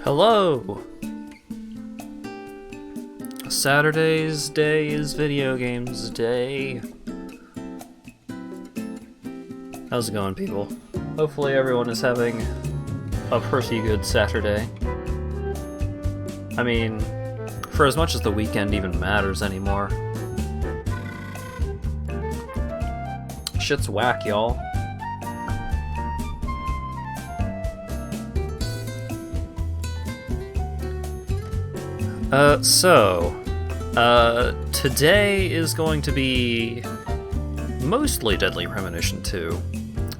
Hello! Saturday's day is video games day. How's it going, people? Hopefully everyone is having a pretty good Saturday. I mean, for as much as the weekend even matters anymore. Shit's whack, y'all. Today is going to be mostly Deadly Premonition 2,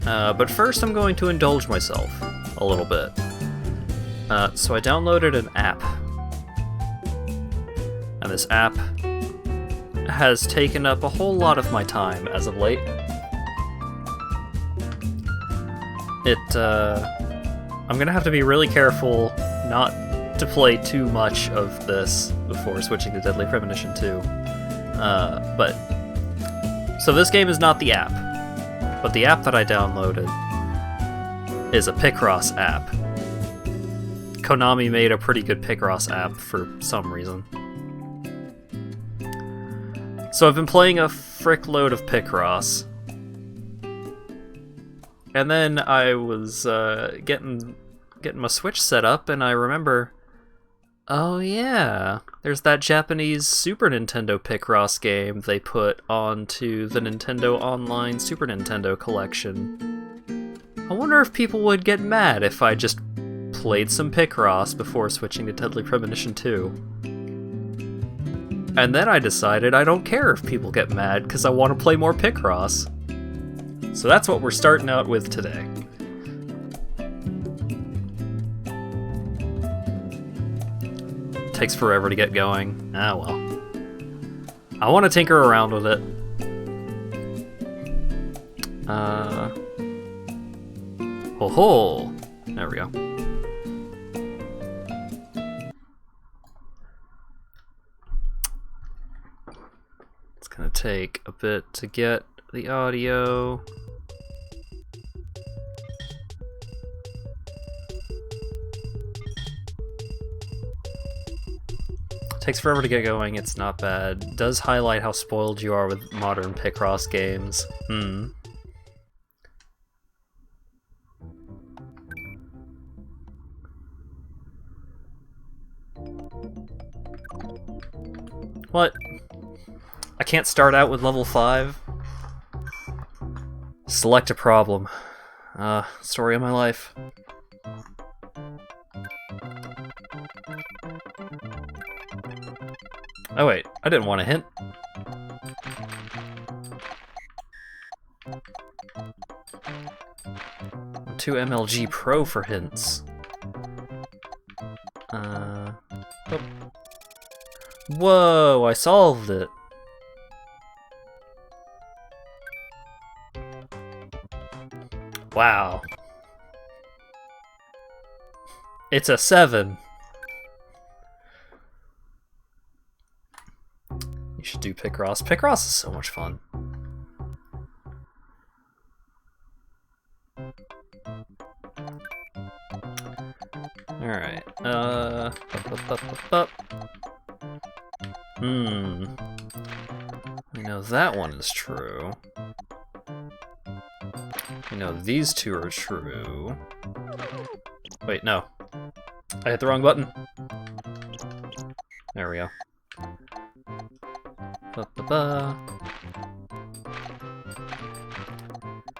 but first I'm going to indulge myself a little bit. So I downloaded an app, and this app has taken up a whole lot of my time as of late. I'm gonna have to be really careful not to play too much of this before switching to Deadly Premonition 2. So this game is not the app, but the app that I downloaded is a Picross app. Konami made a pretty good Picross app for some reason. So I've been playing a frick load of Picross, and then I was getting my Switch set up, and I remember, oh yeah, there's that Japanese Super Nintendo Picross game they put onto the Nintendo Online Super Nintendo collection. I wonder if people would get mad if I just played some Picross before switching to Deadly Premonition 2. And then I decided I don't care if people get mad because I want to play more Picross. So that's what we're starting out with today. Takes forever to get going. Ah, well. I want to tinker around with it. Ho-ho! There we go. It's gonna take a bit to get the audio. Takes forever to get going, it's not bad. Does highlight how spoiled you are with modern Picross games. What? I can't start out with level 5? Select a problem. Story of my life. Oh wait, I didn't want a hint. I'm too MLG Pro for hints. Oh. Whoa, I solved it. Wow. It's a 7. You should do Picross. Picross is so much fun. Alright. I know that one is true. I know these two are true. Wait, no. I hit the wrong button. There we go.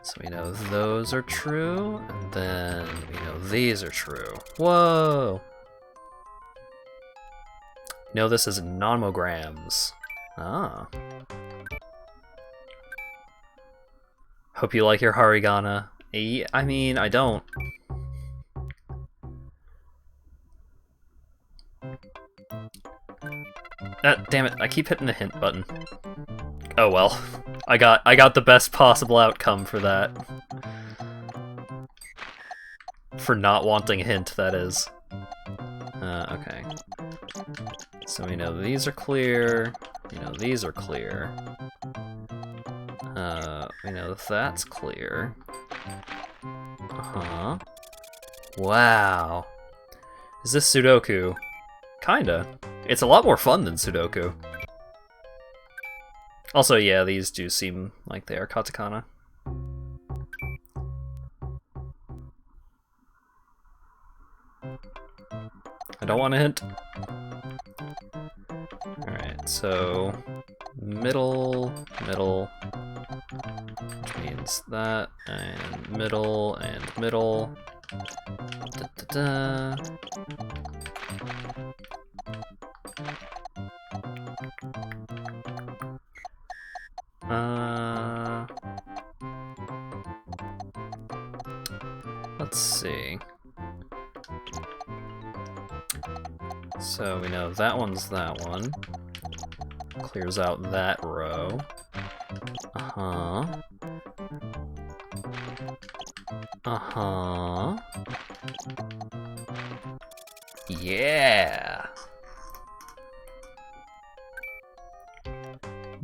So we know those are true, and then we know these are true. Whoa! You know this is nomograms. Ah. Hope you like your Harigana. I mean, I don't. Damn it, I keep hitting the hint button. Oh well. I got the best possible outcome for that. For not wanting a hint, that is. Okay. So we know these are clear. We know these are clear. We know that's clear. Uh-huh. Wow. Is this Sudoku? Kinda. It's a lot more fun than Sudoku. Also, yeah, these do seem like they are katakana. I don't want to hint. Alright, so middle, middle, which means that, and middle, and middle. Da, da, da. Let's see. So we know that one's that one. Clears out that row. Uh-huh. Uh-huh. Yeah!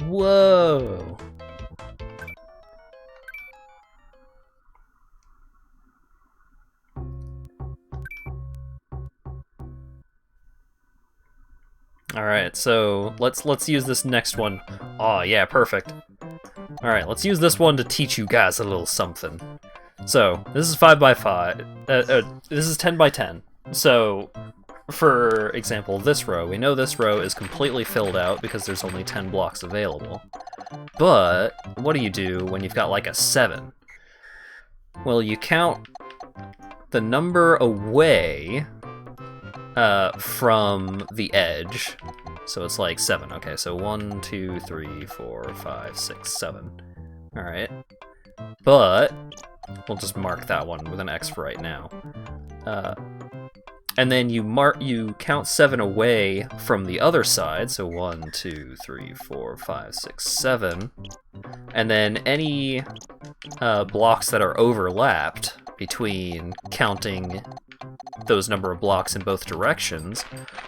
Whoa! Alright, so let's use this next one. Oh yeah, perfect. Alright, let's use this one to teach you guys a little something. So, this is 5x5. This is 10x10. So, for example, this row, we know this row is completely filled out because there's only 10 blocks available. But, what do you do when you've got like a 7? Well, you count the number away from the edge. So it's like 7. Okay, so 1, 2, 3, 4, 5, 6, 7. Alright. But we'll just mark that one with an X for right now. And then you count 7 away from the other side, so 1, 2, 3, 4, 5, 6, 7. And then any blocks that are overlapped between counting those number of blocks in both directions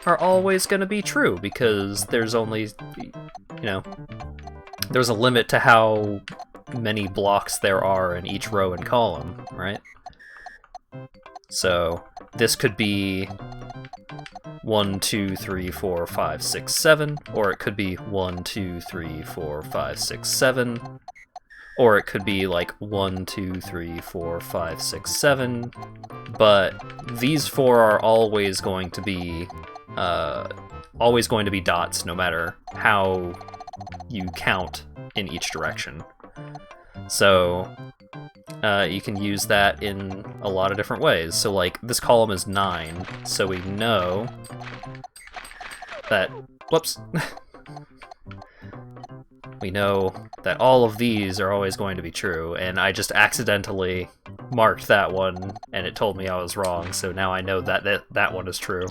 are always going to be true, because there's only, there's a limit to how many blocks there are in each row and column, right? So this could be 1, 2, 3, 4, 5, 6, 7, or it could be 1, 2, 3, 4, 5, 6, 7, or it could be like 1, 2, 3, 4, 5, 6, 7, but these 4 are always going to be dots, no matter how you count in each direction. So you can use that in a lot of different ways. So like this column is 9, so we know that, whoops, we know that all of these are always going to be true, and I just accidentally marked that one and it told me I was wrong, so now I know that that one is true.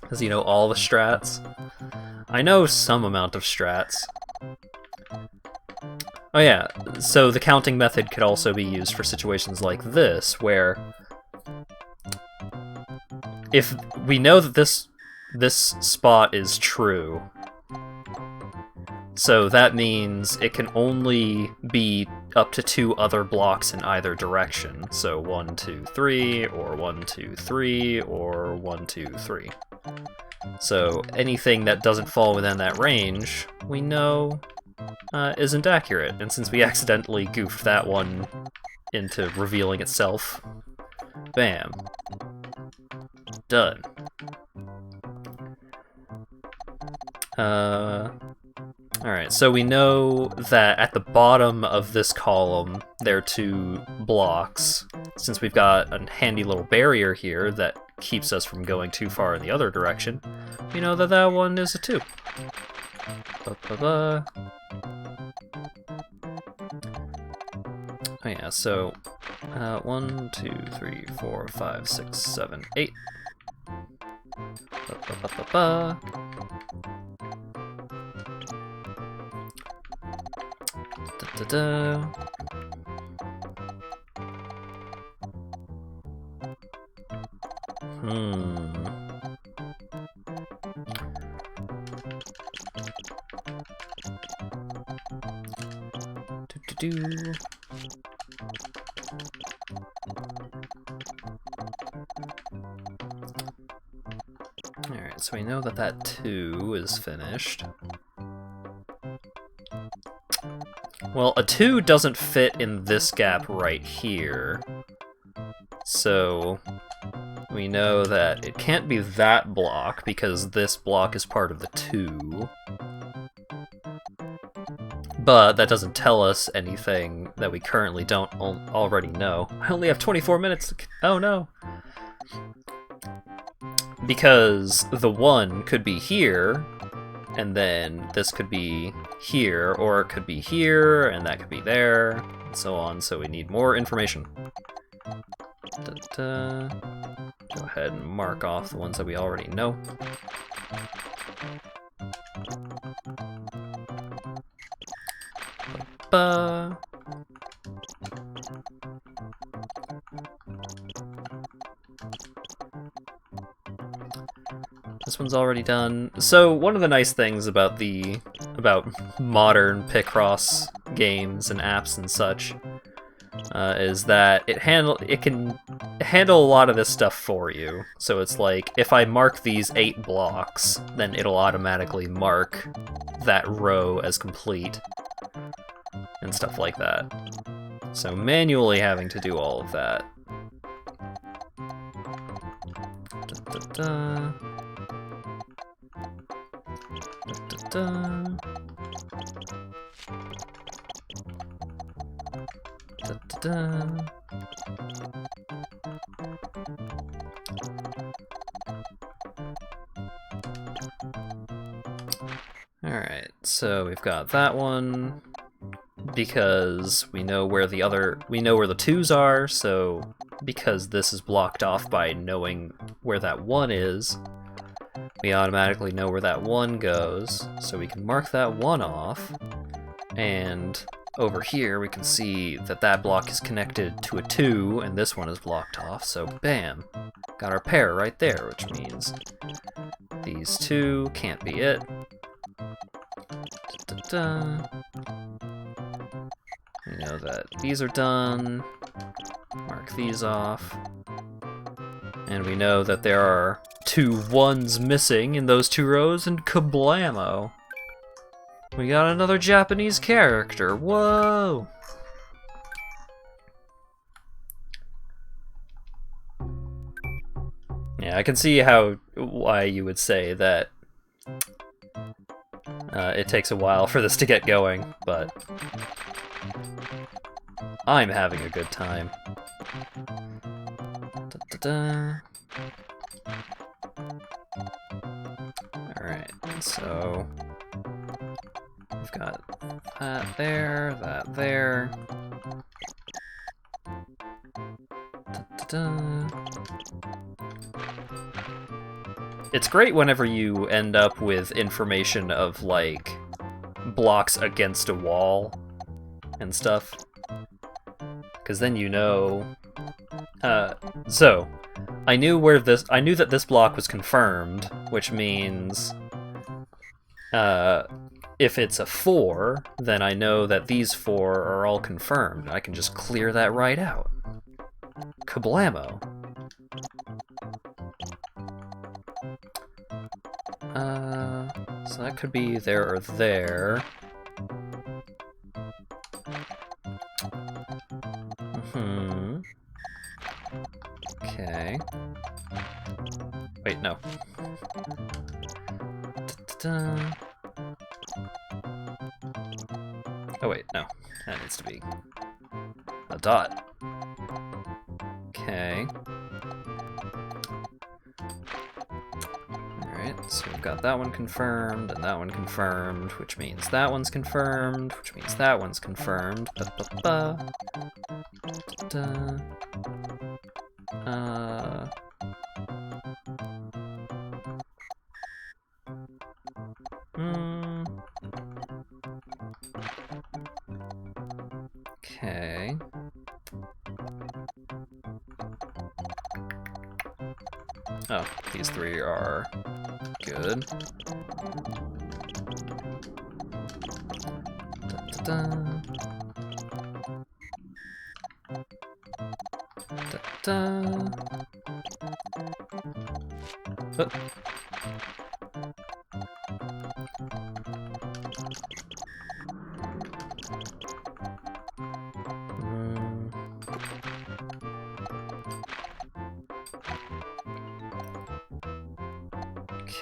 Because you know all the strats? I know some amount of strats. Oh yeah, so the counting method could also be used for situations like this, where if we know that this spot is true, so that means it can only be up to 2 other blocks in either direction. So 1, 2, 3, or 1, 2, 3, or 1, 2, 3. So anything that doesn't fall within that range, we know isn't accurate. And since we accidentally goofed that one into revealing itself, bam. Done. Alright, so we know that at the bottom of this column there are 2 blocks. Since we've got a handy little barrier here that keeps us from going too far in the other direction, we know that that one is a 2. Ba-ba-ba. Oh yeah, so 1, 2, 3, 4, 5, 6, 7, 8. Ba-ba-ba-ba-ba. Da-da-da. Do-do-do. so we know that that 2 is finished. Well, a 2 doesn't fit in this gap right here. So we know that it can't be that block because this block is part of the 2. But that doesn't tell us anything that we currently don't already know. I only have 24 minutes to... Oh no! Because the 1 could be here, and then this could be here, or it could be here, and that could be there, and so on, so we need more information. Go ahead and mark off the ones that we already know. This one's already done. So one of the nice things about modern Picross games and apps and such is that it can handle a lot of this stuff for you. So it's like, if I mark these 8 blocks, then it'll automatically mark that row as complete and stuff like that. So manually having to do all of that. Alright, so we've got that one, because we know where the 2s are, so because this is blocked off by knowing where that 1 is, we automatically know where that 1 goes, so we can mark that 1 off, and over here we can see that that block is connected to a 2, and this one is blocked off, so bam! Got our pair right there, which means these 2 can't be it. We know that these are done. Mark these off. And we know that there are 2 1s missing in those 2 rows, and kablamo! We got another Japanese character. Whoa! Yeah, I can see why you would say that it takes a while for this to get going, but I'm having a good time. Alright, so we've got that there, that there. It's great whenever you end up with information of, like, blocks against a wall and stuff. Because then you know... so, I knew that this block was confirmed, which means... if it's a 4, then I know that these 4 are all confirmed. I can just clear that right out. Kablamo! So that could be there or there. Okay. Wait, no. Oh wait, no. That needs to be a dot. Okay. Alright, so we've got that one confirmed, and that one confirmed, which means that one's confirmed, which means that one's confirmed. Ba-ba-ba. Da-da. Okay. Oh, these 3 are good. Da-da-da. Da-da. Oh.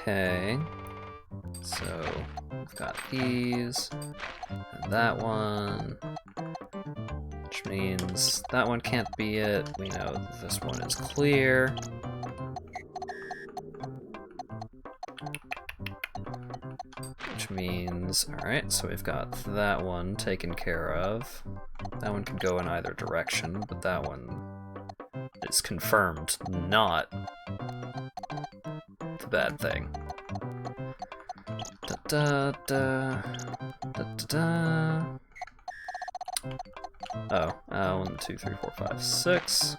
Okay, so we've got these, and that one, which means that one can't be it. We know this one is clear. Which means, alright, so we've got that one taken care of. That one can go in either direction, but that one is confirmed not the bad thing. Da da da da da. Oh, 1, 2, 3, 4, 5, 6.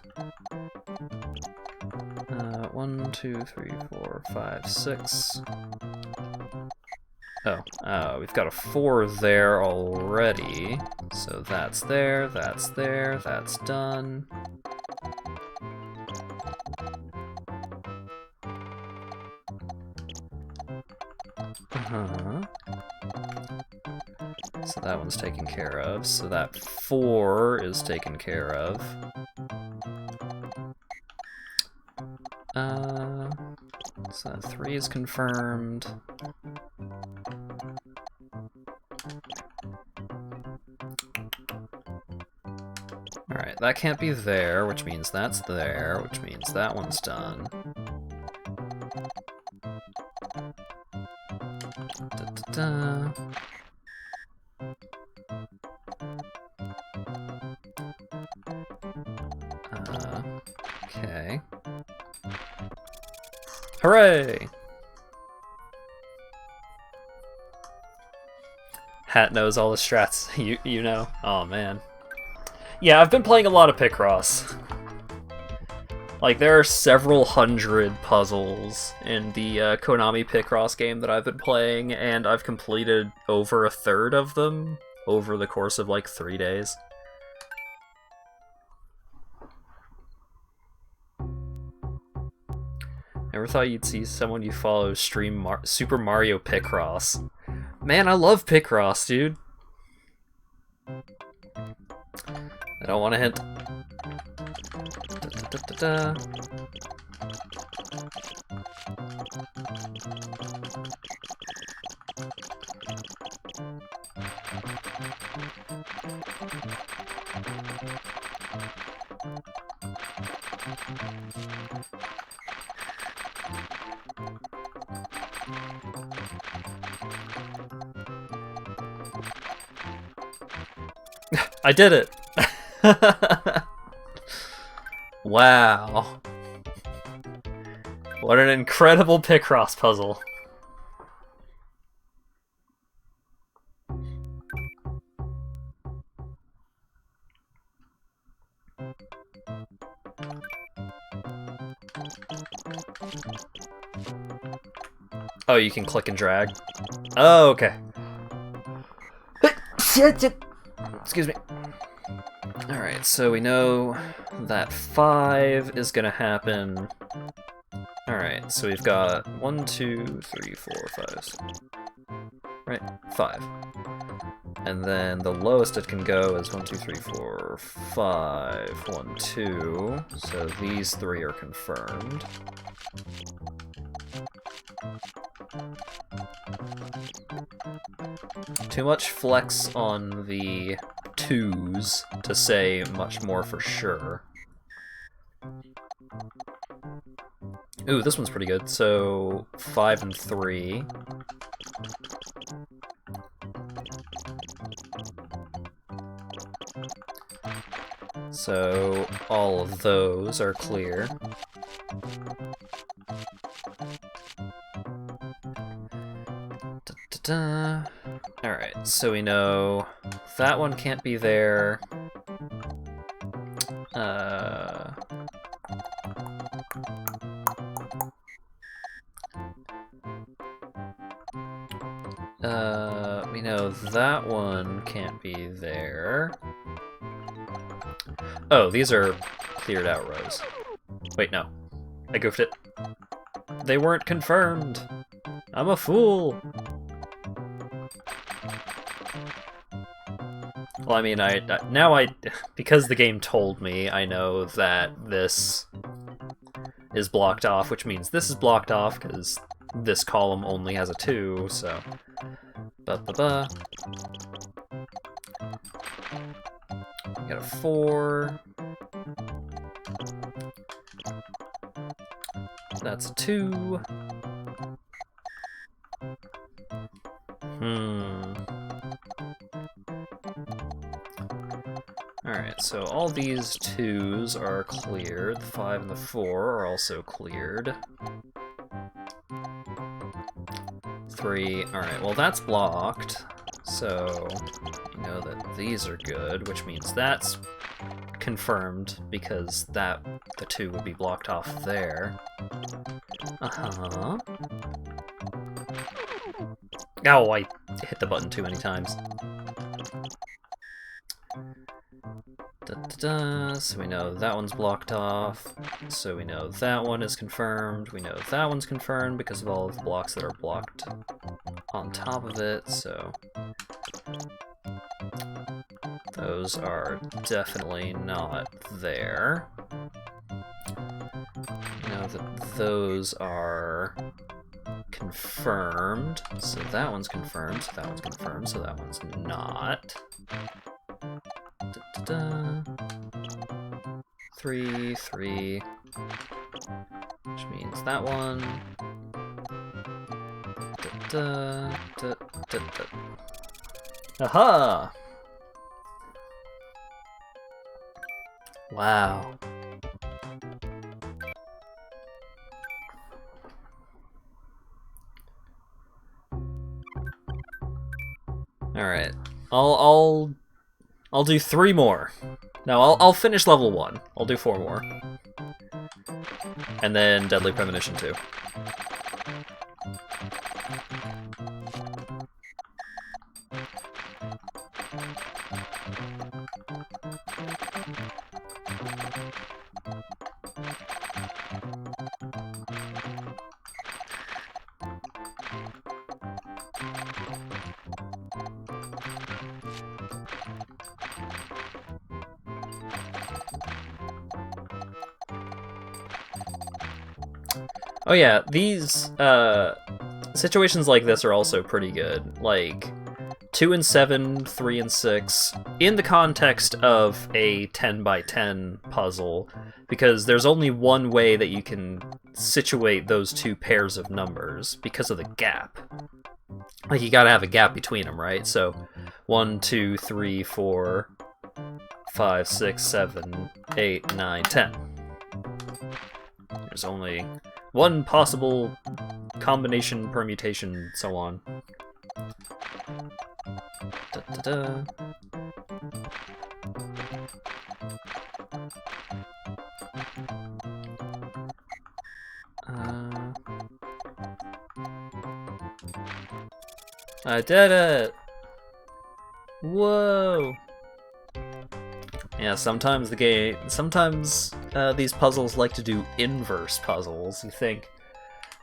1, 2, 3, 4, 5, 6. Oh, we've got a 4 there already. So that's there, that's there, that's done. So that one's taken care of. So that 4 is taken care of. So that 3 is confirmed. Alright, that can't be there, which means that's there, which means that one's done. Da-da-da. Okay. Hooray! Hat knows all the strats. You know. Oh man. Yeah, I've been playing a lot of Picross. Like, there are several hundred puzzles in the Konami Picross game that I've been playing, and I've completed over a third of them over the course of like 3 days. Never thought you'd see someone you follow stream Super Mario Picross. Man, I love Picross, dude. I don't want to hint. Da, da, da, da. I did it! Wow. What an incredible Picross puzzle. Oh, you can click and drag? Oh, okay. Excuse me. Alright, so we know that 5 is gonna happen. Alright, so we've got 1, 2, 3, 4, 5, 6. Right? 5. And then the lowest it can go is 1, 2, 3, 4, 5, 1, 2. So these 3 are confirmed. Too much flex on the 2s to say much more for sure. Ooh, this one's pretty good. So 5 and 3. So all of those are clear. Da-da-da. Alright, so we know that one can't be there. We know that one can't be there. Oh, these are cleared out rows. Wait, no. I goofed it. They weren't confirmed. I'm a fool. Well, I mean, now because the game told me, I know that this is blocked off, which means this is blocked off because this column only has a 2, so... Ba-ba-ba. Got a 4. That's a 2. Alright, so all these 2s are cleared. The 5 and the 4 are also cleared. 3. Alright, well that's blocked. So, you know that these are good, which means that's confirmed because the 2 would be blocked off there. Uh-huh. Oh, I hit the button too many times. So we know that one's blocked off. So we know that one is confirmed. We know that one's confirmed because of all of the blocks that are blocked on top of it, so... Those are definitely not there. You know that those are confirmed. So that one's confirmed, so that one's confirmed, so that one's not. 3, 3, which means that one. Aha! Wow. All right, I'll do 3 more. No, I'll finish level 1. I'll do 4 more. And then Deadly Premonition 2. Oh yeah, these situations like this are also pretty good. Like 2 and 7, 3 and 6, in the context of a 10 by 10 puzzle, because there's only one way that you can situate those 2 pairs of numbers because of the gap. Like you gotta have a gap between them, right? So 1, 2, 3, 4, 5, 6, 7, 8, 9, 10. There's only one possible combination, permutation, so on. Da-da-da. I did it! Whoa! Yeah, sometimes these puzzles like to do inverse puzzles. You think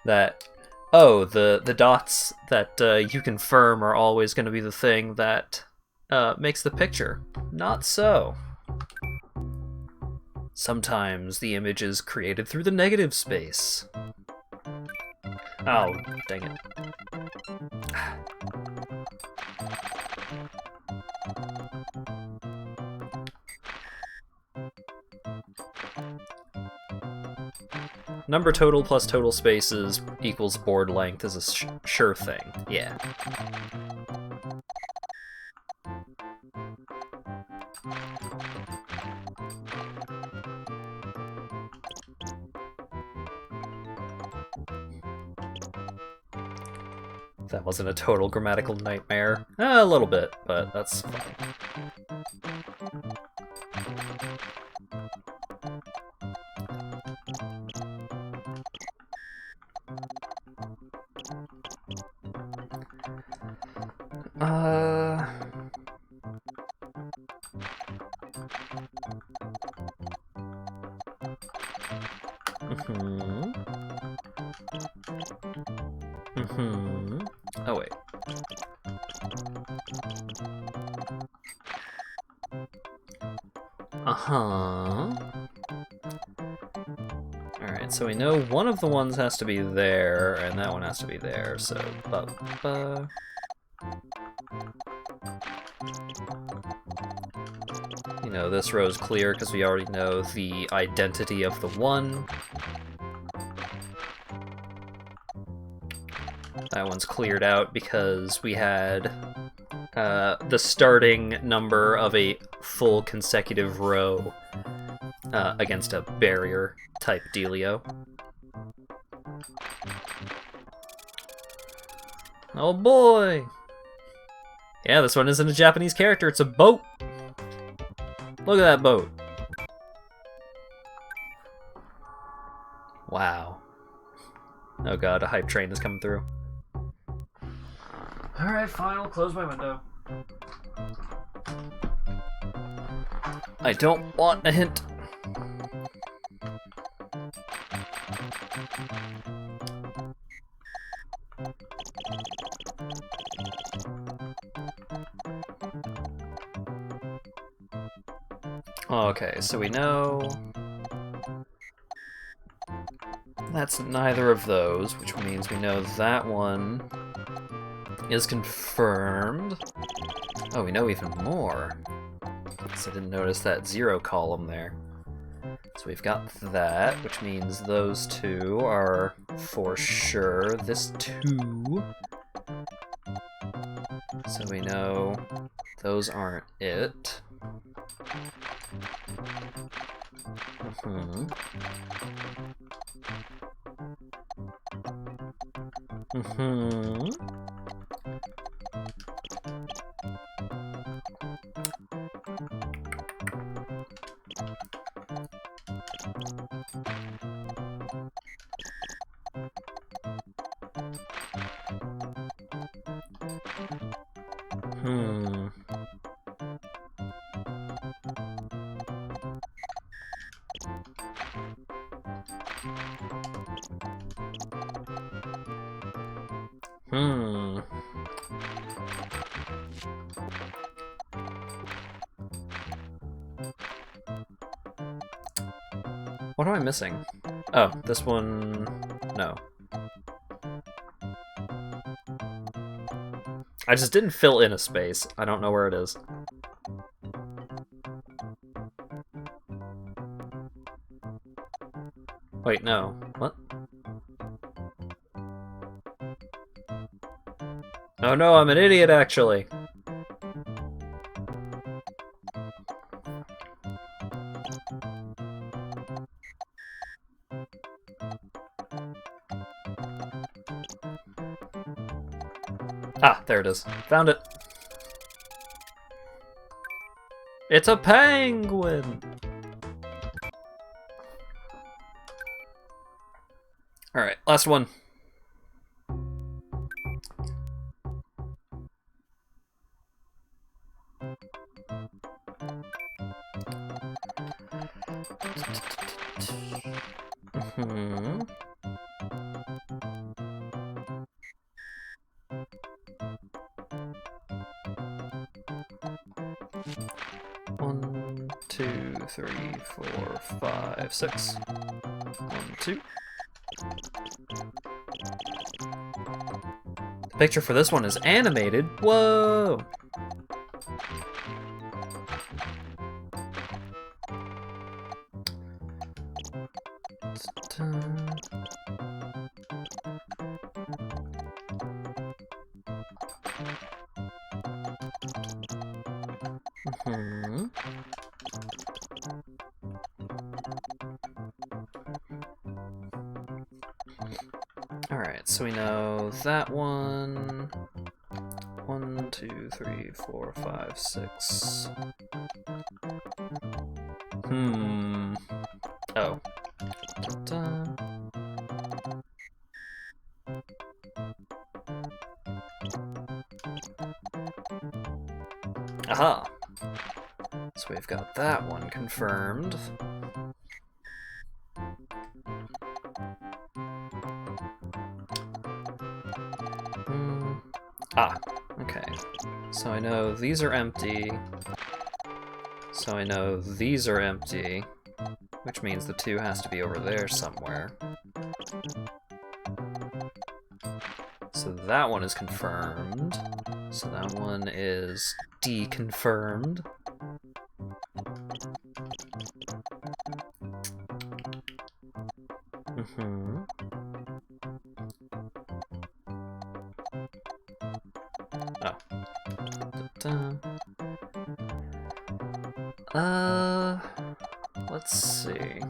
that, oh, the dots that you confirm are always going to be the thing that makes the picture. Not so. Sometimes the image is created through the negative space. Oh, dang it. Number total plus total spaces equals board length is a sure thing. Yeah. That wasn't a total grammatical nightmare. A little bit, but that's fine. Oh, wait. Uh-huh. Alright, so we know one of the ones has to be there, and that one has to be there, so... You know, this row's clear because we already know the identity of the one. That one's cleared out because we had the starting number of a full consecutive row against a barrier type dealio. Oh boy! Yeah, this one isn't a Japanese character, it's a boat! Look at that boat! Wow. Oh god, a hype train is coming through. Alright, fine, I'll close my window. I don't want a hint. Okay, so we know that's neither of those, which means we know that one is confirmed. Oh, we know even more. So I didn't notice that 0 column there. So we've got that, which means those two are for sure. This 2. So we know those aren't it. What am I missing? Oh, this one... no. I just didn't fill in a space. I don't know where it is. Wait, no. What? Oh no, I'm an idiot, actually. Ah, there it is. Found it. It's a penguin! Alright, last one. One, two, three, four, five, six. 1, 2. The picture for this one is animated. Whoa! Alright, so we know that one. 1, 2, 3, 4, 5, 6. Oh. Da-da. Aha! So we've got that one confirmed. Ah, okay. So I know these are empty. So I know these are empty, which means the 2 has to be over there somewhere. So that one is confirmed. So that one is deconfirmed. Mm-hmm. Oh. Da-da. Let's see.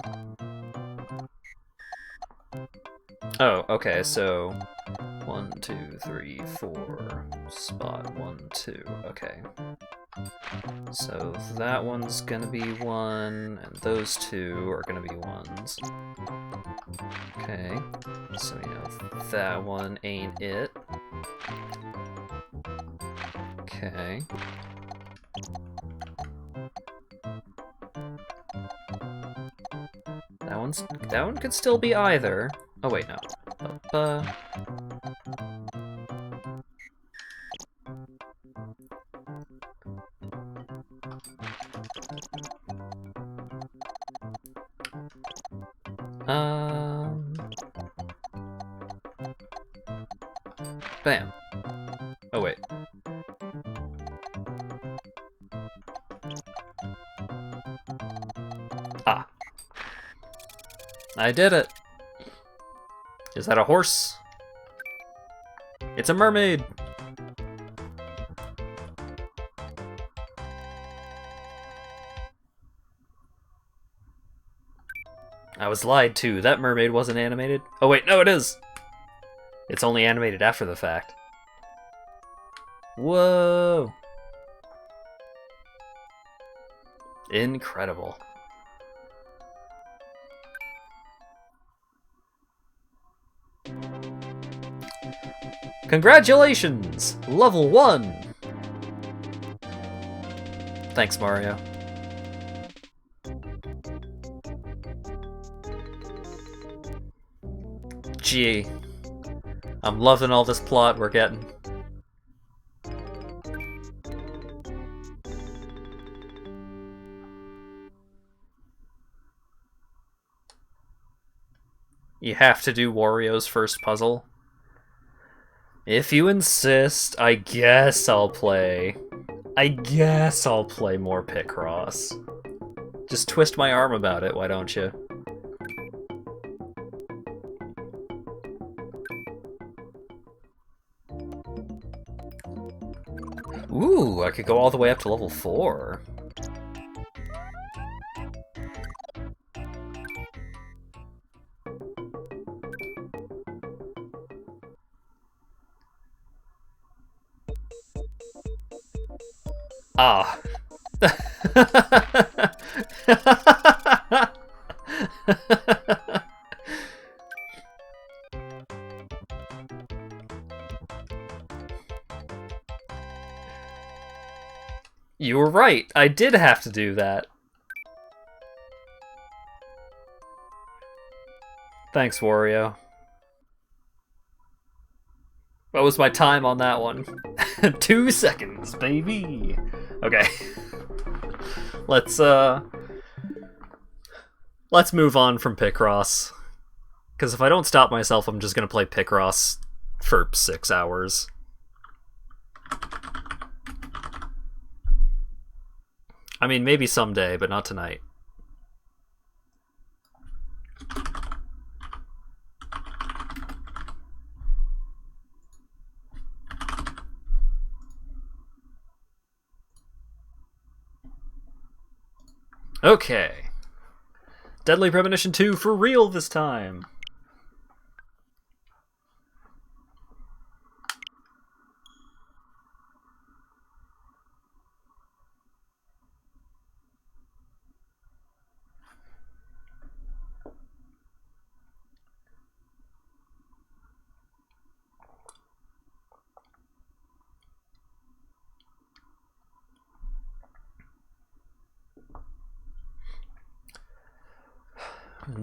Oh, okay, so 1, 2, 3, 4, spot 1, 2, okay. So that one's gonna be 1, and those 2 are gonna be 1s. Okay, so you know that one ain't it. Okay. That one could still be either. Oh wait, no. Bam. Oh wait. Ah. I did it. Is that a horse? It's a mermaid. I was lied to. That mermaid wasn't animated. Oh wait, no it is. It's only animated after the fact. Whoa. Incredible. Congratulations! Level 1! Thanks, Mario. Gee. I'm loving all this plot we're getting. You have to do Wario's first puzzle. If you insist, I guess I'll play. I guess I'll play more Picross. Just twist my arm about it, why don't you? Ooh, I could go all the way up to level 4. Ah. You were right. I did have to do that. Thanks, Wario. What was my time on that one? 2 seconds, baby. Okay. Let's move on from Picross. Because if I don't stop myself, I'm just gonna play Picross for 6 hours. I mean, maybe someday, but not tonight. Okay. Deadly Premonition 2 for real this time.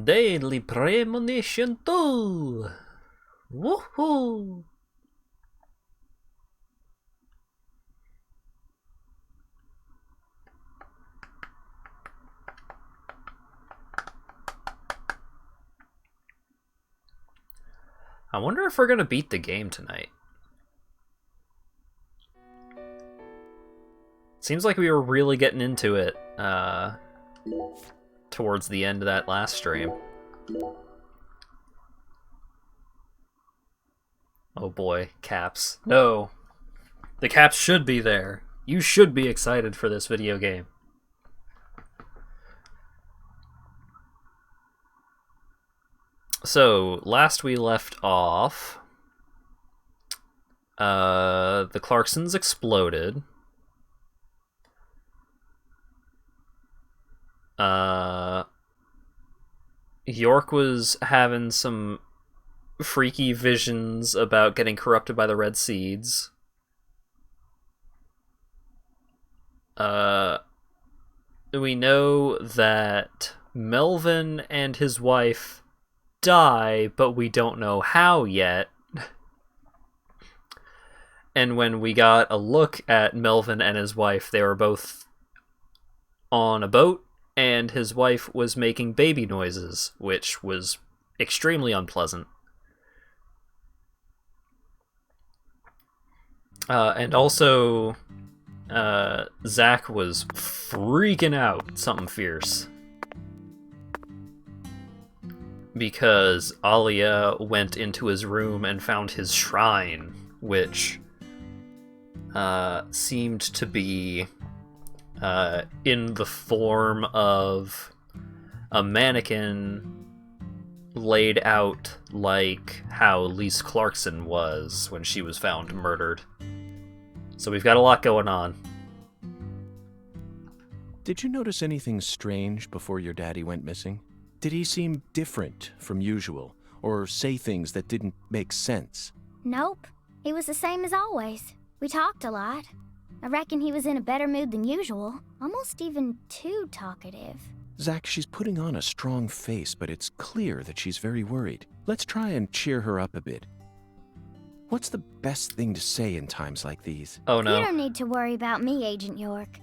Deadly Premonition 2! Woohoo! I wonder if we're gonna beat the game tonight. Seems like we were really getting into it towards the end of that last stream. Oh boy, caps. No. The caps should be there. You should be excited for this video game. So, last we left off, the Clarksons exploded. York was having some freaky visions about getting corrupted by the red seeds. We know that Melvin and his wife die, but we don't know how yet. And when we got a look at Melvin and his wife, they were both on a boat, and his wife was making baby noises, which was extremely unpleasant. And also, Zach was freaking out something fierce. Because Alia went into his room and found his shrine, which seemed to be in the form of a mannequin laid out like how Lise Clarkson was when she was found murdered. So we've got a lot going on. Did you notice anything strange before your daddy went missing? Did he seem different from usual, or say things that didn't make sense? Nope. He was the same as always. We talked a lot. I reckon he was in a better mood than usual. Almost even too talkative. Zach, she's putting on a strong face, but it's clear that she's very worried. Let's try and cheer her up a bit. What's the best thing to say in times like these? Oh no. You don't need to worry about me, Agent York.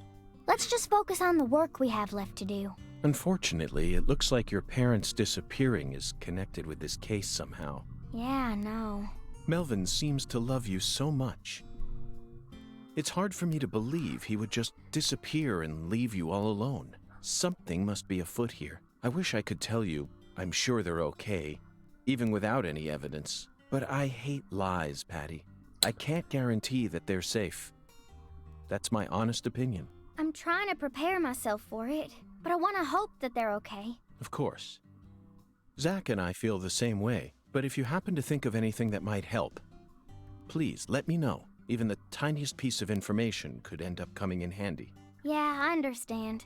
Let's just focus on the work we have left to do. Unfortunately, it looks like your parents disappearing is connected with this case somehow. Yeah, I know. Melvin seems to love you so much. It's hard for me to believe he would just disappear and leave you all alone. Something must be afoot here. I wish I could tell you I'm sure they're okay, even without any evidence. But I hate lies, Patty. I can't guarantee that they're safe. That's my honest opinion. I'm trying to prepare myself for it, but I want to hope that they're okay. Of course. Zach and I feel the same way, but if you happen to think of anything that might help, please let me know. Even the tiniest piece of information could end up coming in handy. Yeah, I understand.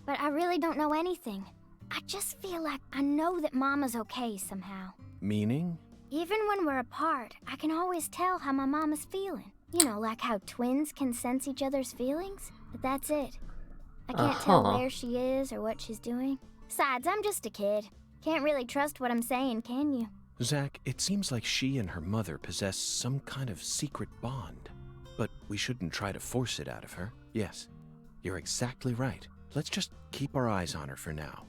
But I really don't know anything. I just feel like I know that Mama's okay somehow. Meaning? Even when we're apart, I can always tell how my mom is feeling. You know, like how twins can sense each other's feelings? But that's it. I can't tell where she is or what she's doing. Besides, I'm just a kid. Can't really trust what I'm saying, can you? Zach, it seems like she and her mother possess some kind of secret bond. But we shouldn't try to force it out of her. Yes, you're exactly right. Let's just keep our eyes on her for now.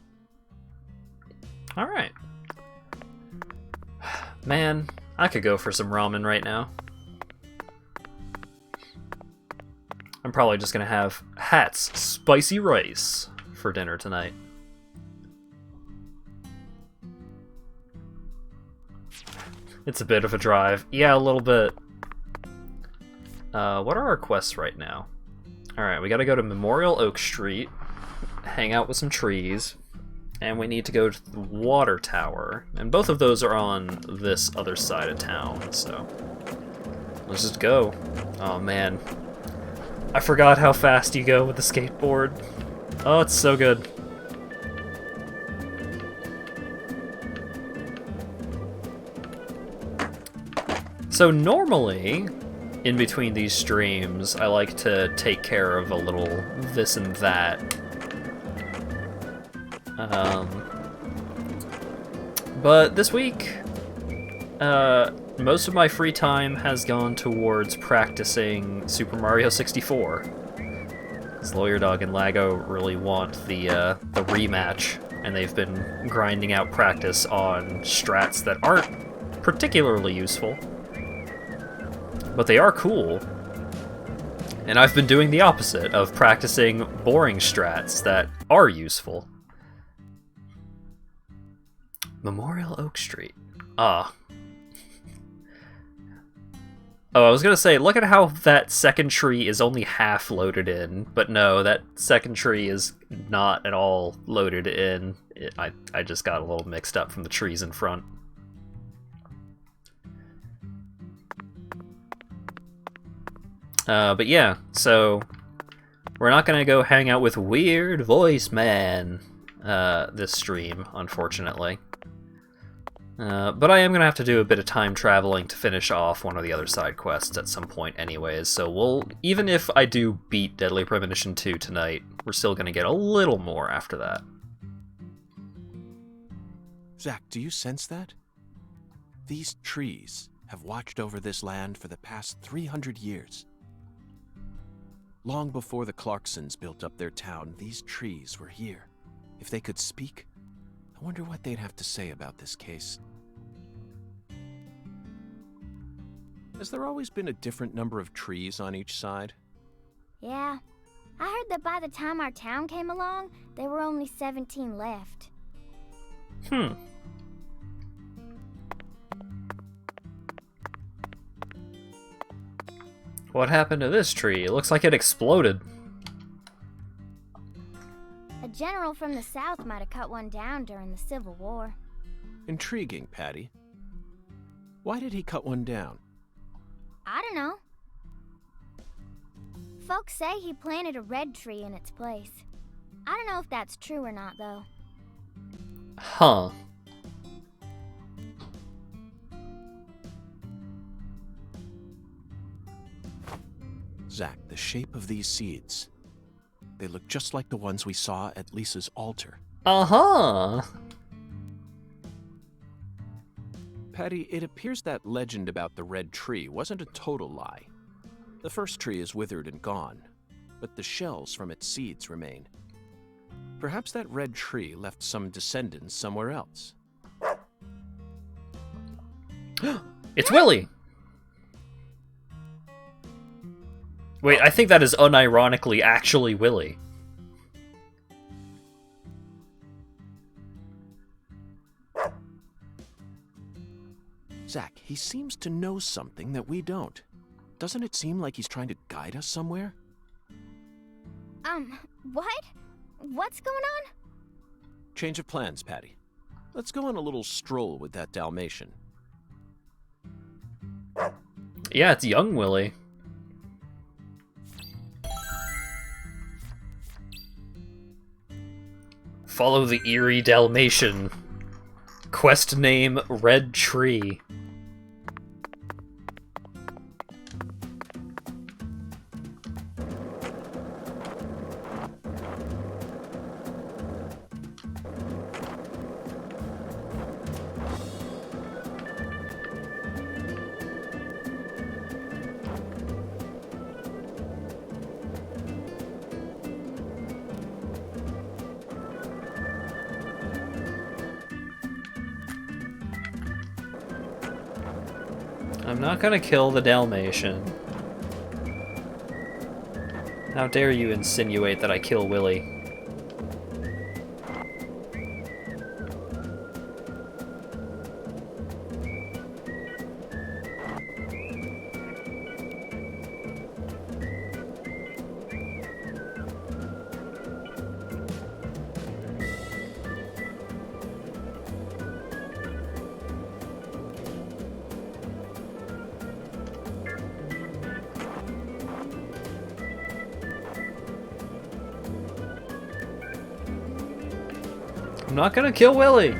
Alright. Man, I could go for some ramen right now. I'm probably just gonna have Hat's spicy rice for dinner tonight. It's a bit of a drive. Yeah, a little bit. What are our quests right now? Alright, we gotta go to Memorial Oak Street, hang out with some trees, and we need to go to the water tower. And both of those are on this other side of town, so let's just go. Oh man. I forgot how fast you go with the skateboard. Oh, it's so good. So normally, in between these streams, I like to take care of a little this and that. But this week, most of my free time has gone towards practicing Super Mario 64. Because Lawyer Dog and Lago really want the rematch, and they've been grinding out practice on strats that aren't particularly useful. But they are cool. And I've been doing the opposite of practicing boring strats that are useful. Memorial Oak Street. Ah. Oh, I was gonna say, look at how that second tree is only half loaded in, but no, that second tree is not at all loaded in. I just got a little mixed up from the trees in front. But yeah, so we're not gonna go hang out with Weird Voice Man this stream, unfortunately. But I am going to have to do a bit of time traveling to finish off one of the other side quests at some point anyways, so even if I do beat Deadly Premonition 2 tonight, we're still going to get a little more after that. Zach, do you sense that? These trees have watched over this land for the past 300 years. Long before the Clarksons built up their town, these trees were here. If they could speak, I wonder what they'd have to say about this case. Has there always been a different number of trees on each side? Yeah. I heard that by the time our town came along, there were only 17 left. What happened to this tree? It looks like it exploded. A general from the south might have cut one down during the Civil War. Intriguing, Patty. Why did he cut one down? I don't know. Folks say he planted a red tree in its place. I don't know if that's true or not, though. Huh. Zach, the shape of these seeds. They look just like the ones we saw at Lisa's altar. Uh-huh. Patty, it appears that legend about the red tree wasn't a total lie. The first tree is withered and gone, but the shells from its seeds remain. Perhaps that red tree left some descendants somewhere else. It's Willy! Wait, I think that is unironically actually Willy. Zach, he seems to know something that we don't. Doesn't it seem like he's trying to guide us somewhere? What? What's going on? Change of plans, Patty. Let's go on a little stroll with that Dalmatian. Yeah, it's young Willy. Follow the eerie Dalmatian. Quest name Red Tree. I'm not gonna kill the Dalmatian. How dare you insinuate that I kill Willy? I'm not gonna kill Willy!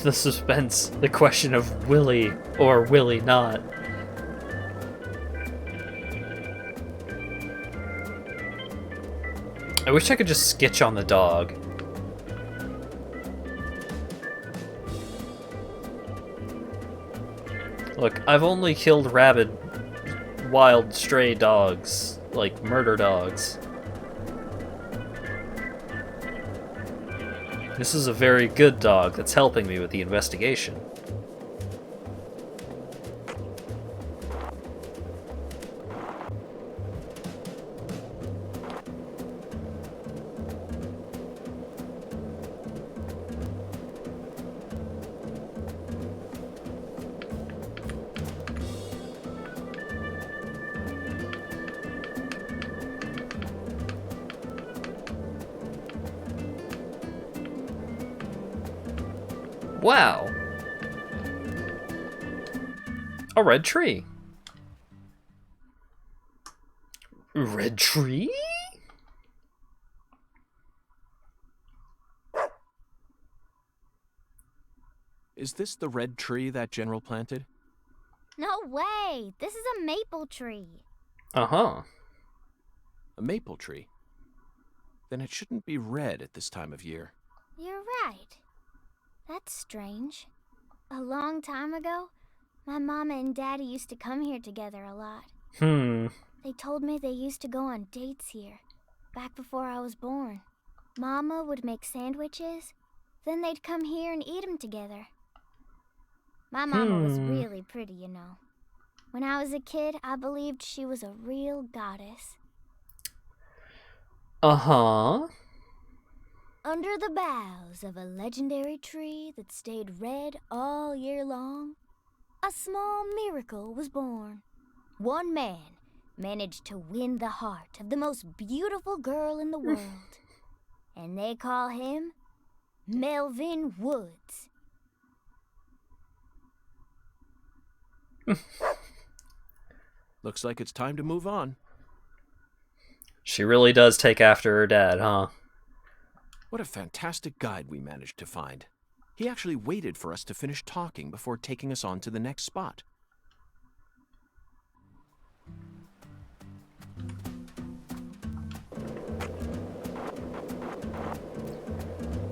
the suspense, the question of will he or will he not. I wish I could just skitch on the dog. Look, I've only killed rabid, wild, stray dogs, like murder dogs. This is a very good dog that's helping me with the investigation. Wow! A red tree. Red tree? Is this the red tree that General planted? No way! This is a maple tree. Uh-huh. A maple tree? Then it shouldn't be red at this time of year. You're right. That's strange. A long time ago, my mama and daddy used to come here together a lot. They told me they used to go on dates here, back before I was born. Mama would make sandwiches, then they'd come here and eat them together. My mama was really pretty, you know. When I was a kid, I believed she was a real goddess. Uh-huh. Under the boughs of a legendary tree that stayed red all year long, a small miracle was born. One man managed to win the heart of the most beautiful girl in the world. And they call him Melvin Woods. Looks like it's time to move on. She really does take after her dad, huh? What a fantastic guide we managed to find. He actually waited for us to finish talking before taking us on to the next spot.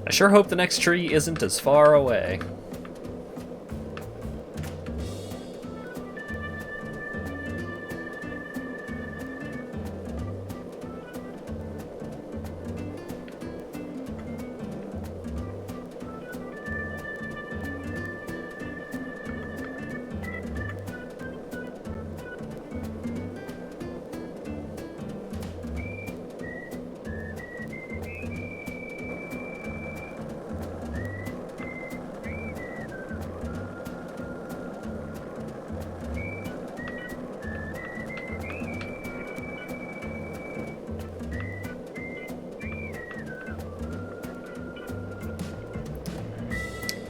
I sure hope the next tree isn't as far away.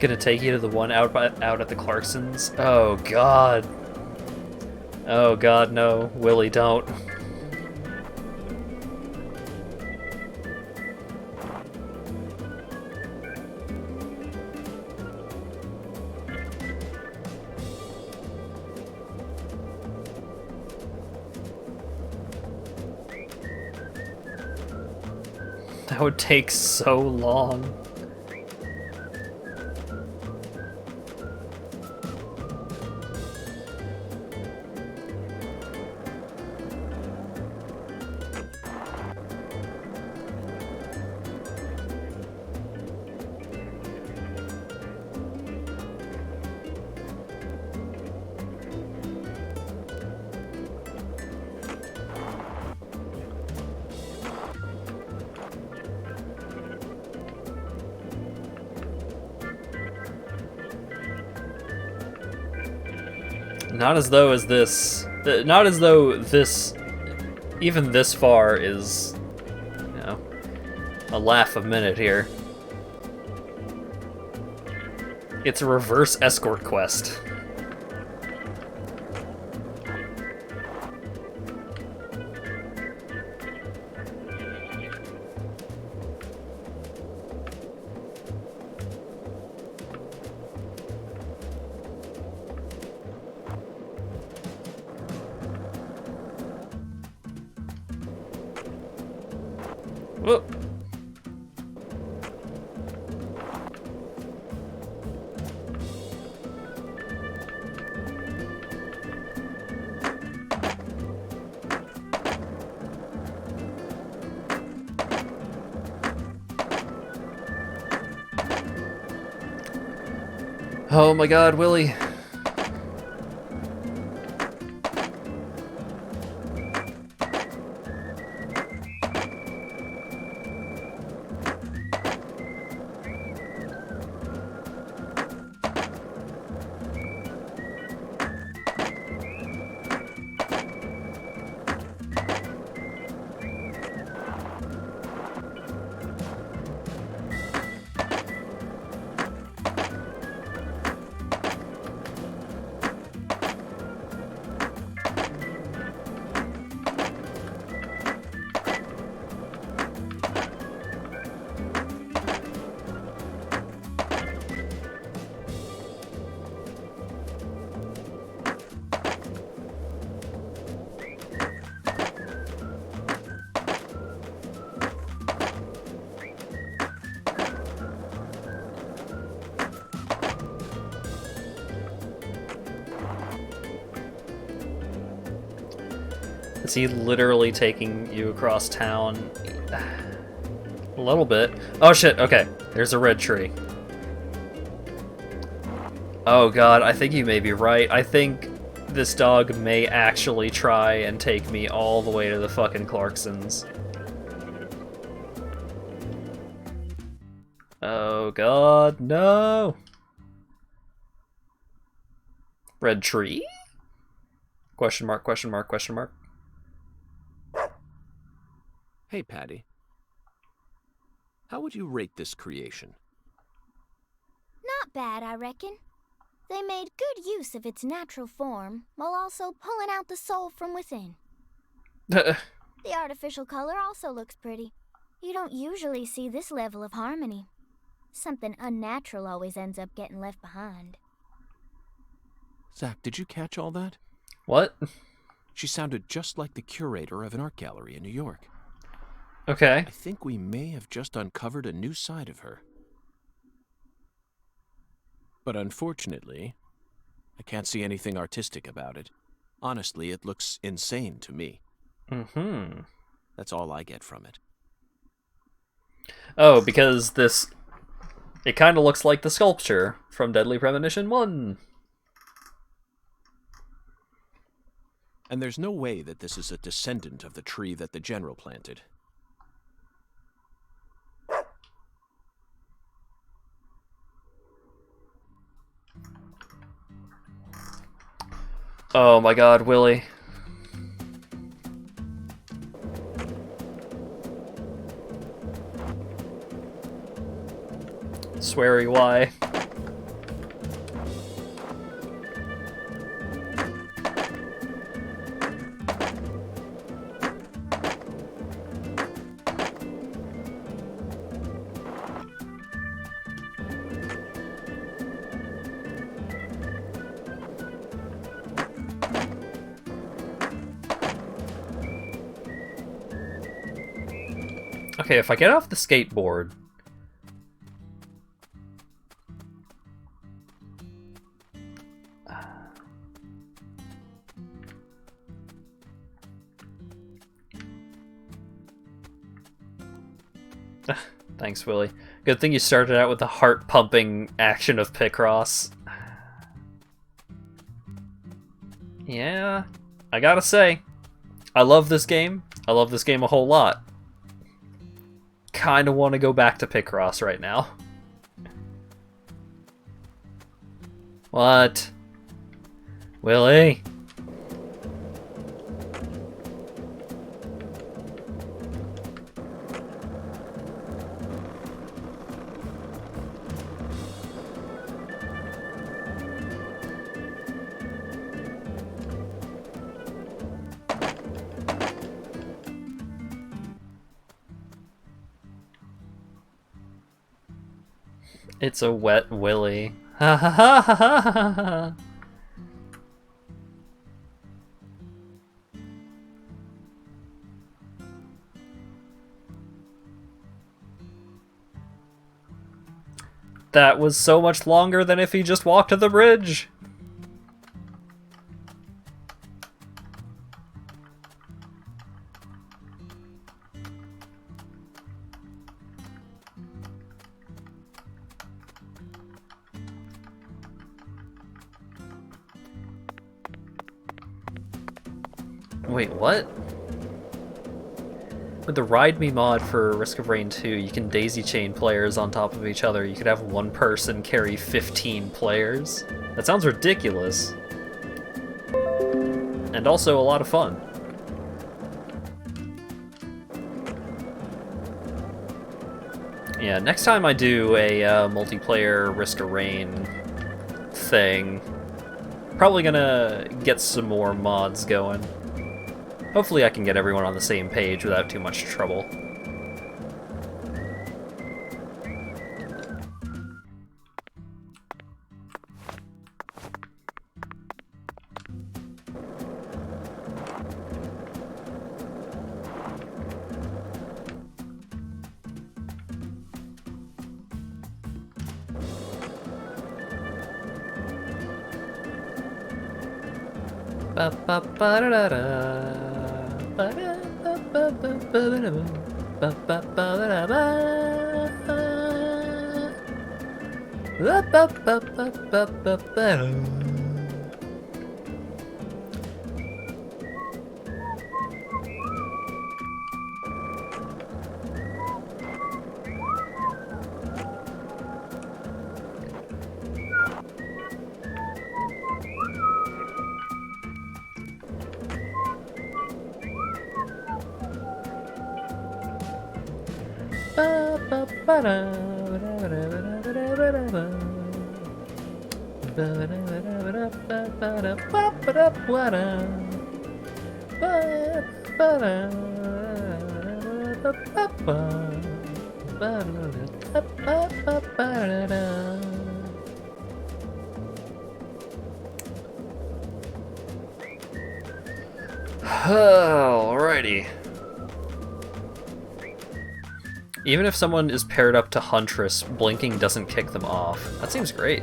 Gonna take you to the one out at the Clarksons? Oh god. Oh god, no. Willie, don't. That would take so long. Not as though this, even this far is, you know, a laugh a minute here. It's a reverse escort quest. Oh my god, Willie. Is he literally taking you across town? A little bit. Oh shit, okay. There's a red tree. Oh god, I think you may be right. I think this dog may actually try and take me all the way to the fucking Clarksons. Oh god, no! Red tree? Question mark, question mark, question mark. Hey, Patty. How would you rate this creation? Not bad, I reckon. They made good use of its natural form, while also pulling out the soul from within. The artificial color also looks pretty. You don't usually see this level of harmony. Something unnatural always ends up getting left behind. Zach, did you catch all that? What? She sounded just like the curator of an art gallery in New York. Okay. I think we may have just uncovered a new side of her. But unfortunately, I can't see anything artistic about it. Honestly, it looks insane to me. Mm-hmm. That's all I get from it. Oh, because this... It kind of looks like the sculpture from Deadly Premonition 1. And there's no way that this is a descendant of the tree that the General planted. Oh my god, Willie. Sweary, why? Okay, if I get off the skateboard... Thanks, Willie. Good thing you started out with the heart-pumping action of Picross. Yeah, I gotta say, I love this game. I love this game a whole lot. Kinda want to go back to Picross right now. What? Willie? It's a wet Willy. Ha ha ha ha ha ha. That was so much longer than if he just walked to the bridge. Wait, what? With the Ride Me mod for Risk of Rain 2, you can daisy chain players on top of each other. You could have one person carry 15 players. That sounds ridiculous. And also a lot of fun. Yeah, next time I do a multiplayer Risk of Rain thing, probably gonna get some more mods going. Hopefully I can get everyone on the same page without too much trouble. Ba ba ba da da da. Ba da ba ba ba ba da ba. Ba ba ba da ba. Ba ba ba ba ba ba ba. Alrighty. Even if someone is paired up to Huntress, blinking doesn't kick them off. That seems great.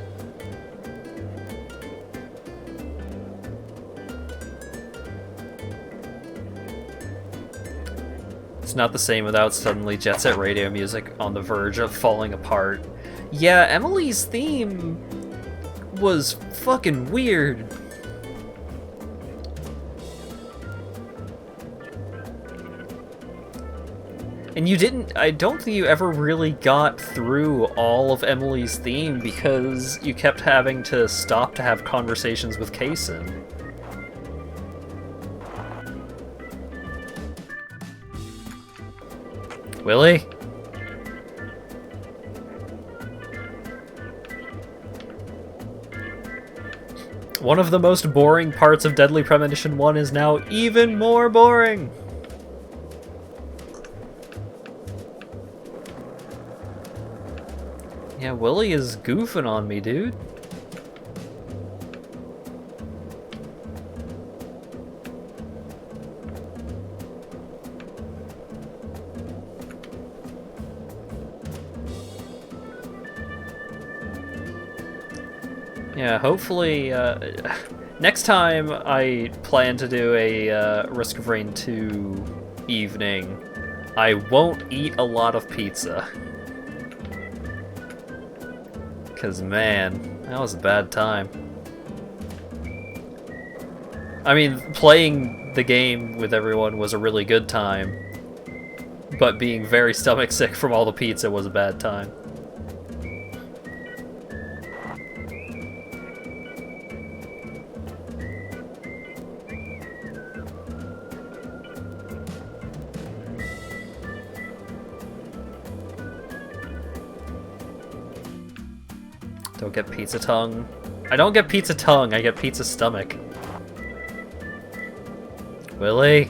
It's not the same without suddenly Jet Set Radio music on the verge of falling apart. Yeah, Emily's theme was fucking weird. And you didn't, I don't think you ever really got through all of Emily's theme because you kept having to stop to have conversations with Kaysen. Willie? One of the most boring parts of Deadly Premonition 1 is now even more boring! Yeah, Willie is goofing on me, dude. Yeah, hopefully, next time I plan to do a Risk of Rain 2 evening, I won't eat a lot of pizza. Because, man, that was a bad time. I mean, playing the game with everyone was a really good time, but being very stomach sick from all the pizza was a bad time. Don't get pizza tongue. I don't get pizza tongue, I get pizza stomach. Willie?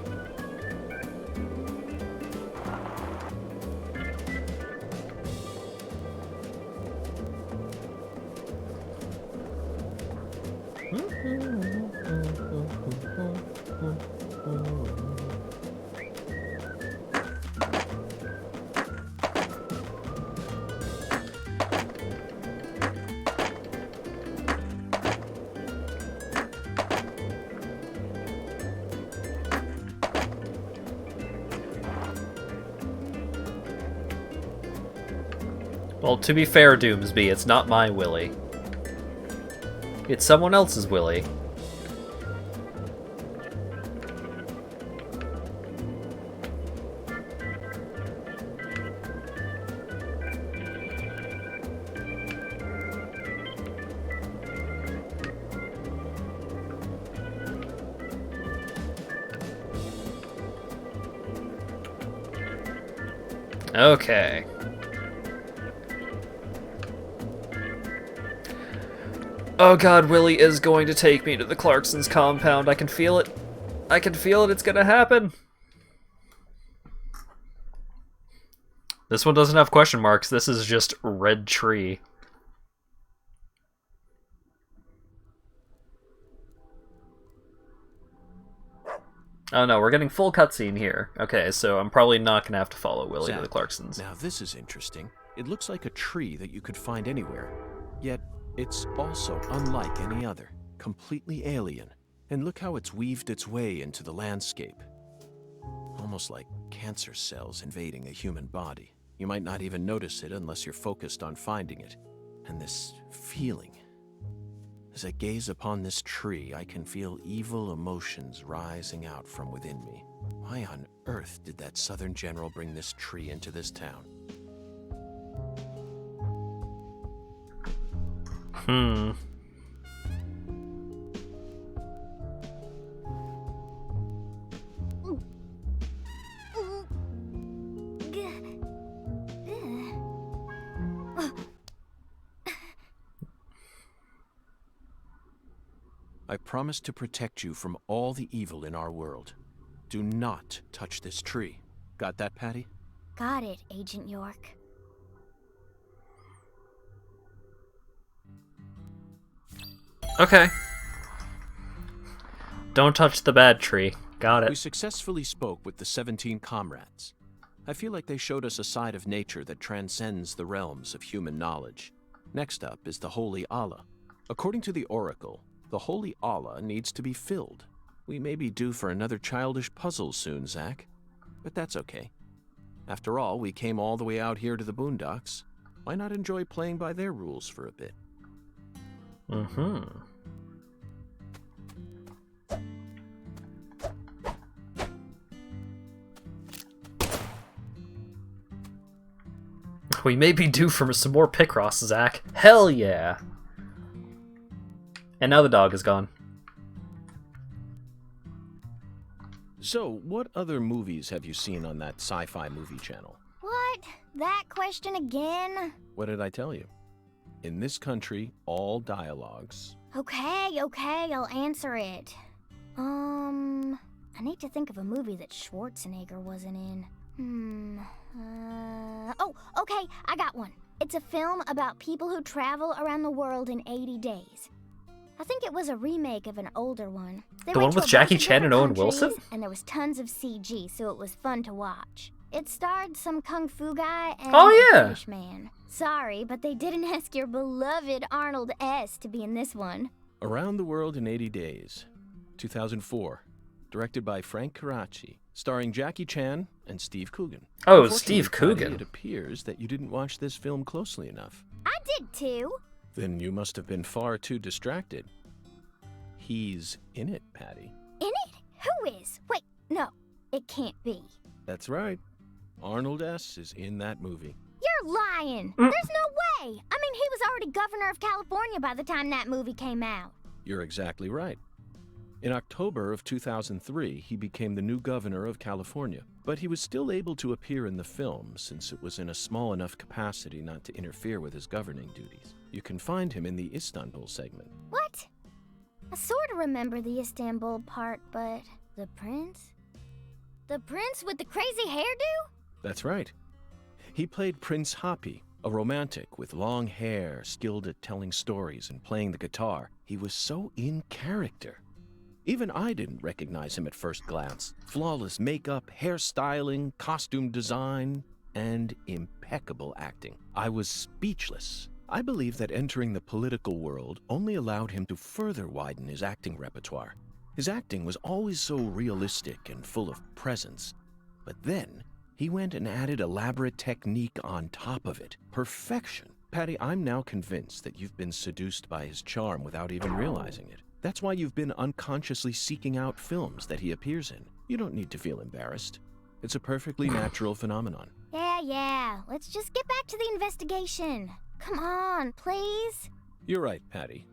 Well, to be fair, Doomsby, it's not my Willy. It's someone else's Willy. Okay. Oh god, Willie is going to take me to the Clarksons' compound. I can feel it. I can feel it. It's gonna happen. This one doesn't have question marks. This is just red tree. Oh no, we're getting full cutscene here. Okay, so I'm probably not gonna have to follow Willie to the Clarksons. Now this is interesting. It looks like a tree that you could find anywhere. Yet, it's also unlike any other. Completely alien. And look how it's weaved its way into the landscape. Almost like cancer cells invading a human body. You might not even notice it unless you're focused on finding it. And this feeling. As I gaze upon this tree, I can feel evil emotions rising out from within me. Why on earth did that Southern general bring this tree into this town? I promise to protect you from all the evil in our world. Do not touch this tree. Got that, Patty? Got it, Agent York. Okay. Don't touch the bad tree. Got it. We successfully spoke with the 17 comrades. I feel like they showed us a side of nature that transcends the realms of human knowledge. Next up is the Holy Allah. According to the Oracle, the Holy Allah needs to be filled. We may be due for another childish puzzle soon, Zach. But that's okay. After all, we came all the way out here to the boondocks. Why not enjoy playing by their rules for a bit? We may be due for some more Picross, Zach. Hell yeah! And now the dog is gone. So, what other movies have you seen on that sci-fi movie channel? What? That question again? What did I tell you? In this country, all dialogues... Okay, I'll answer it. I need to think of a movie that Schwarzenegger wasn't in. Oh, okay, I got one. It's a film about people who travel around the world in 80 days. I think it was a remake of an older one. The one with Jackie Chan and Owen Wilson? And there was tons of CG, so it was fun to watch. It starred some kung fu guy and Oh, yeah. a British man. Sorry, but they didn't ask your beloved Arnold S. to be in this one. Around the World in 80 Days, 2004. Directed by Frank Karachi. Starring Jackie Chan and Steve Coogan. Oh, Steve Coogan. It appears that you didn't watch this film closely enough. I did too. Then you must have been far too distracted. He's in it, Patty. In it? Who is? Wait, no, it can't be. That's right. Arnold S. is in that movie. You're lying. There's no way. I mean, he was already governor of California by the time that movie came out. You're exactly right. In October of 2003, he became the new governor of California. But he was still able to appear in the film since it was in a small enough capacity not to interfere with his governing duties. You can find him in the Istanbul segment. What? I sort of remember the Istanbul part, but the prince? The prince with the crazy hairdo? That's right. He played Prince Happy, a romantic with long hair, skilled at telling stories and playing the guitar. He was so in character. Even I didn't recognize him at first glance. Flawless makeup, hairstyling, costume design, and impeccable acting. I was speechless. I believe that entering the political world only allowed him to further widen his acting repertoire. His acting was always so realistic and full of presence. But then, he went and added elaborate technique on top of it. Perfection. Patty, I'm now convinced that you've been seduced by his charm without even realizing it. That's why you've been unconsciously seeking out films that he appears in. You don't need to feel embarrassed. It's a perfectly natural phenomenon. Yeah. Let's just get back to the investigation. Come on, please. You're right, Patty.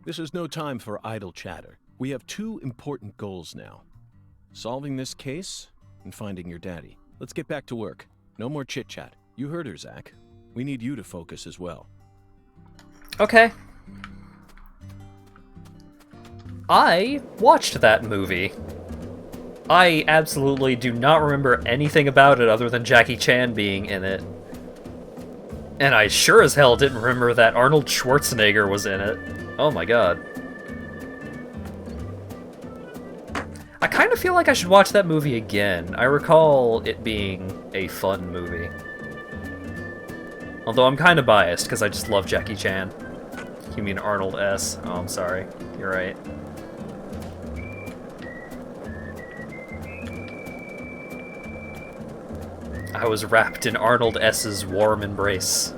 This is no time for idle chatter. We have two important goals now. Solving this case and finding your daddy. Let's get back to work. No more chit-chat. You heard her, Zach. We need you to focus as well. Okay. I watched that movie. I absolutely do not remember anything about it other than Jackie Chan being in it. And I sure as hell didn't remember that Arnold Schwarzenegger was in it. Oh my god. I kind of feel like I should watch that movie again. I recall it being a fun movie. Although I'm kind of biased, because I just love Jackie Chan. You mean Arnold S. Oh, I'm sorry. You're right. I was wrapped in Arnold S.'s warm embrace.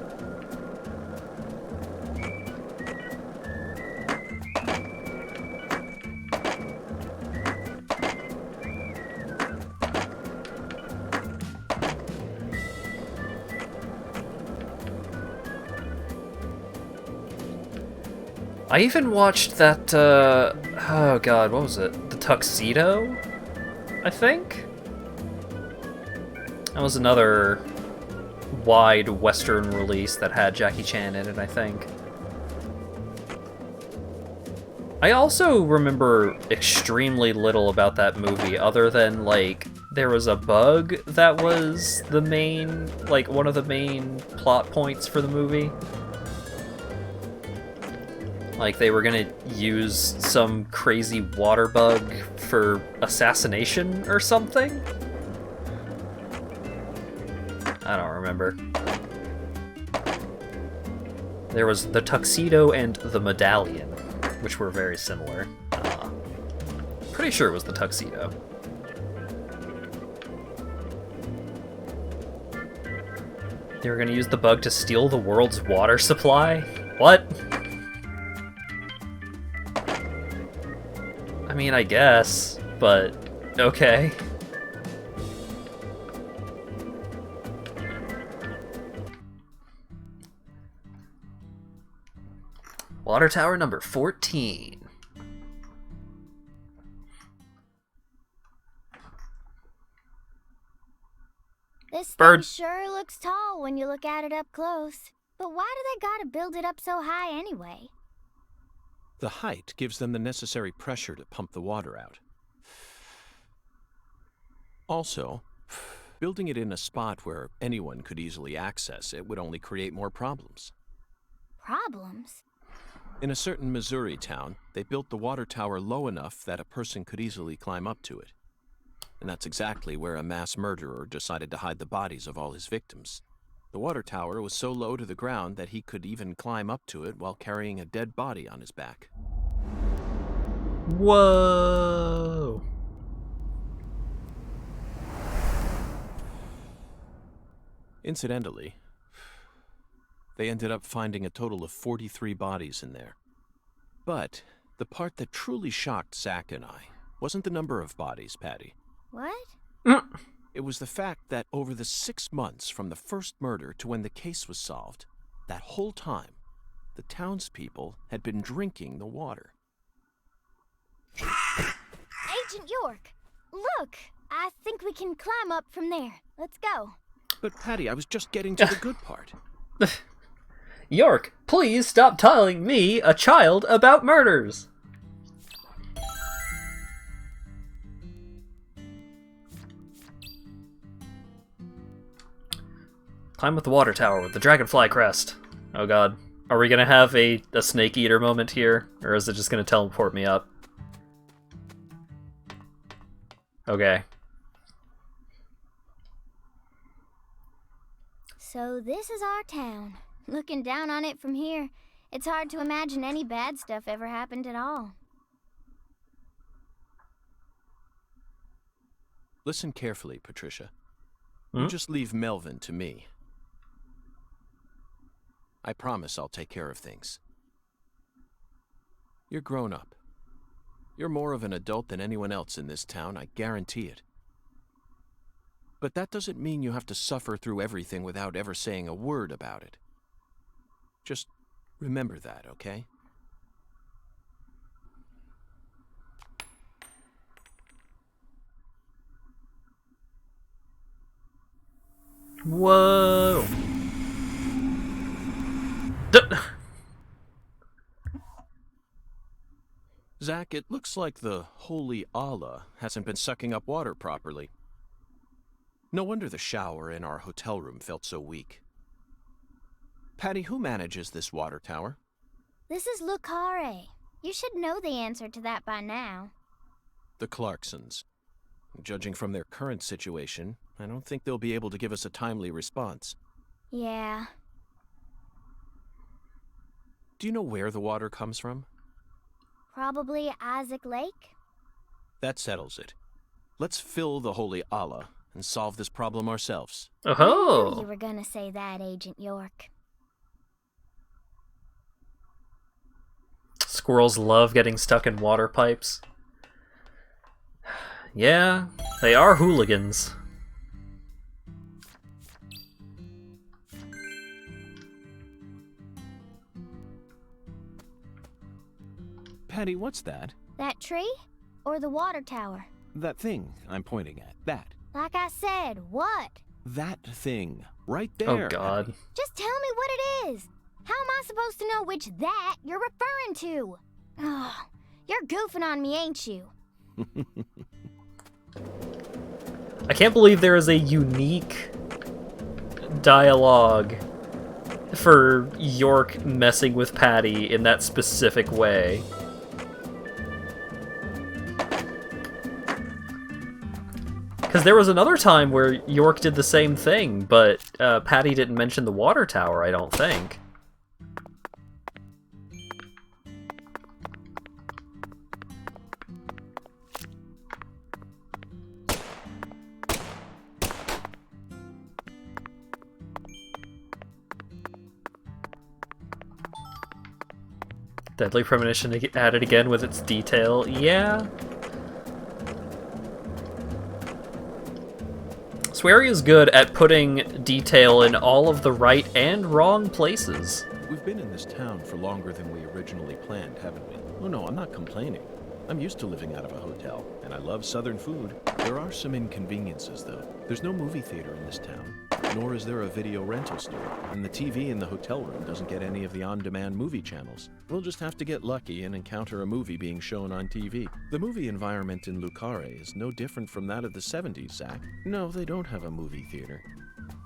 I even watched that, oh god, what was it? The Tuxedo? I think? That was another wide Western release that had Jackie Chan in it, I think. I also remember extremely little about that movie, other than, like, there was a bug that was the main, like, one of the main plot points for the movie. Like, they were gonna use some crazy water bug for assassination or something? I don't remember. There was the Tuxedo and the Medallion, which were very similar. Pretty sure it was the Tuxedo. They were gonna use the bug to steal the world's water supply? What? I mean, I guess, but okay. Water tower number 14. This Bird. thing sure looks tall when you look at it up close. But why do they gotta build it up so high anyway? The height gives them the necessary pressure to pump the water out. Also, building it in a spot where anyone could easily access it would only create more problems. Problems? In a certain Missouri town, they built the water tower low enough that a person could easily climb up to it. And that's exactly where a mass murderer decided to hide the bodies of all his victims. The water tower was so low to the ground that he could even climb up to it while carrying a dead body on his back. Whoa! Incidentally, they ended up finding a total of 43 bodies in there. But the part that truly shocked Zach and I wasn't the number of bodies, Patty. What? It was the fact that over the 6 months from the first murder to when the case was solved, that whole time, the townspeople had been drinking the water. Agent York, look! I think we can climb up from there. Let's go. But Patty, I was just getting to the good part. York, please stop telling me, a child, about murders! Climb up the water tower with the dragonfly crest. Oh god. Are we gonna have a snake eater moment here? Or is it just gonna teleport me up? Okay. So this is our town. Looking down on it from here, it's hard to imagine any bad stuff ever happened at all. Listen carefully, Patricia. You just leave Melvin to me. I promise I'll take care of things. You're grown up. You're more of an adult than anyone else in this town, I guarantee it. But that doesn't mean you have to suffer through everything without ever saying a word about it. Just remember that, okay? Whoa! Zach, it looks like the holy Allah hasn't been sucking up water properly. No wonder the shower in our hotel room felt so weak. Patty, who manages this water tower? This is Lucare. You should know the answer to that by now. The Clarksons. Judging from their current situation, I don't think they'll be able to give us a timely response. Yeah. Do you know where the water comes from? Probably Isaac Lake? That settles it. Let's fill the holy Allah and solve this problem ourselves. I knew you were gonna say that, Agent York. Squirrels love getting stuck in water pipes. Yeah, they are hooligans. Patty, what's that? That tree? Or the water tower? That thing I'm pointing at. That. Like I said, what? That thing. Right there. Oh god. Just tell me what it is. How am I supposed to know which that you're referring to? Oh, you're goofing on me, ain't you? I can't believe there is a unique dialogue for York messing with Patty in that specific way. Because there was another time where York did the same thing, but Patty didn't mention the water tower, I don't think. Deadly Premonition added again with its detail. Yeah. Swery is good at putting detail in all of the right and wrong places. We've been in this town for longer than we originally planned, haven't we? Oh no, I'm not complaining. I'm used to living out of a hotel, and I love southern food. There are some inconveniences, though. There's no movie theater in this town, nor is there a video rental store, and the TV in the hotel room doesn't get any of the on-demand movie channels. We'll just have to get lucky and encounter a movie being shown on TV. The movie environment in Lucare is no different from that of the 70s, Zach. No, they don't have a movie theater.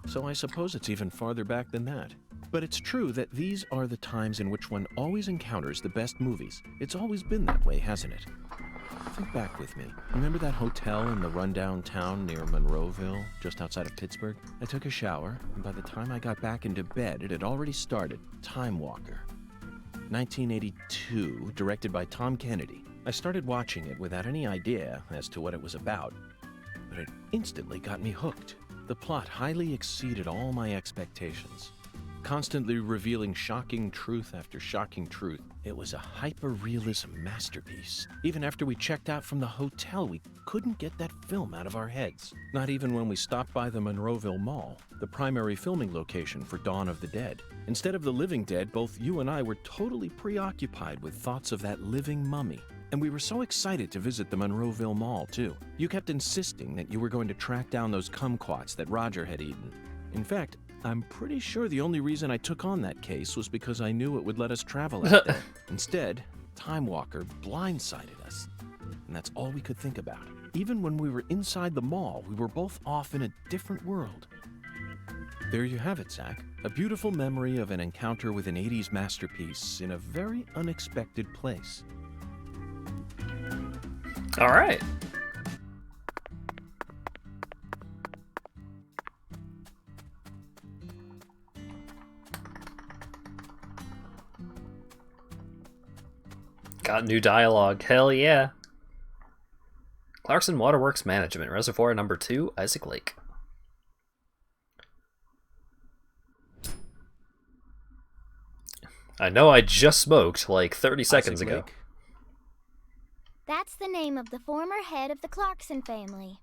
So I suppose it's even farther back than that. But it's true that these are the times in which one always encounters the best movies. It's always been that way, hasn't it? Think back with me. Remember that hotel in the rundown town near Monroeville, just outside of Pittsburgh? I took a shower, and by the time I got back into bed, it had already started. Time Walker. 1982, directed by Tom Kennedy. I started watching it without any idea as to what it was about, but it instantly got me hooked. The plot highly exceeded all my expectations, constantly revealing shocking truth after shocking truth. It was a hyper-realism masterpiece. Even after we checked out from the hotel, we couldn't get that film out of our heads. Not even when we stopped by the Monroeville Mall, the primary filming location for Dawn of the Dead. Instead of the living dead, both you and I were totally preoccupied with thoughts of that living mummy. And we were so excited to visit the Monroeville Mall, too. You kept insisting that you were going to track down those kumquats that Roger had eaten. In fact, I'm pretty sure the only reason I took on that case was because I knew it would let us travel out there. Instead, Time Walker blindsided us. And that's all we could think about. Even when we were inside the mall, we were both off in a different world. There you have it, Zach. A beautiful memory of an encounter with an 80s masterpiece in a very unexpected place. All right. Got new dialogue. Hell yeah. Clarkson Waterworks Management, Reservoir number 2, Isaac Lake. I know I just smoked like 30 seconds ago. Lake. That's the name of the former head of the Clarkson family.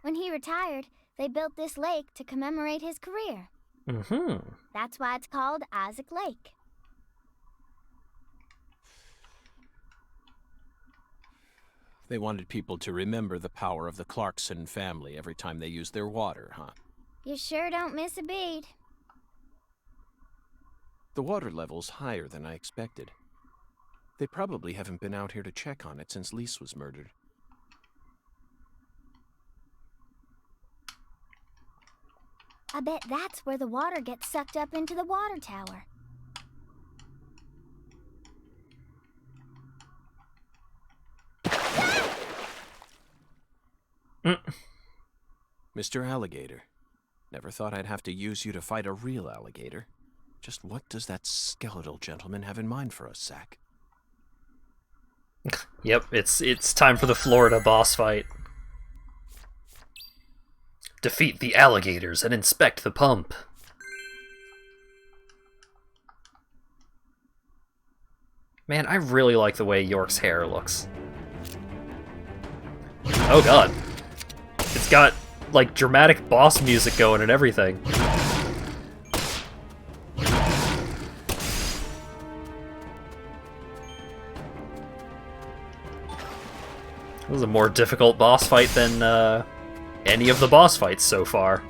When he retired, they built this lake to commemorate his career. Mm-hmm. That's why it's called Isaac Lake. They wanted people to remember the power of the Clarkson family every time they used their water, huh? You sure don't miss a beat. The water level's higher than I expected. They probably haven't been out here to check on it since Lise was murdered. I bet that's where the water gets sucked up into the water tower. Mr. Alligator. Never thought I'd have to use you to fight a real alligator. Just what does that skeletal gentleman have in mind for us, Zack? Yep, it's time for the Florida boss fight. Defeat the alligators and inspect the pump. Man, I really like the way York's hair looks. Oh god. It's got, like, dramatic boss music going and everything. This is a more difficult boss fight than, any of the boss fights so far.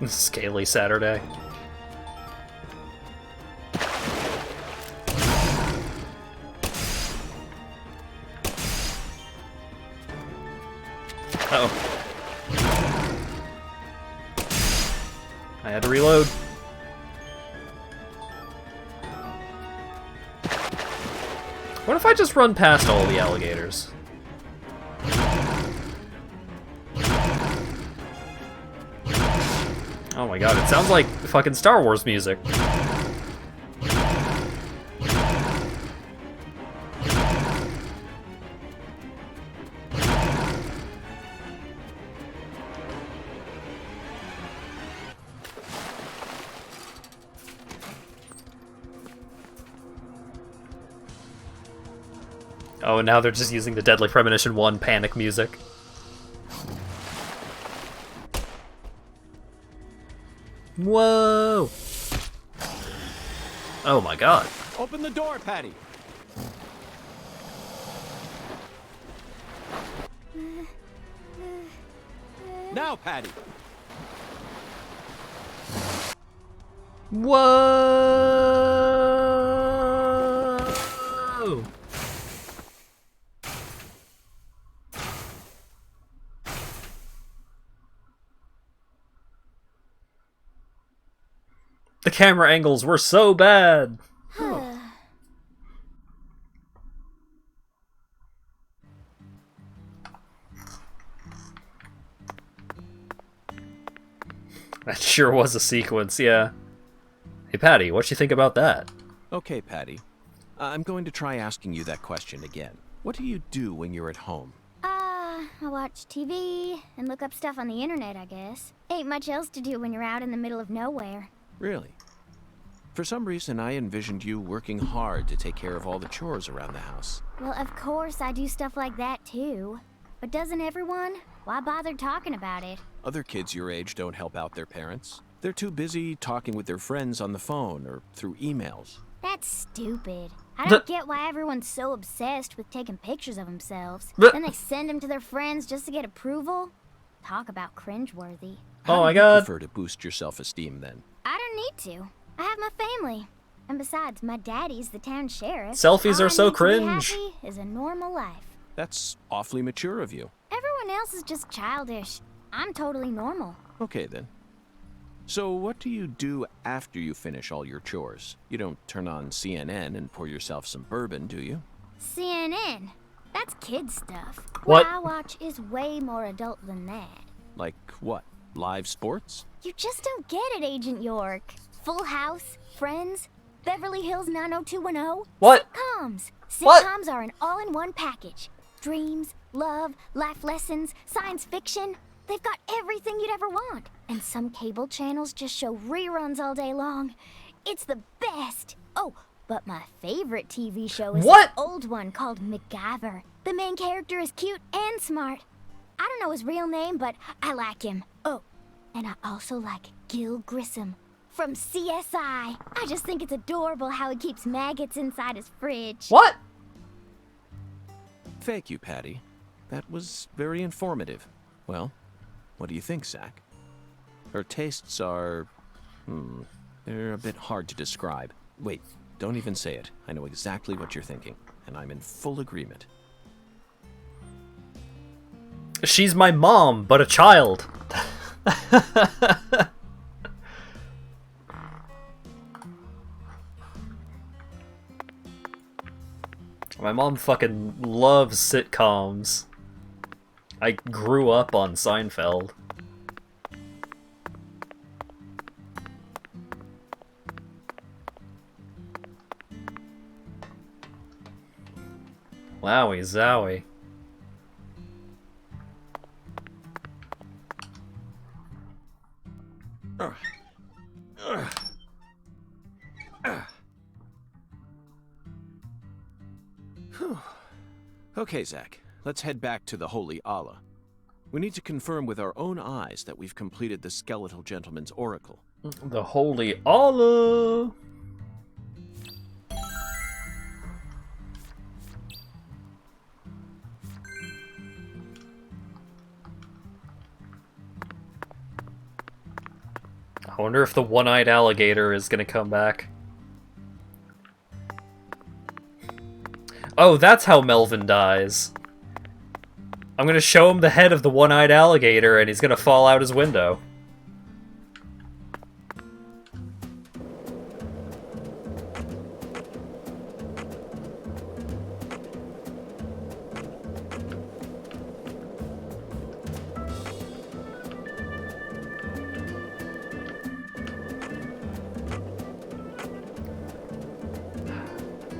Scaly Saturday. Uh-oh. I had to reload. What if I just run past all the alligators? Oh my god, it sounds like fucking Star Wars music. Oh, and now they're just using the Deadly Premonition 1 panic music. Whoa! Oh my god. Open the door, Patty! Now, Patty! Whoa! The camera angles were so bad! That sure was a sequence, yeah. Hey Patty, what you think about that? Okay, Patty. I'm going to try asking you that question again. What do you do when you're at home? I watch TV and look up stuff on the internet, I guess. Ain't much else to do when you're out in the middle of nowhere. Really? For some reason, I envisioned you working hard to take care of all the chores around the house. Well, of course I do stuff like that, too. But doesn't everyone? Why bother talking about it? Other kids your age don't help out their parents. They're too busy talking with their friends on the phone or through emails. That's stupid. I don't get why everyone's so obsessed with taking pictures of themselves. Then they send them to their friends just to get approval. Talk about cringeworthy. Oh my You god. prefer to boost your self-esteem then? I don't need to. I have my family. And besides, my daddy's the town sheriff. Selfies All are I so need to be cringe. happy is a normal life. That's awfully mature of you. Everyone else is just childish. I'm totally normal. Okay then. So what do you do after you finish all your chores? You don't turn on CNN and pour yourself some bourbon, do you? CNN? That's kid stuff. What? What I watch is way more adult than that. Like what? Live sports? You just don't get it, Agent York. Full House, Friends, Beverly Hills 90210. What? Sitcoms. What? Sitcoms are an all-in-one package. Dreams, love, life lessons, science fiction. They've got everything you'd ever want. And some cable channels just show reruns all day long. It's the best. Oh, but my favorite TV show is What? an old one called MacGyver. The main character is cute and smart. I don't know his real name, but I like him. Oh, and I also like Gil Grissom from CSI. I just think it's adorable how he keeps maggots inside his fridge. What? Thank you, Patty. That was very informative. Well, what do you think, Zach? Her tastes are... they're a bit hard to describe. Wait, don't even say it. I know exactly what you're thinking, and I'm in full agreement. She's my mom, but a child. My mom fucking loves sitcoms. I grew up on Seinfeld. Wowie zowie. Okay, Zach, let's head back to the Holy Allah. We need to confirm with our own eyes that we've completed the Skeletal Gentleman's Oracle. The Holy Allah! I wonder if the one-eyed alligator is gonna come back. Oh, that's how Melvin dies. I'm gonna show him the head of the one-eyed alligator and he's gonna fall out his window.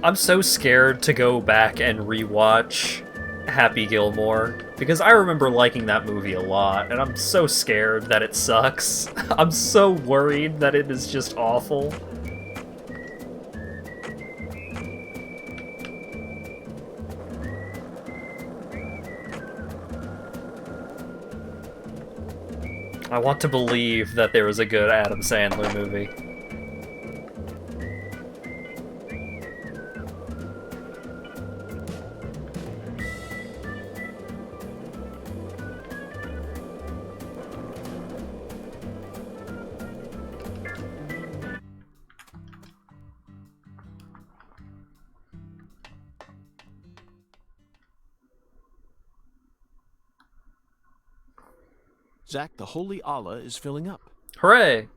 I'm so scared to go back and rewatch Happy Gilmore, because I remember liking that movie a lot, and I'm so scared that it sucks. I'm so worried that it is just awful. I want to believe that there was a good Adam Sandler movie. Zach, the Holy Allah is filling up. Hooray!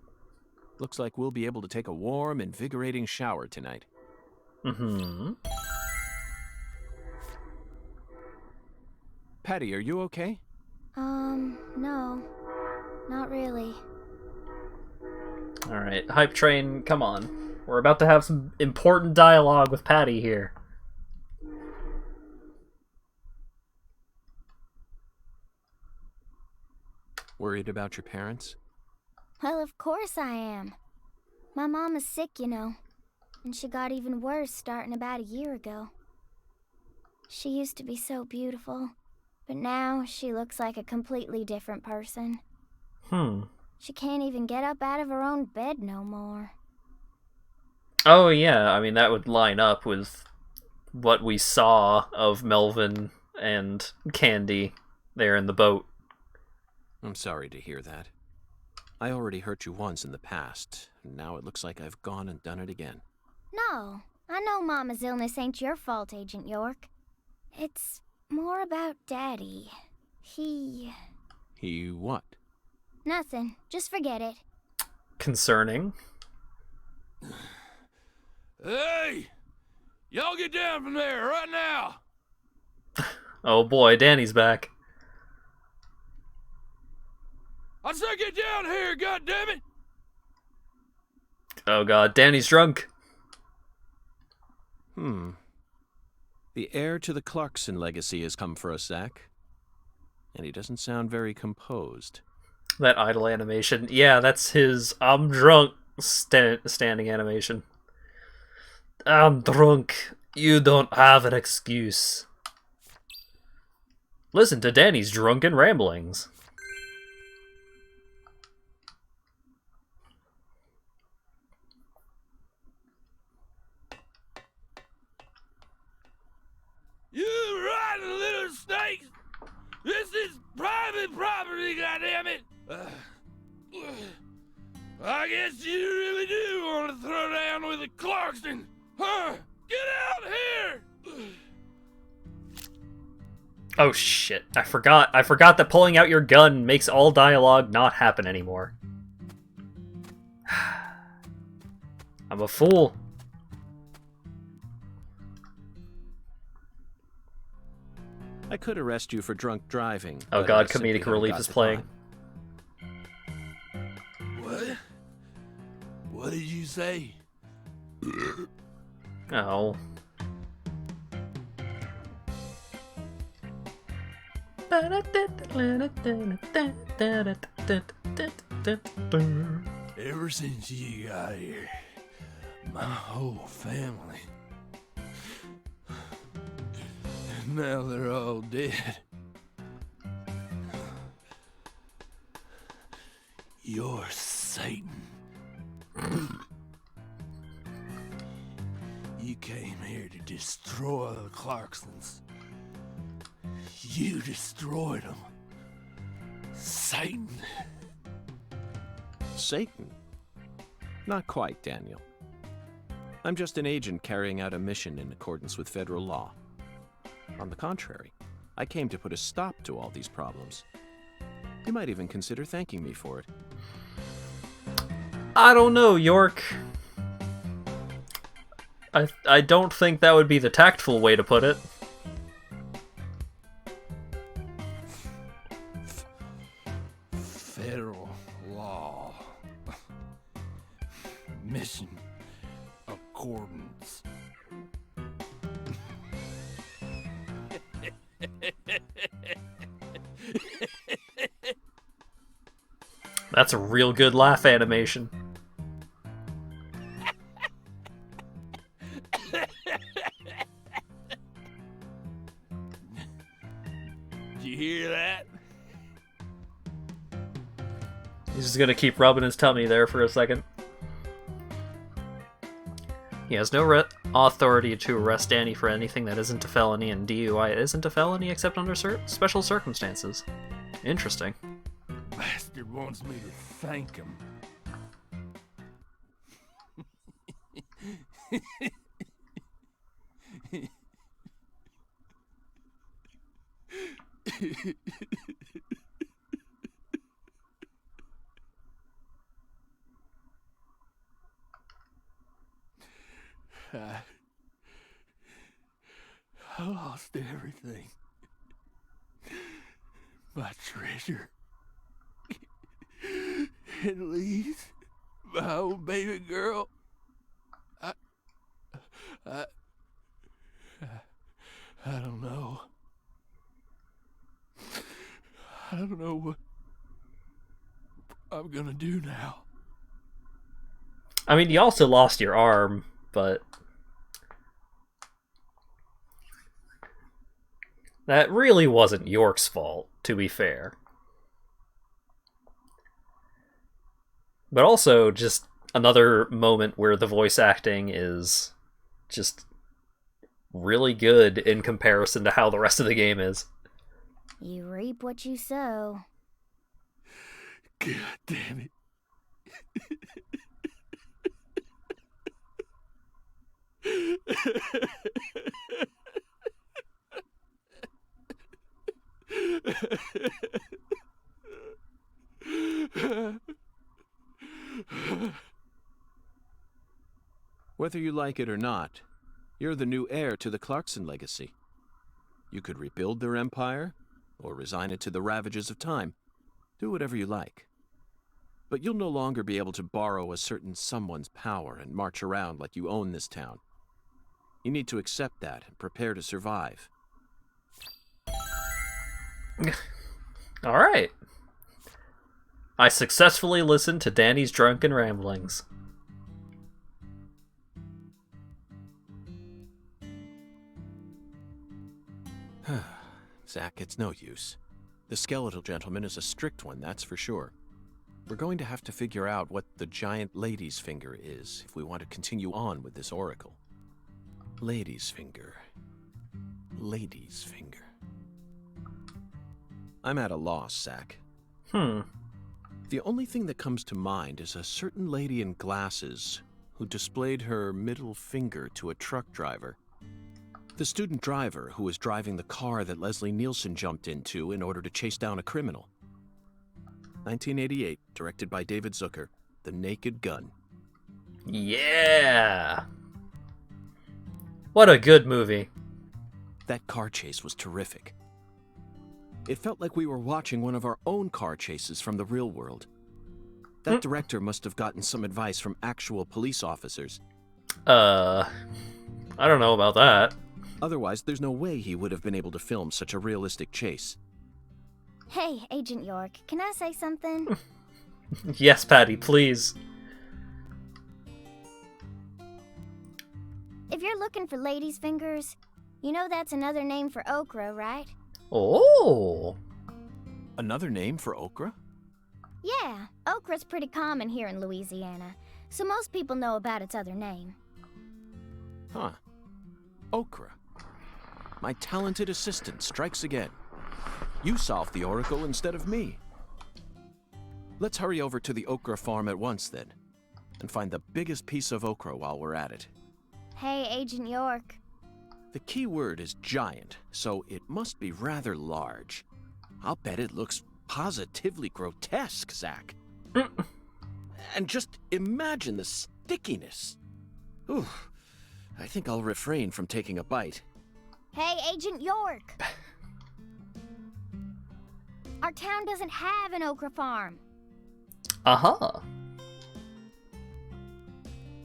Looks like we'll be able to take a warm, invigorating shower tonight. Mm-hmm. Patty, are you okay? No. Not really. Alright, Hype Train, come on. We're about to have some important dialogue with Patty here. Worried about your parents? Well, of course I am. My mom is sick, you know. And she got even worse starting about a year ago. She used to be so beautiful. But now she looks like a completely different person. She can't even get up out of her own bed no more. Oh yeah, I mean that would line up with what we saw of Melvin and Candy there in the boat. I'm sorry to hear that. I already hurt you once in the past, and now it looks like I've gone and done it again. No, I know Mama's illness ain't your fault, Agent York. It's more about Daddy. He what? Nothing. Just forget it. Concerning. Hey! Y'all get down from there right now! Oh boy, Danny's back. I said get down here, goddammit! Oh god, Danny's drunk. The heir to the Clarkson legacy has come for us, Zach. And he doesn't sound very composed. That idle animation. Yeah, that's his I'm drunk standing animation. I'm drunk. You don't have an excuse. Listen to Danny's drunken ramblings. guess you really do want to throw down with a Clarkson, huh? Get out here! Oh shit, I forgot that pulling out your gun makes all dialogue not happen anymore. I'm a fool. I could arrest you for drunk driving. Oh but god, I simply comedic haven't relief got is the playing. time. What? What did you say? Oh. Ever since you got here, my whole family. Now they're all dead. You're Satan. You came here to destroy the Clarksons. You destroyed them. Satan. Satan? Not quite, Daniel. I'm just an agent carrying out a mission in accordance with federal law. On the contrary, I came to put a stop to all these problems. You might even consider thanking me for it. I don't know, York. I don't think that would be the tactful way to put it. Federal law. Mission accordance. That's a real good laugh animation. Did you hear that? He's just gonna keep rubbing his tummy there for a second. He has no authority to arrest Danny for anything that isn't a felony, and DUI isn't a felony except under special circumstances. Interesting. Bastard wants me to thank him. I lost everything. My treasure. At least my old baby girl. I don't know. I don't know what I'm gonna do now. I mean, you also lost your arm, but that really wasn't York's fault, to be fair. But also, just another moment where the voice acting is just really good in comparison to how the rest of the game is. You reap what you sow. God damn it. Whether you like it or not, you're the new heir to the Clarkson legacy. You could rebuild their empire, or resign it to the ravages of time. Do whatever you like. But you'll no longer be able to borrow a certain someone's power and march around like you own this town. You need to accept that and prepare to survive. Alright. I successfully listened to Danny's drunken ramblings. Zack, it's no use. The skeletal gentleman is a strict one, that's for sure. We're going to have to figure out what the giant lady's finger is if we want to continue on with this oracle. Lady's finger. Lady's finger. I'm at a loss, Zack. The only thing that comes to mind is a certain lady in glasses who displayed her middle finger to a truck driver. The student driver who was driving the car that Leslie Nielsen jumped into in order to chase down a criminal. 1988, directed by David Zucker, The Naked Gun. Yeah! What a good movie. That car chase was terrific. It felt like we were watching one of our own car chases from the real world. That director must have gotten some advice from actual police officers. I don't know about that. Otherwise, there's no way he would have been able to film such a realistic chase. Hey, Agent York, can I say something? Yes, Patty, please. If you're looking for ladies' fingers, you know that's another name for okra, right? Oh! Another name for okra? Yeah, okra's pretty common here in Louisiana, so most people know about its other name. Huh. Okra. My talented assistant strikes again. You solved the oracle instead of me. Let's hurry over to the okra farm at once, then, and find the biggest piece of okra while we're at it. Hey, Agent York. The key word is giant, so it must be rather large. I'll bet it looks positively grotesque, Zach. And just imagine the stickiness. Ooh, I think I'll refrain from taking a bite. Hey, Agent York! Our town doesn't have an okra farm. Uh-huh.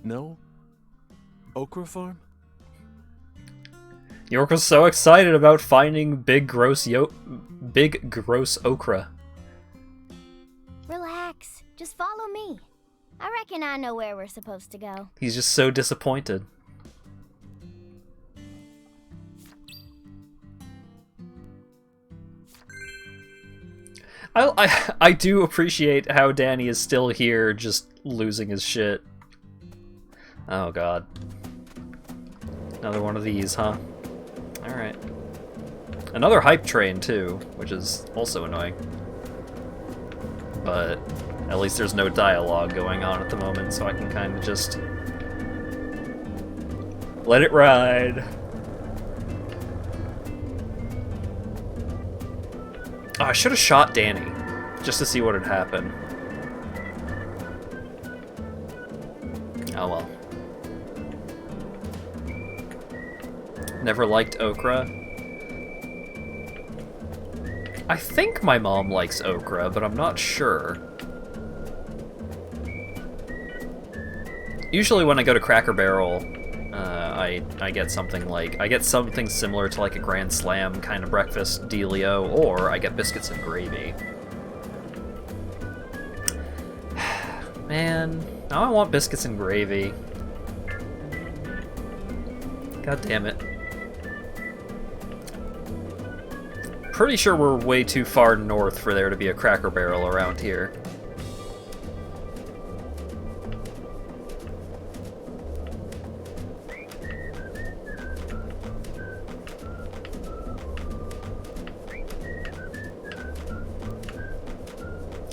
No? Okra farm? York was so excited about finding big gross okra. Relax. Just follow me. I reckon I know where we're supposed to go. He's just so disappointed. I do appreciate how Danny is still here, just losing his shit. Oh god. Another one of these, huh? Alright. Another hype train, too, which is also annoying. But at least there's no dialogue going on at the moment, so I can kind of just let it ride. Oh, I should have shot Danny, just to see what had happened. Oh well. Never liked okra. I think my mom likes okra, but I'm not sure. Usually when I go to Cracker Barrel, I get something like, I get something similar to like a Grand Slam kind of breakfast dealio, or I get biscuits and gravy. Man, now I want biscuits and gravy. God damn it. Pretty sure we're way too far north for there to be a Cracker Barrel around here.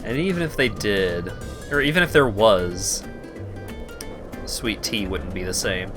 And even if they did, or even if there was, sweet tea wouldn't be the same.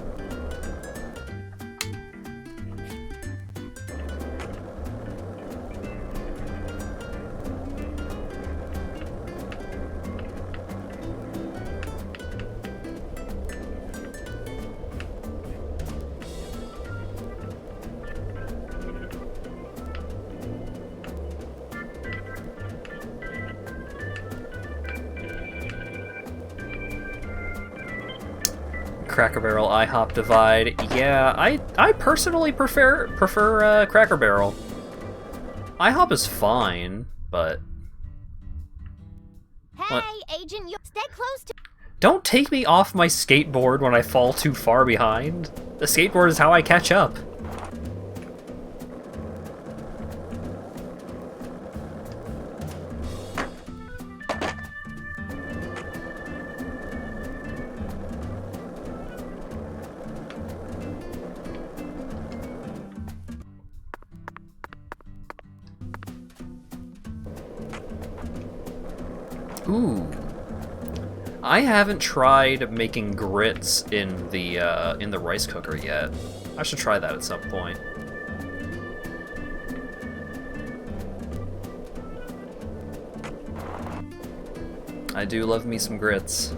Cracker Barrel IHOP divide. Yeah, I personally prefer Cracker Barrel. IHOP is fine, but Hey, what? Agent, you stay close to. Don't take me off my skateboard when I fall too far behind. The skateboard is how I catch up. Ooh. I haven't tried making grits in the rice cooker yet. I should try that at some point. I do love me some grits.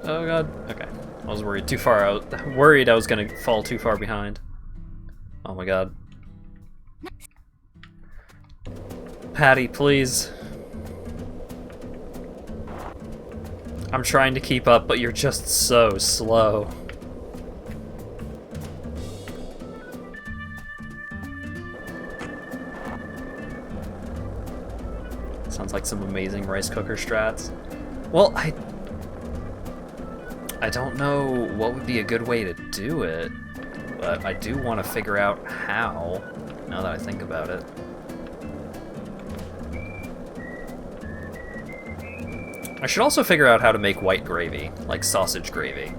Oh god. Okay. I was worried too far out. Worried I was gonna fall too far behind. Oh my god. Patty, please. I'm trying to keep up, but you're just so slow. Sounds like some amazing rice cooker strats. Well, I don't know what would be a good way to do it, but I do want to figure out how, now that I think about it. I should also figure out how to make white gravy, like sausage gravy.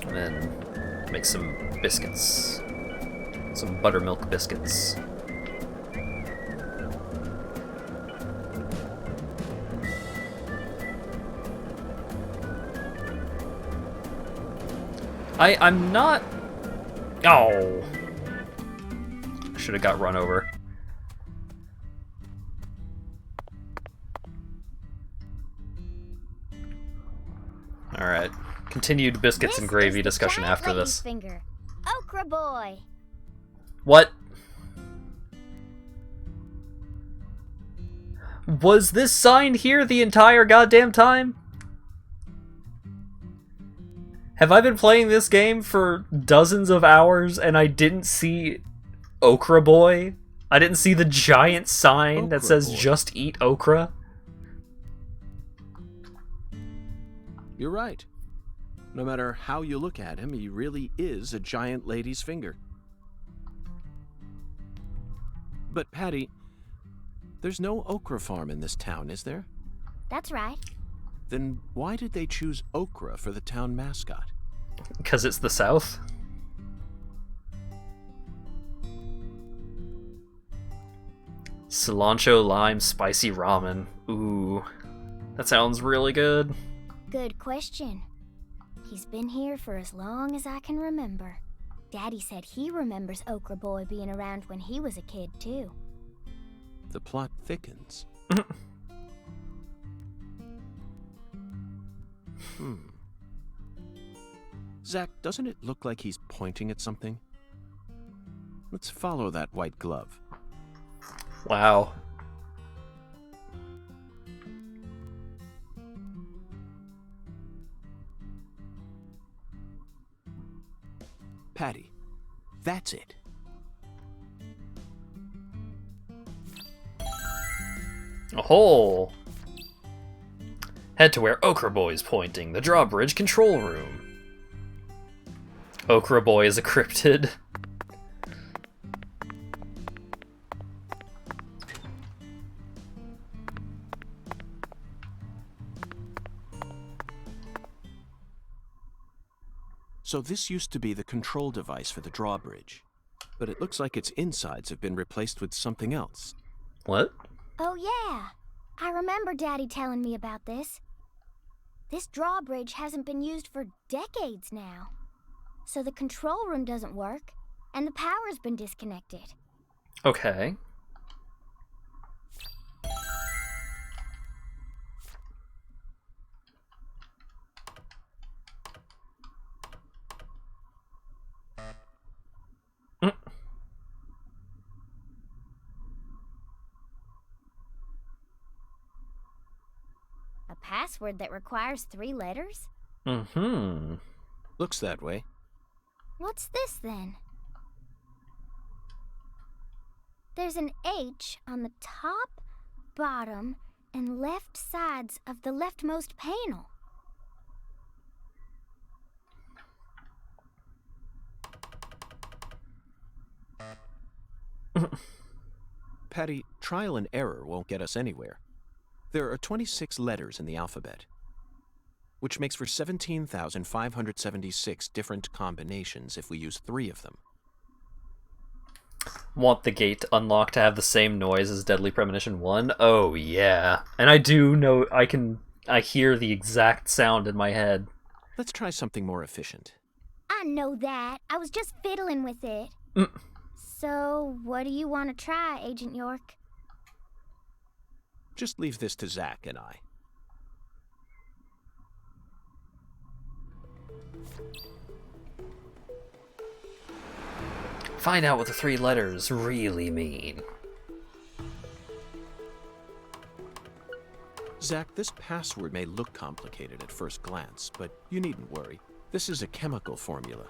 And then make some biscuits. Some buttermilk biscuits. I'm not... Oh! I should have got run over. Alright. Continued biscuits and gravy discussion after this. Finger. Okra boy. What? Was this sign here the entire goddamn time? Have I been playing this game for dozens of hours and I didn't see Okra Boy? I didn't see the giant sign that says just eat okra? You're right. No matter how you look at him, he really is a giant lady's finger. But Patty, there's no okra farm in this town, is there? That's right. Then why did they choose okra for the town mascot? Because it's the South? Cilantro lime spicy ramen. Ooh. That sounds really good. Good question. He's been here for as long as I can remember. Daddy said he remembers Okra Boy being around when he was a kid, too. The plot thickens. Zach, doesn't it look like he's pointing at something? Let's follow that white glove. Wow. Patty, that's it. A hole. Head to where Okra Boy's pointing, the drawbridge control room. Okra Boy is a cryptid. So this used to be the control device for the drawbridge, but it looks like its insides have been replaced with something else. What? Oh yeah, I remember Daddy telling me about this. This drawbridge hasn't been used for decades now. So the control room doesn't work, and the power's been disconnected. Okay. A password that requires 3 letters? Mm-hmm. Looks that way. What's this then? There's an H on the top, bottom, and left sides of the leftmost panel. Patty, trial and error won't get us anywhere. There are 26 letters in the alphabet, which makes for 17,576 different combinations if we use 3 of them. Want the gate to unlock to have the same noise as Deadly Premonition 1? Oh, yeah. And I do know, I hear the exact sound in my head. Let's try something more efficient. I know that. I was just fiddling with it. So, what do you want to try, Agent York? Just leave this to Zach and I. Find out what the 3 letters really mean. Zach, this password may look complicated at first glance, but you needn't worry. This is a chemical formula.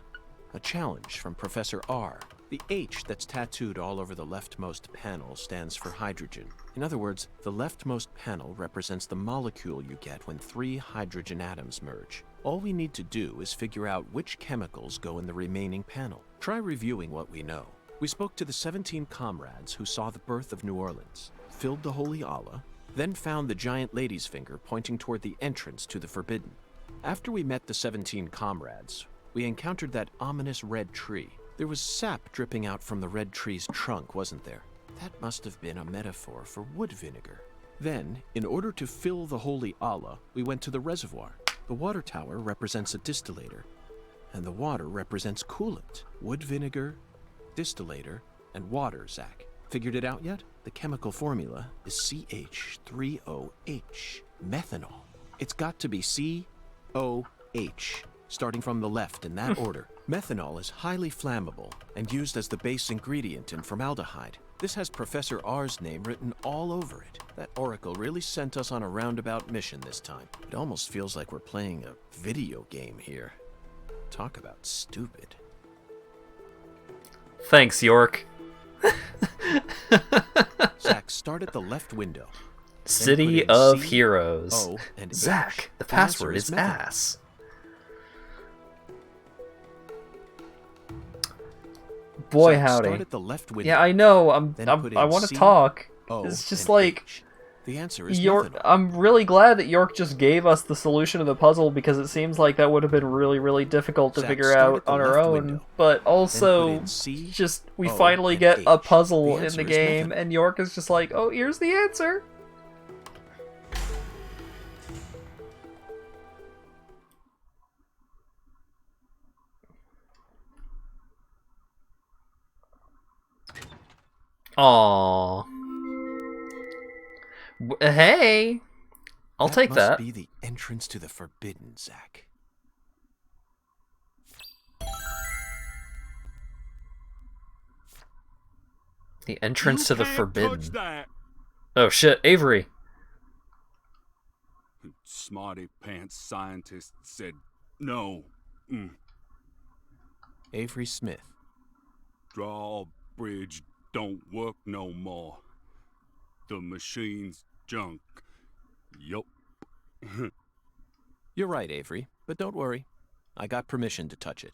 A challenge from Professor R. The H that's tattooed all over the leftmost panel stands for hydrogen. In other words, the leftmost panel represents the molecule you get when 3 hydrogen atoms merge. All we need to do is figure out which chemicals go in the remaining panel. Try reviewing what we know. We spoke to the 17 comrades who saw the birth of New Orleans, filled the Holy Allah, then found the giant lady's finger pointing toward the entrance to the Forbidden. After we met the 17 comrades, we encountered that ominous red tree. There was sap dripping out from the red tree's trunk, wasn't there? That must have been a metaphor for wood vinegar. Then, in order to fill the Holy Allah, we went to the reservoir. The water tower represents a distillator, and the water represents coolant. Wood vinegar, distillator, and water, Zach. Figured it out yet? The chemical formula is CH3OH, methanol. It's got to be COH, starting from the left in that order. Methanol is highly flammable and used as the base ingredient in formaldehyde. This has Professor R's name written all over it. That oracle really sent us on a roundabout mission this time. It almost feels like we're playing a video game here. Talk about stupid. Thanks, York. Zach, start at the left window. City of Heroes. O and Zach, H. the password answer is methanol. ass. Boy, Zach, howdy. start at the left window. Yeah, I know. Then put I in want to C, talk. O, It's just and like H. The answer is York. methanol. I'm really glad that York just gave us the solution of the puzzle because it seems like that would have been really, really difficult to Zach, figure start out at the on our left own. window. But Then also, put in C, just we O, finally and get a H. puzzle The in answer the is game, methanol. and York is just like, "Oh, here's the answer." Aww. Hey, I'll take That that. must be the entrance to the Forbidden, Zach. The entrance to the Forbidden. Touch that. Oh shit, Avery. Smarty pants scientist said no. Avery Smith. Drawbridge don't work no more. The machine's junk. Yup. You're right, Avery, but don't worry. I got permission to touch it.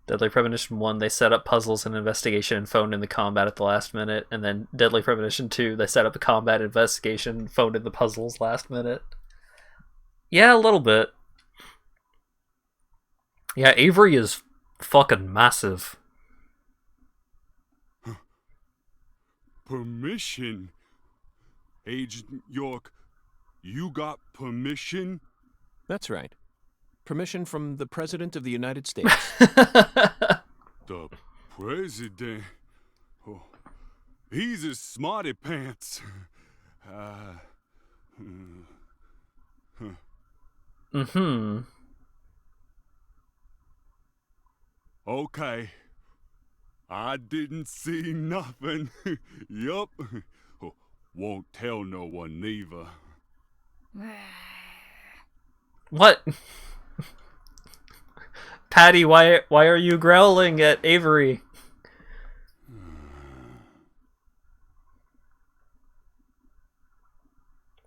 Deadly Premonition 1, they set up puzzles and investigation and phoned in the combat at the last minute. And then Deadly Premonition 2, they set up the combat investigation and phoned in the puzzles last minute. Yeah, a little bit. Yeah, Avery is fucking massive. Permission? Agent York, you got permission? That's right. Permission from the President of the United States. The president? Oh, he's a smarty pants. Mm-hmm. Okay. I didn't see nothing. Yup. Won't tell no one neither. What? Patty, why are you growling at Avery?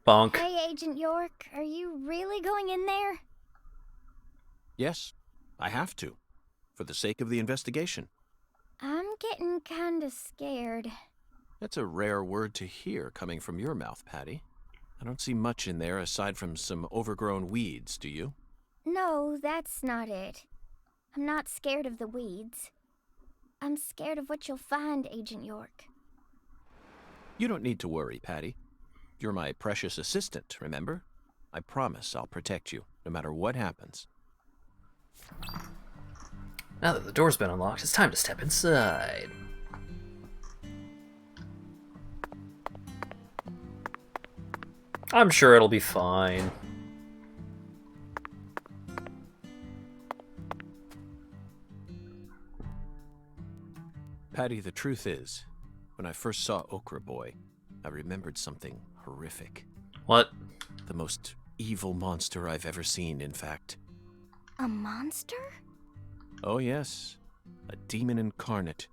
Bonk. Hey, Agent York, are you really going in there? Yes, I have to, for the sake of the investigation. I'm getting kinda scared. That's a rare word to hear coming from your mouth, Patty. I don't see much in there aside from some overgrown weeds, do you? No, that's not it. I'm not scared of the weeds. I'm scared of what you'll find, Agent York. You don't need to worry, Patty. You're my precious assistant, remember? I promise I'll protect you, no matter what happens. Now that the door's been unlocked, it's time to step inside. I'm sure it'll be fine. Patty, the truth is, when I first saw Okra Boy, I remembered something horrific. What? The most evil monster I've ever seen, in fact. A monster? Oh yes, a demon incarnate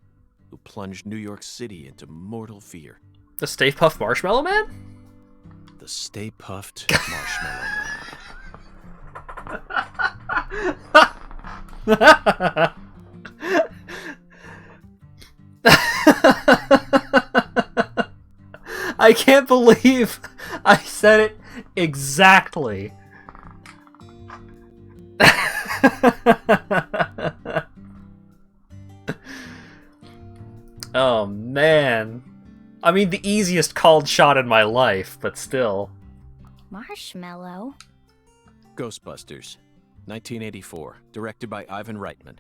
who plunged New York City into mortal fear. The Stay Puft Marshmallow Man? The Stay Puffed Marshmallow Man. I can't believe I said it exactly. Oh man. I mean, the easiest called shot in my life, but still. Marshmallow? Ghostbusters, 1984, directed by Ivan Reitman.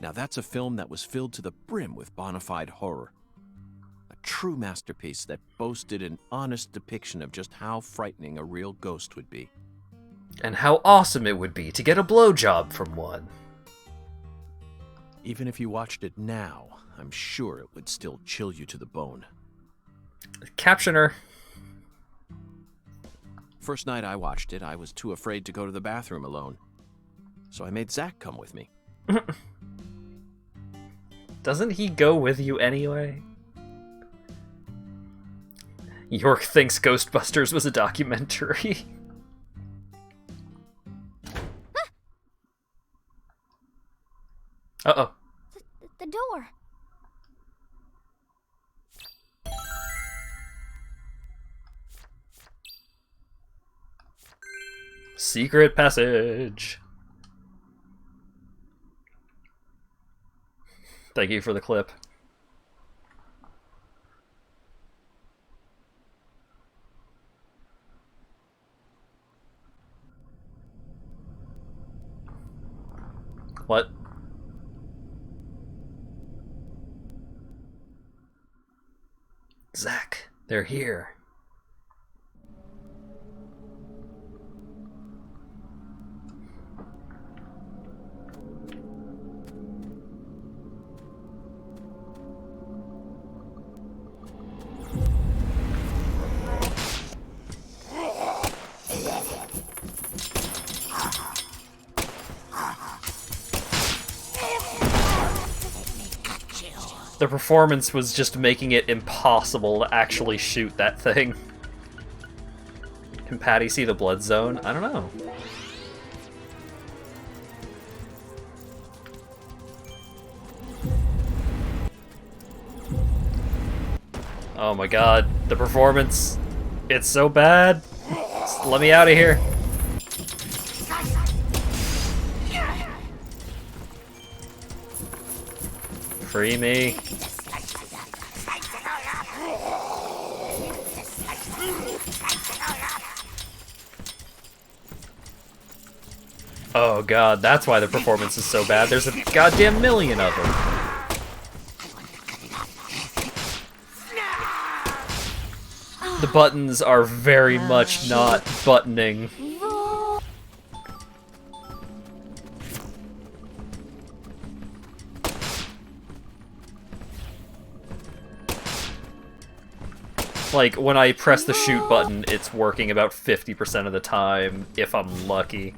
Now that's a film that was filled to the brim with bona fide horror. A true masterpiece that boasted an honest depiction of just how frightening a real ghost would be. And how awesome it would be to get a blowjob from one. Even if you watched it now, I'm sure it would still chill you to the bone. Captioner. First night I watched it, I was too afraid to go to the bathroom alone. So I made Zach come with me. Doesn't he go with you anyway? York thinks Ghostbusters was a documentary. Uh-oh. The door. Secret passage. Thank you for the clip. What? Zach, they're here. The performance was just making it impossible to actually shoot that thing. Can Patty see the blood zone? I don't know. Oh my god, the performance. It's so bad. Just let me out of here. Free me. Oh god, that's why the performance is so bad. There's a goddamn million of them. The buttons are very much not buttoning. Like, when I press the shoot button, it's working about 50% of the time, if I'm lucky.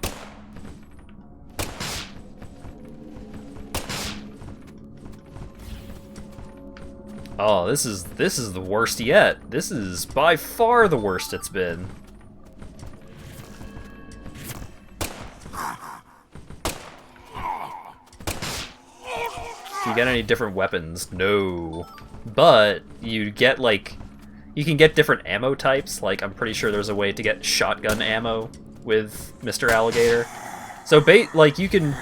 Oh, this is the worst yet. This is by far the worst it's been. get any different weapons? No. But you get, like... You can get different ammo types. Like, I'm pretty sure there's a way to get shotgun ammo with Mr. Alligator. So, like, you can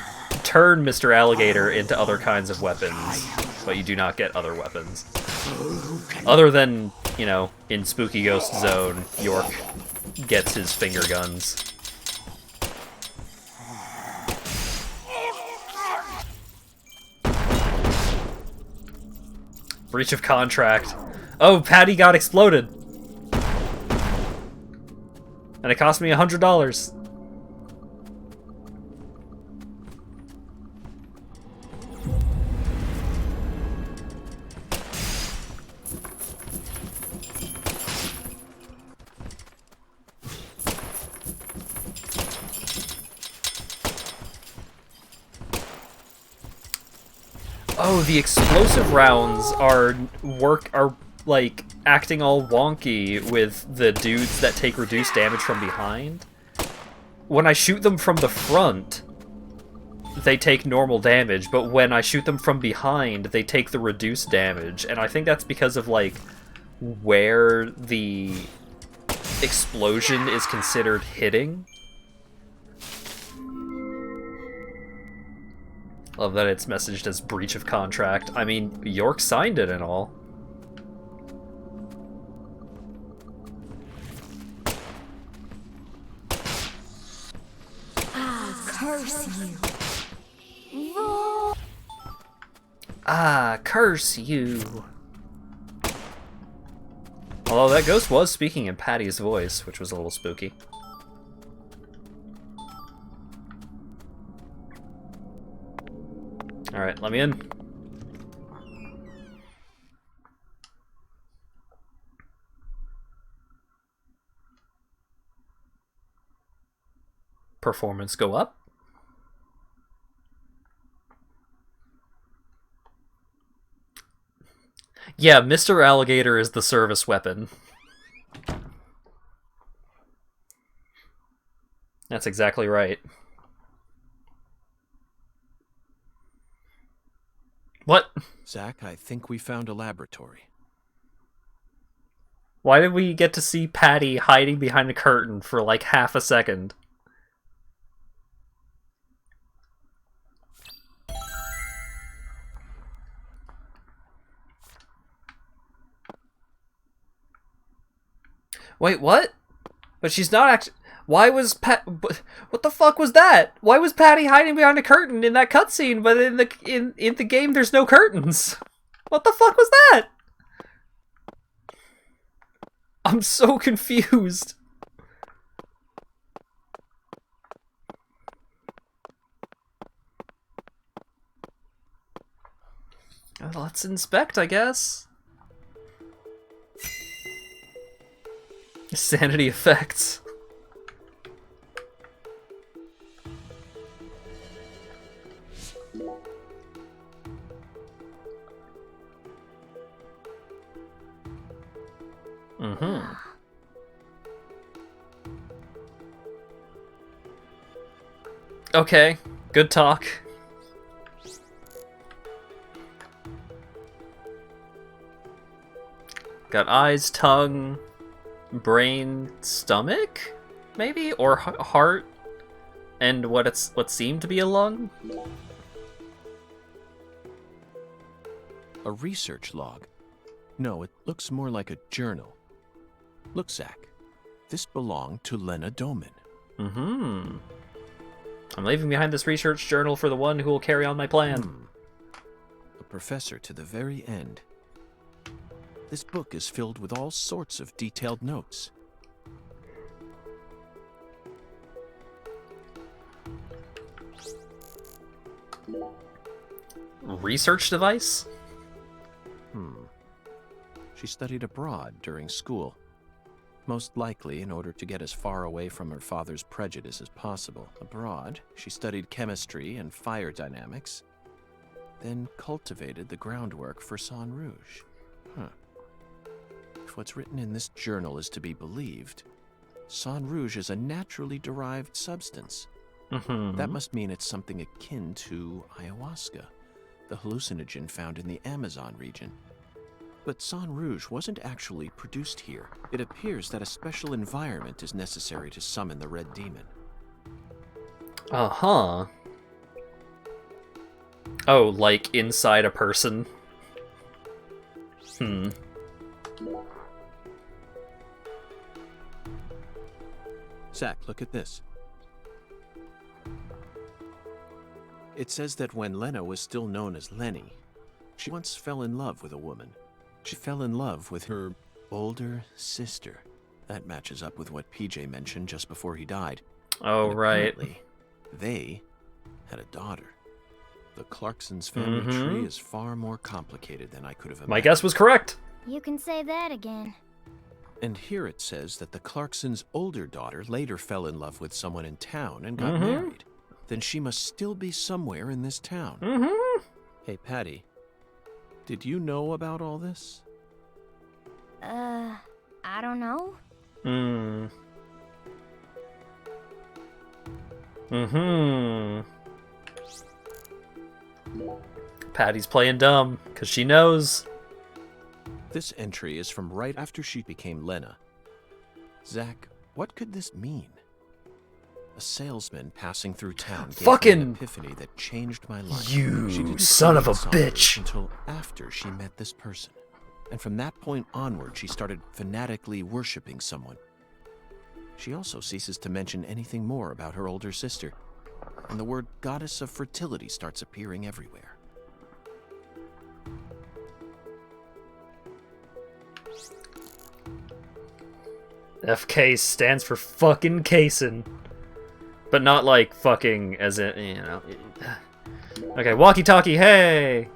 turn Mr. Alligator into other kinds of weapons, but you do not get other weapons. Other than, you know, in Spooky Ghost Zone, York gets his finger guns. Breach of contract. Oh, Patty got exploded. And it cost me $100. Oh, the explosive rounds are like acting all wonky with the dudes that take reduced damage from behind. When I shoot them from the front, they take normal damage, but when I shoot them from behind, they take the reduced damage, and I think that's because of, like, where the explosion is considered hitting. Love that it's messaged as breach of contract. I mean, York signed it and all. Curse you. Ah, curse you. Although that ghost was speaking in Patty's voice, which was a little spooky. Alright, let me in. Performance go up. Yeah, Mr. Alligator is the service weapon. That's exactly right. What? Zach, I think we found a laboratory. Why did we get to see Patty hiding behind a curtain for like half a second? Wait, what? But she's not actually... Why was what the fuck was that? Why was Patty hiding behind a curtain in that cutscene, but in the game there's no curtains? What the fuck was that? I'm so confused. Well, let's inspect, I guess. Sanity effects. Mm-hmm. Okay, good talk. Got eyes, tongue, brain, stomach, maybe, or heart, and what seemed to be a lung. A research log? No, it looks more like a journal. Look, Zach, this belonged to Lena Doman. Mm-hmm. I'm leaving behind this research journal for the one who will carry on my plan. A professor to the very end. This book is filled with all sorts of detailed notes. Research device? She studied abroad during school. Most likely in order to get as far away from her father's prejudice as possible. Abroad, she studied chemistry and fire dynamics, then cultivated the groundwork for Sang Rouge. If what's written in this journal is to be believed, Sang Rouge is a naturally derived substance. That must mean it's something akin to ayahuasca, the hallucinogen found in the Amazon region. But Sang Rouge wasn't actually produced here. It appears that a special environment is necessary to summon the Red Demon. Uh-huh. Oh, like inside a person? Zach, look at this. It says that when Lena was still known as Lenny, she once fell in love with a woman. She fell in love with her older sister. That matches up with what PJ mentioned just before he died. Oh, And right. apparently, they had a daughter. The Clarksons' family tree is far more complicated than I could have imagined. My guess was correct. You can say that again. And here it says that the Clarksons' older daughter later fell in love with someone in town and got married. Then she must still be somewhere in this town. Hey, Patty, did you know about all this? I don't know. Patty's playing dumb, because she knows. This entry is from right after she became Lena. Zach, what could this mean? A salesman passing through town gave me an epiphany that changed my life. You She didn't son of a focus on this bitch. until after she met this person. And from that point onward, she started fanatically worshipping someone. She also ceases to mention anything more about her older sister, and the word goddess of fertility starts appearing everywhere. FK stands for fucking casin'. But not like fucking as in, you know. Okay, walkie-talkie, hey!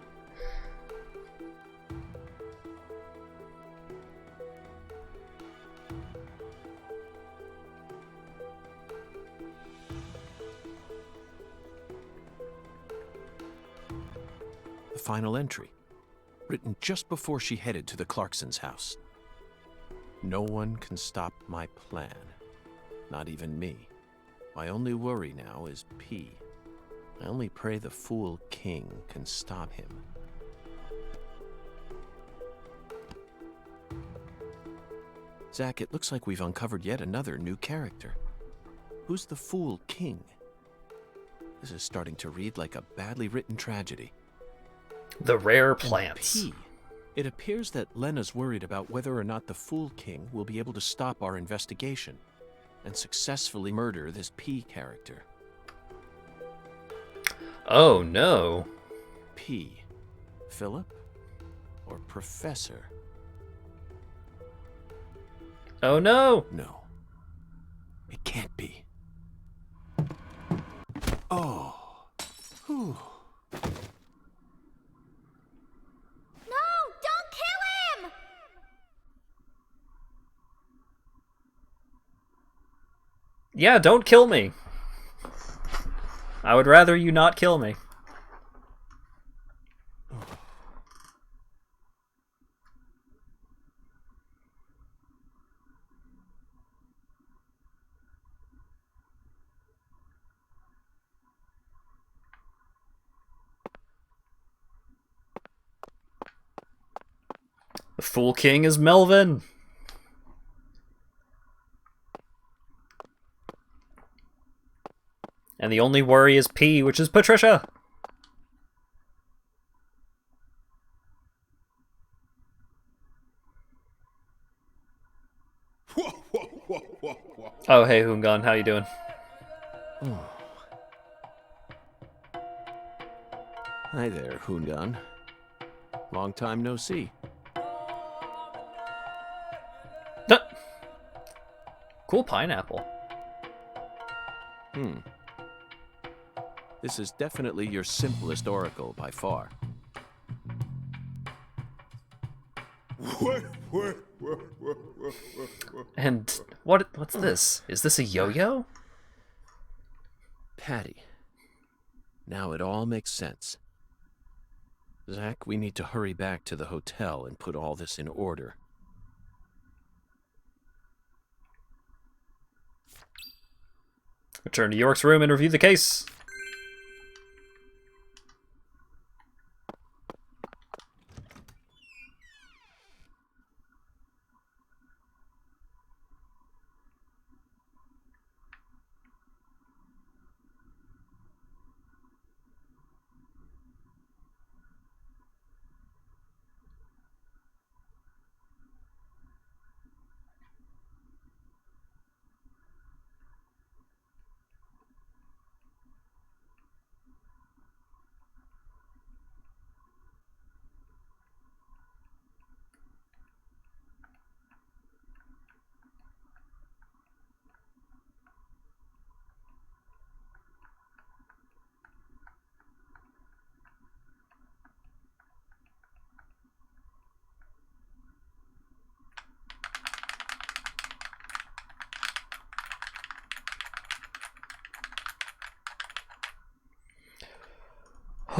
The final entry, written just before she headed to the Clarksons' house. No one can stop my plan, not even me. My only worry now is P. I only pray the Fool King can stop him. Zach, it looks like we've uncovered yet another new character. Who's the Fool King? This is starting to read like a badly written tragedy. The rare And plants. P. It appears that Lena's worried about whether or not the Fool King will be able to stop our investigation and successfully murder this P character. Oh no. P. Philip? Or Professor? Oh no. No. It can't be. Oh. Whew. No! Don't kill him! Yeah, don't kill me. I would rather you not kill me. The Fool King is Melvin. And the only worry is P, which is Patricia. Oh, hey, Hoongan, how you doing? Hi there, Hoongan. Long time no see. Cool pineapple. This is definitely your simplest oracle by far. And what's this? Is this a yo-yo? Patty. Now it all makes sense. Zach, we need to hurry back to the hotel and put all this in order. Return to York's room and review the case.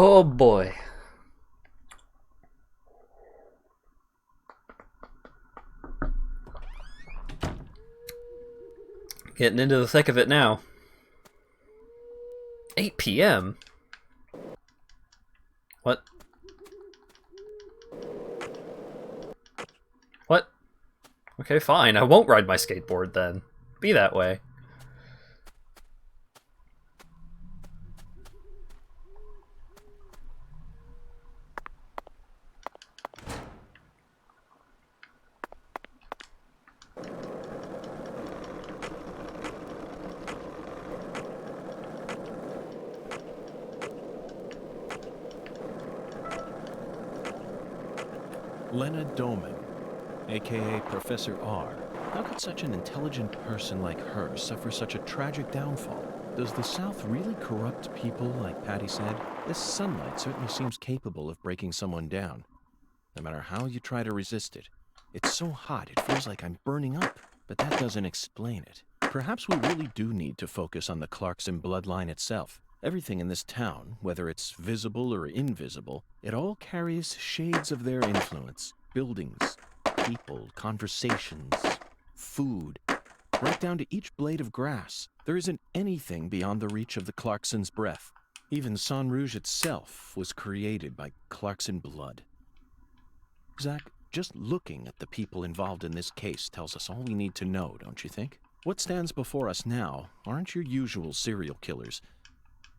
Oh boy. Getting into the thick of it now. 8 p.m.? What? What? Okay, fine. I won't ride my skateboard then. Be that way. Lena Doman, aka Professor R. How could such an intelligent person like her suffer such a tragic downfall? Does the South really corrupt people like Patty said? This sunlight certainly seems capable of breaking someone down. No matter how you try to resist it. It's so hot it feels like I'm burning up, but that doesn't explain it. Perhaps we really do need to focus on the Clarkson bloodline itself. Everything in this town, whether it's visible or invisible, it all carries shades of their influence. Buildings, people, conversations, food, right down to each blade of grass. There isn't anything beyond the reach of the Clarkson's breath. Even San Rouge itself was created by Clarkson blood. Zach, just looking at the people involved in this case tells us all we need to know, don't you think? What stands before us now aren't your usual serial killers,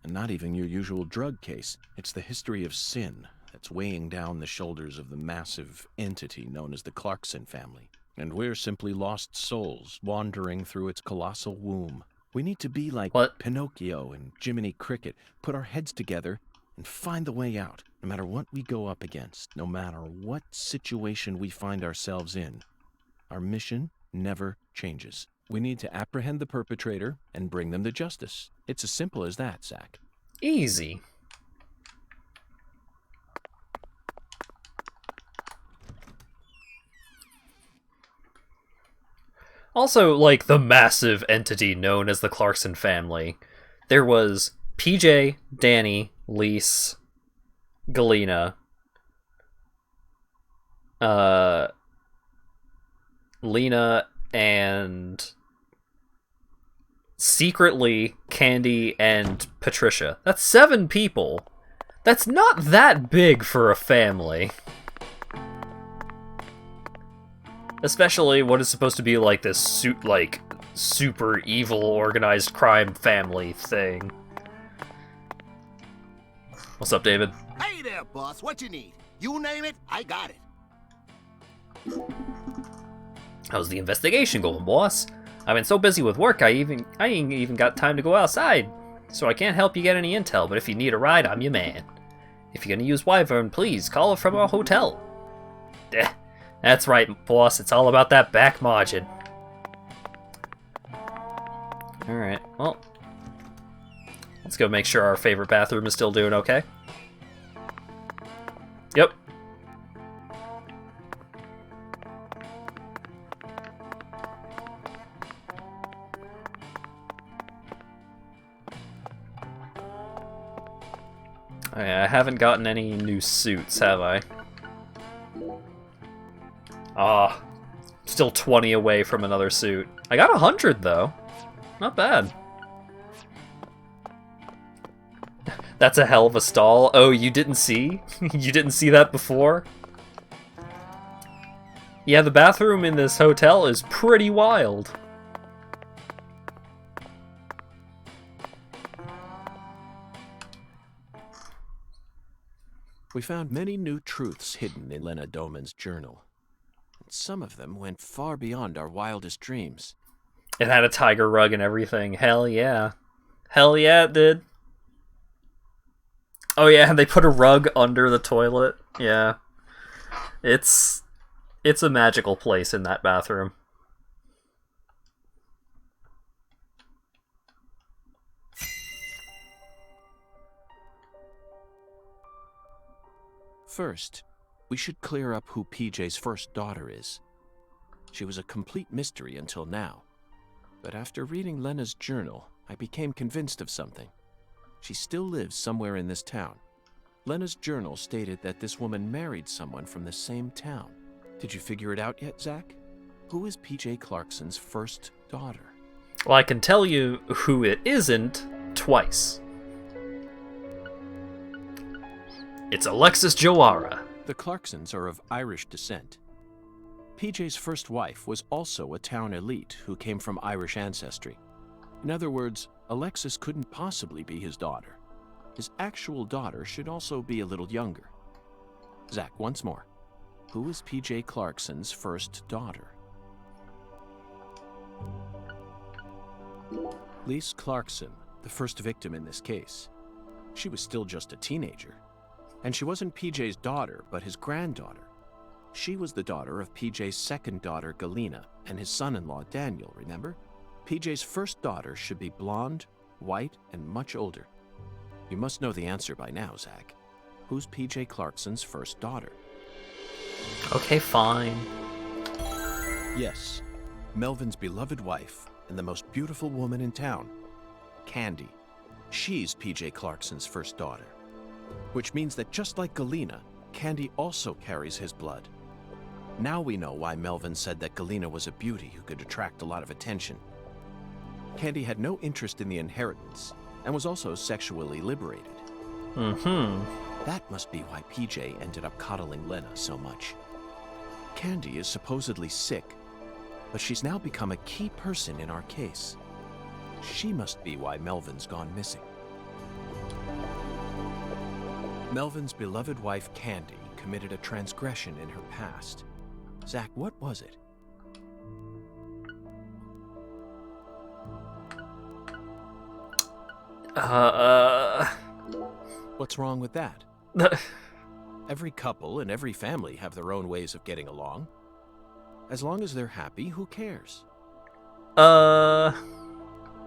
and not even your usual drug case. It's the history of sin that's weighing down the shoulders of the massive entity known as the Clarkson family. And we're simply lost souls wandering through its colossal womb. We need to be like Pinocchio and Jiminy Cricket, put our heads together and find the way out, no matter what we go up against, no matter what situation we find ourselves in. Our mission never changes. We need to apprehend the perpetrator and bring them to justice. It's as simple as that, Zach. Easy. Also, like, the massive entity known as the Clarkson family. There was PJ, Danny, Lise, Galena, Lena, and secretly Candy and Patricia. That's 7 people. That's not that big for a family. Especially what is supposed to be like this super evil organized crime family thing. What's up, David? Hey there, boss. What you need? You name it, I got it. How's the investigation going, boss? I've been so busy with work, I ain't even got time to go outside. So I can't help you get any intel, but if you need a ride, I'm your man. If you're gonna use Wyvern, please call it from our hotel. That's right, boss. It's all about that back margin. Alright, well. Let's go make sure our favorite bathroom is still doing okay. Yep. I haven't gotten any new suits, have I? Ah, still 20 away from another suit. I got 100 though. Not bad. That's a hell of a stall. Oh, you didn't see? You didn't see that before? Yeah, the bathroom in this hotel is pretty wild. We found many new truths hidden in Lena Doman's journal. Some of them went far beyond our wildest dreams. It had a tiger rug and everything. Hell yeah. Hell yeah, it did. Oh yeah, and they put a rug under the toilet. Yeah. It's a magical place in that bathroom. First, we should clear up who PJ's first daughter is. She was a complete mystery until now. But after reading Lena's journal, I became convinced of something. She still lives somewhere in this town. Lena's journal stated that this woman married someone from the same town. Did you figure it out yet, Zach? Who is P.J. Clarkson's first daughter? Well, I can tell you who it isn't twice. It's Alexis Joara. The Clarksons are of Irish descent. PJ's first wife was also a town elite who came from Irish ancestry. In other words, Alexis couldn't possibly be his daughter. His actual daughter should also be a little younger. Zach, once more. Who is PJ Clarkson's first daughter? Lise Clarkson, the first victim in this case. She was still just a teenager. And she wasn't PJ's daughter, but his granddaughter. She was the daughter of PJ's second daughter, Galena, and his son-in-law, Daniel, remember? PJ's first daughter should be blonde, white, and much older. You must know the answer by now, Zach. Who's PJ Clarkson's first daughter? Okay, fine. Yes, Melvin's beloved wife and the most beautiful woman in town, Candy. She's PJ Clarkson's first daughter. Which means that just like Galena, Candy also carries his blood. Now we know why Melvin said that Galena was a beauty who could attract a lot of attention. Candy had no interest in the inheritance and was also sexually liberated. That must be why PJ ended up coddling Lena so much. Candy is supposedly sick, but she's now become a key person in our case. She must be why Melvin's gone missing. Melvin's beloved wife, Candy, committed a transgression in her past. Zach, what was it? What's wrong with that? Every couple and every family have their own ways of getting along. As long as they're happy, who cares? No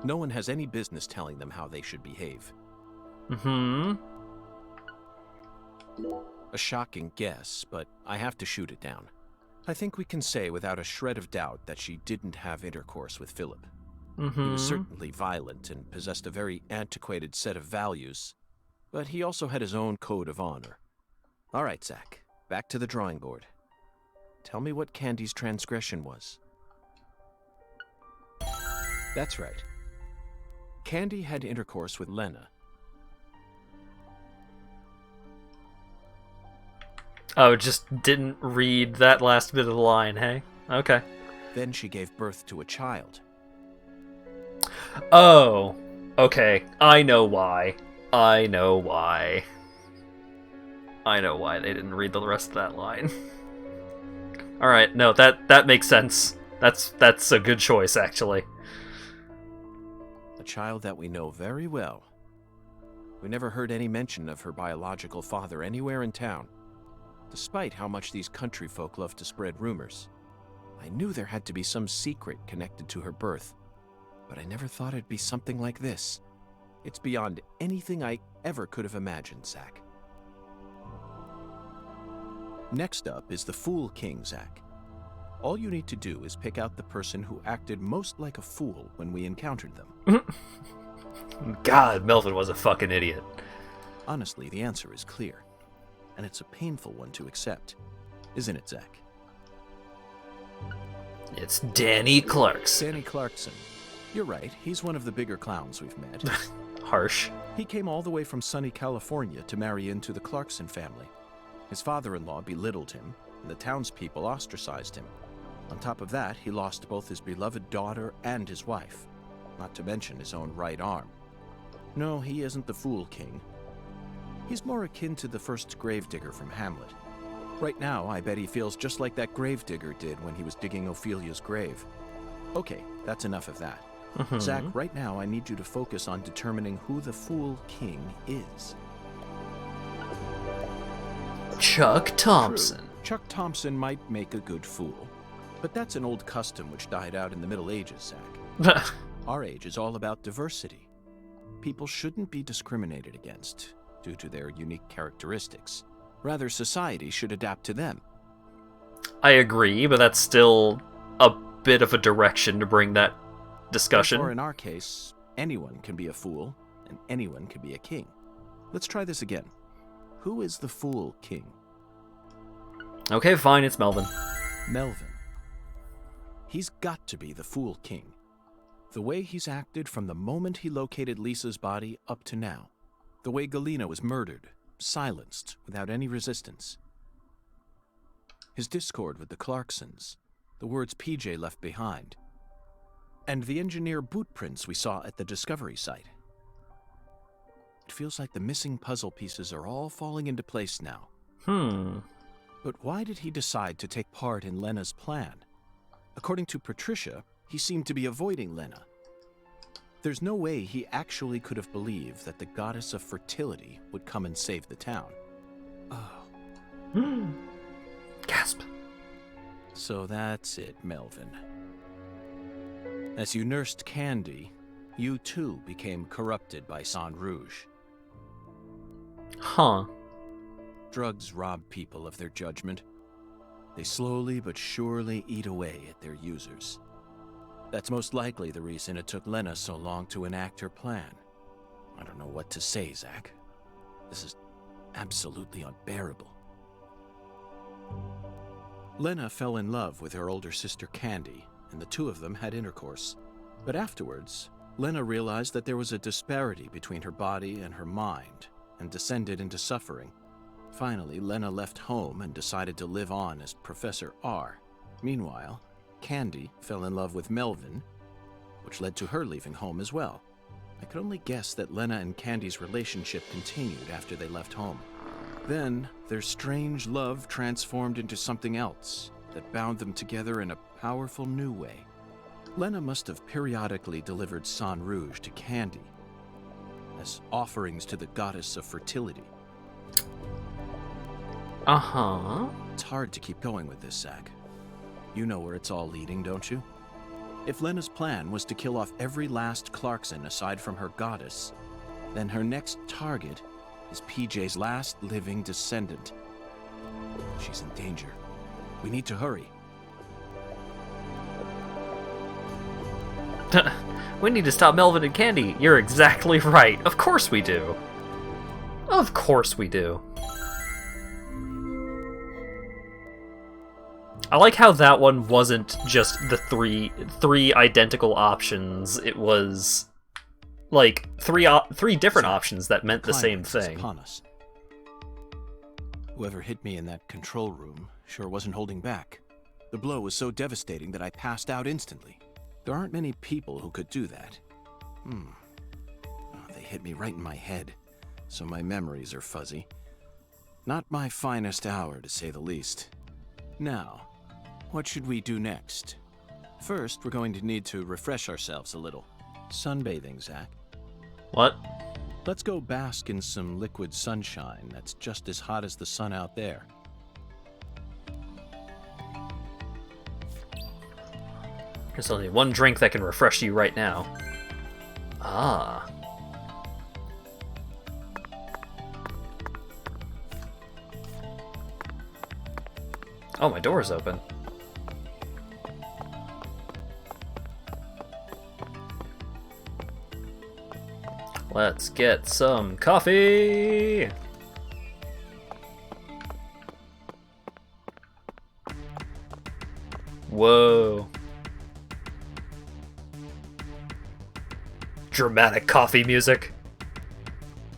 one has any business telling them how they should behave. A shocking guess, but I have to shoot it down. I think we can say without a shred of doubt that she didn't have intercourse with Philip. He was certainly violent and possessed a very antiquated set of values, but he also had his own code of honor. All right, Zach, back to the drawing board. Tell me what Candy's transgression was. That's right. Candy had intercourse with Lena. Oh, just didn't read that last bit of the line, hey? Okay. Then she gave birth to a child. Oh, okay. I know why. I know why they didn't read the rest of that line. Alright, no, that makes sense. That's a good choice, actually. A child that we know very well. We never heard any mention of her biological father anywhere in town, despite how much these country folk love to spread rumors. I knew there had to be some secret connected to her birth, but I never thought it'd be something like this. It's beyond anything I ever could have imagined, Zach. Next up is the Fool King, Zach. All you need to do is pick out the person who acted most like a fool when we encountered them. God, Melvin was a fucking idiot. Honestly, the answer is clear, and it's a painful one to accept. Isn't it, Zach? It's Danny Clarkson. Danny Clarkson. You're right, he's one of the bigger clowns we've met. Harsh. He came all the way from sunny California to marry into the Clarkson family. His father-in-law belittled him, and the townspeople ostracized him. On top of that, he lost both his beloved daughter and his wife, not to mention his own right arm. No, he isn't the Fool King. He's more akin to the first gravedigger from Hamlet. Right now, I bet he feels just like that gravedigger did when he was digging Ophelia's grave. Okay, that's enough of that. Zach, right now I need you to focus on determining who the Fool King is. Chuck Thompson. True. Chuck Thompson might make a good fool, but that's an old custom which died out in the Middle Ages, Zach. Our age is all about diversity. People shouldn't be discriminated against due to their unique characteristics. Rather, society should adapt to them. I agree, but that's still a bit of a direction to bring that discussion. Or in our case, anyone can be a fool, and anyone can be a king. Let's try this again. Who is the Fool King? Okay, fine, it's Melvin. Melvin. He's got to be the Fool King. The way he's acted from the moment he located Lisa's body up to now. The way Galena was murdered, silenced, without any resistance. His discord with the Clarksons, the words PJ left behind, and the engineer boot prints we saw at the discovery site. It feels like the missing puzzle pieces are all falling into place now. But why did he decide to take part in Lena's plan? According to Patricia, he seemed to be avoiding Lena. There's no way he actually could have believed that the goddess of fertility would come and save the town. Oh. Gasp. So that's it, Melvin. As you nursed Candy, you too became corrupted by Sang Rouge. Huh. Drugs rob people of their judgment. They slowly but surely eat away at their users. That's most likely the reason it took Lena so long to enact her plan. I don't know what to say, Zach. This is absolutely unbearable. Lena fell in love with her older sister Candy, and the two of them had intercourse. But afterwards, Lena realized that there was a disparity between her body and her mind, and descended into suffering. Finally, Lena left home and decided to live on as Professor R. Meanwhile, Candy fell in love with Melvin, which led to her leaving home as well. I could only guess that Lena and Candy's relationship continued after they left home. Then, their strange love transformed into something else that bound them together in a powerful new way. Lena must have periodically delivered Sang Rouge to Candy as offerings to the goddess of fertility. Uh-huh. It's hard to keep going with this, Zach. You know where it's all leading, don't you? If Lena's plan was to kill off every last Clarkson aside from her goddess, then her next target is PJ's last living descendant. She's in danger. We need to hurry. We need to stop Melvin and Candy. You're exactly right. Of course we do. Of course we do. I like how that one wasn't just the three identical options. It was like three different options that meant the same thing. Upon us. Whoever hit me in that control room sure wasn't holding back. The blow was so devastating that I passed out instantly. There aren't many people who could do that. Oh, they hit me right in my head, so my memories are fuzzy. Not my finest hour, to say the least. Now, what should we do next? First, we're going to need to refresh ourselves a little. Sunbathing, Zach. What? Let's go bask in some liquid sunshine that's just as hot as the sun out there. There's only one drink that can refresh you right now. Ah. Oh, my door is open. Let's get some coffee! Whoa. Dramatic coffee music.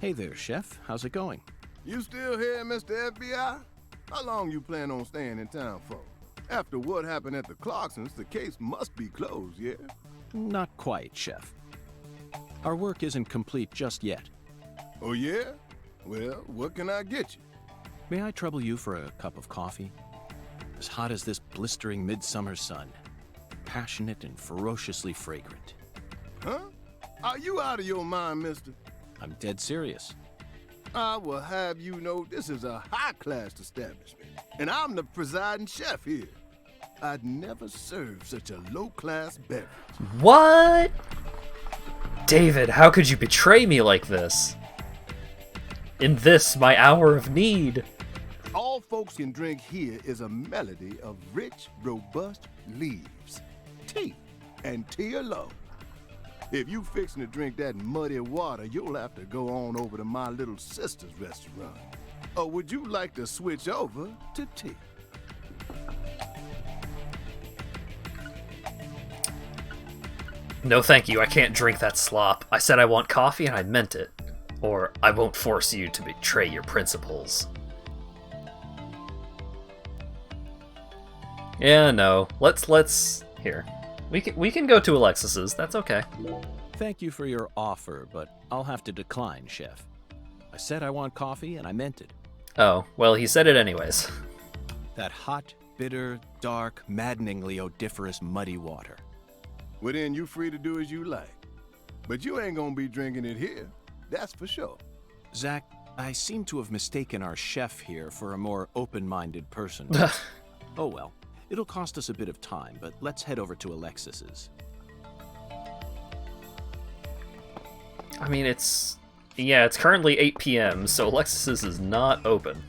Hey there, Chef. How's it going? You still here, Mr. FBI? How long you plan on staying in town for? After what happened at the Clarksons, the case must be closed, yeah? Not quite, Chef. Our work isn't complete just yet. Oh, yeah? Well, what can I get you? May I trouble you for a cup of coffee? As hot as this blistering midsummer sun. Passionate and ferociously fragrant. Huh? Are you out of your mind, mister? I'm dead serious. I will have you know this is a high-class establishment, and I'm the presiding chef here. I'd never served such a low-class beverage. What? David, how could you betray me like this? In this, my hour of need. All folks can drink here is a melody of rich, robust leaves. Tea, and tea alone. If you fixing to drink that muddy water, you'll have to go on over to my little sister's restaurant. Or would you like to switch over to tea? No thank you, I can't drink that slop. I said I want coffee and I meant it. Or I won't force you to betray your principles. Yeah, no. Let's here. We can go to Alexis's. That's okay. Thank you for your offer, but I'll have to decline, Chef. I said I want coffee, and I meant it. Oh, well, he said it anyways. That hot, bitter, dark, maddeningly odoriferous muddy water. Well, then you free to do as you like. But you ain't gonna be drinking it here. That's for sure. Zach, I seem to have mistaken our chef here for a more open-minded person. Oh well. It'll cost us a bit of time, but let's head over to Alexis's. I mean, it's currently 8 p.m., so Alexis's is not open.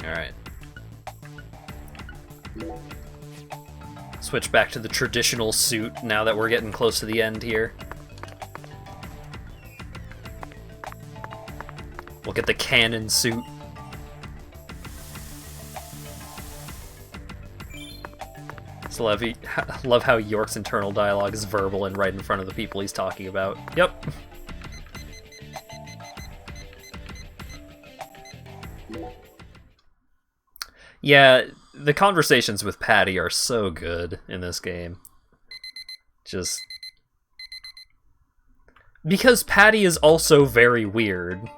Alright. Switch back to the traditional suit now that we're getting close to the end here. We'll get the cannon suit. So love how York's internal dialogue is verbal and right in front of the people he's talking about. Yep. Yeah, the conversations with Patty are so good in this game. Just because Patty is also very weird.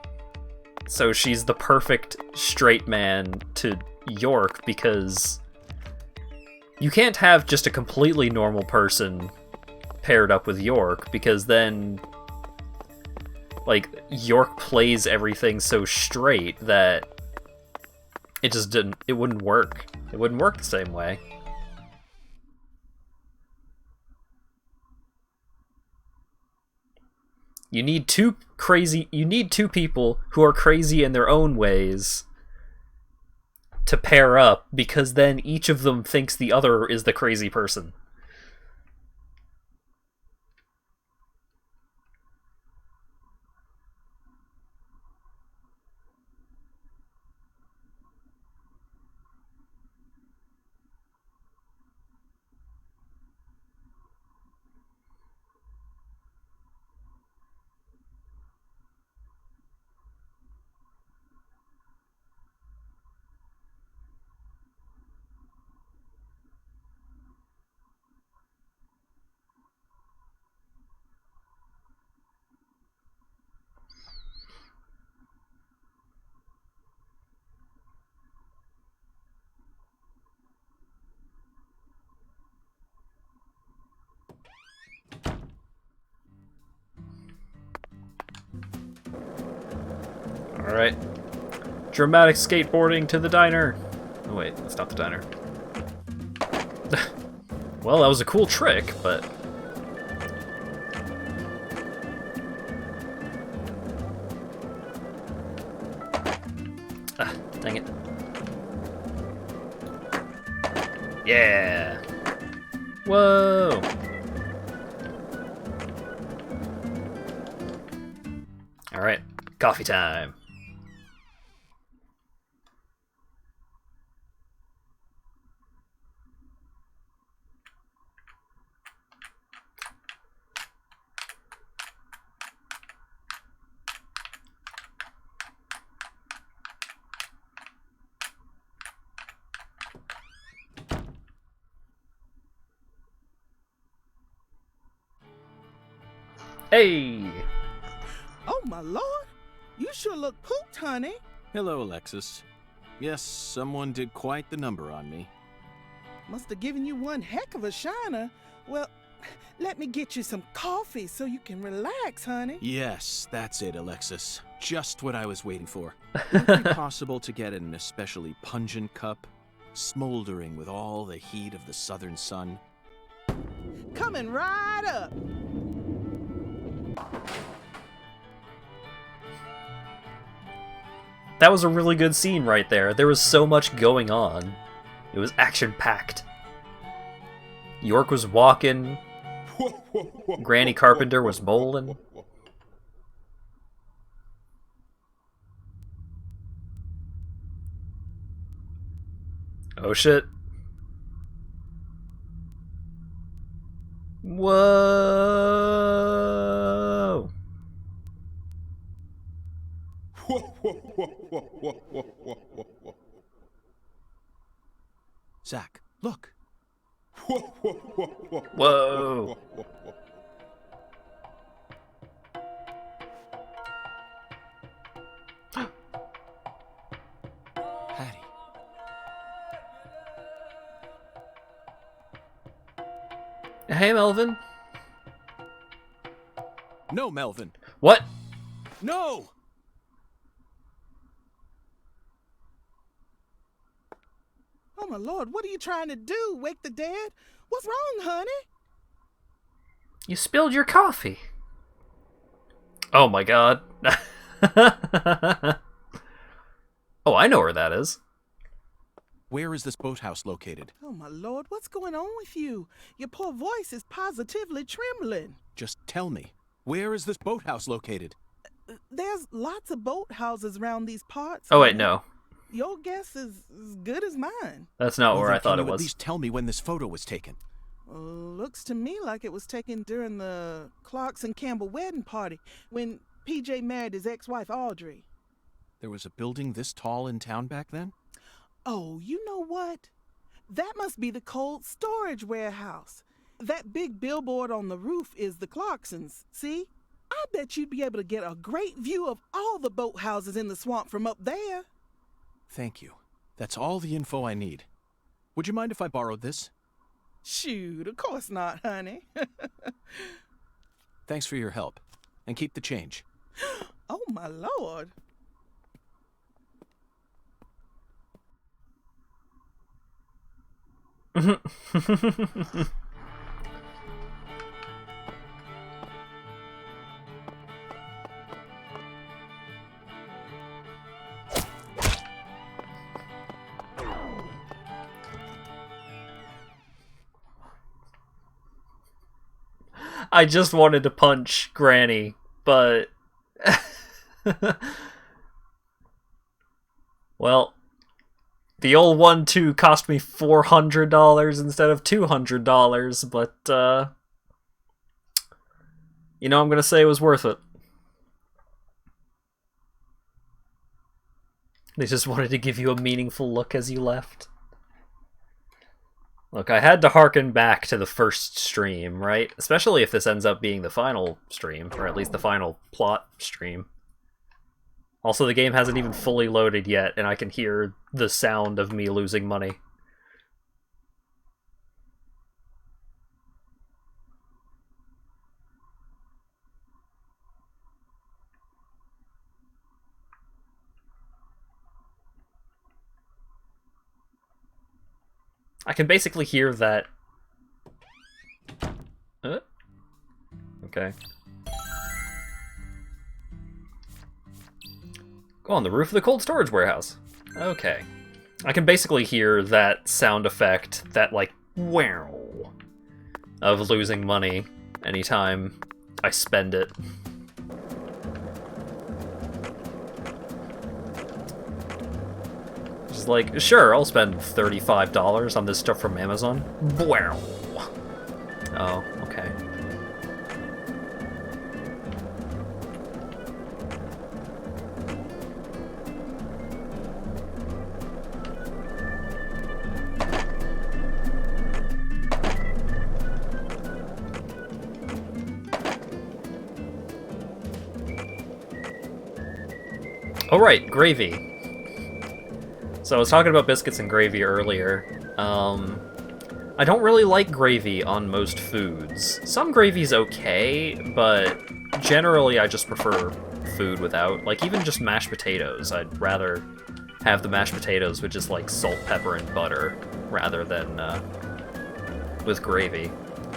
So she's the perfect straight man to York, because you can't have just a completely normal person paired up with York, because then like York plays everything so straight that it wouldn't work. It wouldn't work the same way. You need two people who are crazy in their own ways to pair up, because then each of them thinks the other is the crazy person. Alright. Dramatic skateboarding to the diner. Oh wait, that's not the diner. Well, that was a cool trick, but... Ah, dang it. Yeah! Whoa! Alright, coffee time. Hey! Oh, my lord. You sure look pooped, honey. Hello, Alexis. Yes, someone did quite the number on me. Must have given you one heck of a shiner. Well, let me get you some coffee so you can relax, honey. Yes, that's it, Alexis. Just what I was waiting for. Would it be possible to get an especially pungent cup, smoldering with all the heat of the southern sun? Coming right up. That was a really good scene right there. There was so much going on. It was action-packed. York was walking. Granny Carpenter was bowling. Oh shit. Whoa! Zach, look. Whoa! Hattie. Hey, Melvin. No, Melvin. What? No! Oh my lord, what are you trying to do? Wake the dead? What's wrong, honey? You spilled your coffee. Oh my god. Oh, I know where that is. Where is this boathouse located? Oh my lord, what's going on with you? Your poor voice is positively trembling. Just tell me. Where is this boathouse located? There's lots of boathouses around these parts. Oh wait, honey. no. Your guess is as good as mine. That's not where then I thought can it you was. at least tell me when this photo was taken? Looks to me like it was taken during the Clarkson Campbell wedding party when PJ married his ex-wife Audrey. There was a building this tall in town back then? Oh, you know what? That must be the cold storage warehouse. That big billboard on the roof is the Clarksons, see? I bet you'd be able to get a great view of all the boathouses in the swamp from up there. Thank you. That's all the info I need. Would you mind if I borrowed this? Shoot, of course not, honey. Thanks for your help. And keep the change. Oh, my lord. I just wanted to punch Granny, but... Well, the old 1-2 cost me $400 instead of $200, but, you know, I'm gonna say it was worth it. They just wanted to give you a meaningful look as you left. Look, I had to harken back to the first stream, right? Especially if this ends up being the final stream, or at least the final plot stream. Also, the game hasn't even fully loaded yet, and I can hear the sound of me losing money. I can basically hear that... Okay. Go on the roof of the cold storage warehouse. Okay. I can basically hear that sound effect, that, like, wow, of losing money anytime I spend it. Just like, sure, I'll spend $35 on this stuff from Amazon. Wow. Oh, okay. Oh right, gravy. So I was talking about biscuits and gravy earlier. I don't really like gravy on most foods. Some gravy's okay, but generally I just prefer food without. Like, even just mashed potatoes. I'd rather have the mashed potatoes with just, like, salt, pepper, and butter, rather than with gravy.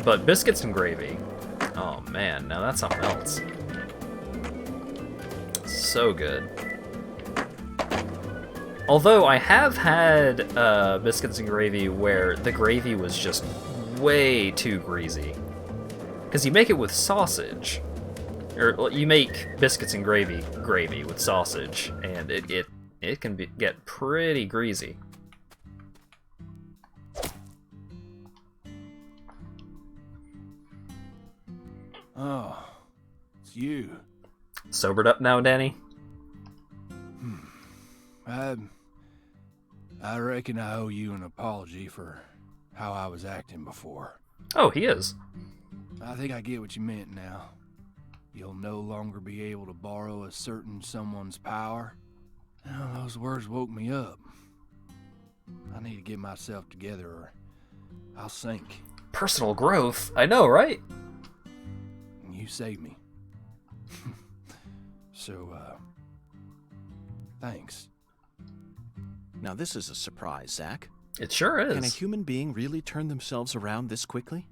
But biscuits and gravy, oh man, now that's something else. So good. Although I have had biscuits and gravy where the gravy was just way too greasy. Because you make it with sausage. Or you make biscuits and gravy with sausage, and it can get pretty greasy. Oh, it's you. Sobered up now, Danny? I reckon I owe you an apology for how I was acting before. Oh, he is. I think I get what you meant now. You'll no longer be able to borrow a certain someone's power. Well, those words woke me up. I need to get myself together or I'll sink. Personal growth? I know, right? You saved me. So, thanks. Now this is a surprise, Zach. It sure is. Can a human being really turn themselves around this quickly?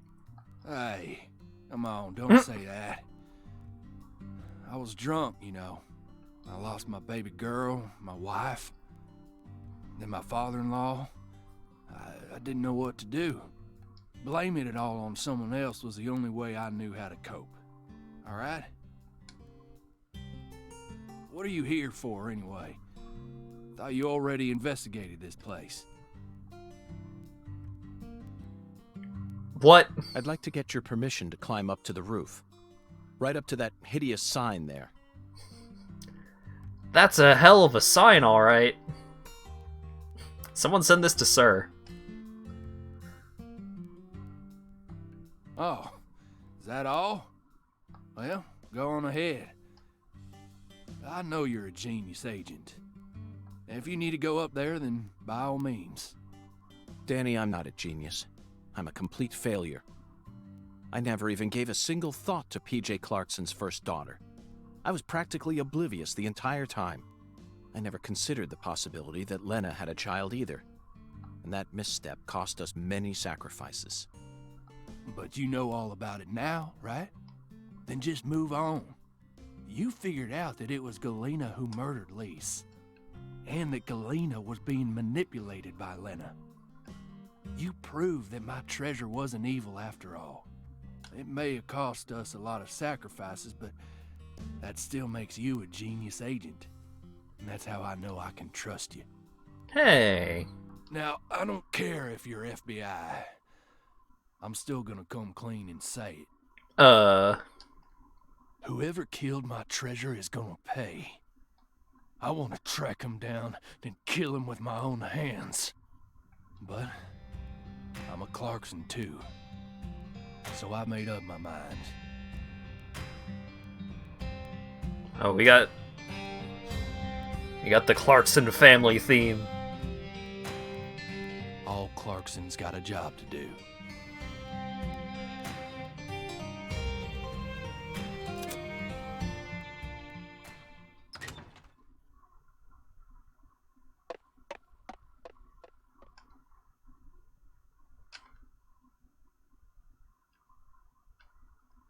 Hey, come on, don't say that. I was drunk, you know. I lost my baby girl, my wife, then my father-in-law. I didn't know what to do. Blaming it all on someone else was the only way I knew how to cope. All right? What are you here for, anyway? Thought you already investigated this place. What? I'd like to get your permission to climb up to the roof. Right up to that hideous sign there. That's a hell of a sign, alright. Someone send this to Sir. Oh, is that all? Well, go on ahead. I know you're a genius agent. If you need to go up there, then by all means. Danny, I'm not a genius. I'm a complete failure. I never even gave a single thought to P.J. Clarkson's first daughter. I was practically oblivious the entire time. I never considered the possibility that Lena had a child either. And that misstep cost us many sacrifices. But you know all about it now, right? Then just move on. You figured out that it was Galena who murdered Lise. And that Galena was being manipulated by Lena. You proved that my treasure wasn't evil after all. It may have cost us a lot of sacrifices, but that still makes you a genius agent. And that's how I know I can trust you. Hey. Now, I don't care if you're FBI. I'm still gonna come clean and say it. Whoever killed my treasure is gonna pay. I want to track him down and kill him with my own hands. But I'm a Clarkson too. So I made up my mind. Oh, we got the Clarkson family theme. All Clarkson's got a job to do.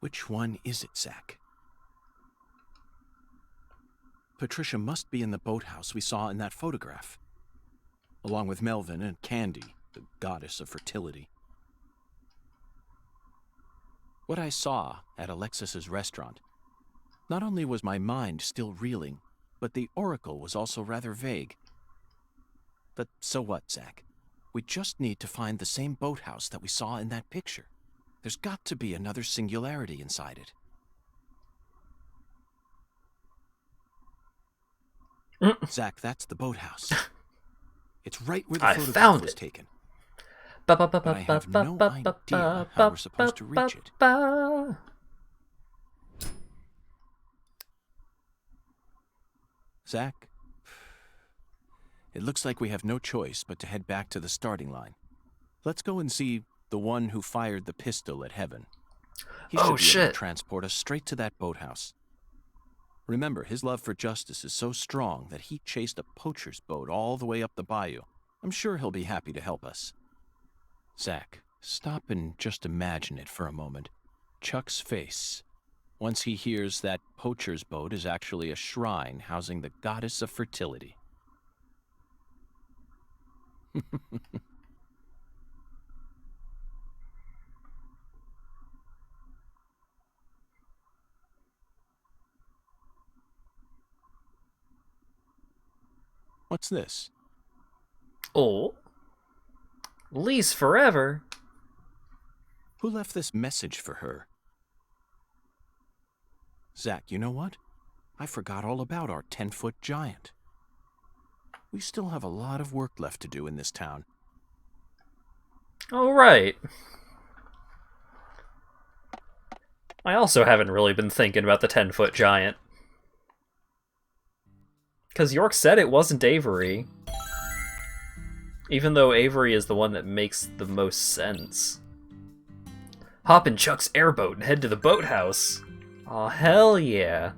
Which one is it, Zach? Patricia must be in the boathouse we saw in that photograph, along with Melvin and Candy, the goddess of fertility. What I saw at Alexis's restaurant, not only was my mind still reeling, but the oracle was also rather vague. But so what, Zach? We just need to find the same boathouse that we saw in that picture. There's got to be another singularity inside it. Zach, that's the boathouse. It's right where the photograph was taken. But I have no idea how we're supposed to reach it. Zach, it looks like we have no choice but to head back to the starting line. Let's go and see the one who fired the pistol at Heaven. He should be able to transport us straight to that boathouse. Remember, his love for justice is so strong that he chased a poacher's boat all the way up the bayou. I'm sure he'll be happy to help us. Zach, stop and just imagine it for a moment. Chuck's face, once he hears that poacher's boat is actually a shrine housing the goddess of fertility. What's this? Oh. Lise forever. Who left this message for her? Zach, you know what? I forgot all about our 10-foot giant. We still have a lot of work left to do in this town. Oh, right. I also haven't really been thinking about the 10-foot giant. Because York said it wasn't Avery. Even though Avery is the one that makes the most sense. Hop in Chuck's airboat and head to the boathouse. Aw, hell yeah.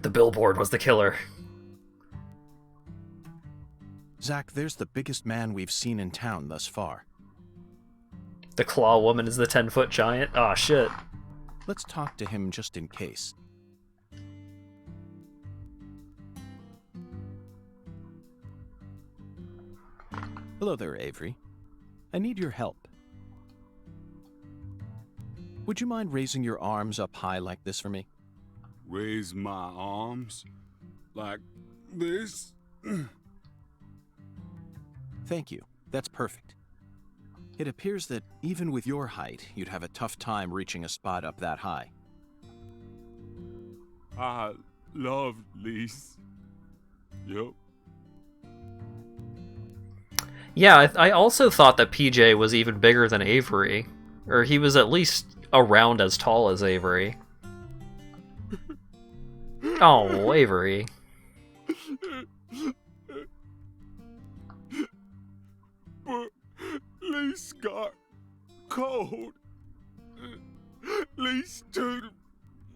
The billboard was the killer. Zach, there's the biggest man we've seen in town thus far. The claw woman is the 10-foot giant? Aw, shit. Let's talk to him just in case. Hello there, Avery. I need your help. Would you mind raising your arms up high like this for me? Raise my arms like this? Thank you. That's perfect. It appears that even with your height, you'd have a tough time reaching a spot up that high. I love Lise. Yup. Yeah, I also thought that PJ was even bigger than Avery. Or he was at least around as tall as Avery. Oh, Avery. But Lise got cold. Lise turned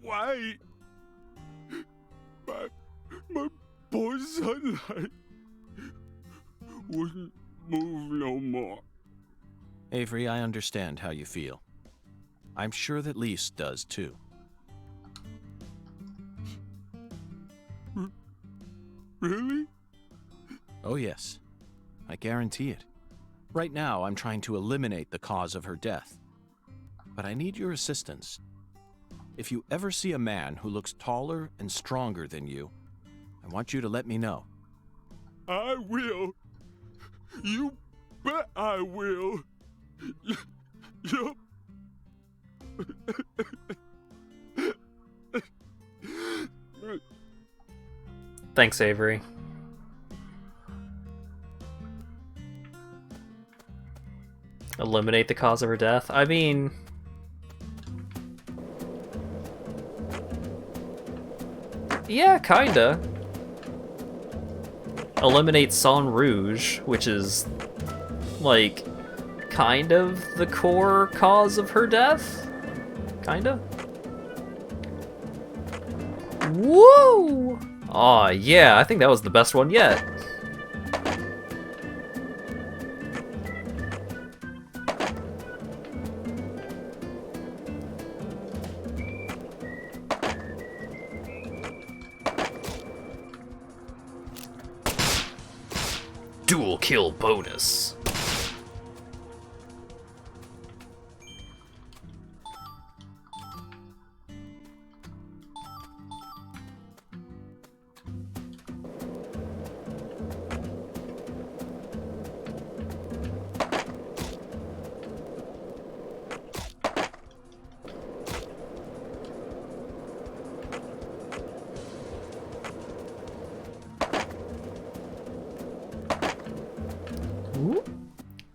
white. My poor sunlight wouldn't move no more. Avery, I understand how you feel. I'm sure that Lise does too. Really? Oh yes, I guarantee it. Right now, I'm trying to eliminate the cause of her death. But I need your assistance. If you ever see a man who looks taller and stronger than you, I want you to let me know. I will. You bet I will. Yup. Thanks, Avery. Eliminate the cause of her death? I mean... yeah, kinda. Eliminate Sang Rouge, which is, like, kind of the core cause of her death? Kinda? Woo! Aw, yeah, I think that was the best one yet. Dual kill bonus.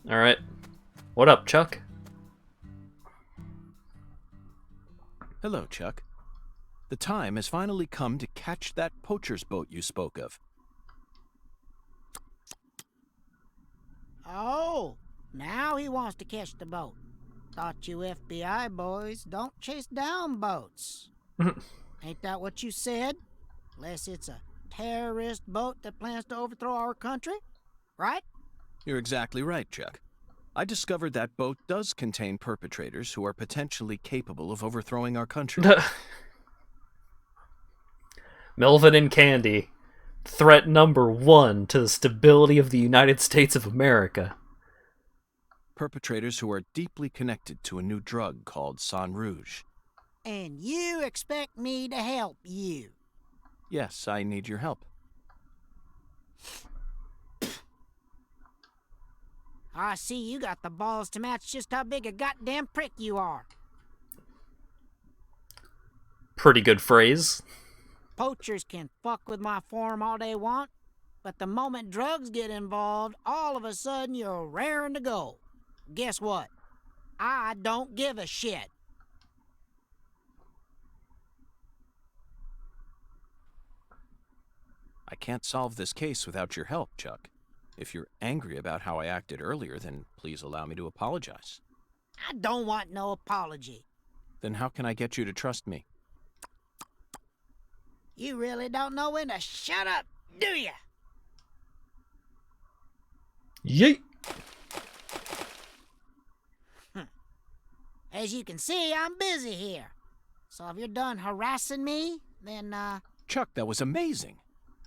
Alright. What up, Chuck? Hello, Chuck. The time has finally come to catch that poacher's boat you spoke of. Oh, now he wants to catch the boat. Thought you FBI boys don't chase down boats. Ain't that what you said? Unless it's a terrorist boat that plans to overthrow our country, right? You're exactly right, Chuck. I discovered that boat does contain perpetrators who are potentially capable of overthrowing our country. Melvin and Candy. threat number 1 to the stability of the United States of America. Perpetrators who are deeply connected to a new drug called Sang Rouge. And you expect me to help you? Yes, I need your help. I see you got the balls to match just how big a goddamn prick you are. Pretty good phrase. Poachers can fuck with my farm all they want, but the moment drugs get involved, all of a sudden you're raring to go. Guess what? I don't give a shit. I can't solve this case without your help, Chuck. If you're angry about how I acted earlier, then please allow me to apologize. I don't want no apology. Then how can I get you to trust me? You really don't know when to shut up, do ya? Yeet! As you can see, I'm busy here. So if you're done harassing me, then, Chuck, that was amazing.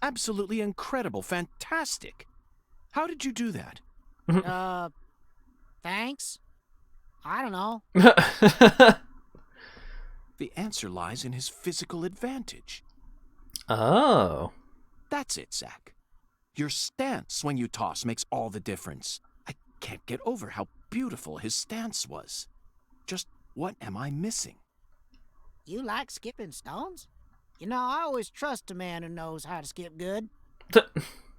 Absolutely incredible. Fantastic. How did you do that? Thanks? I don't know. The answer lies in his physical advantage. Oh. That's it, Zach. Your stance when you toss makes all the difference. I can't get over how beautiful his stance was. Just what am I missing? You like skipping stones? You know, I always trust a man who knows how to skip good.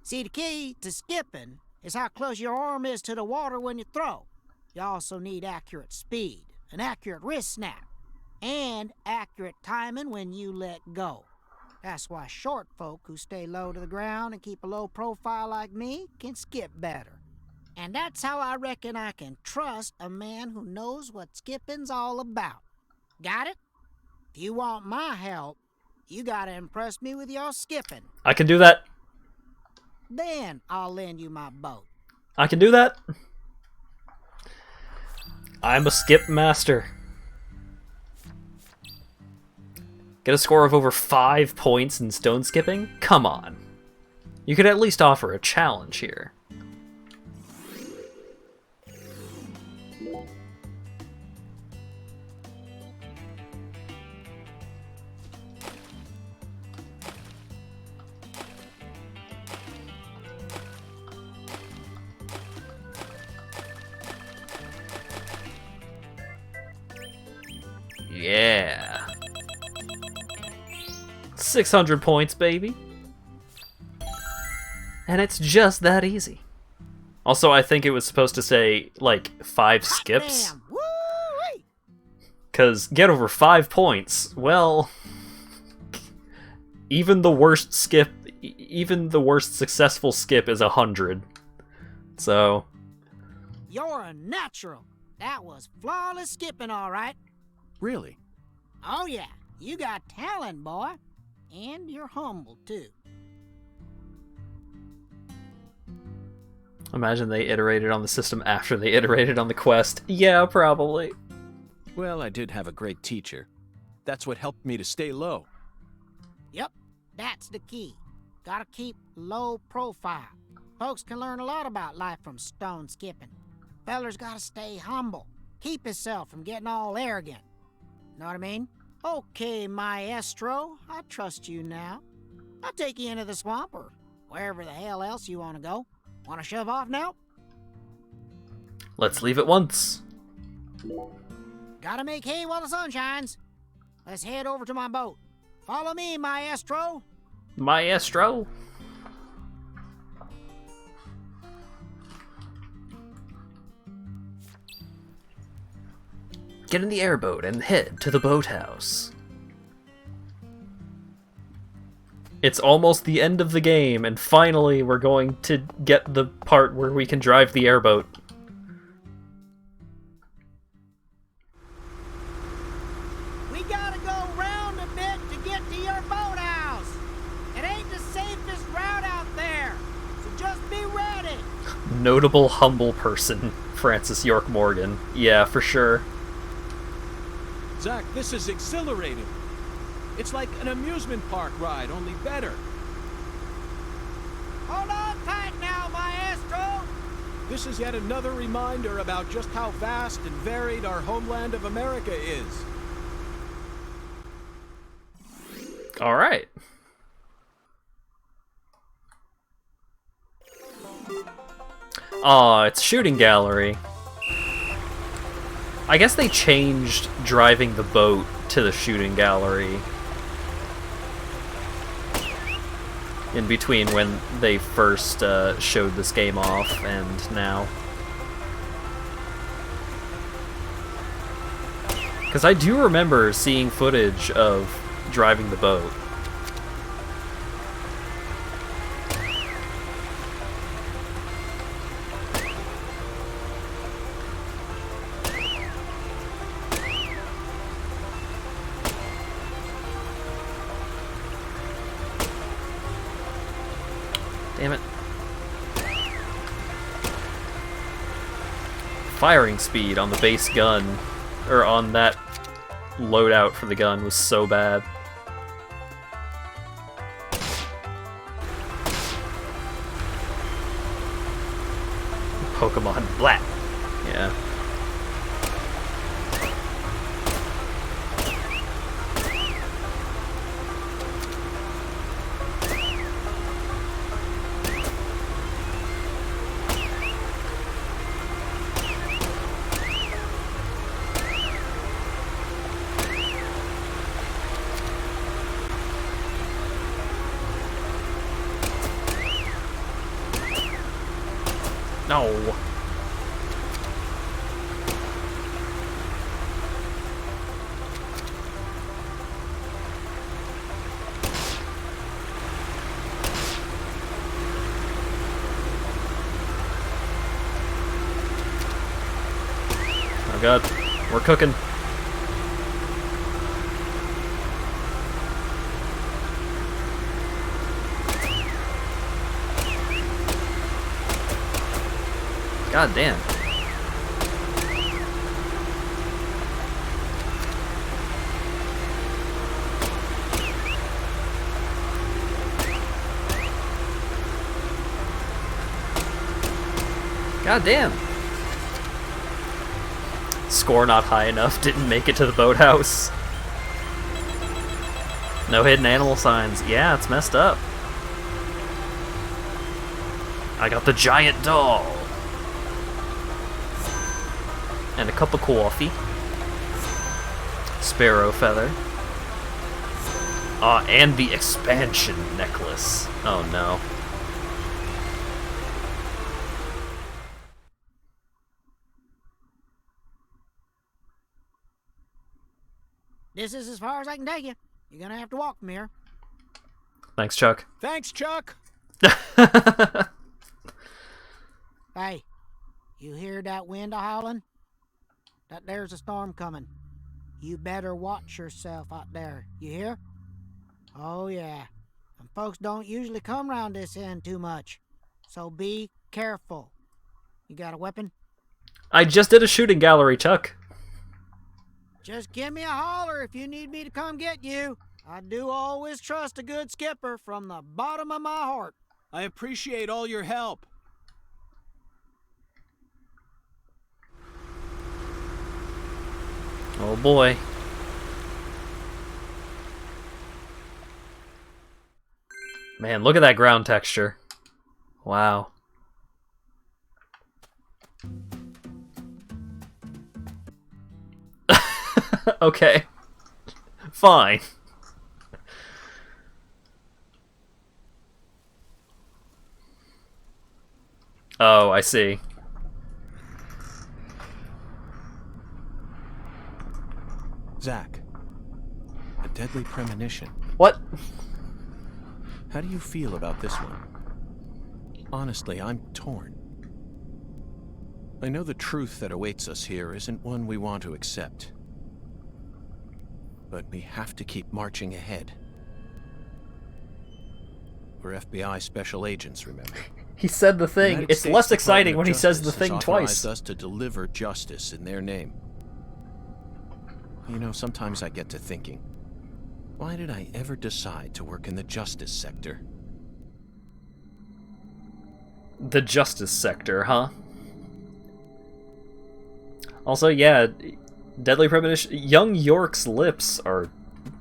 See, the key to skipping is how close your arm is to the water when you throw. You also need accurate speed, an accurate wrist snap, and accurate timing when you let go. That's why short folk who stay low to the ground and keep a low profile like me can skip better. And that's how I reckon I can trust a man who knows what skipping's all about. Got it? If you want my help, you gotta impress me with your skipping. I can do that. Then I'll lend you my boat. I can do that. I'm a skip master. Get a score of over 5 points in stone skipping? Come on. You could at least offer a challenge here. Yeah. 600 points, baby. And it's just that easy. Also, I think it was supposed to say, like, 5 skips. Damn. Woo-wee. Because get over 5 points, well... even the worst skip, even the worst successful skip is 100. So... You're a natural. That was flawless skipping, all right. Really? Oh, yeah. You got talent, boy. And you're humble, too. Imagine they iterated on the system after they iterated on the quest. Yeah, probably. Well, I did have a great teacher. That's what helped me to stay low. Yep, that's the key. Gotta keep low profile. Folks can learn a lot about life from stone skipping. Feller's gotta stay humble. Keep himself from getting all arrogant. Know what I mean? Okay, maestro, I trust you now. I'll take you into the swamp or wherever the hell else you want to go. Want to shove off now? Let's leave at once. Gotta make hay while the sun shines. Let's head over to my boat. Follow me, maestro. Maestro. Get in the airboat and head to the boathouse. It's almost the end of the game, and finally we're going to get the part where we can drive the airboat. We gotta go round a bit to get to your boathouse. It ain't the safest route out there, so just be ready. Notable humble person, Francis York Morgan. Yeah, for sure. Zach, this is exhilarating. It's like an amusement park ride, only better. Hold on tight now, maestro! This is yet another reminder about just how vast and varied our homeland of America is. All right. Aw, it's shooting gallery. I guess they changed driving the boat to the shooting gallery in between when they first showed this game off and now. Because I do remember seeing footage of driving the boat. Damn it. Firing speed on the base gun, or on that loadout for the gun, was so bad. Pokemon Black. Yeah. No. Oh god, we're cooking. God damn. God damn. Score not high enough, didn't make it to the boathouse. No hidden animal signs. Yeah, it's messed up. I got the giant doll. And a cup of coffee. Sparrow feather. And the expansion necklace. Oh no. This is as far as I can take you. You're gonna have to walk from here. Thanks, Chuck. Thanks, Chuck. Hey, you hear that wind a-howling? That there's a storm coming. You better watch yourself out there, you hear? Oh yeah, and folks don't usually come round this end too much, so be careful. You got a weapon? I just did a shooting gallery, Chuck. Just give me a holler if you need me to come get you. I do always trust a good skipper from the bottom of my heart. I appreciate all your help. Oh boy. Man, look at that ground texture. Wow. Okay. Fine. Oh, I see. Zach, a deadly premonition. What? How do you feel about this one? Honestly, I'm torn. I know the truth that awaits us here isn't one we want to accept. But we have to keep marching ahead. We're FBI special agents, remember? He said the thing. United It's States less exciting Department when of he says the Justice thing has twice. authorized us to deliver justice in their name. You know, sometimes I get to thinking, why did I ever decide to work in the justice sector? The justice sector, huh? Also, yeah, Deadly Premonition. Young York's lips are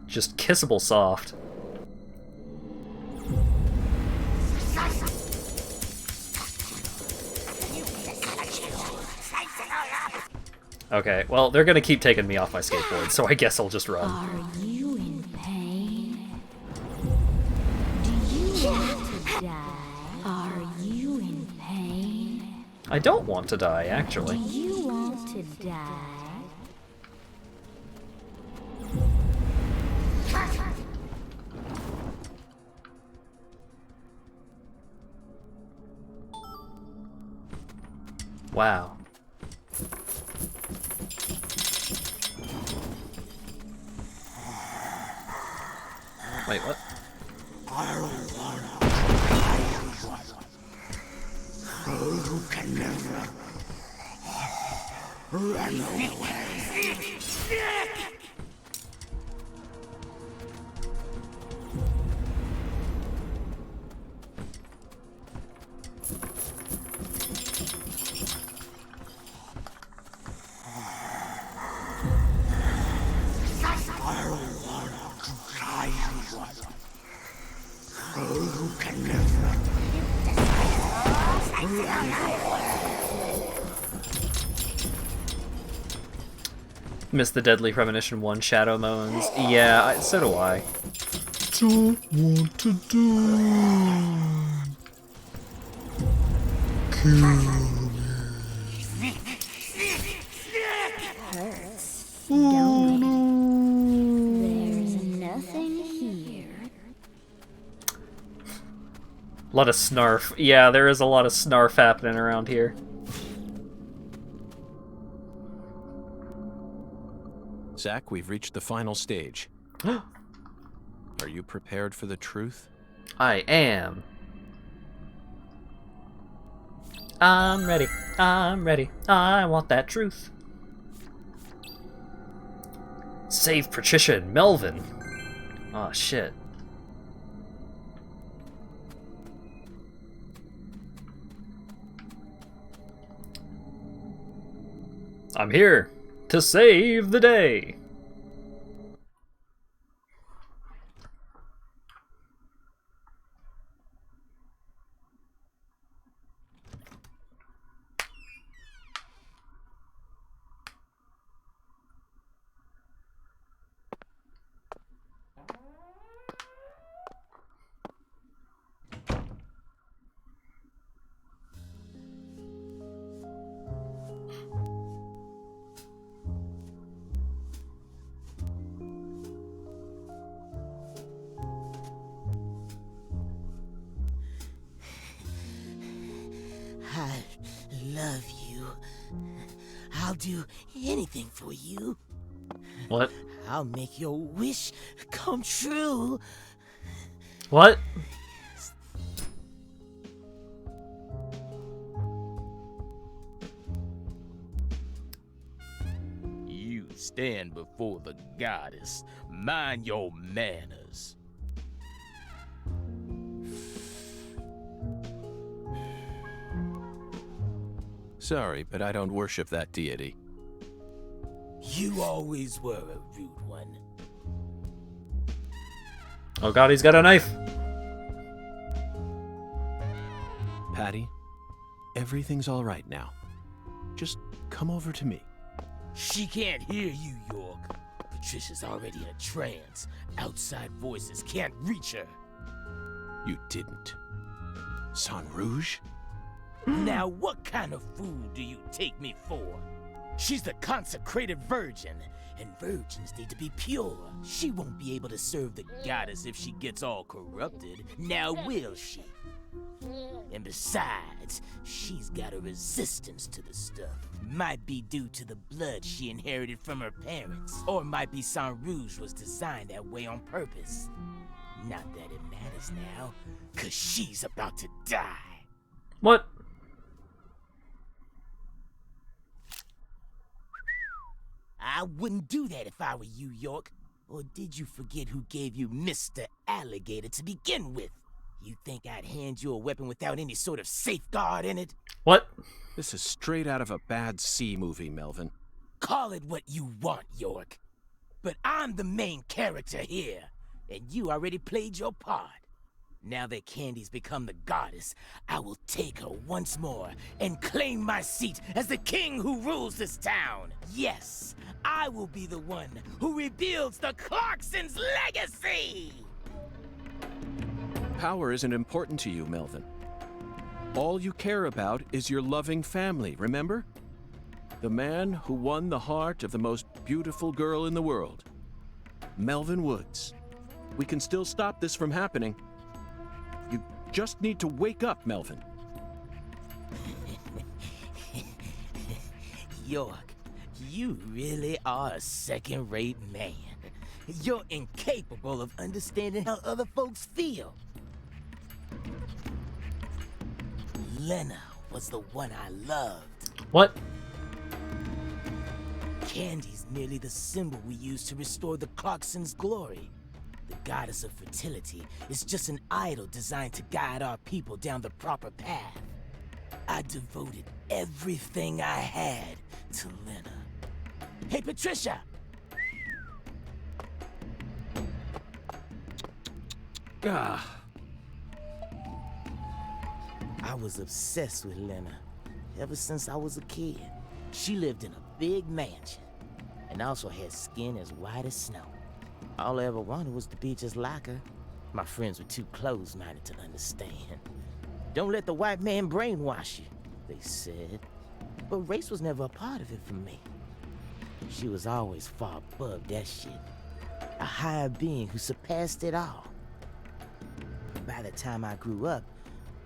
just kissable soft. Okay, well, they're gonna keep taking me off my skateboard, so I guess I'll just run. Are you in pain? Do you want to die? Are you in pain? I don't want to die, Do actually. you want to die? Wow. Wait, what? You can never run away. You can never Miss the Deadly Premonition 1 Shadow Moans. Yeah, so do I. Don't want to die. Kill me. Hurts, Oh, don't no. it? There's nothing here. A lot of snarf. Yeah, there is a lot of snarf happening around here. Zach, we've reached the final stage. Are you prepared for the truth? I am. I'm ready. I'm ready. I want that truth. Save Patricia and Melvin. Oh, shit. I'm here to save the day. I love you. I'll do anything for you. What? I'll make your wish come true. What? You stand before the goddess. Mind your manners. Sorry, but I don't worship that deity. You always were a rude one. Oh god, he's got a knife. Patty, everything's all right now. Just come over to me. She can't hear you, York. Patricia's already in a trance. Outside voices can't reach her. You didn't. San Rouge? Now what kind of fool do you take me for? She's the consecrated virgin, and virgins need to be pure. She won't be able to serve the goddess if she gets all corrupted. Now will she? And besides, she's got a resistance to the stuff. Might be due to the blood she inherited from her parents. Or might be San Rouge was designed that way on purpose. Not that it matters now, 'cause she's about to die. What? I wouldn't do that if I were you, York. Or did you forget who gave you Mr. Alligator to begin with? You think I'd hand you a weapon without any sort of safeguard in it? What? This is straight out of a bad C movie, Melvin. Call it what you want, York. But I'm the main character here, and you already played your part. Now that Candy's become the goddess, I will take her once more and claim my seat as the king who rules this town. Yes, I will be the one who rebuilds the Clarksons' legacy! Power isn't important to you, Melvin. All you care about is your loving family, remember? The man who won the heart of the most beautiful girl in the world. Melvin Woods. We can still stop this from happening. You just need to wake up, Melvin. York, you really are a second-rate man. You're incapable of understanding how other folks feel. Lena was the one I loved. What? Candy's merely the symbol we use to restore the Clarksons' glory. The goddess of fertility is just an idol designed to guide our people down the proper path. I devoted everything I had to Lena. Hey, Patricia! I was obsessed with Lena ever since I was a kid. She lived in a big mansion and also had skin as white as snow. All I ever wanted was to be just like her. My friends were too close-minded to understand. Don't let the white man brainwash you, they said. But race was never a part of it for me. She was always far above that shit. A higher being who surpassed it all. By the time I grew up,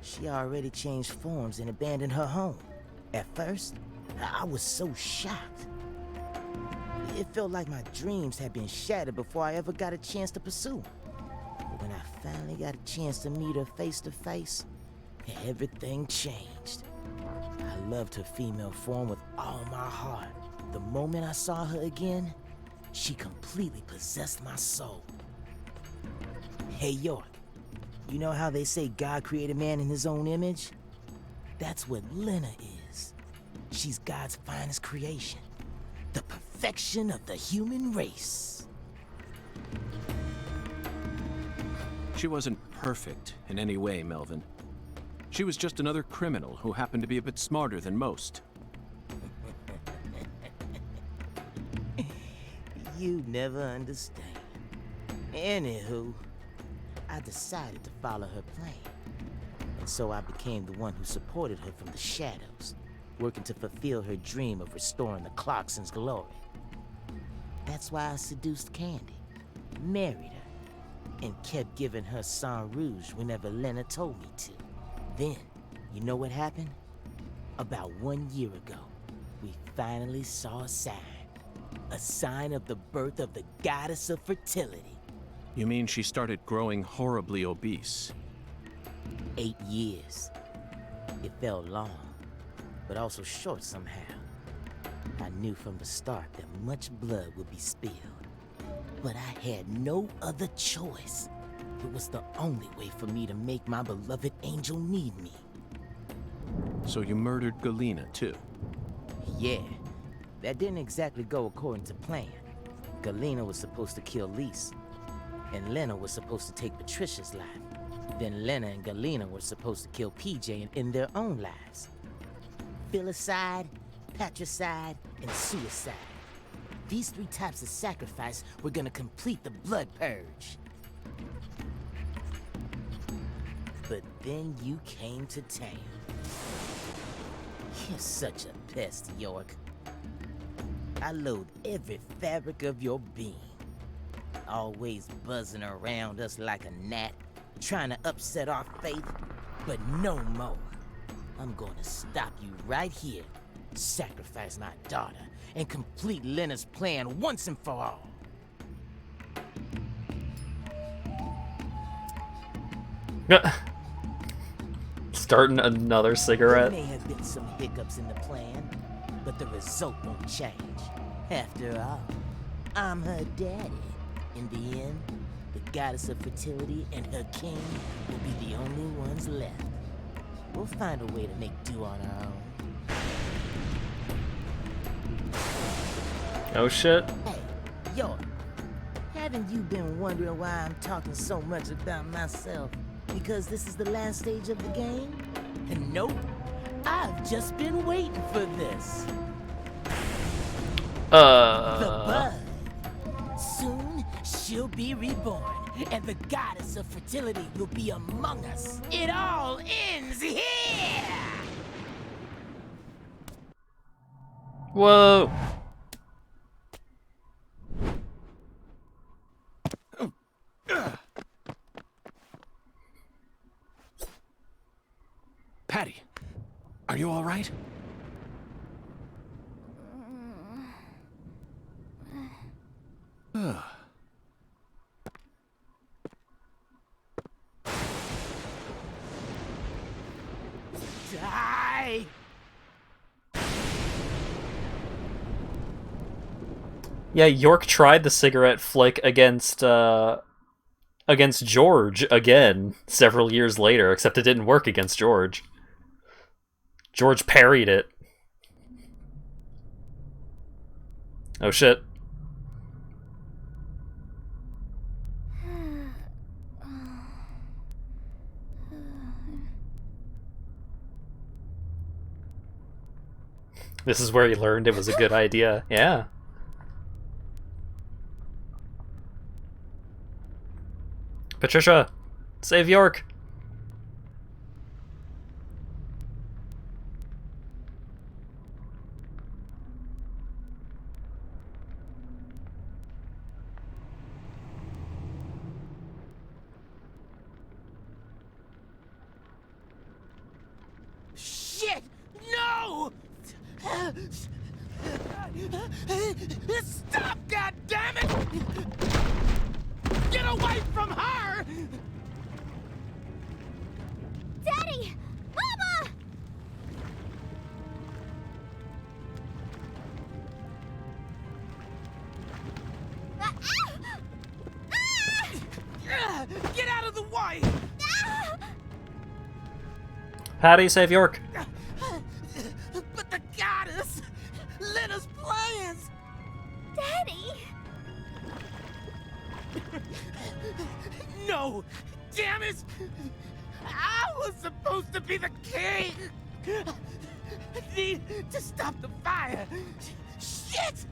she already changed forms and abandoned her home. At first, I was so shocked. It felt like my dreams had been shattered before I ever got a chance to pursue them. But when I finally got a chance to meet her face to face, everything changed. I loved her female form with all my heart. The moment I saw her again, she completely possessed my soul. Hey, York, you know how they say God created man in his own image? That's what Lena is. She's God's finest creation. The perfection of the human race. She wasn't perfect in any way, Melvin. She was just another criminal who happened to be a bit smarter than most. You never understand. Anywho, I decided to follow her plan. And so I became the one who supported her from the shadows, working to fulfill her dream of restoring the Clarksons' glory. That's why I seduced Candy, married her, and kept giving her sang rouge whenever Lena told me to. Then, you know what happened? About 1 year ago, we finally saw a sign of the birth of the goddess of fertility. You mean she started growing horribly obese? 8 years. It felt long, but also short somehow. I knew from the start that much blood would be spilled. But I had no other choice. It was the only way for me to make my beloved angel need me. So you murdered Galena, too? Yeah, that didn't exactly go according to plan. Galena was supposed to kill Lise, and Lena was supposed to take Patricia's life. Then Lena and Galena were supposed to kill PJ and end their own lives. Filicide, patricide, and suicide. These 3 types of sacrifice were gonna complete the blood purge. But then you came to town. You're such a pest, York. I loathe every fabric of your being. Always buzzing around us like a gnat, trying to upset our faith, but no more. I'm gonna stop you right here, sacrifice my daughter, and complete Lena's plan once and for all. Starting another cigarette. There may have been some hiccups in the plan, but the result won't change. After all, I'm her daddy, in the end. The goddess of fertility and her king will be the only ones left. We'll find a way to make do on our own. Oh shit. Hey, York, haven't you been wondering why I'm talking so much about myself? Because this is the last stage of the game? And nope, I've just been waiting for this. The bud. Soon, she'll be reborn, and the goddess of fertility will be among us. It all ends here! Whoa. Patty, are you all right? Die! Yeah, York tried the cigarette flick against George again several years later, except it didn't work against George. George parried it. Oh shit. This is where he learned it was a good idea. Yeah. Patricia, save York. Shit! No! Stop, goddammit! Get away from her! Daddy! Mama! Get out of the way! Patty, save York. But the goddess let us plans! Daddy! No! Damn it! I was supposed to be the king! I need to stop the fire! Shit!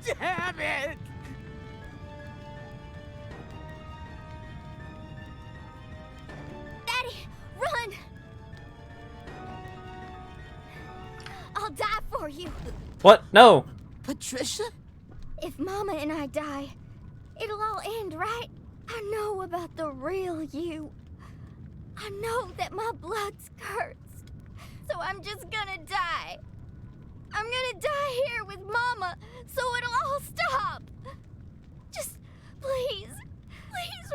Damn it! Daddy, run! I'll die for you. What? No. Patricia? If Mama and I die, it'll all end, right? I know about the real you. I know that my blood's cursed. So I'm just gonna die. I'm gonna die here with Mama, so it'll all stop. Just please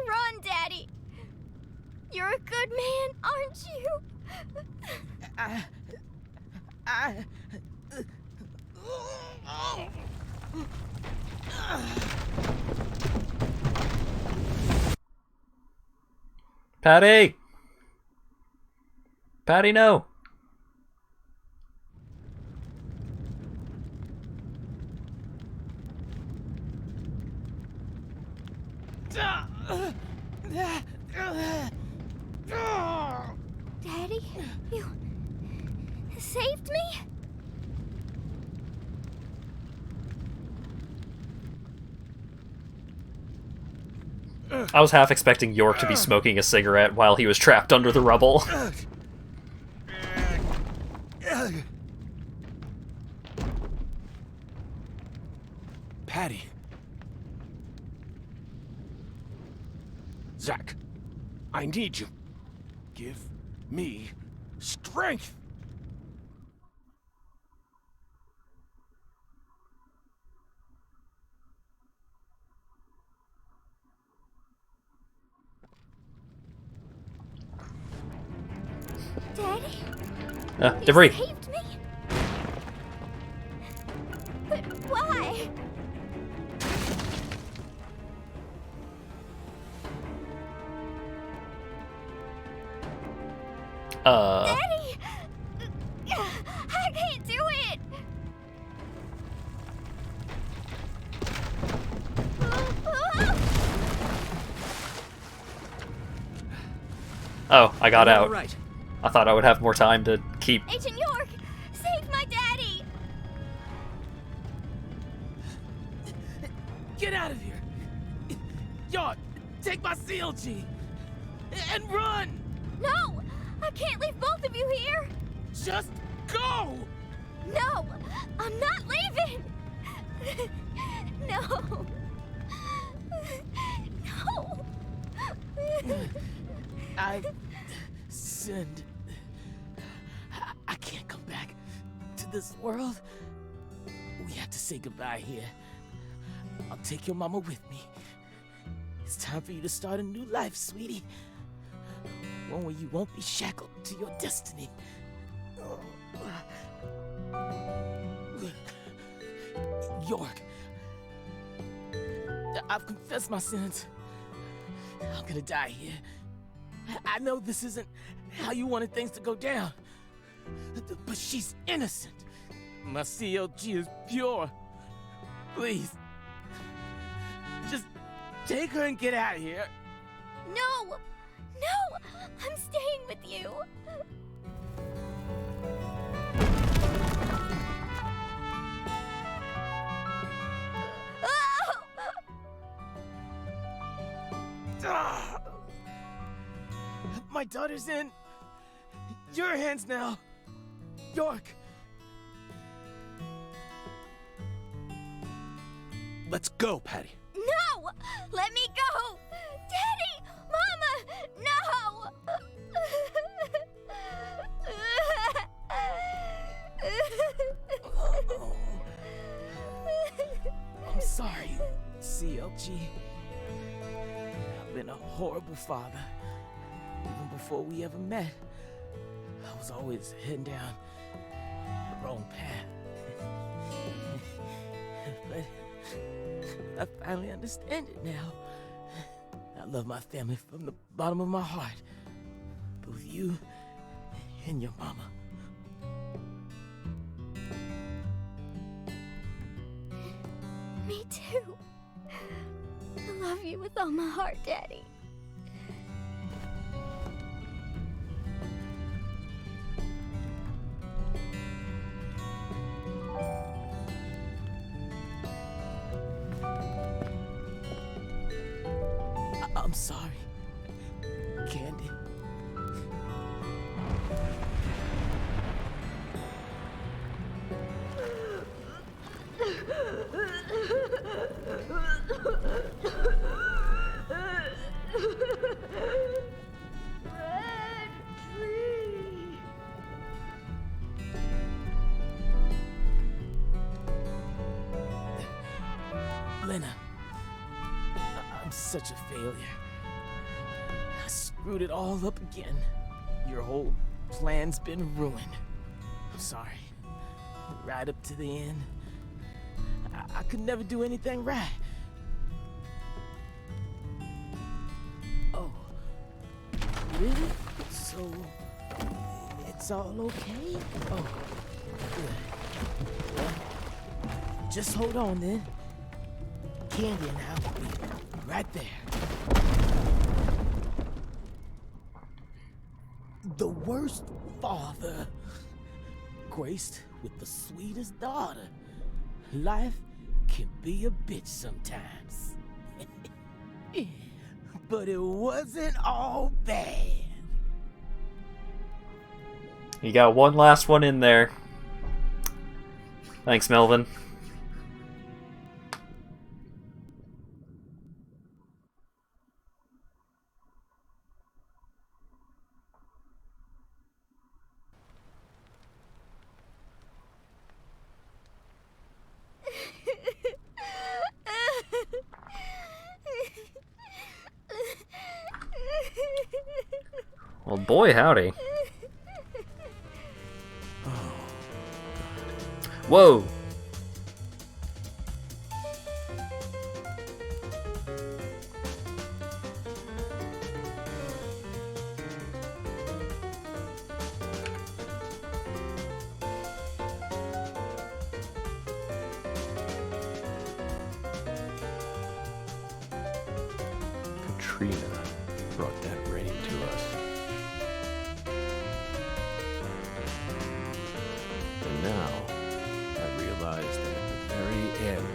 run, Daddy. You're a good man, aren't you? Patty! Patty, no! Daddy, you saved me? I was half expecting York to be smoking a cigarette while he was trapped under the rubble. Patty. Zach, I need you. Give me strength. Daddy? Debris. You saved me? But why? Daddy! I can't do it! Oh, I got out. All right. I thought I would have more time to keep... Agent York! Save my daddy! Get out of here! York, take my CLG! And run! No! I can't leave both of you here! Just go! No! I'm not leaving! No! No! I've sinned. I can't come back to this world. We have to say goodbye here. I'll take your mama with me. It's time for you to start a new life, sweetie. One where you won't be shackled to your destiny. York, I've confessed my sins. I'm gonna die here. I know this isn't how you wanted things to go down, but she's innocent. My CLG is pure. Please, just take her and get out of here. No! No! I'm staying with you! Ah! My daughter's in your hands now, York. Let's go, Patty. No! Let me go! Daddy! Mama! No! I'm sorry, CLG. I've been a horrible father. Even before we ever met, I was always heading down the wrong path. But I finally understand it now. I love my family from the bottom of my heart. Both you and your mama. Me too. I love you with all my heart, Daddy. I'm sorry, Candy. Red tree. Lena, I'm such a failure. I screwed it all up again. Your whole plan's been ruined. I'm sorry. Right up to the end, I could never do anything right. Oh, really? So, it's all okay? Oh, good. Well, just hold on then. Candy and I will be right there. The worst father, graced with the sweetest daughter. Life can be a bitch sometimes. But it wasn't all bad. You got one last one in there. Thanks, Melvin. Well, boy, howdy. Whoa! Katrina brought that rain to us. And now, I realize that at the very end,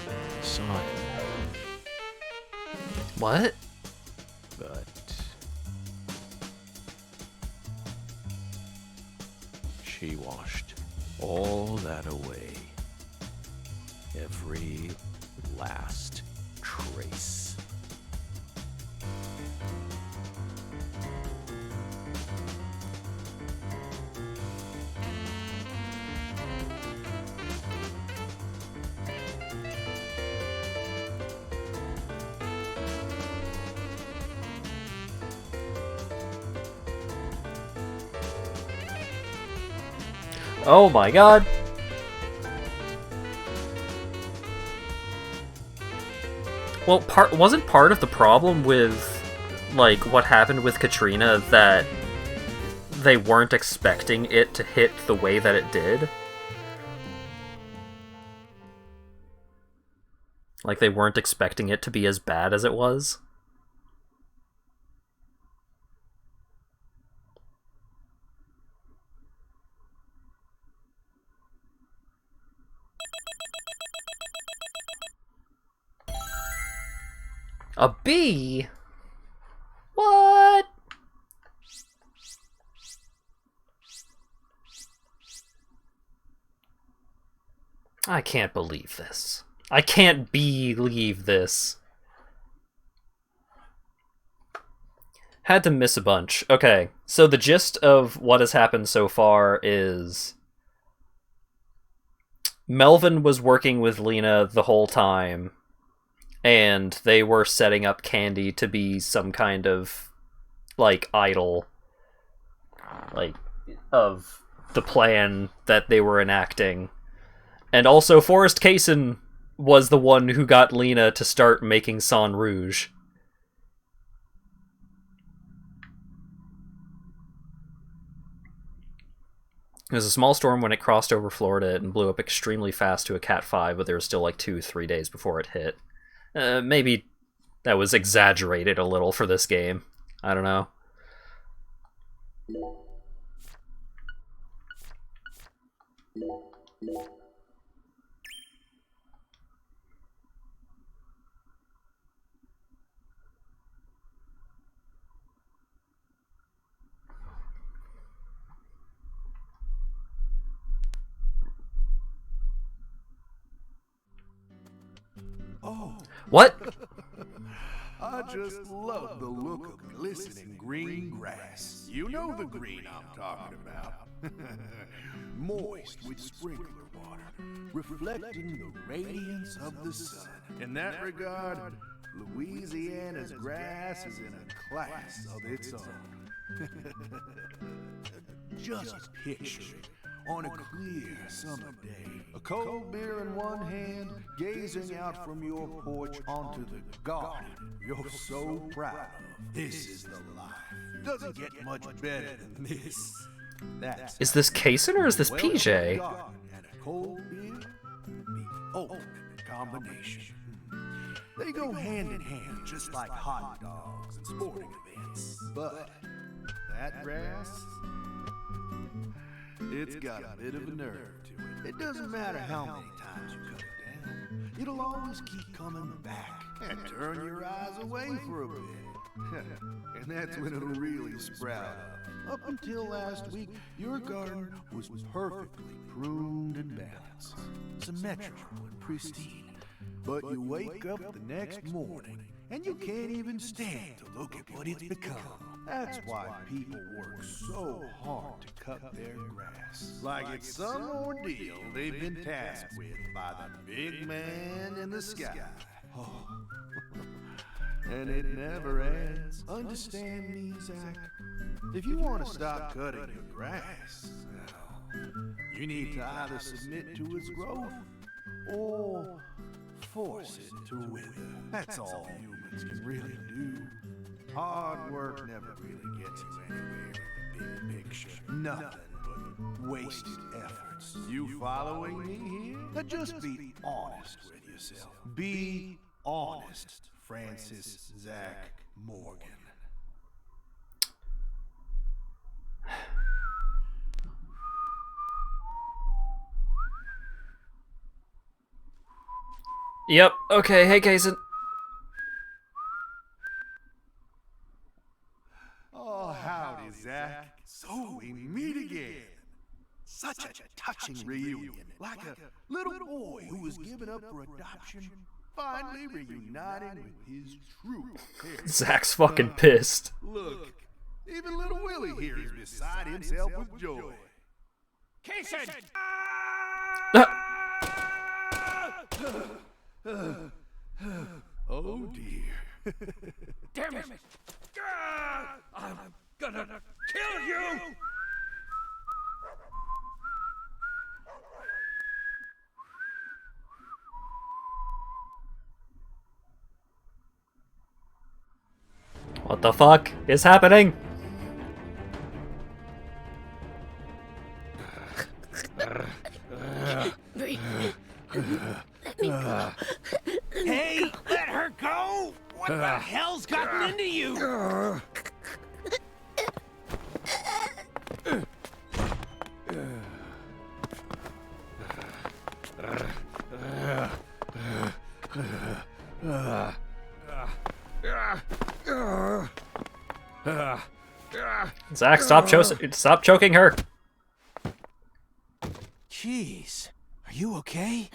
I saw him. What? But she washed all that away. Every last trace. Oh my god! Well, wasn't part of the problem with, like, what happened with Katrina that they weren't expecting it to hit the way that it did? Like, they weren't expecting it to be as bad as it was? A bee? What? I can't believe this. I can't believe this. Had to miss a bunch. Okay, so the gist of what has happened so far is Melvin was working with Lena the whole time, and they were setting up Candy to be some kind of, like, idol, like, of the plan that they were enacting. And also, Forrest Kaysen was the one who got Lena to start making Sang Rouge. It was a small storm when it crossed over Florida and blew up extremely fast to a Cat 5, but there was still like 2-3 days before it hit. Maybe that was exaggerated a little for this game. I don't know. Oh. What? I just love the look of glistening green grass. You know the green I'm talking about. Moist with sprinkler water, reflecting the radiance of the sun. In that regard, Louisiana's grass is in a class of its own. Just picture it. On a clear summer day, a cold beer in one hand, gazing out from your porch onto the garden you're so proud of. This is the life. Doesn't get much better than this. That's Is this Kaysen or is this PJ? and a cold beer, the ultimate combination. They go hand in hand, just like hot dogs and sporting events. But that grass, it's got a bit of a nerve to it. It doesn't matter how many times you cut it down. It'll always keep coming back and turn your eyes away for a bit. And that's when it'll really sprout up. Up until last week, your garden was perfectly pruned and balanced, symmetrical and pristine. But you wake up the next morning, and you can't even stand to look at what it's become. That's why people work so hard to cut their grass. Like it's some ordeal they've been tasked with by the big man in the sky. Oh. And it never ends. Understand me, Zach? If you want to stop cutting your grass, you need to either submit to its growth or force it to wither. That's all humans can really do. Hard work never really gets you anywhere in the big picture. Nothing but wasted efforts. You following me here? Now just be honest with yourself. Be honest Francis Zach Morgan. Yep, okay, hey Kaysen. Oh, howdy, Zach. So we meet again. Such a touching reunion. Like a little boy who was given up for adoption, finally reuniting with his true parents. Zach's fucking pissed. Look, even little Willie here is beside himself with joy. Kaysen! Oh dear. Damn it! I'm gonna kill you! What the fuck is happening? Hey, let her go! What the hell's gotten into you? Zach, stop choking her. Jeez, are you okay?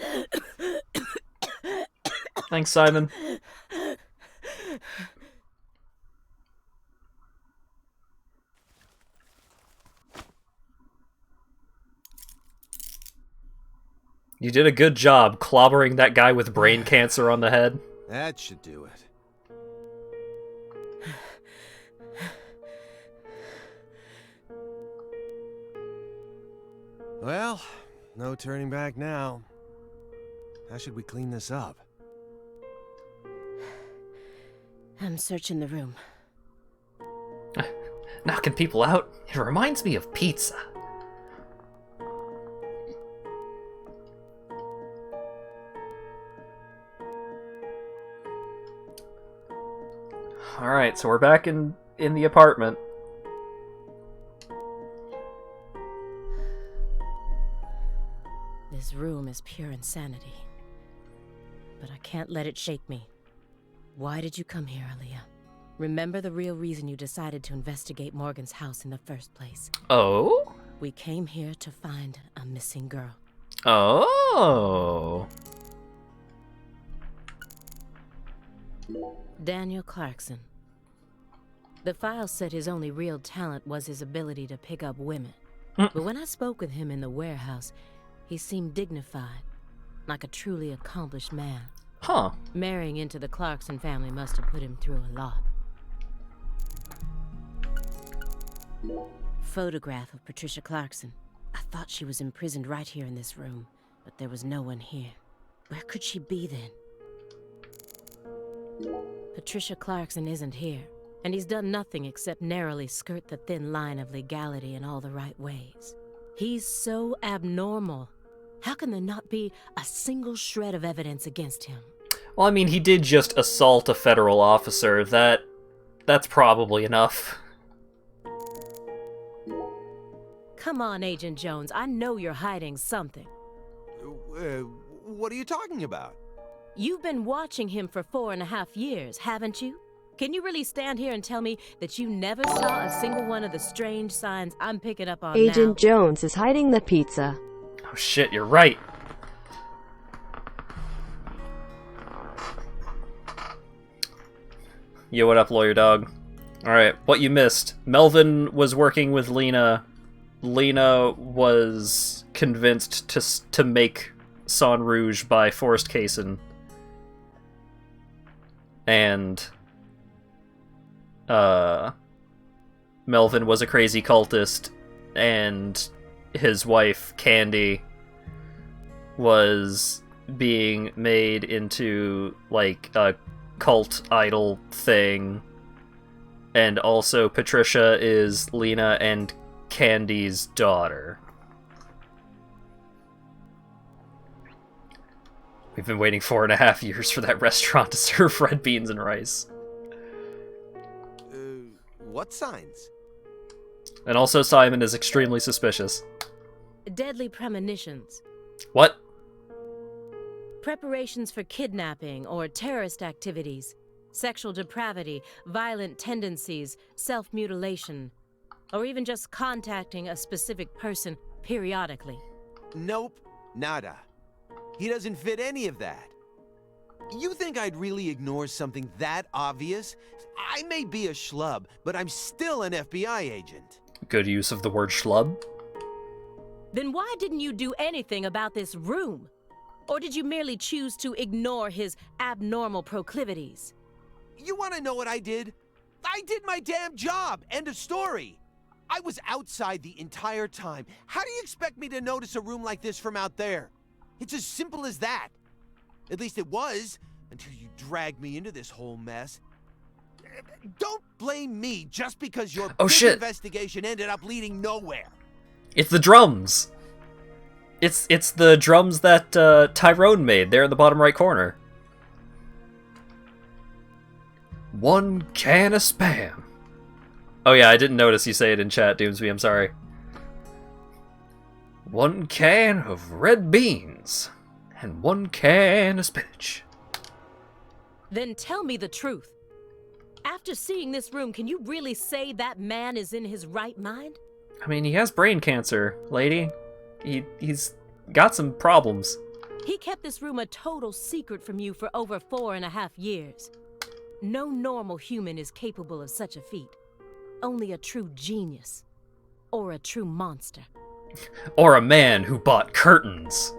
Thanks, Simon. You did a good job clobbering that guy with brain cancer on the head. That should do it. Well, no turning back now. How should we clean this up? I'm searching the room. Knocking people out? It reminds me of pizza. Alright, so we're back in the apartment. This room is pure insanity. But I can't let it shake me. Why did you come here, Aaliyah? Remember the real reason you decided to investigate Morgan's house in the first place. Oh? We came here to find a missing girl. Oh. Daniel Clarkson. The file said his only real talent was his ability to pick up women. But when I spoke with him in the warehouse, he seemed dignified, like a truly accomplished man. Huh. Marrying into the Clarkson family must have put him through a lot. Photograph of Patricia Clarkson. I thought she was imprisoned right here in this room, but there was no one here. Where could she be then? Patricia Clarkson isn't here, and he's done nothing except narrowly skirt the thin line of legality in all the right ways. He's so abnormal. How can there not be a single shred of evidence against him? Well, I mean, he did just assault a federal officer. That's probably enough. Come on, Agent Jones. I know you're hiding something. What are you talking about? You've been watching him for 4.5 years, haven't you? Can you really stand here and tell me that you never saw a single one of the strange signs I'm picking up on Agent now? Jones is hiding the pizza. Oh shit, you're right. Yo, what up, lawyer dog? Alright, what you missed. Melvin was working with Lena. Lena was convinced to make Sang Rouge by Forrest Kaysen. And Melvin was a crazy cultist, and his wife, Candy, was being made into, like, a cult idol thing. And also, Patricia is Lena and Candy's daughter. We've been waiting 4.5 years for that restaurant to serve red beans and rice. What signs? And also Simon is extremely suspicious. Deadly premonitions. What? Preparations for kidnapping or terrorist activities, sexual depravity, violent tendencies, self-mutilation, or even just contacting a specific person periodically. Nope, nada. He doesn't fit any of that. You think I'd really ignore something that obvious? I may be a schlub, but I'm still an FBI agent. Good use of the word schlub. Then why didn't you do anything about this room? Or did you merely choose to ignore his abnormal proclivities? You want to know what I did? I did my damn job. End of story. I was outside the entire time. How do you expect me to notice a room like this from out there? It's as simple as that. At least it was, until you dragged me into this whole mess. Don't blame me just because your big investigation ended up leading nowhere. It's the drums. It's the drums that Tyrone made there in the bottom right corner. 1 can of Spam. Oh yeah, I didn't notice you say it in chat, Doomsby, I'm sorry. 1 can of red beans and 1 can of spinach. Then tell me the truth. After seeing this room, can you really say that man is in his right mind? I mean, he has brain cancer, lady. He's got some problems. He kept this room a total secret from you for over 4.5 years. No normal human is capable of such a feat. Only a true genius. Or a true monster. Or a man who bought curtains.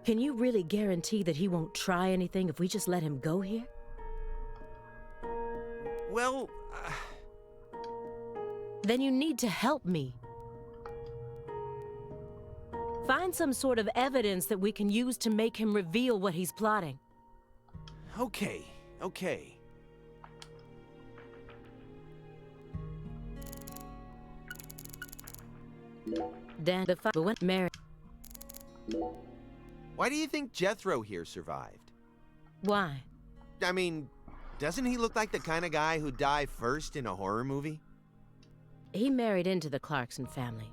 Can you really guarantee that he won't try anything if we just let him go here? Well, Then you need to help me. Find some sort of evidence that we can use to make him reveal what he's plotting. Okay. Dan the went married. Why do you think Jethro here survived? Why? I mean, doesn't he look like the kind of guy who'd die first in a horror movie? He married into the Clarkson family.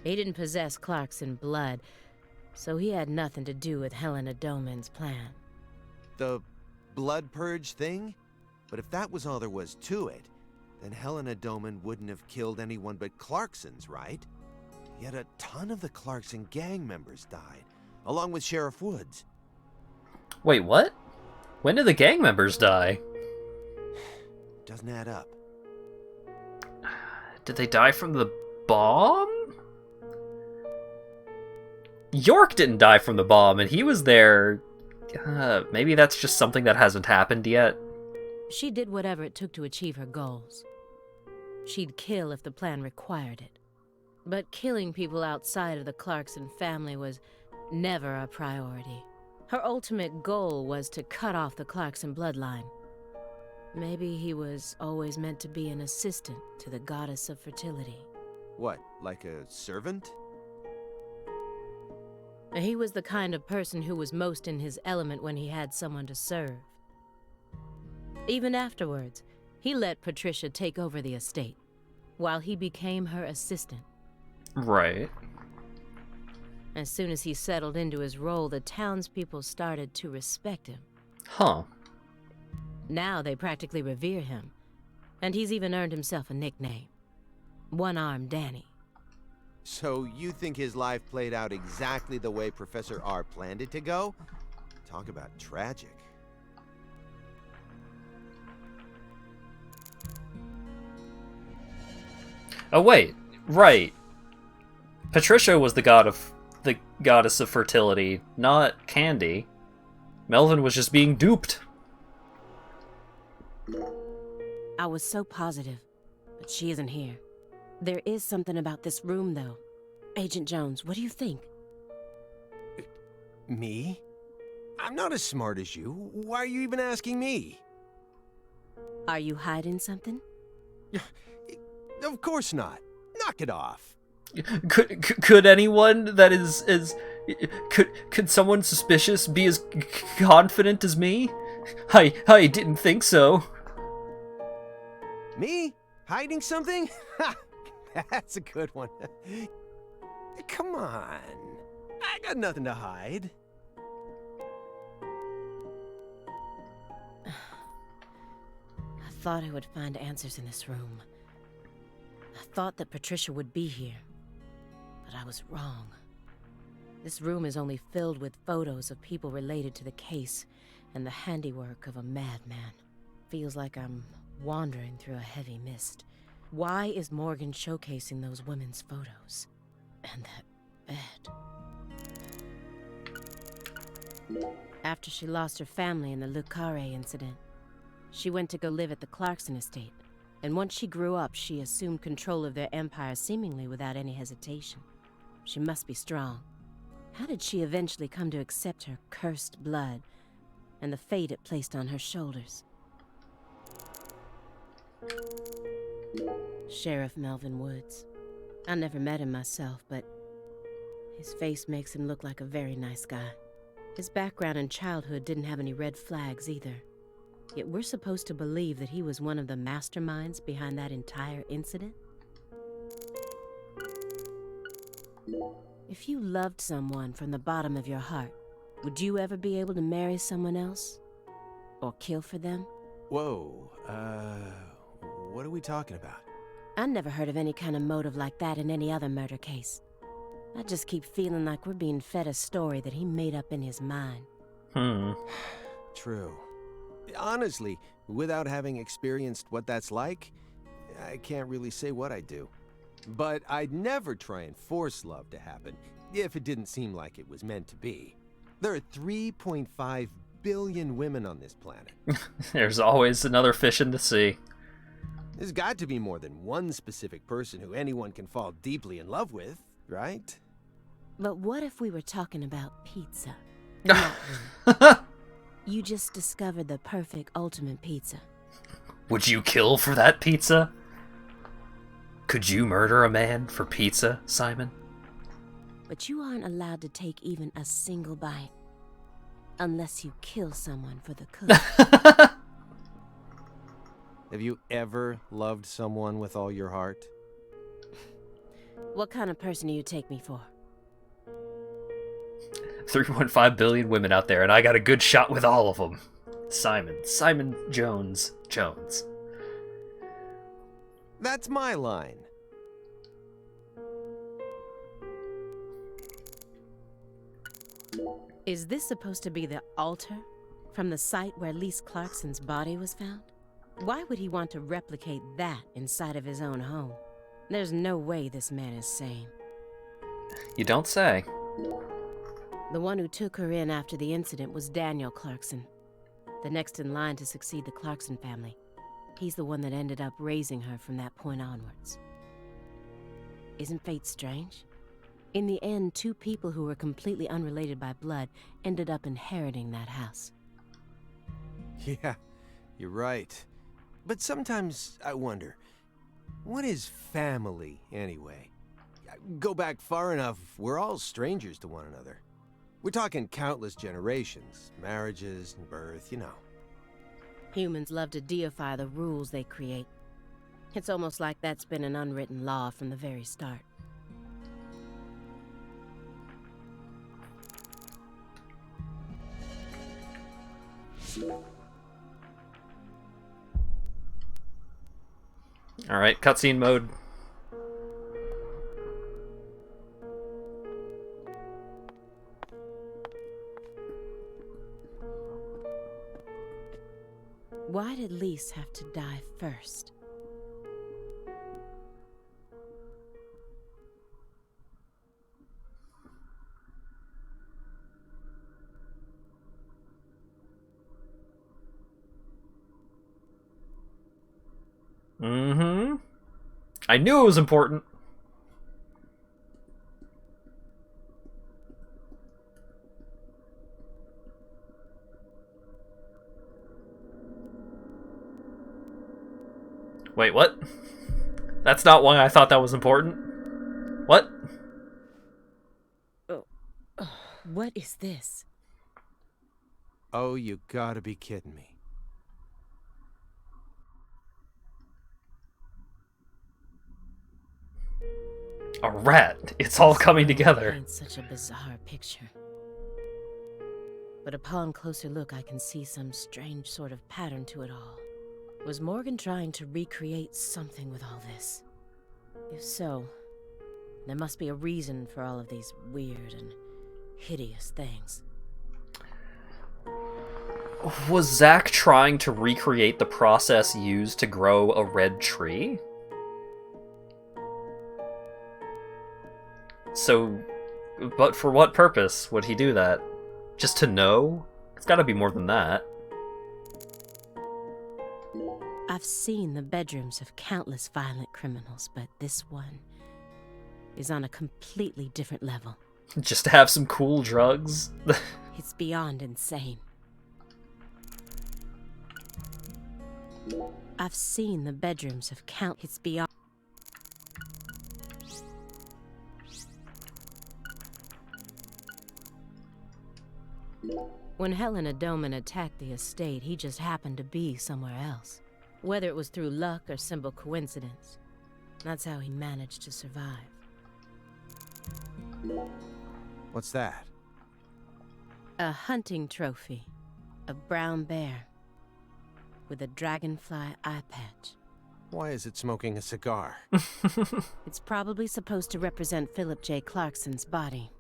He didn't possess Clarkson blood, so he had nothing to do with Helena Doman's plan. The blood purge thing? But if that was all there was to it, then Helena Doman wouldn't have killed anyone but Clarksons, right? Yet a ton of the Clarkson gang members died, along with Sheriff Woods. Wait, what? When did the gang members die? Doesn't add up. Did they die from the bomb? York didn't die from the bomb, and he was there. Maybe that's just something that hasn't happened yet. She did whatever it took to achieve her goals. She'd kill if the plan required it. But killing people outside of the Clarkson family was never a priority. Her ultimate goal was to cut off the Clarkson bloodline. Maybe he was always meant to be an assistant to the goddess of fertility. What, like a servant? He was the kind of person who was most in his element when he had someone to serve. Even afterwards, he let Patricia take over the estate, while he became her assistant. Right. As soon as he settled into his role, the townspeople started to respect him. Huh. Now they practically revere him, and he's even earned himself a nickname. One-Armed Danny. So you think his life played out exactly the way Professor R planned it to go? Talk about tragic. Oh wait, right. Patricia was the goddess of fertility, not Candy. Melvin was just being duped. I was so positive, but she isn't here. There is something about this room, though. Agent Jones, what do you think? Me? I'm not as smart as you. Why are you even asking me? Are you hiding something? Of course not. Knock it off. Could anyone that is Could someone suspicious be as confident as me? I didn't think so. Me? Hiding something? Ha! That's a good one. Come on. I got nothing to hide. I thought I would find answers in this room. I thought that Patricia would be here, but I was wrong. This room is only filled with photos of people related to the case and the handiwork of a madman. Feels like I'm wandering through a heavy mist. Why is Morgan showcasing those women's photos? And that bed. After she lost her family in the Le Carré incident, she went to go live at the Clarkson estate, and once she grew up, she assumed control of their empire seemingly without any hesitation. She must be strong. How did she eventually come to accept her cursed blood and the fate it placed on her shoulders? Sheriff Melvin Woods. I never met him myself, but his face makes him look like a very nice guy. His background and childhood didn't have any red flags either. Yet we're supposed to believe that he was one of the masterminds behind that entire incident? If you loved someone from the bottom of your heart, would you ever be able to marry someone else? Or kill for them? Whoa, what are we talking about? I never heard of any kind of motive like that in any other murder case. I just keep feeling like we're being fed a story that he made up in his mind. True. Honestly, without having experienced what that's like, I can't really say what I'd do. But I'd never try and force love to happen, if it didn't seem like it was meant to be. There are 3.5 billion women on this planet. There's always another fish in the sea. There's got to be more than one specific person who anyone can fall deeply in love with, right? But what if we were talking about pizza? You just discovered the perfect ultimate pizza. Would you kill for that pizza? Could you murder a man for pizza, Simon? But you aren't allowed to take even a single bite. Unless you kill someone for the cook. Have you ever loved someone with all your heart? What kind of person do you take me for? 3.5 billion women out there, and I got a good shot with all of them. Simon Jones. That's my line. Is this supposed to be the altar from the site where Lise Clarkson's body was found? Why would he want to replicate that inside of his own home? There's no way this man is sane. You don't say. The one who took her in after the incident was Daniel Clarkson, the next in line to succeed the Clarkson family. He's the one that ended up raising her from that point onwards. Isn't fate strange? In the end, two people who were completely unrelated by blood ended up inheriting that house. Yeah, you're right. But sometimes I wonder, what is family anyway? Go back far enough, we're all strangers to one another. We're talking countless generations, marriages and birth, you know. Humans love to deify the rules they create. It's almost like that's been an unwritten law from the very start. Alright, cutscene mode. Why did Lise have to die first? I knew it was important. Wait, what? That's not why I thought that was important. What? Oh. What is this? Oh, you gotta be kidding me. A rat. It's all coming together. Paints such a bizarre picture. But upon closer look, I can see some strange sort of pattern to it all. Was Morgan trying to recreate something with all this? If so, there must be a reason for all of these weird and hideous things. Was Zach trying to recreate the process used to grow a red tree? So, but for what purpose would he do that? Just to know? It's gotta be more than that. I've seen the bedrooms of countless violent criminals, but this one is on a completely different level. Just to have some cool drugs? It's beyond insane. I've seen the bedrooms of It's beyond... When Helena Doman attacked the estate, he just happened to be somewhere else. Whether it was through luck or simple coincidence, that's how he managed to survive. What's that? A hunting trophy. A brown bear. With a dragonfly eye patch. Why is it smoking a cigar? It's probably supposed to represent Philip J. Clarkson's body.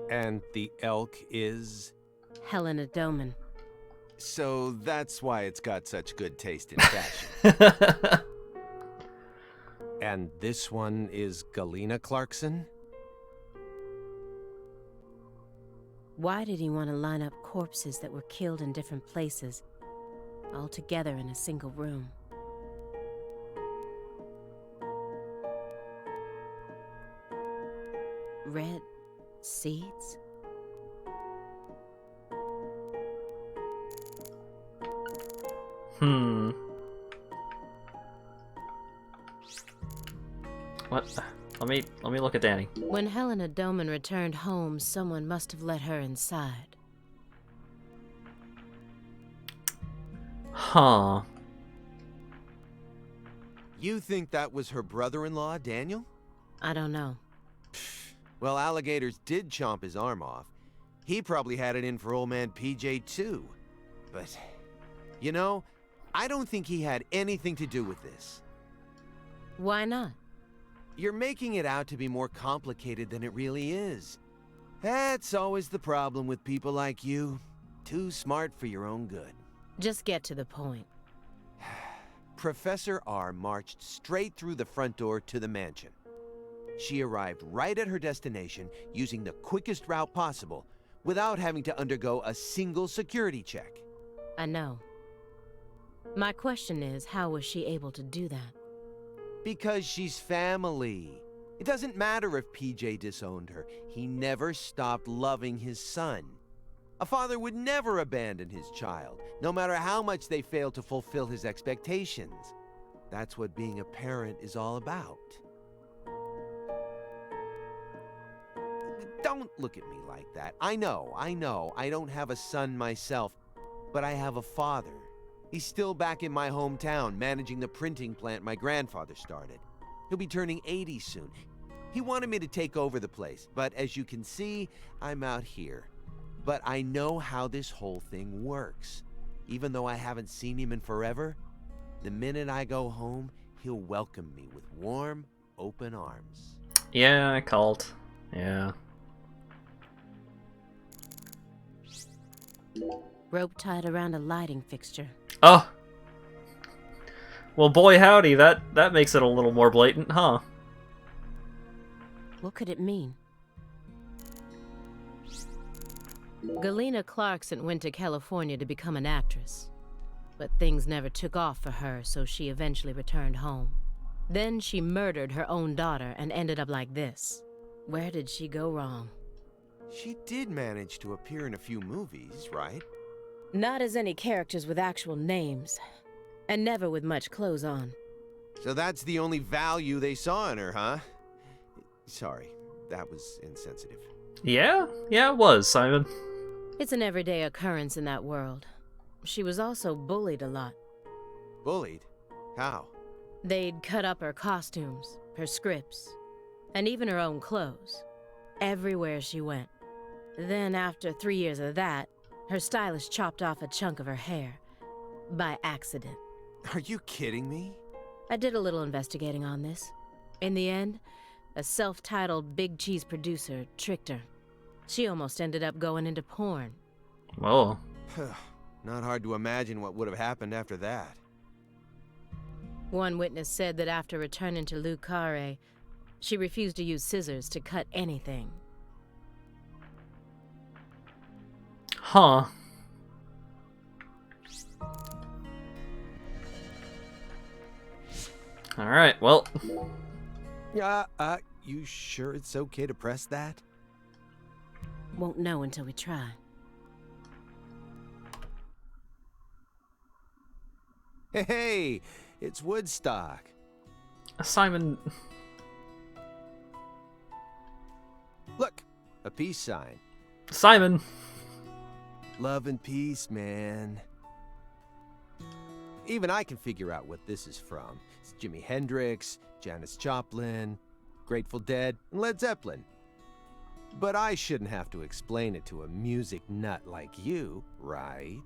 And the elk is? Helena Doman. So that's why it's got such good taste in fashion. And this one is Galena Clarkson? Why did he want to line up corpses that were killed in different places, all together in a single room? Red seeds? What? Let me look at Danny. When Helena Doman returned home, someone must have let her inside. Huh. You think that was her brother-in-law, Daniel? I don't know. Well, alligators did chomp his arm off. He probably had it in for old man PJ too. But, you know, I don't think he had anything to do with this. Why not? You're making it out to be more complicated than it really is. That's always the problem with people like you. Too smart for your own good. Just get to the point. Professor R marched straight through the front door to the mansion. She arrived right at her destination using the quickest route possible without having to undergo a single security check. I know. My question is, how was she able to do that? Because she's family. It doesn't matter if PJ disowned her. He never stopped loving his son. A father would never abandon his child, no matter how much they fail to fulfill his expectations. That's what being a parent is all about. Don't look at me like that. I know, I don't have a son myself, but I have a father. He's still back in my hometown, managing the printing plant my grandfather started. He'll be turning 80 soon. He wanted me to take over the place, but as you can see, I'm out here. But I know how this whole thing works. Even though I haven't seen him in forever, the minute I go home, he'll welcome me with warm, open arms. Yeah, I called. Yeah. Rope tied around a lighting fixture. Oh! Well, boy howdy, that makes it a little more blatant, huh? What could it mean? Galena Clarkson went to California to become an actress. But things never took off for her, so she eventually returned home. Then she murdered her own daughter and ended up like this. Where did she go wrong? She did manage to appear in a few movies, right? Not as any characters with actual names, and never with much clothes on. So that's the only value they saw in her, huh? Sorry, that was insensitive. Yeah? Yeah, it was, Simon. It's an everyday occurrence in that world. She was also bullied a lot. Bullied? How? They'd cut up her costumes, her scripts, and even her own clothes. Everywhere she went. Then, after 3 years of that, her stylist chopped off a chunk of her hair. By accident. Are you kidding me? I did a little investigating on this. In the end, a self-titled big cheese producer tricked her. She almost ended up going into porn. Whoa. Not hard to imagine what would have happened after that. One witness said that after returning to Le Carré, she refused to use scissors to cut anything. Huh. Alright, well. You sure it's okay to press that? Won't know until we try. Hey, it's Woodstock. Simon. Look, a peace sign. Simon. Love and peace, man. Even I can figure out what this is from. It's Jimi Hendrix, Janis Joplin, Grateful Dead, and Led Zeppelin. But I shouldn't have to explain it to a music nut like you, right?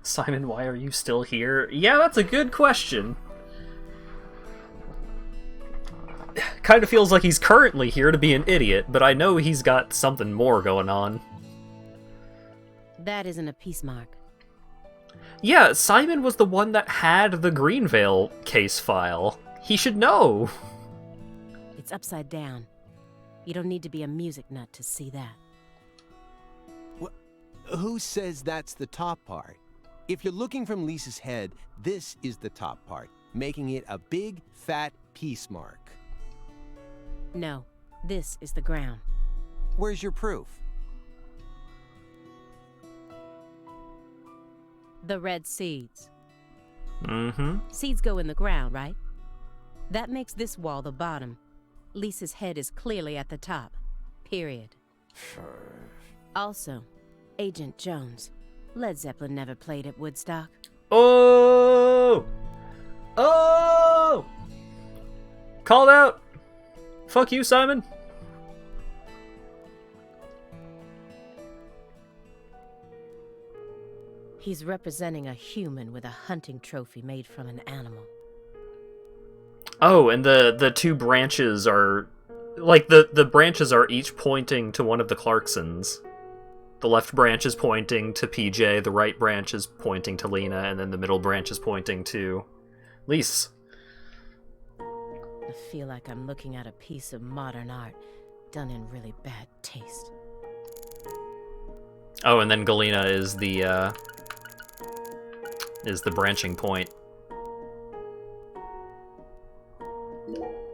Simon, why are you still here? Yeah, that's a good question. Kind of feels like he's currently here to be an idiot, but I know he's got something more going on. That isn't a peace mark. Yeah, Simon was the one that had the Greenvale case file. He should know. It's upside down. You don't need to be a music nut to see that. Who says that's the top part? If you're looking from Lisa's head, this is the top part, making it a big, fat peace mark. No, this is the ground. Where's your proof? The red seeds. Mm-hmm. Seeds go in the ground, right? That makes this wall the bottom. Lisa's head is clearly at the top. Period. Also, Agent Jones. Led Zeppelin never played at Woodstock. Oh! Oh! Called out! Fuck you, Simon. He's representing a human with a hunting trophy made from an animal. Oh, and the two branches are... Like, the branches are each pointing to one of the Clarksons. The left branch is pointing to PJ, the right branch is pointing to Lena, and then the middle branch is pointing to Lise. I feel like I'm looking at a piece of modern art done in really bad taste. Oh, and then Galena is the branching point.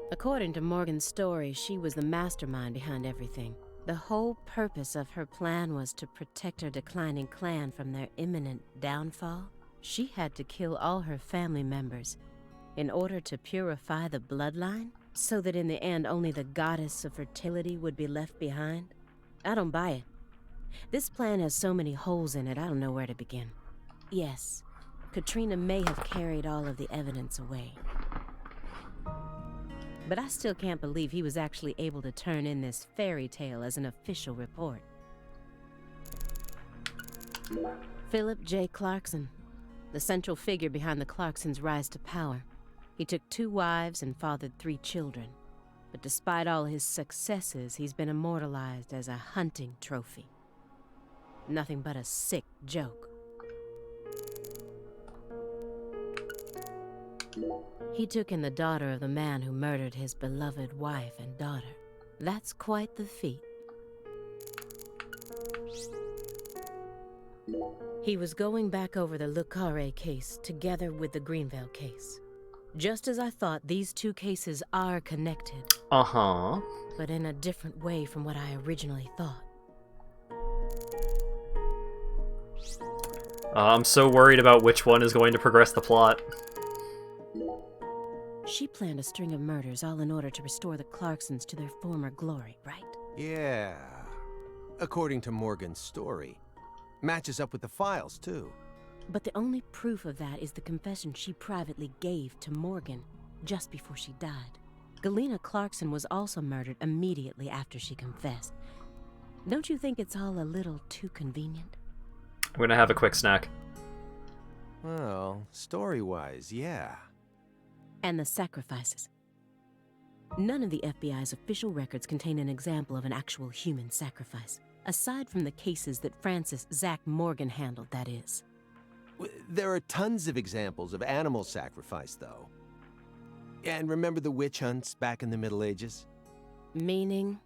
According to Morgan's story, she was the mastermind behind everything. The whole purpose of her plan was to protect her declining clan from their imminent downfall. She had to kill all her family members in order to purify the bloodline, so that in the end only the goddess of fertility would be left behind. I don't buy it. This plan has so many holes in it, I don't know where to begin. Yes, Katrina may have carried all of the evidence away. But I still can't believe he was actually able to turn in this fairy tale as an official report. Philip J. Clarkson, the central figure behind the Clarksons' rise to power. He took 2 wives and fathered 3 children. But despite all his successes, he's been immortalized as a hunting trophy. Nothing but a sick joke. He took in the daughter of the man who murdered his beloved wife and daughter. That's quite the feat. He was going back over the Le Carré case together with the Greenvale case. Just as I thought, these 2 cases are connected. Uh-huh. But in a different way from what I originally thought. I'm so worried about which one is going to progress the plot. She planned a string of murders all in order to restore the Clarksons to their former glory, right? Yeah. According to Morgan's story. Matches up with the files, too. But the only proof of that is the confession she privately gave to Morgan just before she died. Galena Clarkson was also murdered immediately after she confessed. Don't you think it's all a little too convenient? I'm gonna have a quick snack. Well, story-wise, yeah. And the sacrifices. None of the FBI's official records contain an example of an actual human sacrifice, aside from the cases that Francis Zach Morgan handled, that is. There are tons of examples of animal sacrifice, though. And remember the witch hunts back in the Middle Ages? Meaning?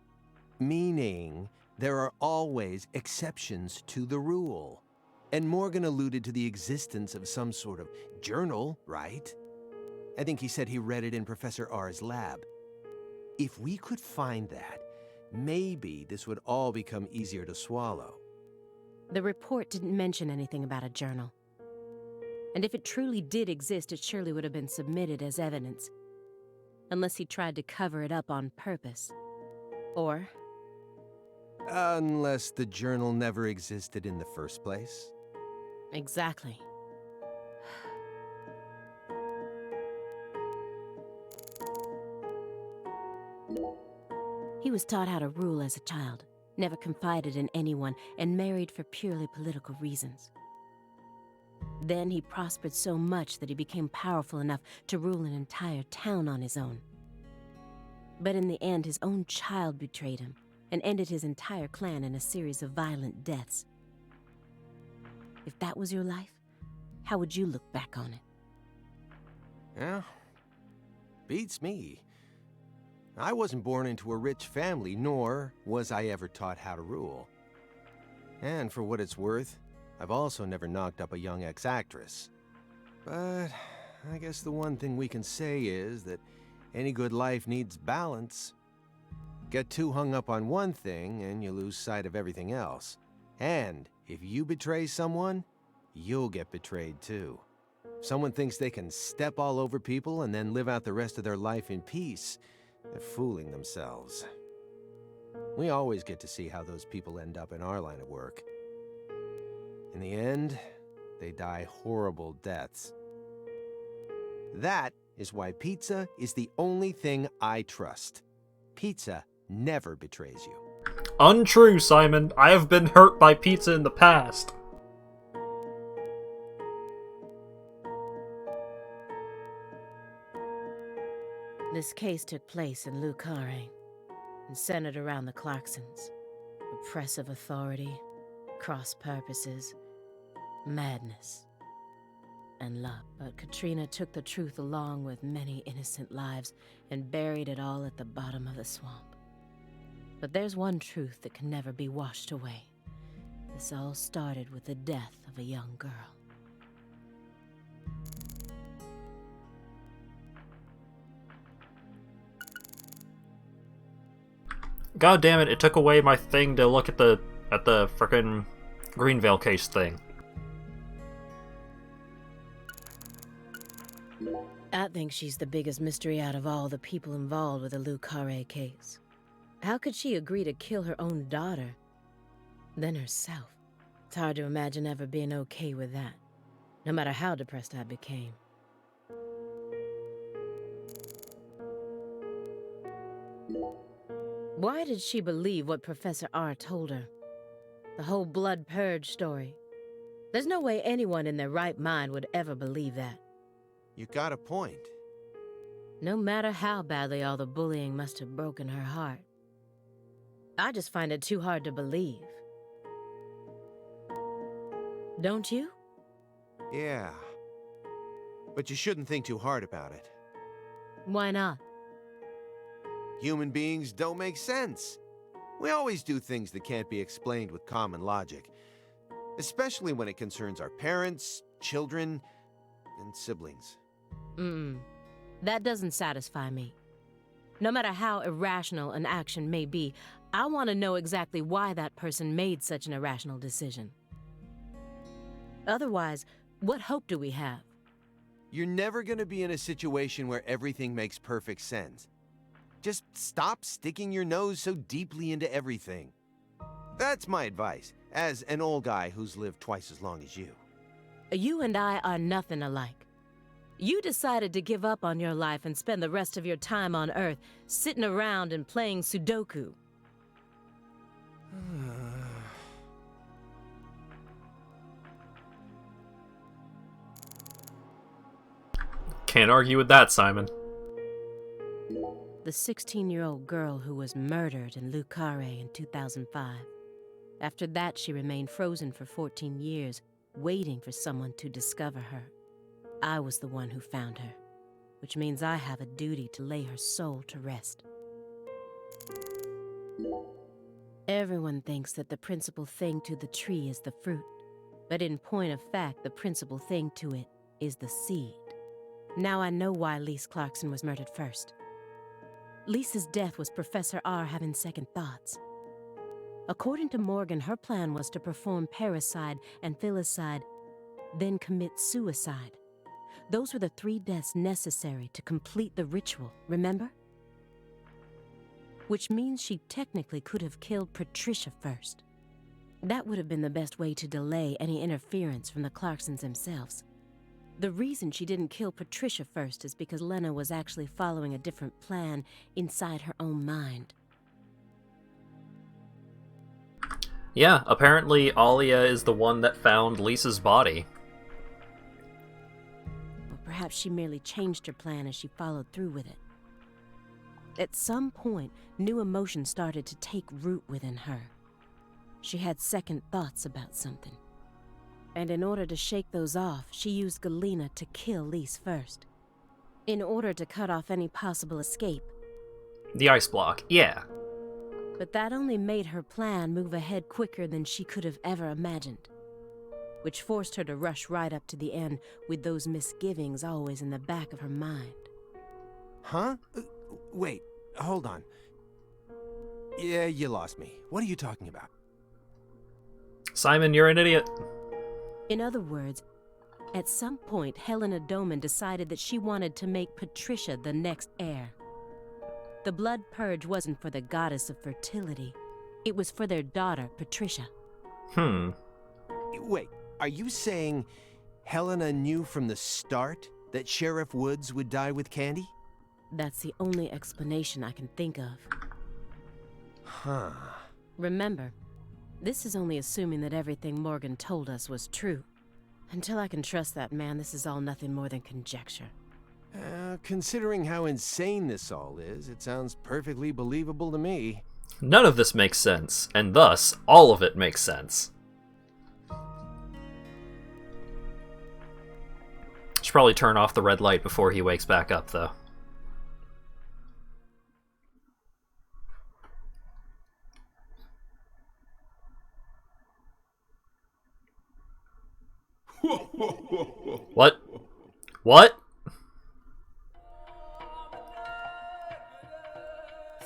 Meaning, there are always exceptions to the rule. And Morgan alluded to the existence of some sort of journal, right? I think he said he read it in Professor R's lab. If we could find that, maybe this would all become easier to swallow. The report didn't mention anything about a journal. And if it truly did exist, it surely would have been submitted as evidence. Unless he tried to cover it up on purpose. Or... unless the journal never existed in the first place. Exactly. He was taught how to rule as a child, never confided in anyone, and married for purely political reasons. Then he prospered so much that he became powerful enough to rule an entire town on his own. But in the end, his own child betrayed him and ended his entire clan in a series of violent deaths. If that was your life, how would you look back on it? Yeah, beats me. I wasn't born into a rich family, nor was I ever taught how to rule. And for what it's worth, I've also never knocked up a young ex-actress. But I guess the one thing we can say is that any good life needs balance. Get too hung up on one thing and you lose sight of everything else. And if you betray someone, you'll get betrayed too. If someone thinks they can step all over people and then live out the rest of their life in peace, they're fooling themselves. We always get to see how those people end up in our line of work. In the end, they die horrible deaths. That is why pizza is the only thing I trust. Pizza never betrays you. Untrue, Simon. I have been hurt by pizza in the past. This case took place in Lucare and centered around the Clarksons. Oppressive authority, cross purposes, madness, and love. But Katrina took the truth along with many innocent lives and buried it all at the bottom of the swamp. But there's one truth that can never be washed away. This all started with the death of a young girl. God damn it, it took away my thing to look at the frickin' Greenvale case thing. I think she's the biggest mystery out of all the people involved with the Lucare case. How could she agree to kill her own daughter, then herself? It's hard to imagine ever being okay with that, no matter how depressed I became. Why did she believe what Professor R told her? The whole blood purge story. There's no way anyone in their right mind would ever believe that. You got a point. No matter how badly all the bullying must have broken her heart. I just find it too hard to believe. Don't you? Yeah. But you shouldn't think too hard about it. Why not? Human beings don't make sense. We always do things that can't be explained with common logic. Especially when it concerns our parents, children, and siblings. That doesn't satisfy me. No matter how irrational an action may be, I want to know exactly why that person made such an irrational decision. Otherwise, what hope do we have? You're never gonna be in a situation where everything makes perfect sense. Just stop sticking your nose so deeply into everything. That's my advice, as an old guy who's lived twice as long as you. You and I are nothing alike. You decided to give up on your life and spend the rest of your time on Earth sitting around and playing Sudoku. Can't argue with that, Simon. The 16-year-old girl who was murdered in Lucare in 2005. After that, she remained frozen for 14 years, waiting for someone to discover her. I was the one who found her, which means I have a duty to lay her soul to rest. Everyone thinks that the principal thing to the tree is the fruit, but in point of fact, the principal thing to it is the seed. Now I know why Lise Clarkson was murdered first. Lisa's death was Professor R having second thoughts. According to Morgan, her plan was to perform parricide and filicide, then commit suicide. Those were the 3 deaths necessary to complete the ritual, remember? Which means she technically could have killed Patricia first. That would have been the best way to delay any interference from the Clarksons themselves. The reason she didn't kill Patricia first is because Lena was actually following a different plan inside her own mind. Yeah, apparently Alia is the one that found Lisa's body. Or perhaps she merely changed her plan as she followed through with it. At some point, new emotions started to take root within her. She had second thoughts about something. And in order to shake those off, she used Galena to kill Lise first. In order to cut off any possible escape. The ice block, yeah. But that only made her plan move ahead quicker than she could have ever imagined. Which forced her to rush right up to the end with those misgivings always in the back of her mind. Huh? Wait, hold on. Yeah, you lost me. What are you talking about? Simon, you're an idiot. In other words, at some point, Helena Doman decided that she wanted to make Patricia the next heir. The blood purge wasn't for the goddess of fertility. It was for their daughter, Patricia. Wait, are you saying Helena knew from the start that Sheriff Woods would die with Candy? That's the only explanation I can think of. Huh. Remember, this is only assuming that everything Morgan told us was true. Until I can trust that man, this is all nothing more than conjecture. Considering how insane this all is, it sounds perfectly believable to me. None of this makes sense, and thus, all of it makes sense. Should probably turn off the red light before he wakes back up, though. What? What?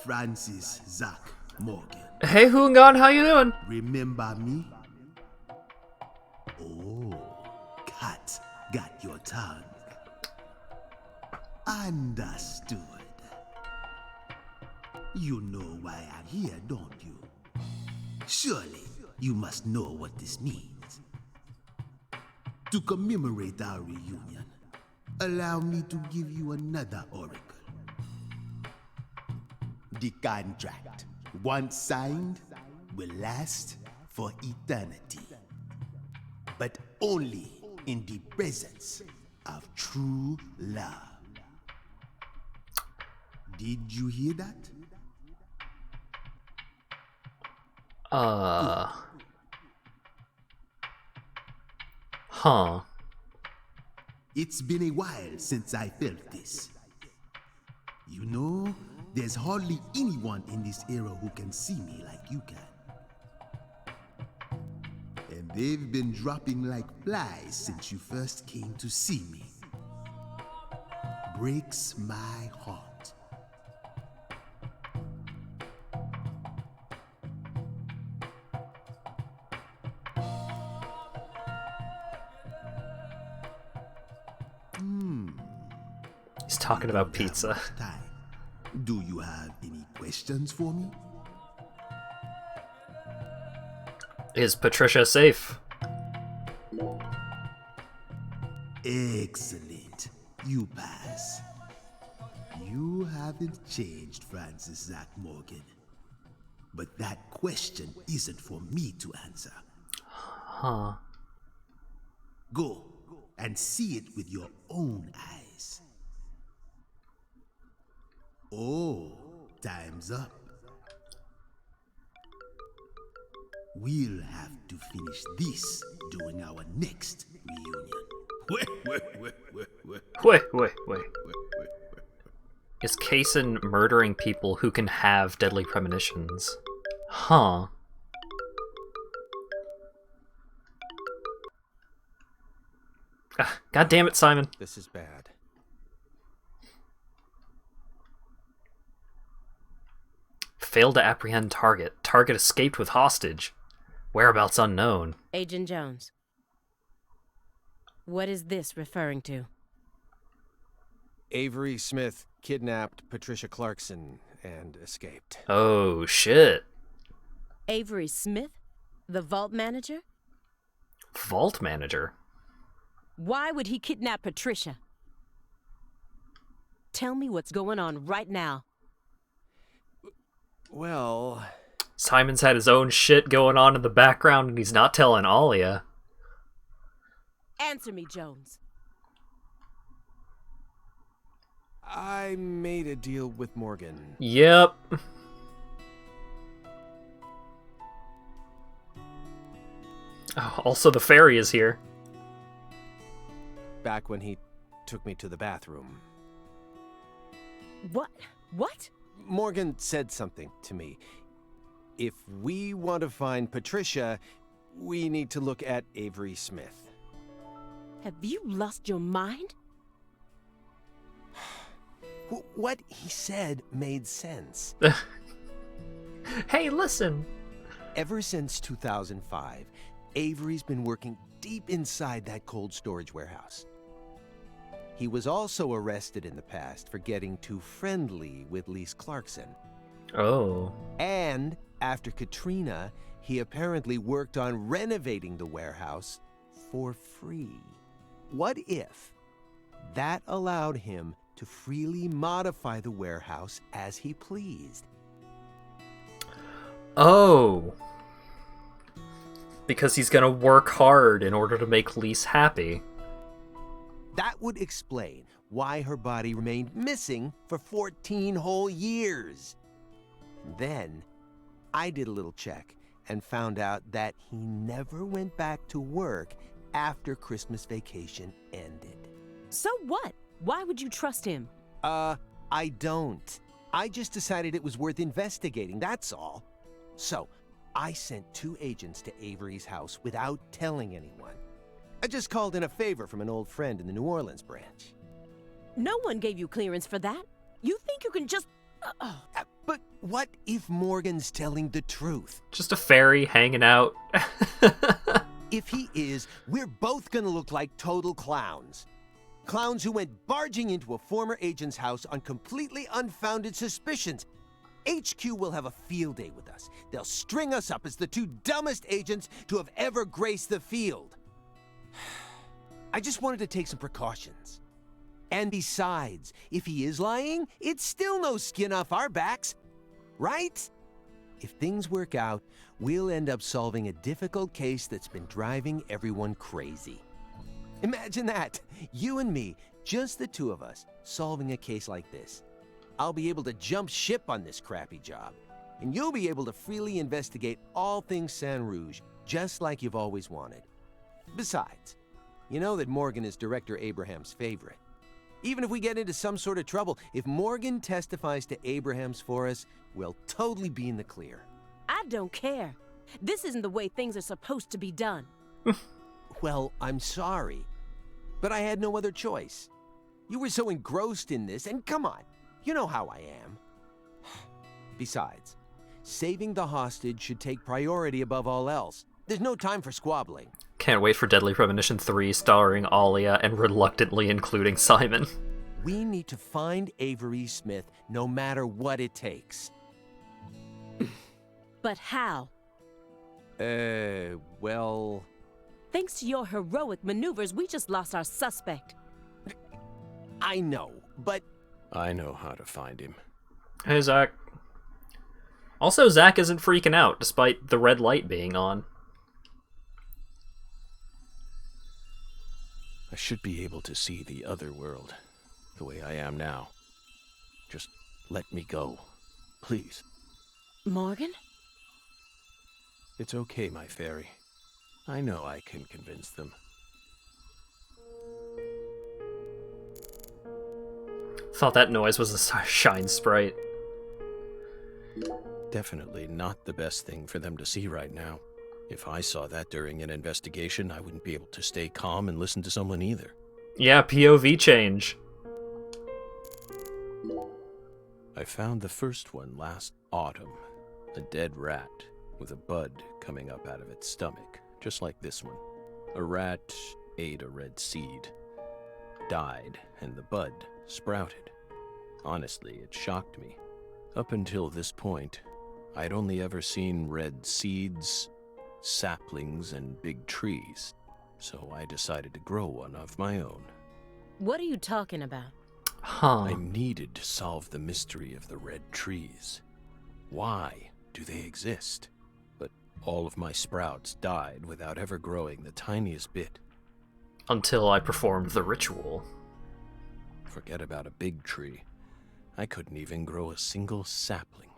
Francis Zach Morgan. Hey, Hoongan, how you doing? Remember me? Oh, cat got your tongue. Understood. You know why I'm here, don't you? Surely you must know what this means. To commemorate our reunion, allow me to give you another oracle. The contract, once signed, will last for eternity. But only in the presence of true love. Did you hear that? Huh. It's been a while since I felt this. You know, there's hardly anyone in this era who can see me like you can. And they've been dropping like flies since you first came to see me. Breaks my heart. He's talking about pizza. Do you have any questions for me? Is Patricia safe? Excellent. You pass. You haven't changed, Francis Zach Morgan. But that question isn't for me to answer. Huh. Go and see it with your own eyes. Oh, time's up. We'll have to finish this during our next reunion. Wait. Is Kaysen murdering people who can have deadly premonitions? Huh. God damn it, Simon. This is bad. Failed to apprehend target. Target escaped with hostage. Whereabouts unknown. Agent Jones. What is this referring to? Avery Smith kidnapped Patricia Clarkson and escaped. Oh, shit. Avery Smith? The vault manager? Vault manager? Why would he kidnap Patricia? Tell me what's going on right now. Well... Simon's had his own shit going on in the background and he's not telling Alia. Answer me, Jones. I made a deal with Morgan. Yep. Oh, also, the fairy is here. Back when he took me to the bathroom. What? What? Morgan said something to me. If we want to find Patricia, we need to look at Avery Smith. Have you lost your mind? What he said made sense. Hey, listen. Ever since 2005, Avery's been working deep inside that cold storage warehouse. He was also arrested in the past for getting too friendly with Lise Clarkson. Oh. And after Katrina, he apparently worked on renovating the warehouse for free. What if that allowed him to freely modify the warehouse as he pleased? Oh. Because he's gonna work hard in order to make Lise happy. That would explain why her body remained missing for 14 whole years. Then, I did a little check and found out that he never went back to work after Christmas vacation ended. So what? Why would you trust him? I don't. I just decided it was worth investigating, that's all. So, I sent 2 agents to Avery's house without telling anyone. I just called in a favor from an old friend in the New Orleans branch. No one gave you clearance for that. You think you can just... But what if Morgan's telling the truth? Just a fairy hanging out. If he is, we're both gonna look like total clowns. Clowns who went barging into a former agent's house on completely unfounded suspicions. HQ will have a field day with us. They'll string us up as the 2 dumbest agents to have ever graced the field. I just wanted to take some precautions. And besides, if he is lying, it's still no skin off our backs, right? If things work out, we'll end up solving a difficult case that's been driving everyone crazy. Imagine that, you and me, just the 2 of us, solving a case like this. I'll be able to jump ship on this crappy job, and you'll be able to freely investigate all things Saint Rouge, just like you've always wanted. Besides, you know that Morgan is Director Abraham's favorite. Even if we get into some sort of trouble, if Morgan testifies to Abrahams for us, we'll totally be in the clear. I don't care. This isn't the way things are supposed to be done. Well, I'm sorry, but I had no other choice. You were so engrossed in this, and come on, you know how I am. Besides, saving the hostage should take priority above all else. There's no time for squabbling. Can't wait for Deadly Premonition 3 starring Alia and reluctantly including Simon. We need to find Avery Smith no matter what it takes. But how? Well... Thanks to your heroic maneuvers, we just lost our suspect. I know, but... I know how to find him. Hey, Zach. Also, Zach isn't freaking out, despite the red light being on. I should be able to see the other world, the way I am now. Just let me go, please. Morgan? It's okay, my fairy. I know I can convince them. Thought that noise was a shine sprite. Definitely not the best thing for them to see right now. If I saw that during an investigation, I wouldn't be able to stay calm and listen to someone either. Yeah, POV change. I found the first one last autumn. A dead rat with a bud coming up out of its stomach, just like this one. A rat ate a red seed, died, and the bud sprouted. Honestly, it shocked me. Up until this point, I'd only ever seen red seeds, saplings, and big trees, so I decided to grow one of my own. What are you talking about? I needed to solve the mystery of the red trees. Why do they exist? But all of my sprouts died without ever growing the tiniest bit. Until I performed the ritual. Forget about a big tree. I couldn't even grow a single sapling.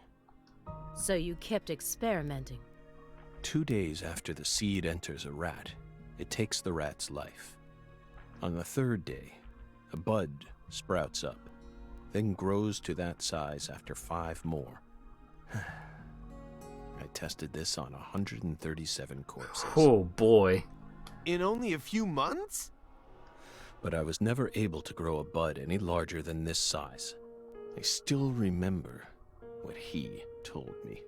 So you kept experimenting? 2 days after the seed enters a rat, it takes the rat's life. On the 3rd day, a bud sprouts up, then grows to that size after 5 more. I tested this on 137 corpses. Oh boy. In only a few months? But I was never able to grow a bud any larger than this size. I still remember what he told me.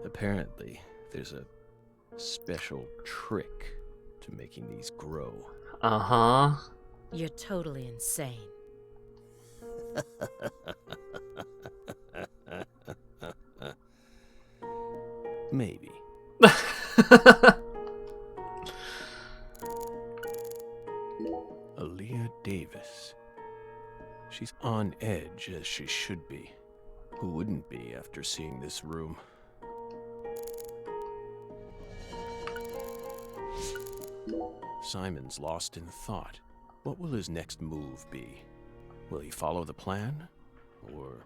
Apparently, there's a special trick to making these grow. Uh-huh. You're totally insane. Maybe. Aaliyah Davis. She's on edge, as she should be. Who wouldn't be after seeing this room? Simon's lost in thought. What will his next move be? Will he follow the plan? Or...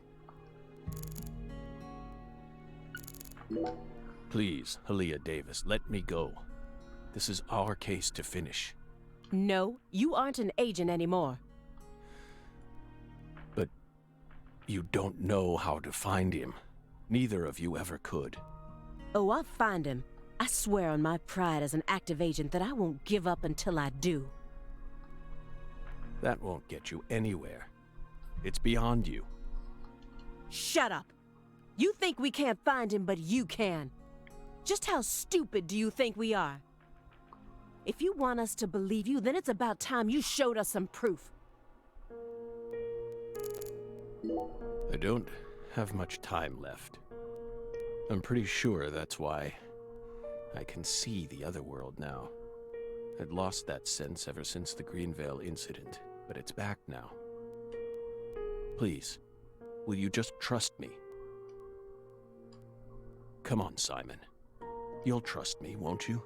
Please, Aaliyah Davis, let me go. This is our case to finish. No, you aren't an agent anymore. But you don't know how to find him. Neither of you ever could. Oh, I'll find him. I swear on my pride as an active agent that I won't give up until I do. That won't get you anywhere. It's beyond you. Shut up! You think we can't find him, but you can. Just how stupid do you think we are? If you want us to believe you, then it's about time you showed us some proof. I don't have much time left. I'm pretty sure that's why I can see the other world now. I'd lost that sense ever since the Greenvale incident, but it's back now. Please, will you just trust me? Come on, Simon. You'll trust me, won't you?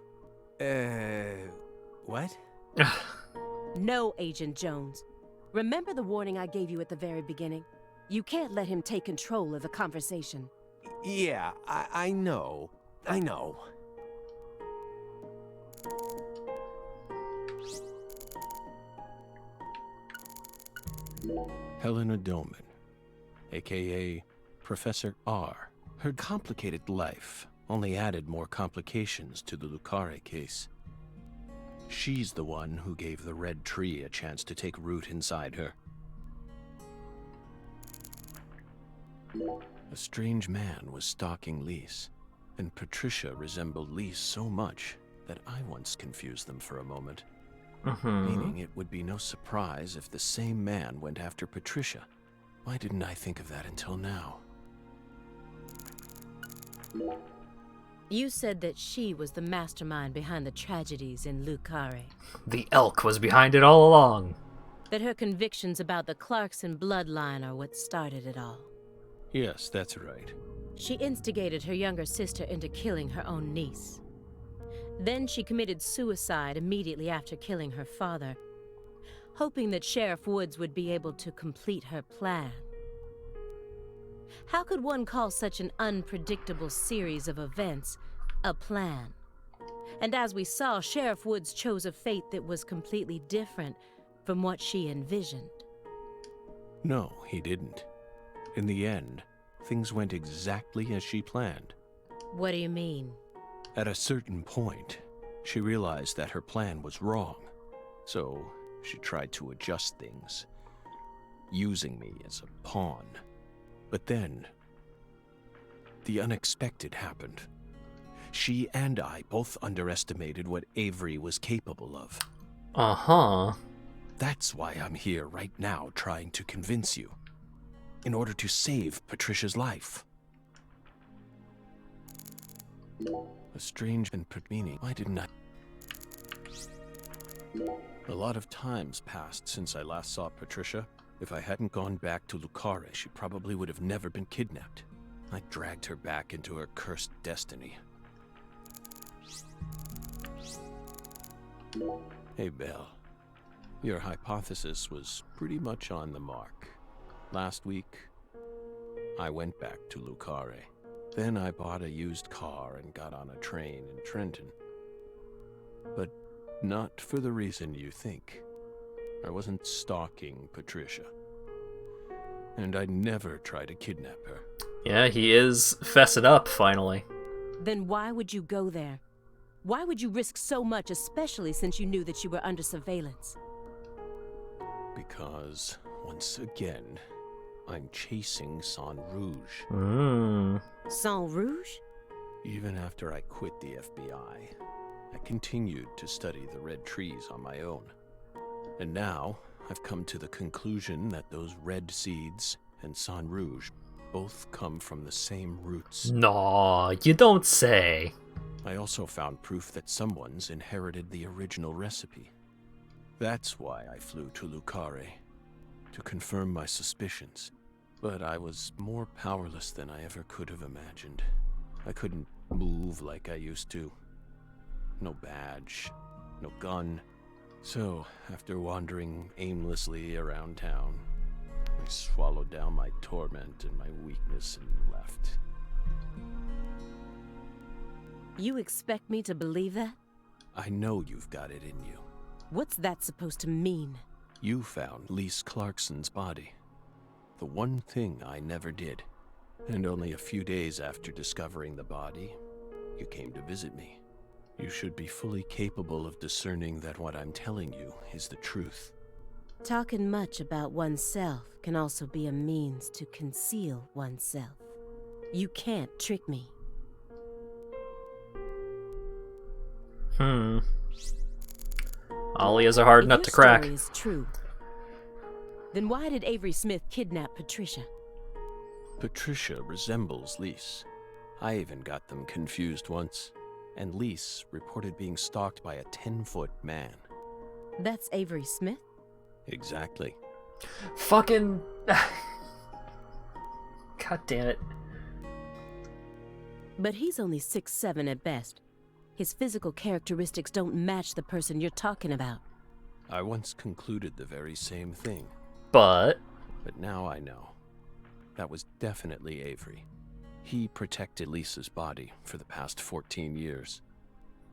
What? No, Agent Jones. Remember the warning I gave you at the very beginning? You can't let him take control of the conversation. Yeah, I know. I know. Helena Doman, a.k.a. Professor R. Her complicated life only added more complications to the Lucare case. She's the one who gave the red tree a chance to take root inside her. A strange man was stalking Lise, and Patricia resembled Lise so much that I once confused them for a moment. Meaning it would be no surprise if the same man went after Patricia. Why didn't I think of that until now? You said that she was the mastermind behind the tragedies in Lucare. The elk was behind it all along. That her convictions about the Clarkson bloodline are what started it all. Yes, that's right. She instigated her younger sister into killing her own niece. Then she committed suicide immediately after killing her father, hoping that Sheriff Woods would be able to complete her plan. How could one call such an unpredictable series of events a plan? And as we saw, Sheriff Woods chose a fate that was completely different from what she envisioned. No, he didn't. In the end, things went exactly as she planned. What do you mean? At a certain point, she realized that her plan was wrong. So she tried to adjust things, using me as a pawn. But then, the unexpected happened. She and I both underestimated what Avery was capable of. Uh-huh. That's why I'm here right now trying to convince you. In order to save Patricia's life. A strange and meaning. Why didn't I? A lot of times passed since I last saw Patricia. If I hadn't gone back to Lucare, she probably would have never been kidnapped. I dragged her back into her cursed destiny. Hey, Belle. Your hypothesis was pretty much on the mark. Last week, I went back to Lucare. Then I bought a used car and got on a train in Trenton. But not for the reason you think. I wasn't stalking Patricia. And I'd never try to kidnap her. Yeah, he is fessing up, finally. Then why would you go there? Why would you risk so much, especially since you knew that you were under surveillance? Because, once again, I'm chasing Sang Rouge. Sang Rouge? Even after I quit the FBI, I continued to study the red trees on my own. And now, I've come to the conclusion that those red seeds and Sang Rouge both come from the same roots. No, you don't say. I also found proof that someone's inherited the original recipe. That's why I flew to Lucare, to confirm my suspicions. But I was more powerless than I ever could have imagined. I couldn't move like I used to. No badge, no gun. So, after wandering aimlessly around town, I swallowed down my torment and my weakness and left. You expect me to believe that? I know you've got it in you. What's that supposed to mean? You found Lise Clarkson's body. The one thing I never did. And only a few days after discovering the body, you came to visit me. You should be fully capable of discerning that what I'm telling you is the truth. Talking much about oneself can also be a means to conceal oneself. You can't trick me. Ollie is a hard nut to crack. If your story is true, then why did Avery Smith kidnap Patricia? Patricia resembles Lise. I even got them confused once. And Lise reported being stalked by a 10-foot man. That's Avery Smith? Exactly. Fucking... God damn it. But he's only 6'7" at best. His physical characteristics don't match the person you're talking about. I once concluded the very same thing. But now I know. That was definitely Avery. He protected Lisa's body for the past 14 years.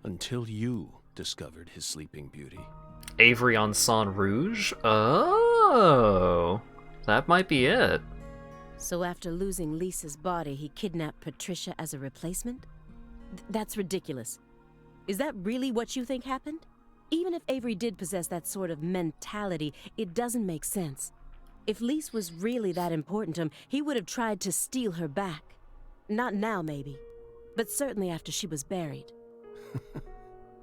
Until you discovered his sleeping beauty. Avery on Sang Rouge? Oh, that might be it. So after losing Lisa's body, he kidnapped Patricia as a replacement? That's ridiculous. Is that really what you think happened? Even if Avery did possess that sort of mentality, it doesn't make sense. If Lise was really that important to him, he would have tried to steal her back. Not now, maybe, but certainly after she was buried.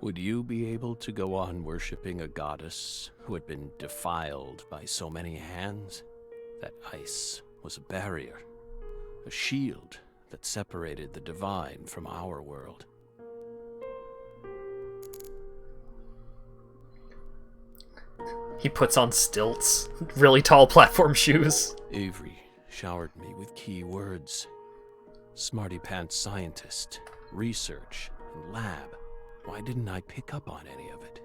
Would you be able to go on worshipping a goddess who had been defiled by so many hands? That ice was a barrier, a shield that separated the divine from our world. He puts on stilts, really tall platform shoes. Avery showered me with key words. Smarty pants scientist, research, and lab. Why didn't I pick up on any of it?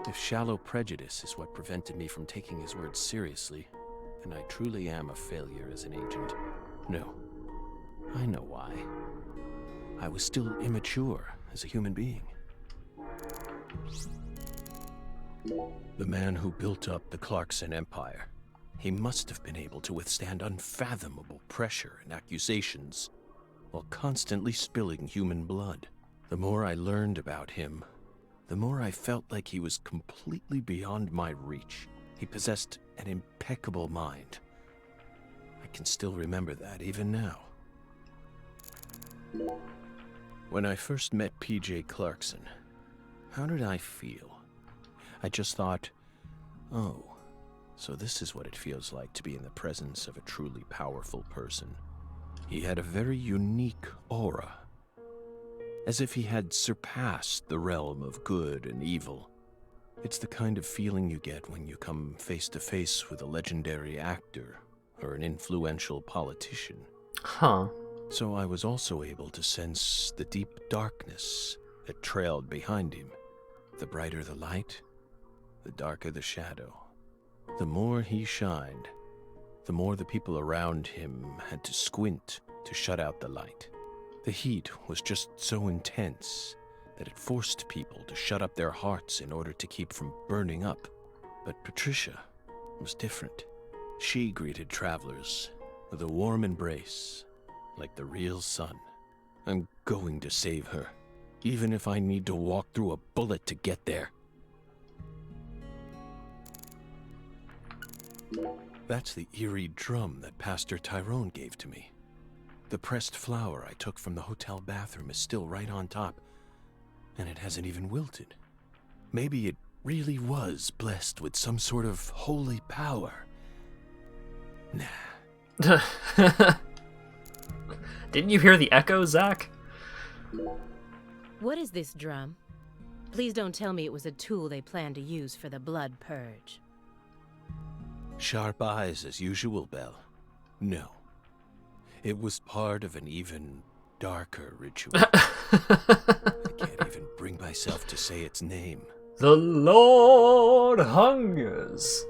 If shallow prejudice is what prevented me from taking his words seriously, then I truly am a failure as an agent. No, I know why. I was still immature as a human being. The man who built up the Clarkson Empire, he must have been able to withstand unfathomable pressure and accusations while constantly spilling human blood. The more I learned about him, the more I felt like he was completely beyond my reach. He possessed an impeccable mind. I can still remember that even now. When I first met P.J. Clarkson, how did I feel? I just thought, oh, so this is what it feels like to be in the presence of a truly powerful person. He had a very unique aura, as if he had surpassed the realm of good and evil. It's the kind of feeling you get when you come face to face with a legendary actor or an influential politician. Huh. So I was also able to sense the deep darkness that trailed behind him. The brighter the light, the darker the shadow. The more he shined, the more the people around him had to squint to shut out the light. The heat was just so intense that it forced people to shut up their hearts in order to keep from burning up. But Patricia was different. She greeted travelers with a warm embrace, like the real sun. I'm going to save her, even if I need to walk through a bullet to get there. That's the eerie drum that Pastor Tyrone gave to me. The pressed flower I took from the hotel bathroom is still right on top, and it hasn't even wilted. Maybe it really was blessed with some sort of holy power. Nah. Didn't you hear the echo, Zach? What is this drum? Please don't tell me it was a tool they planned to use for the blood purge. Sharp eyes as usual, Belle. No. It was part of an even darker ritual. I can't even bring myself to say its name. The Lord hungers.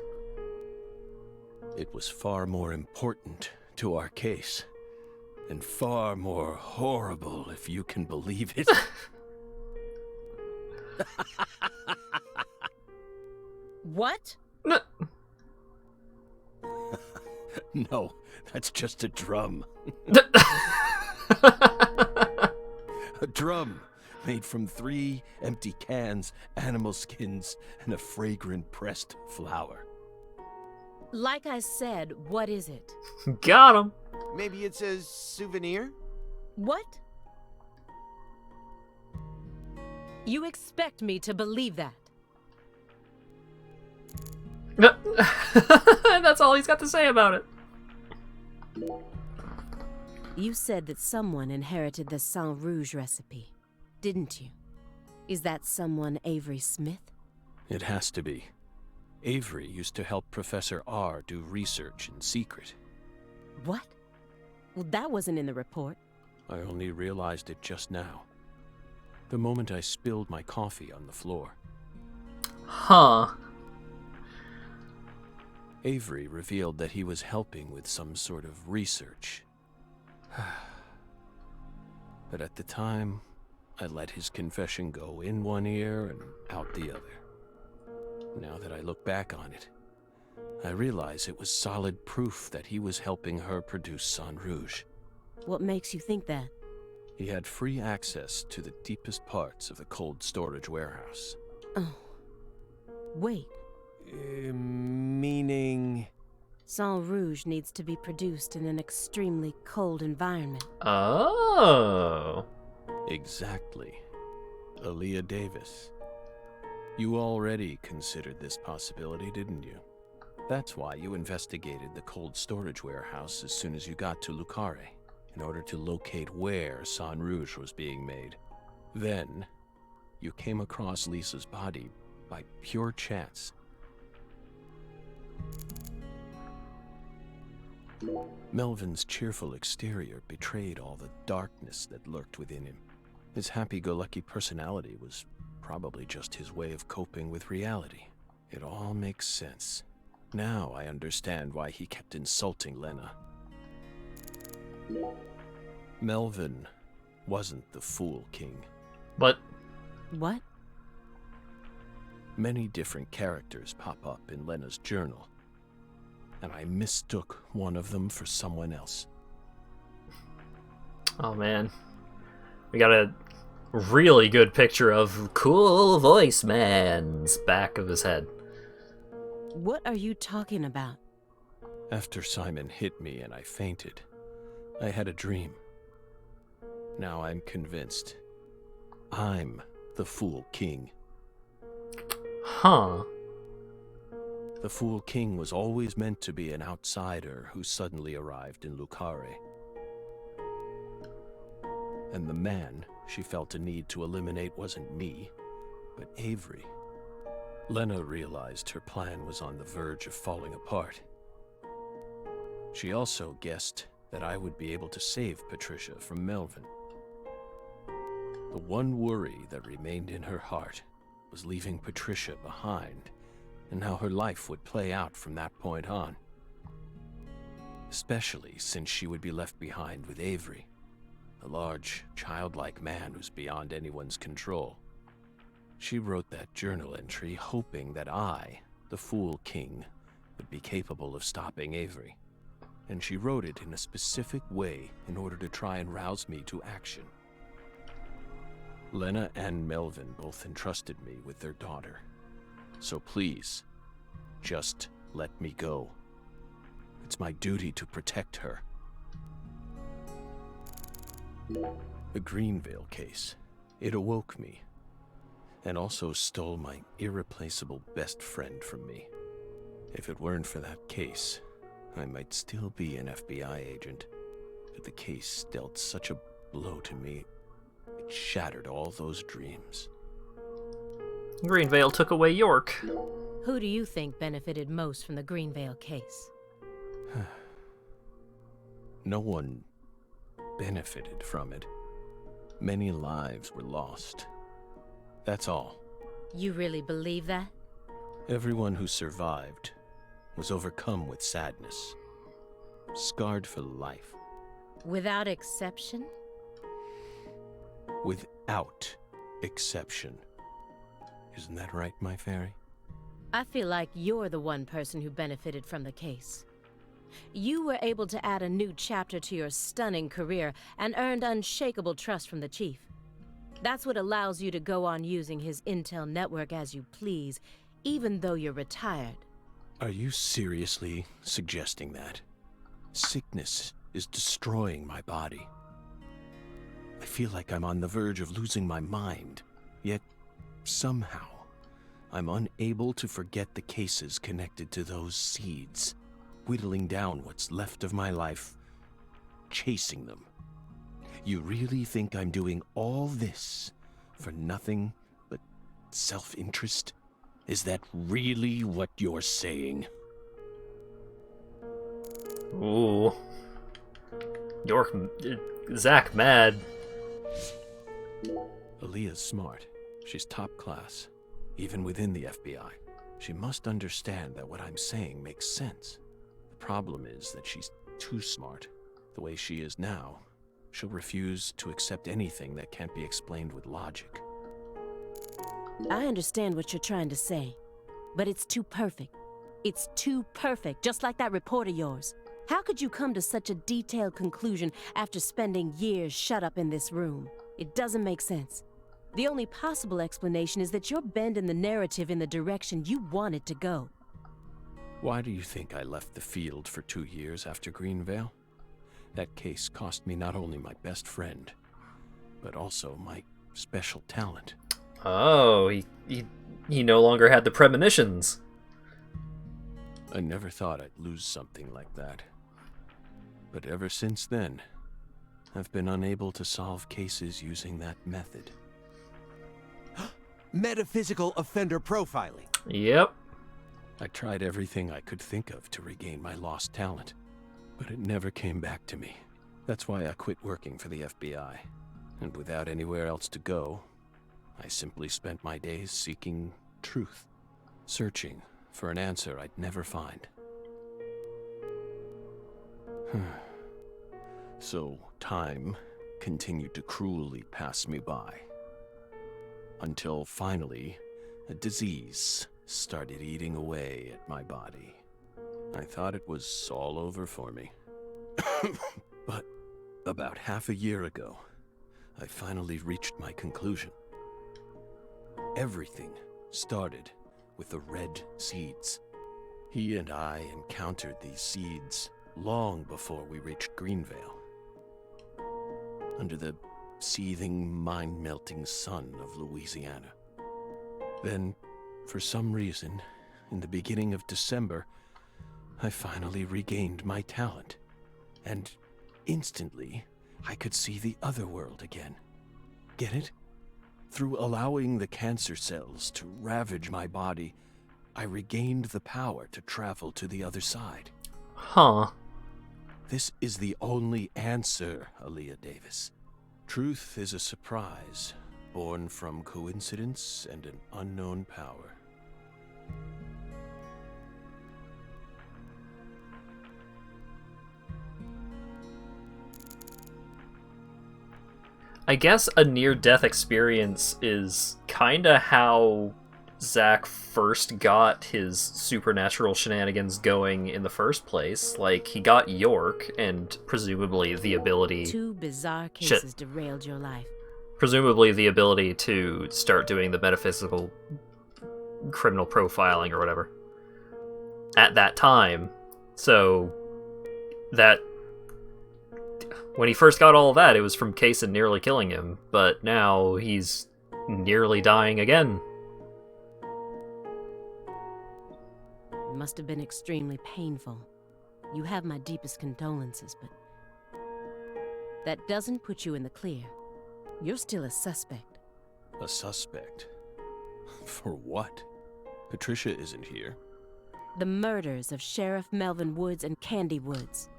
It was far more important to our case, and far more horrible, if you can believe it. What? No, that's just a drum. A drum made from 3 empty cans, animal skins, and a fragrant pressed flower. Like I said, what is it? Got him. Maybe it's a souvenir? What? You expect me to believe that? That's all he's got to say about it. You said that someone inherited the Sang Rouge recipe, didn't you? Is that someone Avery Smith? It has to be. Avery used to help Professor R do research in secret. What? Well, that wasn't in the report. I only realized it just now. The moment I spilled my coffee on the floor. Huh. Avery revealed that he was helping with some sort of research. But at the time, I let his confession go in one ear and out the other. Now that I look back on it, I realize it was solid proof that he was helping her produce Sang Rouge. What makes you think that? He had free access to the deepest parts of the cold storage warehouse. Oh. Wait. Meaning... Sang Rouge needs to be produced in an extremely cold environment. Oh. Exactly. Aaliyah Davis. You already considered this possibility, didn't you? That's why you investigated the cold storage warehouse as soon as you got to Lucare, in order to locate where Sang Rouge was being made. Then, you came across Lisa's body by pure chance. Melvin's cheerful exterior betrayed all the darkness that lurked within him. His happy-go-lucky personality was probably just his way of coping with reality. It all makes sense. Now I understand why he kept insulting Lena. Melvin wasn't the Fool King. But... What? Many different characters pop up in Lena's journal, and I mistook one of them for someone else. Oh man. We got a really good picture of Cool Voice Man's back of his head. What are you talking about? After Simon hit me and I fainted, I had a dream. Now I'm convinced. I'm the Fool King. Huh. The Fool King was always meant to be an outsider who suddenly arrived in Lucare. And the man she felt a need to eliminate wasn't me, but Avery. Lena realized her plan was on the verge of falling apart. She also guessed that I would be able to save Patricia from Melvin. The one worry that remained in her heart was leaving Patricia behind, and how her life would play out from that point on. Especially since she would be left behind with Avery, a large, childlike man who's beyond anyone's control. She wrote that journal entry hoping that I, the Fool King, would be capable of stopping Avery. And she wrote it in a specific way in order to try and rouse me to action. Lena and Melvin both entrusted me with their daughter. So please, just let me go. It's my duty to protect her. The Greenvale case, it awoke me, and also stole my irreplaceable best friend from me. If it weren't for that case, I might still be an FBI agent, but the case dealt such a blow to me, it shattered all those dreams. Greenvale took away York. Who do you think benefited most from the Greenvale case? No one benefited from it. Many lives were lost. That's all. You really believe that? Everyone who survived was overcome with sadness, scarred for life. Without exception? Without exception. Isn't that right, my fairy? I feel like you're the one person who benefited from the case. You were able to add a new chapter to your stunning career and earned unshakable trust from the chief. That's what allows you to go on using his intel network as you please, even though you're retired. Are you seriously suggesting that? Sickness is destroying my body. I feel like I'm on the verge of losing my mind, yet somehow I'm unable to forget the cases connected to those seeds, whittling down what's left of my life, chasing them. You really think I'm doing all this for nothing but self-interest? Is that really what you're saying? Ooh. York... Zach mad. Aaliyah's smart. She's top class, even within the FBI. She must understand that what I'm saying makes sense. The problem is that she's too smart. The way she is now, she'll refuse to accept anything that can't be explained with logic. I understand what you're trying to say, but it's too perfect. It's too perfect, just like that report of yours. How could you come to such a detailed conclusion after spending years shut up in this room? It doesn't make sense. The only possible explanation is that you're bending the narrative in the direction you want it to go. Why do you think I left the field for 2 years after Greenvale? That case cost me not only my best friend, but also my special talent. Oh, he no longer had the premonitions. I never thought I'd lose something like that. But ever since then, I've been unable to solve cases using that method. Metaphysical offender profiling. Yep. I tried everything I could think of to regain my lost talent, but it never came back to me. That's why I quit working for the FBI. And without anywhere else to go, I simply spent my days seeking truth, searching for an answer I'd never find. So time continued to cruelly pass me by. Until finally, a disease started eating away at my body. I thought it was all over for me. But about half a year ago, I finally reached my conclusion. Everything started with the red seeds. He and I encountered these seeds long before we reached Greenvale. Under the seething, mind-melting sun of Louisiana. Then, for some reason, in the beginning of December, I finally regained my talent. And instantly, I could see the other world again. Get it? Through allowing the cancer cells to ravage my body, I regained the power to travel to the other side. Huh. This is the only answer, Aaliyah Davis. Truth is a surprise, born from coincidence and an unknown power. I guess a near-death experience is kinda how Zack first got his supernatural shenanigans going in the first place. Like, he got York, and presumably the ability... Two bizarre cases derailed your life. Presumably the ability to start doing the metaphysical criminal profiling or whatever. At that time. So, that... When he first got all of that, it was from Kaysen nearly killing him, but now he's nearly dying again. It must have been extremely painful. You have my deepest condolences, but that doesn't put you in the clear. You're still a suspect. A suspect? For what? Patricia isn't here. The murders of Sheriff Melvin Woods and Candy Woods.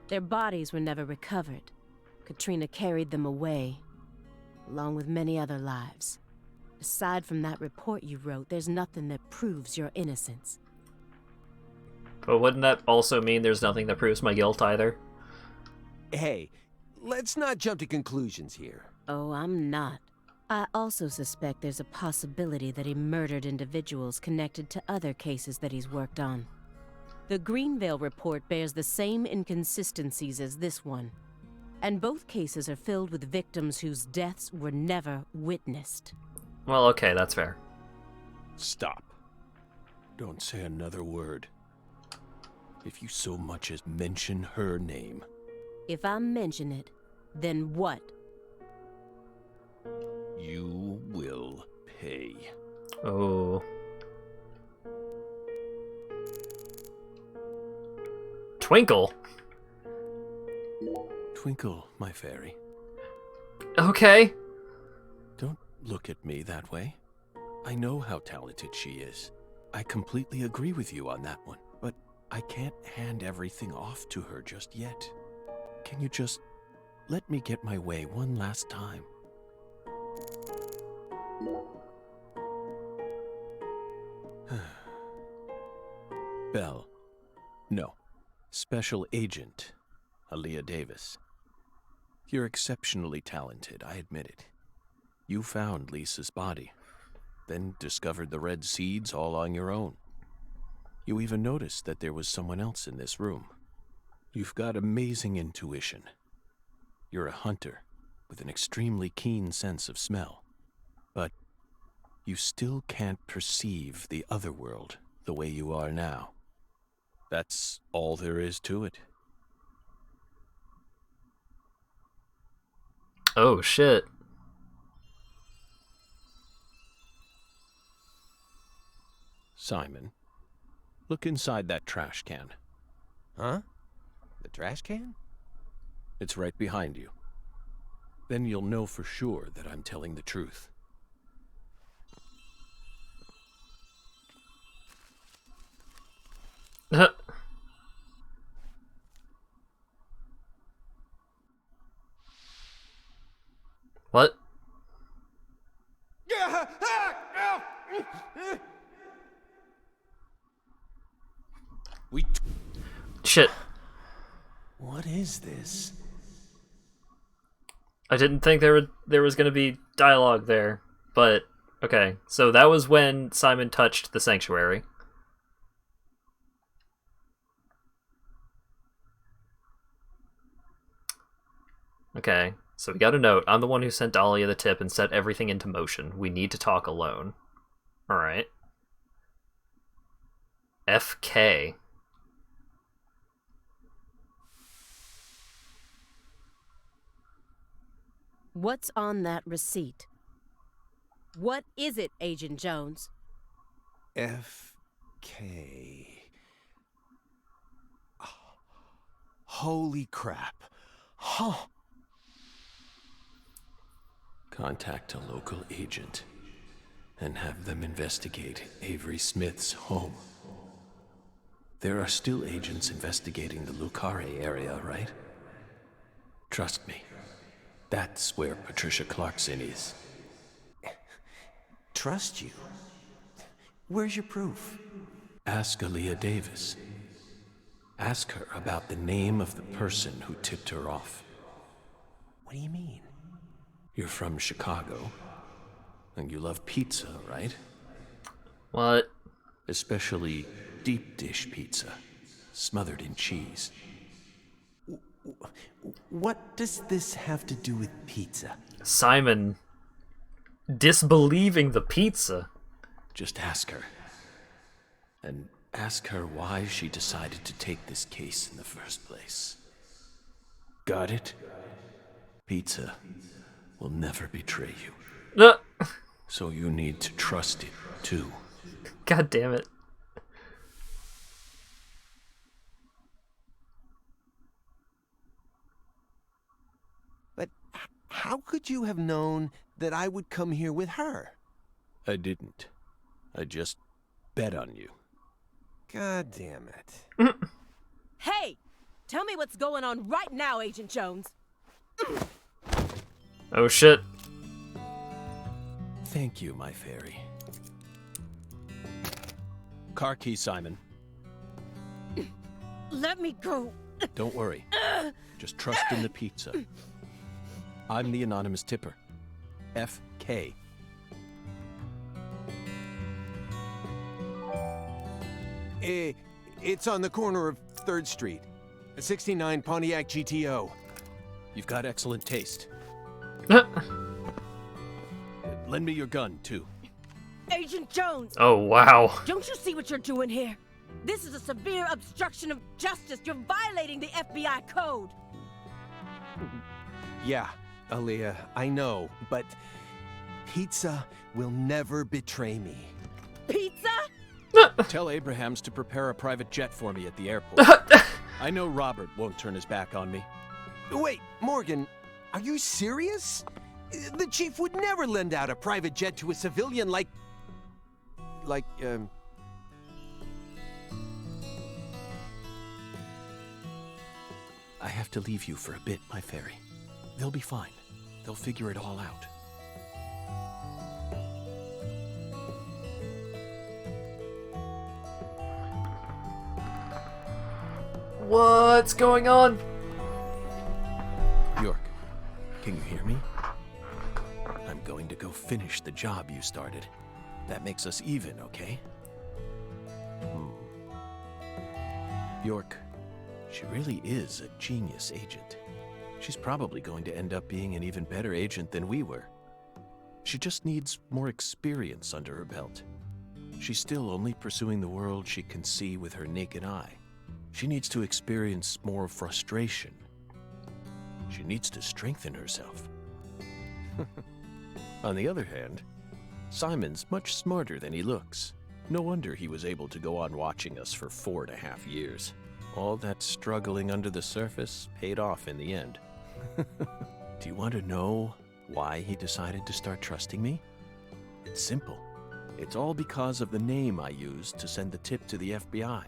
Their bodies were never recovered. Katrina carried them away, along with many other lives. Aside from that report you wrote, there's nothing that proves your innocence. But wouldn't that also mean there's nothing that proves my guilt either? Hey, let's not jump to conclusions here. Oh, I'm not. I also suspect there's a possibility that he murdered individuals connected to other cases that he's worked on. The Greenvale report bears the same inconsistencies as this one, and both cases are filled with victims whose deaths were never witnessed. Well, okay, that's fair. Stop. Don't say another word. If you so much as mention her name. If I mention it, then what? You will pay. Oh. Twinkle? Twinkle, my fairy. Okay. Don't look at me that way. I know how talented she is. I completely agree with you on that one, but I can't hand everything off to her just yet. Can you just let me get my way one last time? Belle. No. Special Agent Aaliyah Davis. You're exceptionally talented, I admit it. You found Lisa's body, then discovered the red seeds all on your own. You even noticed that there was someone else in this room. You've got amazing intuition. You're a hunter with an extremely keen sense of smell. But you still can't perceive the other world the way you are now. That's all there is to it. Oh, shit. Simon, look inside that trash can. Huh? The trash can? It's right behind you. Then you'll know for sure that I'm telling the truth. What? Shit. What is this? I didn't think there was going to be dialogue there, but okay. So that was when Simon touched the sanctuary. Okay, so we got a note. I'm the one who sent Dahlia the tip and set everything into motion. We need to talk alone. Alright. FK. What's on that receipt? What is it, Agent Jones? FK. Oh, holy crap. Huh. Contact a local agent and have them investigate Avery Smith's home. There are still agents investigating the Lucare area, right? Trust me. That's where Patricia Clarkson is. Trust you? Where's your proof? Ask Aaliyah Davis. Ask her about the name of the person who tipped her off. What do you mean? You're from Chicago, and you love pizza, right? What? Especially deep dish pizza, smothered in cheese. What does this have to do with pizza? Simon disbelieving the pizza. Just ask her. And ask her why she decided to take this case in the first place. Got it? Pizza will never betray you. So you need to trust it, too. God damn it. But how could you have known that I would come here with her? I didn't. I just bet on you. God damn it. Hey! Tell me what's going on right now, Agent Jones. Oh shit. Thank you, my fairy. Car key, Simon. Let me go. Don't worry. Just trust in the pizza. I'm the anonymous tipper. FK. It's on the corner of 3rd Street. A 69 Pontiac GTO. You've got excellent taste. Lend me your gun, too. Agent Jones! Oh, wow. Don't you see what you're doing here? This is a severe obstruction of justice. You're violating the FBI code. Yeah, Aaliyah, I know, but pizza will never betray me. Pizza? Tell Abrahams to prepare a private jet for me at the airport. I know Robert won't turn his back on me. Wait, Morgan, are you serious? The chief would never lend out a private jet to a civilian like... I have to leave you for a bit, my fairy. They'll be fine. They'll figure it all out. What's going on? York, can you hear me? I'm going to go finish the job you started. That makes us even, okay? York, she really is a genius agent. She's probably going to end up being an even better agent than we were. She just needs more experience under her belt. She's still only pursuing the world she can see with her naked eye. She needs to experience more frustration. She needs to strengthen herself. On the other hand, Simon's much smarter than he looks. No wonder he was able to go on watching us for 4.5 years. All that struggling under the surface paid off in the end. Do you want to know why he decided to start trusting me? It's simple. It's all because of the name I used to send the tip to the FBI.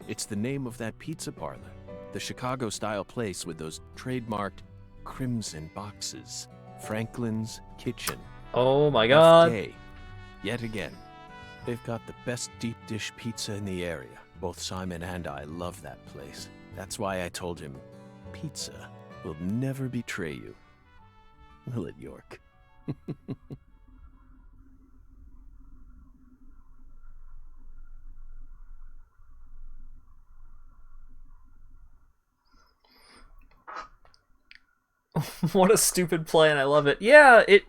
It's the name of that pizza parlor, the Chicago-style place with those trademarked crimson boxes. Franklin's Kitchen. Oh my god. FK. Yet again. They've got the best deep dish pizza in the area. Both Simon and I love that place. That's why I told him, pizza will never betray you. Will it, York? What a stupid plan. I love it. Yeah, it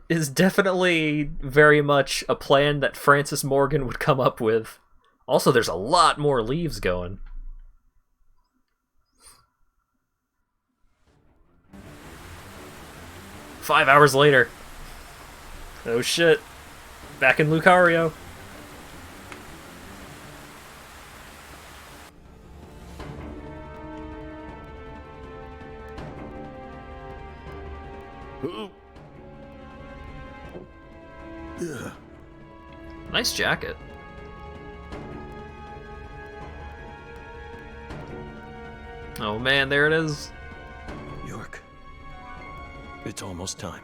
is definitely very much a plan that Francis Morgan would come up with. Also, there's a lot more leaves going. "5 hours later. Oh shit. Back in Lucario. Nice jacket. Oh man, there it is. York, it's almost time.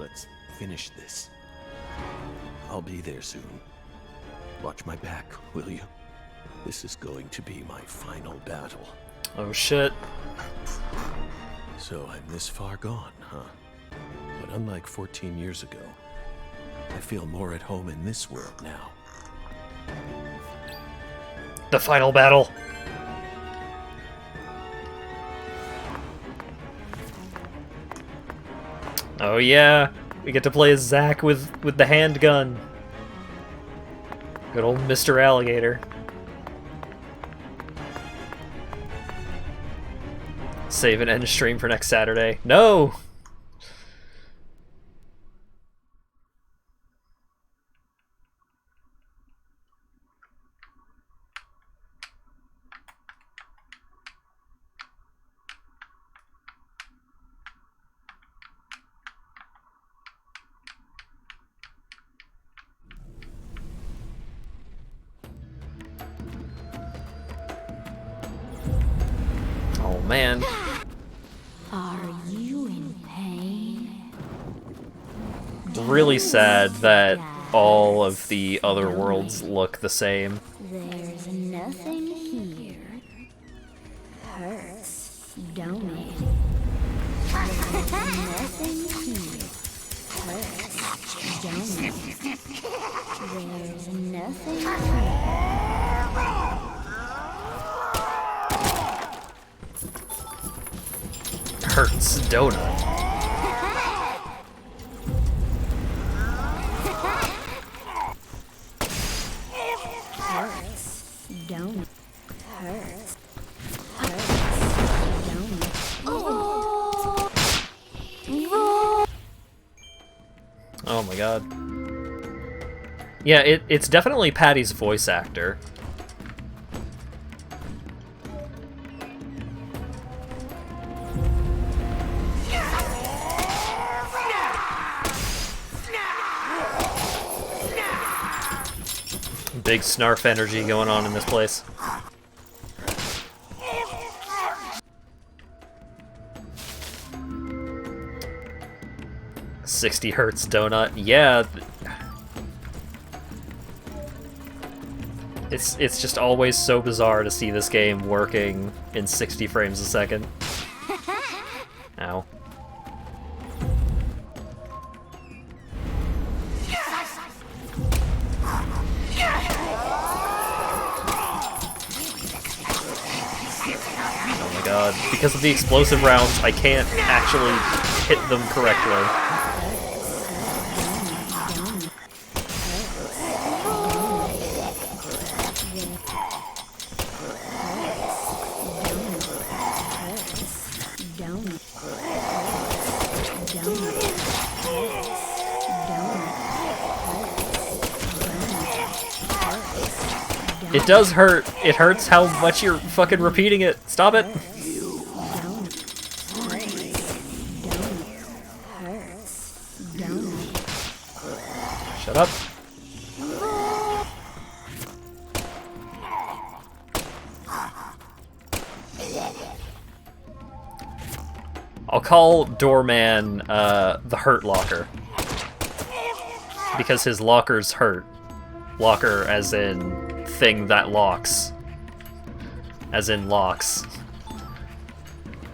Let's finish this. I'll be there soon. Watch my back, will you? This is going to be my final battle. Oh shit. So I'm this far gone, huh? But unlike 14 years ago, I feel more at home in this world now. The final battle. Oh yeah, we get to play as Zack with the handgun. Good old Mr. Alligator. Save and end stream for next Saturday. No! Oh man. Are you in pain? Really sad that all of the other worlds look the same. There's nothing here. Hurts, don't it? There's nothing here. Hurts, don't it? There's nothing here. Hurts donut. Hurts, don't it? Hurts. Hurts, don't it? Oh my god. Yeah, it's definitely Patty's voice actor. Big snarf energy going on in this place. $60 hertz donut. Yeah. It's just always so bizarre to see this game working in 60 frames a second. Ow. God, because of the explosive rounds, I can't actually hit them correctly. It does hurt. It hurts how much you're fucking repeating it. Stop it. Shut up. I'll call Doorman the Hurt Locker. Because his lockers hurt. Locker as in thing that locks. As in locks.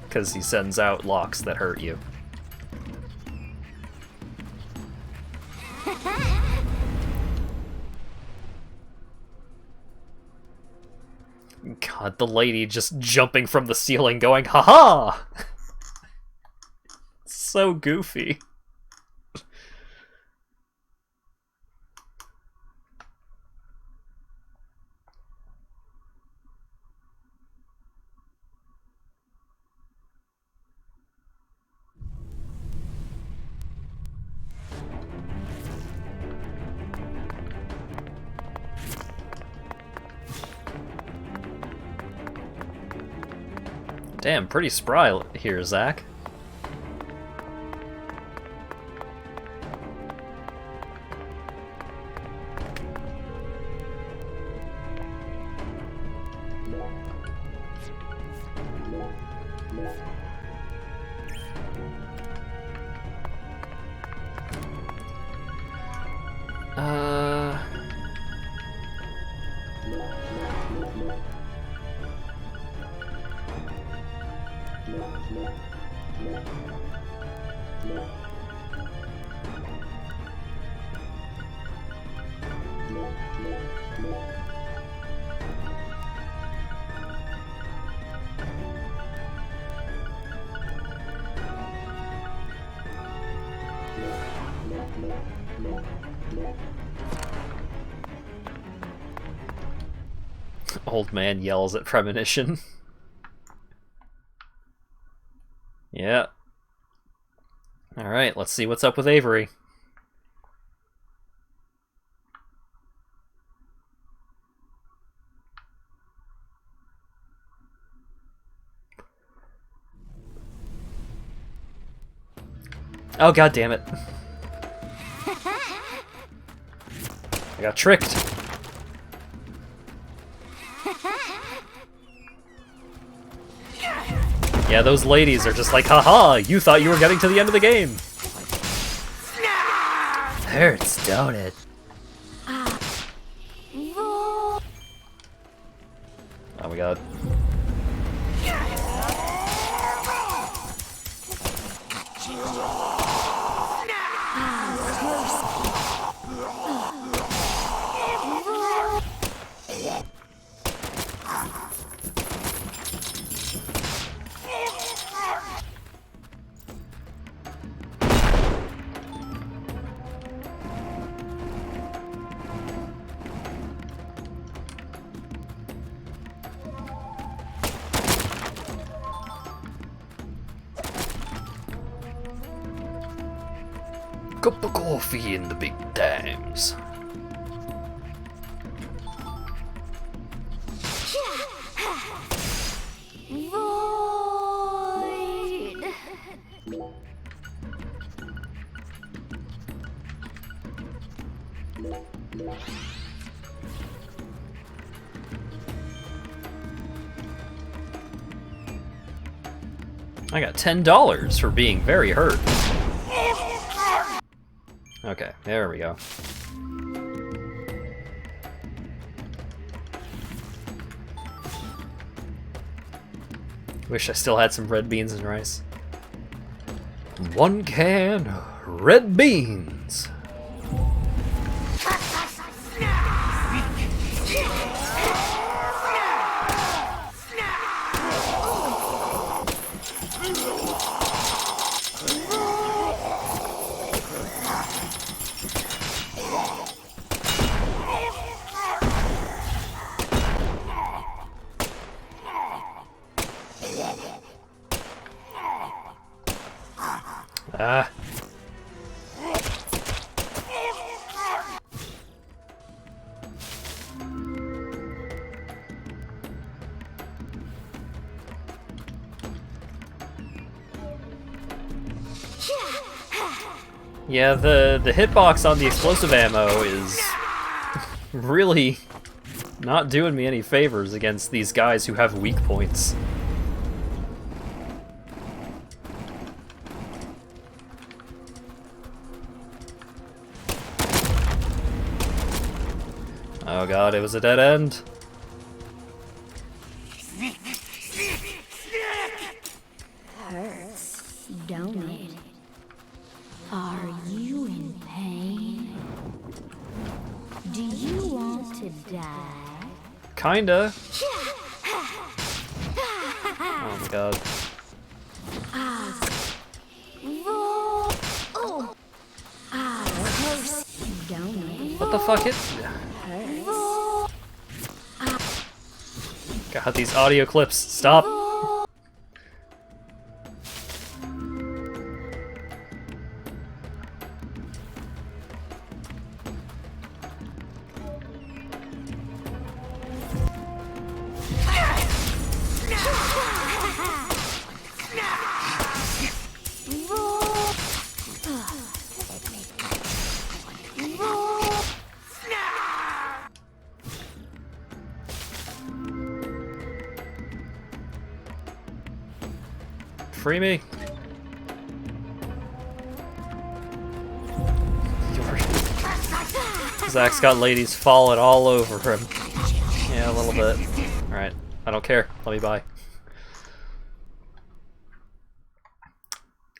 Because he sends out locks that hurt you. God, the lady just jumping from the ceiling going, haha! So goofy. Damn, pretty spry here, Zach. Old man yells at Premonition. Yeah. Alright, let's see what's up with Avery. Oh, god damn it. I got tricked. Yeah, those ladies are just like, haha, you thought you were getting to the end of the game. Hurts, don't it? Oh my god. Cup of coffee in the big times. Void. I got $10 for being very hurt. Okay, there we go. Wish I still had some red beans and rice. 1 can red beans. Ah. Yeah, the hitbox on the explosive ammo is really not doing me any favors against these guys who have weak points. Oh god, it was a dead end. Hurts, don't it? Are you in pain? Do you want to die? Kinda. Oh my god. What the fuck God, these audio clips. Stop. Free me. Zach's got ladies falling all over him. Yeah, a little bit. Alright, I don't care. Let me by.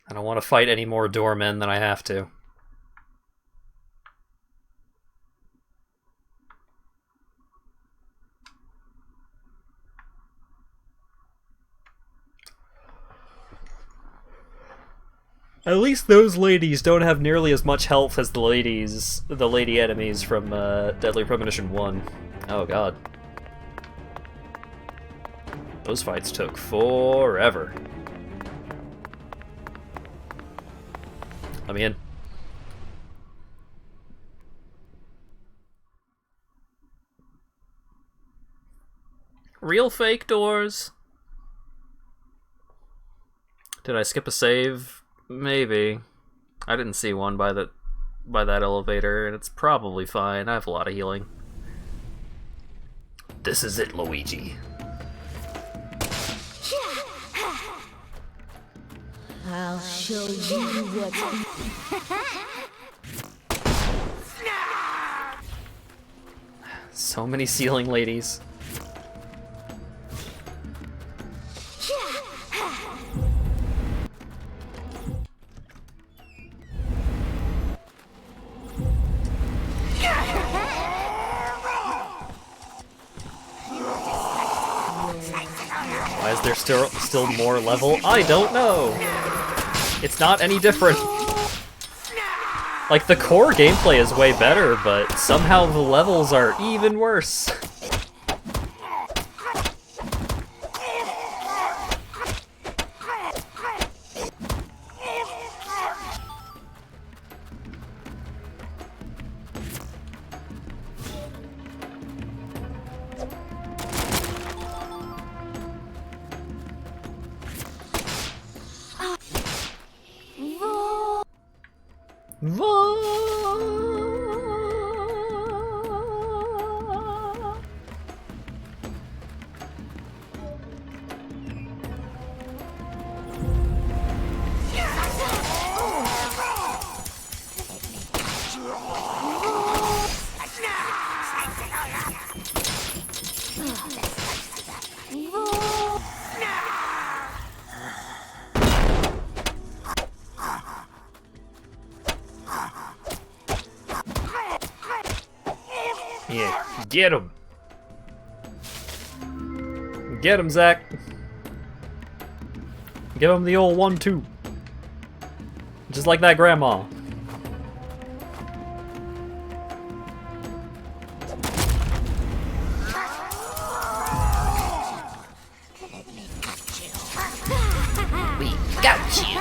I don't want to fight any more doormen than I have to. At least those ladies don't have nearly as much health as the lady enemies from Deadly Premonition 1. Oh god. Those fights took forever. Let me in. Real fake doors. Did I skip a save? Maybe. I didn't see one by that elevator, and it's probably fine. I have a lot of healing. This is it, Luigi. I'll show you what. So many ceiling ladies. Why is there still more level? I don't know! It's not any different. Like, the core gameplay is way better, but somehow the levels are even worse. Yeah, get him! Get him, Zach! Give him the old 1-2. Just like that grandma. We got you.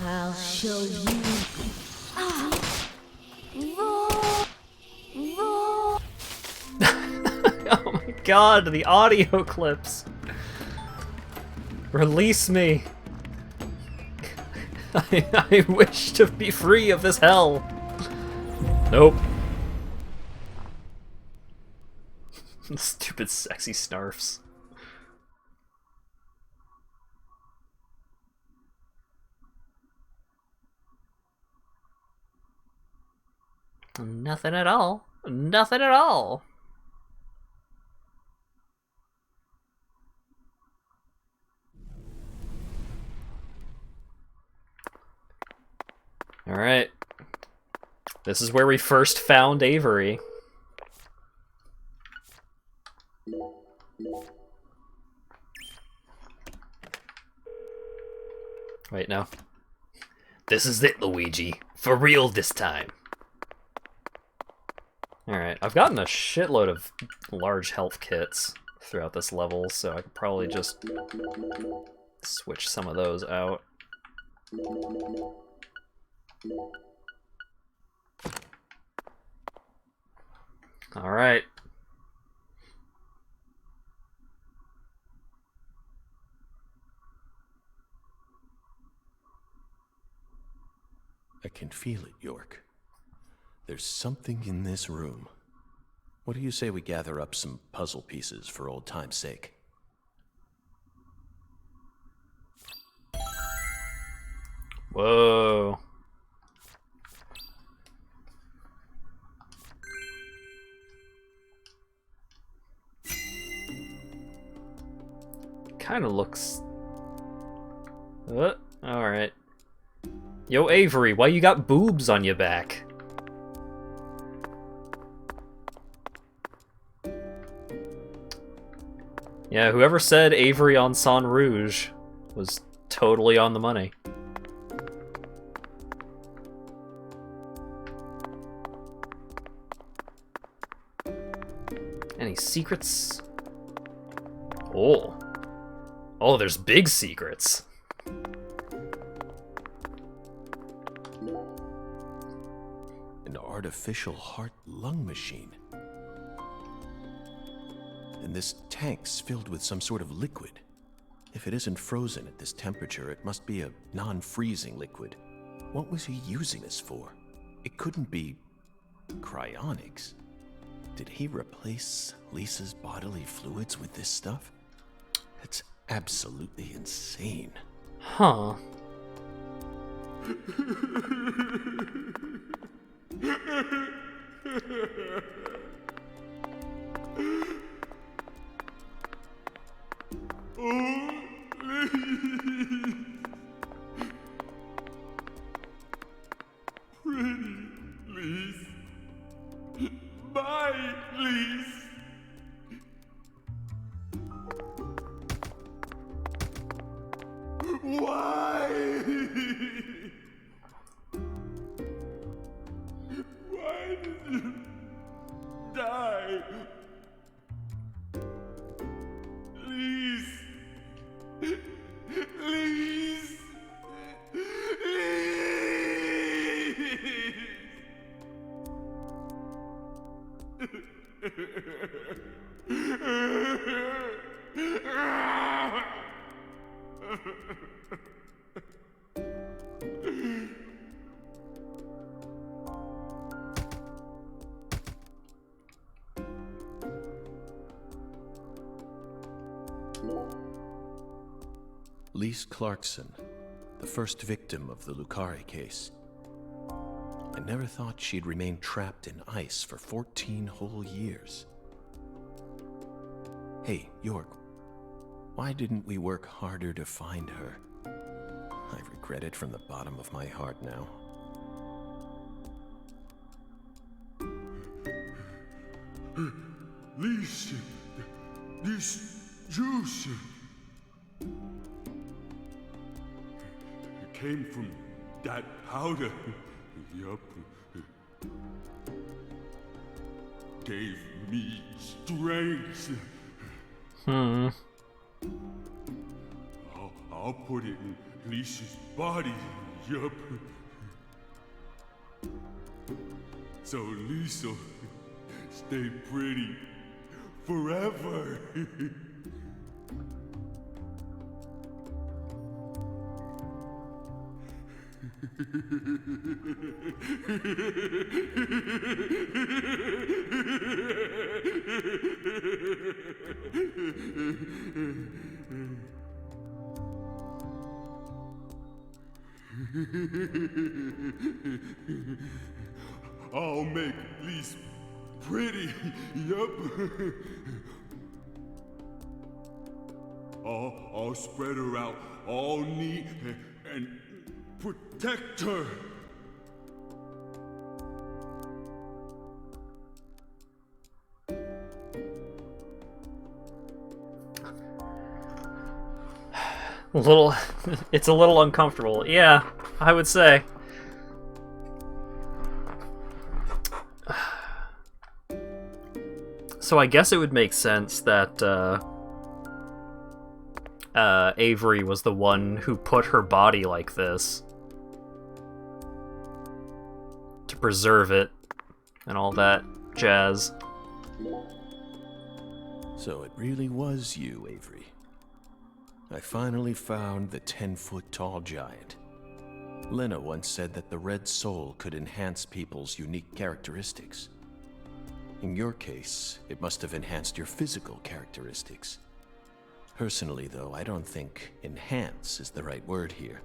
I'll show you. Oh my god, the audio clips. Release me! I wish to be free of this hell! Nope. Stupid sexy snarfs. Nothing at all. Nothing at all. Alright. This is where we first found Avery. Wait, no. This is it, Luigi. For real this time. Alright, I've gotten a shitload of large health kits throughout this level, so I could probably just switch some of those out. Alright. I can feel it, York. There's something in this room. What do you say we gather up some puzzle pieces for old time's sake? Whoa. Kind of looks... alright. Yo, Avery, why you got boobs on your back? Yeah, whoever said Avery on San Rouge was totally on the money. Any secrets? Oh. Oh, there's big secrets. An artificial heart-lung machine. And this tank's filled with some sort of liquid. If it isn't frozen at this temperature, it must be a non-freezing liquid. What was he using this for? It couldn't be cryonics. Did he replace Lisa's bodily fluids with this stuff? It's absolutely insane. Huh. Pretty Lise. Bye, Lise. Why? Why did you die? Lise. Lise. Lise Clarkson, the first victim of the Lucari case. I never thought she'd remain trapped in ice for 14 whole years. Hey, York, why didn't we work harder to find her? I regret it from the bottom of my heart now. Lise, this juice. It came from that powder. Yup. Gave me strength. I'll put it in Lisa's body. Yup. So Lisa stay pretty forever. I'll make Lise pretty, yup. I'll spread her out all neat and protect her. It's a little uncomfortable. Yeah, I would say. So I guess it would make sense that Avery was the one who put her body like this to preserve it and all that jazz. So it really was you, Avery. I finally found the 10-foot-tall giant. Lena once said that the red soul could enhance people's unique characteristics. In your case, it must have enhanced your physical characteristics. Personally, though, I don't think enhance is the right word here.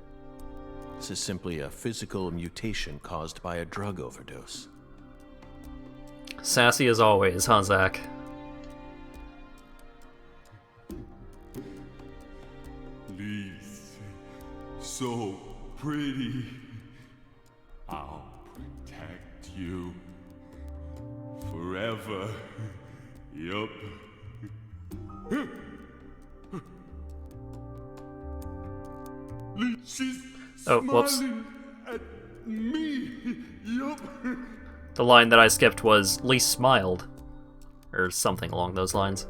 This is simply a physical mutation caused by a drug overdose. Sassy as always, huh, Zach? Lise, so pretty. I'll protect you forever. Yup. She's smiling at me. Yup. The line that I skipped was Lise smiled, or something along those lines.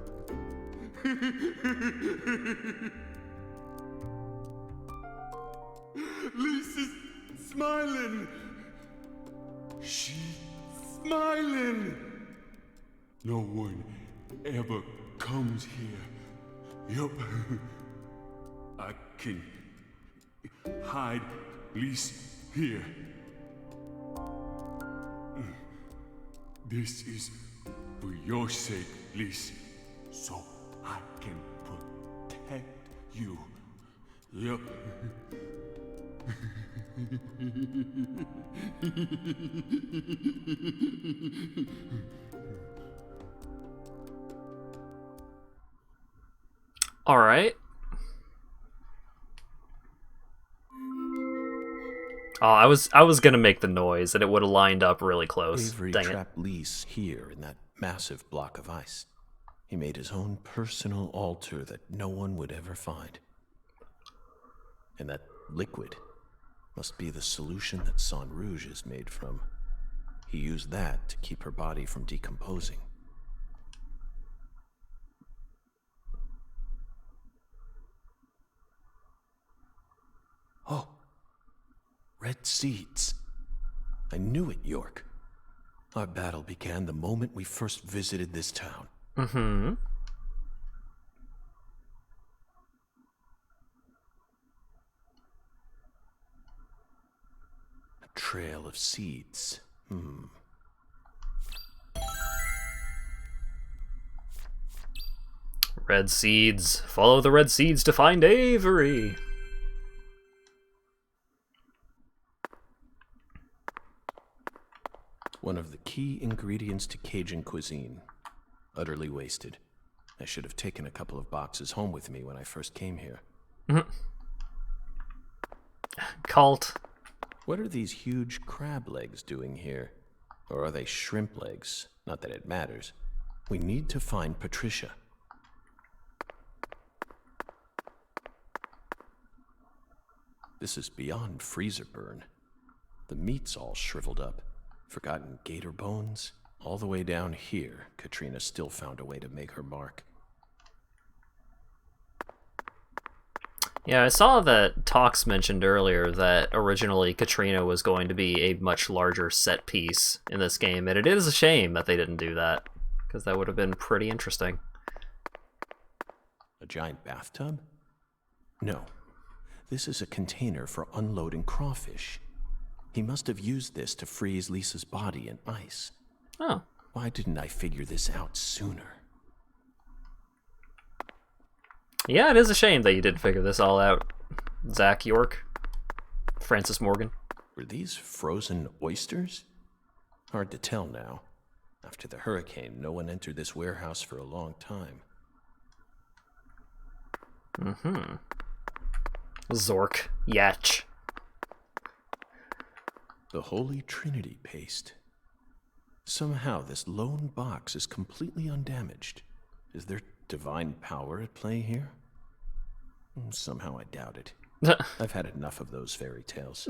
Lisa's smiling. She's smiling. No one ever comes here. Yup. I can hide Lisa here. This is for your sake, Lisa, so I can protect you. Yup. All right. Oh, I was gonna make the noise, and it would have lined up really close. Avery Dang trapped Lise here in that massive block of ice. He made his own personal altar that no one would ever find. And that liquid must be the solution that Sang Rouge is made from. He used that to keep her body from decomposing. Oh, red seeds. I knew it, York. Our battle began the moment we first visited this town. Mm-hmm. A trail of seeds. Red seeds. Follow the red seeds to find Avery. One of the key ingredients to Cajun cuisine. Utterly wasted. I should have taken a couple of boxes home with me when I first came here. Cult. What are these huge crab legs doing here? Or are they shrimp legs? Not that it matters. We need to find Patricia. This is beyond freezer burn. The meat's all shriveled up. Forgotten gator bones. All the way down here, Katrina still found a way to make her mark. Yeah, I saw that Tox mentioned earlier that originally Katrina was going to be a much larger set piece in this game, and it is a shame that they didn't do that, because that would have been pretty interesting. A giant bathtub? No. This is a container for unloading crawfish. He must have used this to freeze Lisa's body in ice. Oh. Why didn't I figure this out sooner? Yeah, it is a shame that you didn't figure this all out. Zach York. Francis Morgan. Were these frozen oysters? Hard to tell now. After the hurricane, no one entered this warehouse for a long time. Mm-hmm. Zork. Yatch. The Holy Trinity paste. Somehow this lone box is completely undamaged. Is there divine power at play here? Somehow I doubt it. I've had enough of those fairy tales.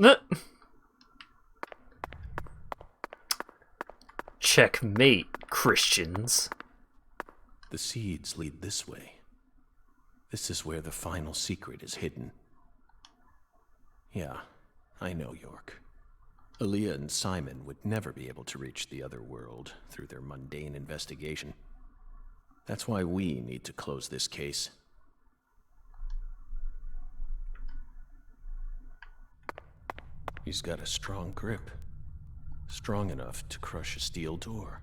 Checkmate, Christians. The seeds lead this way. This is where the final secret is hidden. Yeah, I know, York. Aaliyah and Simon would never be able to reach the other world through their mundane investigation. That's why we need to close this case. He's got a strong grip. Strong enough to crush a steel door.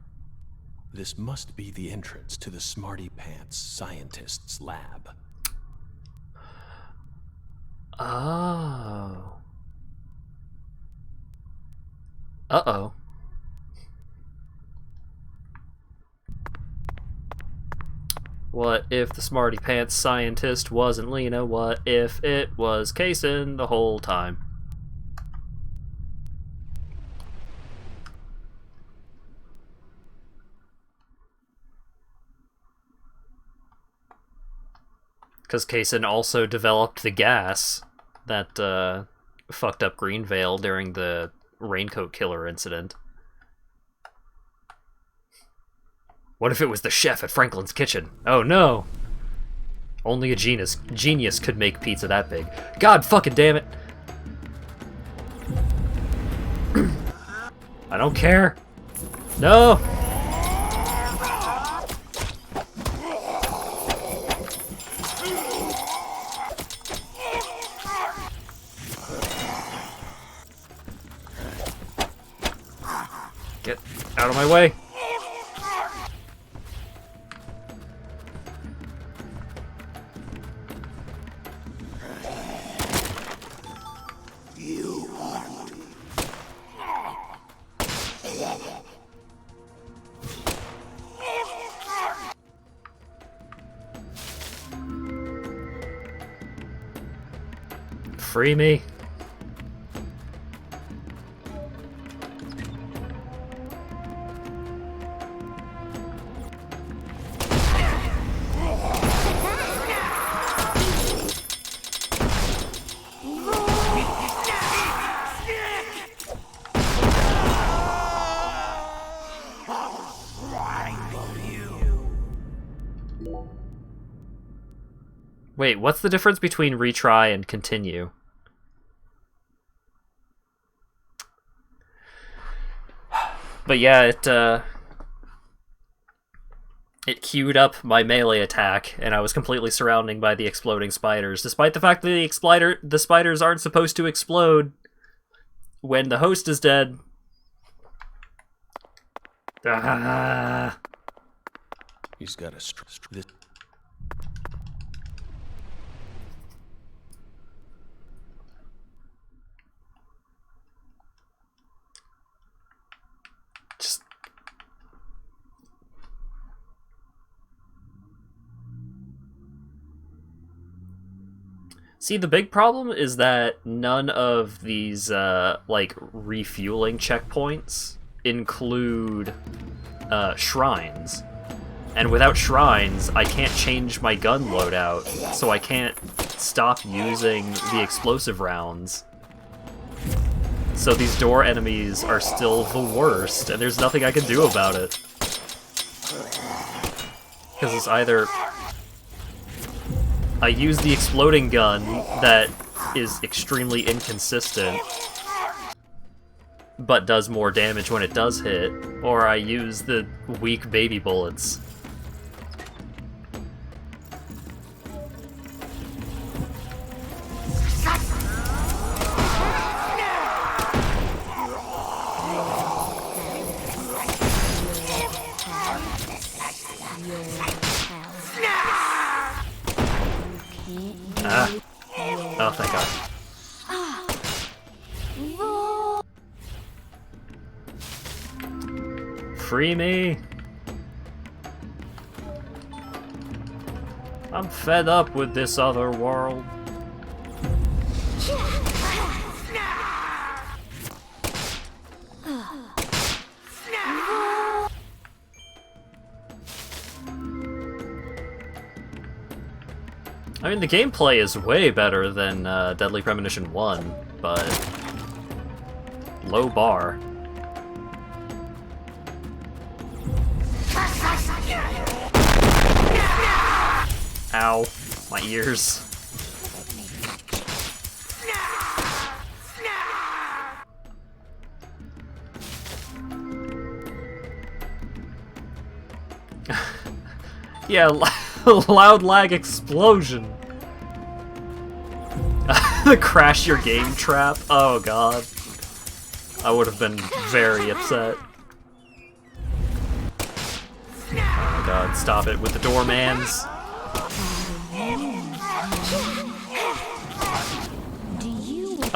This must be the entrance to the Smarty Pants scientist's lab. Oh. Uh-oh. What if the Smarty Pants scientist wasn't Lena? What if it was Kaysen the whole time? Because Kaysen also developed the gas that fucked up Greenvale during the Raincoat Killer incident. What if it was the chef at Franklin's kitchen? Oh no! Only a genius could make pizza that big. God fucking damn it! I don't care! No! Get out of my way! Free me. Wait, what's the difference between retry and continue? But yeah, it queued up my melee attack, and I was completely surrounded by the exploding spiders, despite the fact that the spiders aren't supposed to explode when the host is dead. Ah. He's got a See, the big problem is that none of these, like, refueling checkpoints include, shrines. And without shrines, I can't change my gun loadout, so I can't stop using the explosive rounds. So these door enemies are still the worst, and there's nothing I can do about it. Because it's either I use the exploding gun that is extremely inconsistent, but does more damage when it does hit, or I use the weak baby bullets. your house. You can't Oh, thank God. Free me! I'm fed up with this other world. I mean, the gameplay is way better than Deadly Premonition 1, but low bar. Ow, my ears. Yeah, loud lag explosion. The crash your game trap. Oh god. I would have been very upset. Oh god, stop it with the doormans.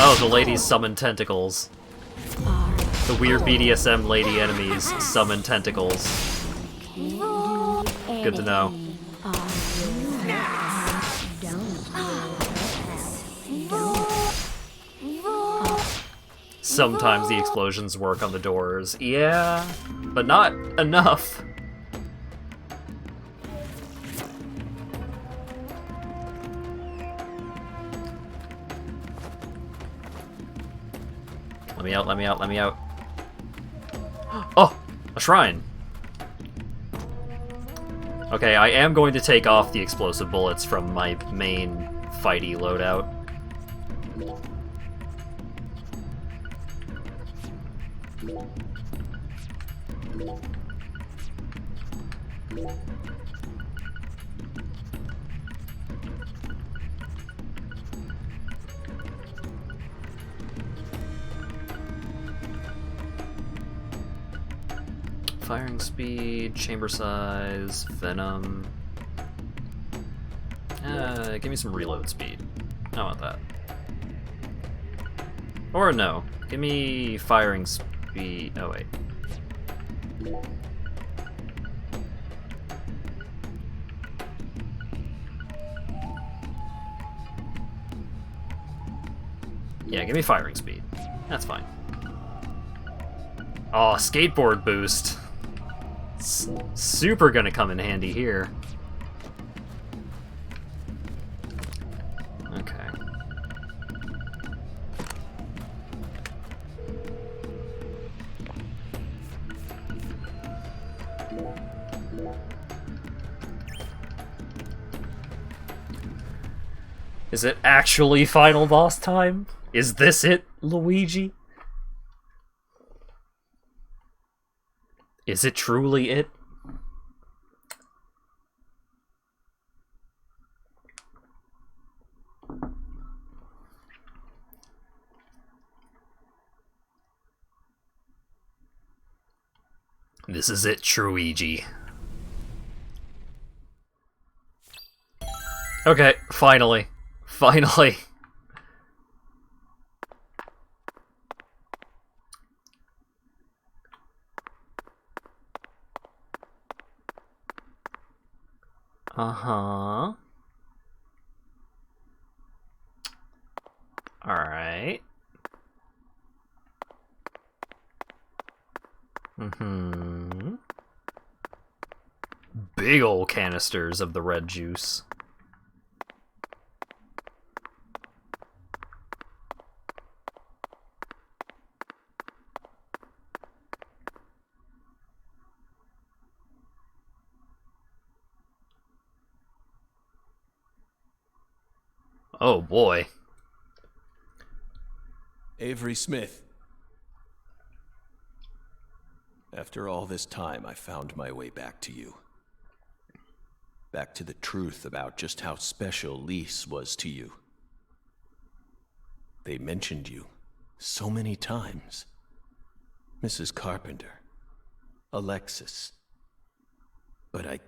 Oh, the ladies summon tentacles. The weird BDSM lady enemies summon tentacles. Good to know. Sometimes the explosions work on the doors. Yeah, but not enough. Let me out, let me out, let me out. Oh, a shrine. Okay, I am going to take off the explosive bullets from my main fighty loadout. Firing speed, chamber size, venom. Give me some reload speed. How about that? Or no, give me firing speed. Oh wait. Yeah, give me firing speed. That's fine. Oh, skateboard boost. Super gonna come in handy here. Okay. Is it actually final boss time? Is this it, Luigi? Is it truly it? This is it, Truigi. Okay, finally. Finally. Uh-huh. Alright. Mm-hmm. Big ol' canisters of the red juice. Oh boy. Avery Smith. After all this time, I found my way back to you. Back to the truth about just how special Lise was to you. They mentioned you so many times. Mrs. Carpenter, Alexis. But I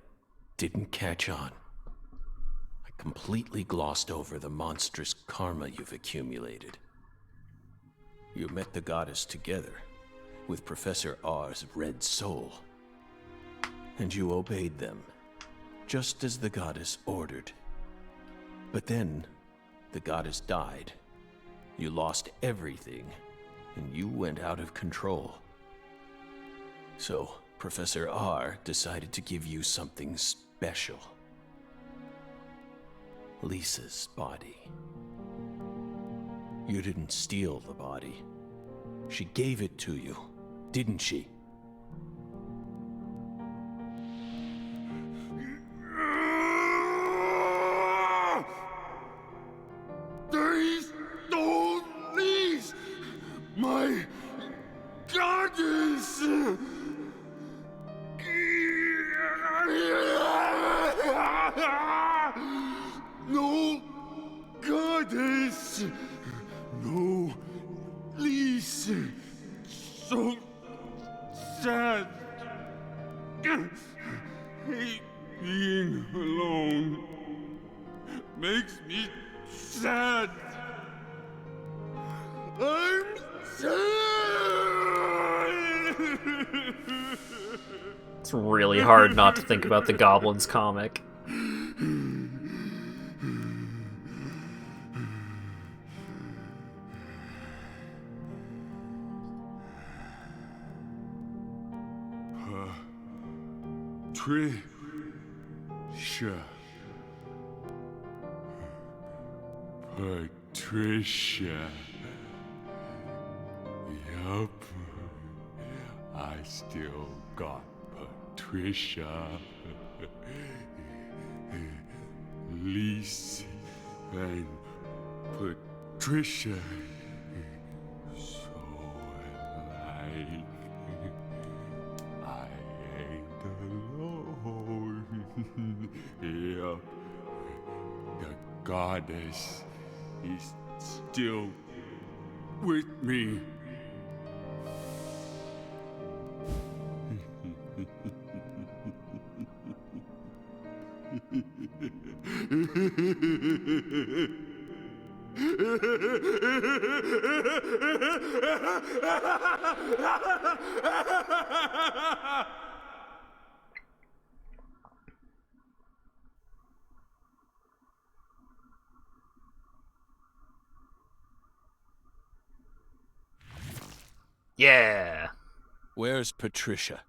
didn't catch on. I completely glossed over the monstrous karma you've accumulated. You met the goddess together with Professor R's red soul, and you obeyed them, just as the goddess ordered. But then, the goddess died. You lost everything, and you went out of control. So, Professor R decided to give you something special. Lisa's body. You didn't steal the body. She gave it to you, didn't she? They stole Lise, my goddess! No goddess! No Lise! So sad! Hate being alone. Makes me sad. I'm sad. It's really hard not to think about the Goblins comic. Patricia. Yup. I still got Patricia. Lise and Patricia. So alike. I ain't alone. Yeah. The goddess is still with me. Yeah. Where's Patricia?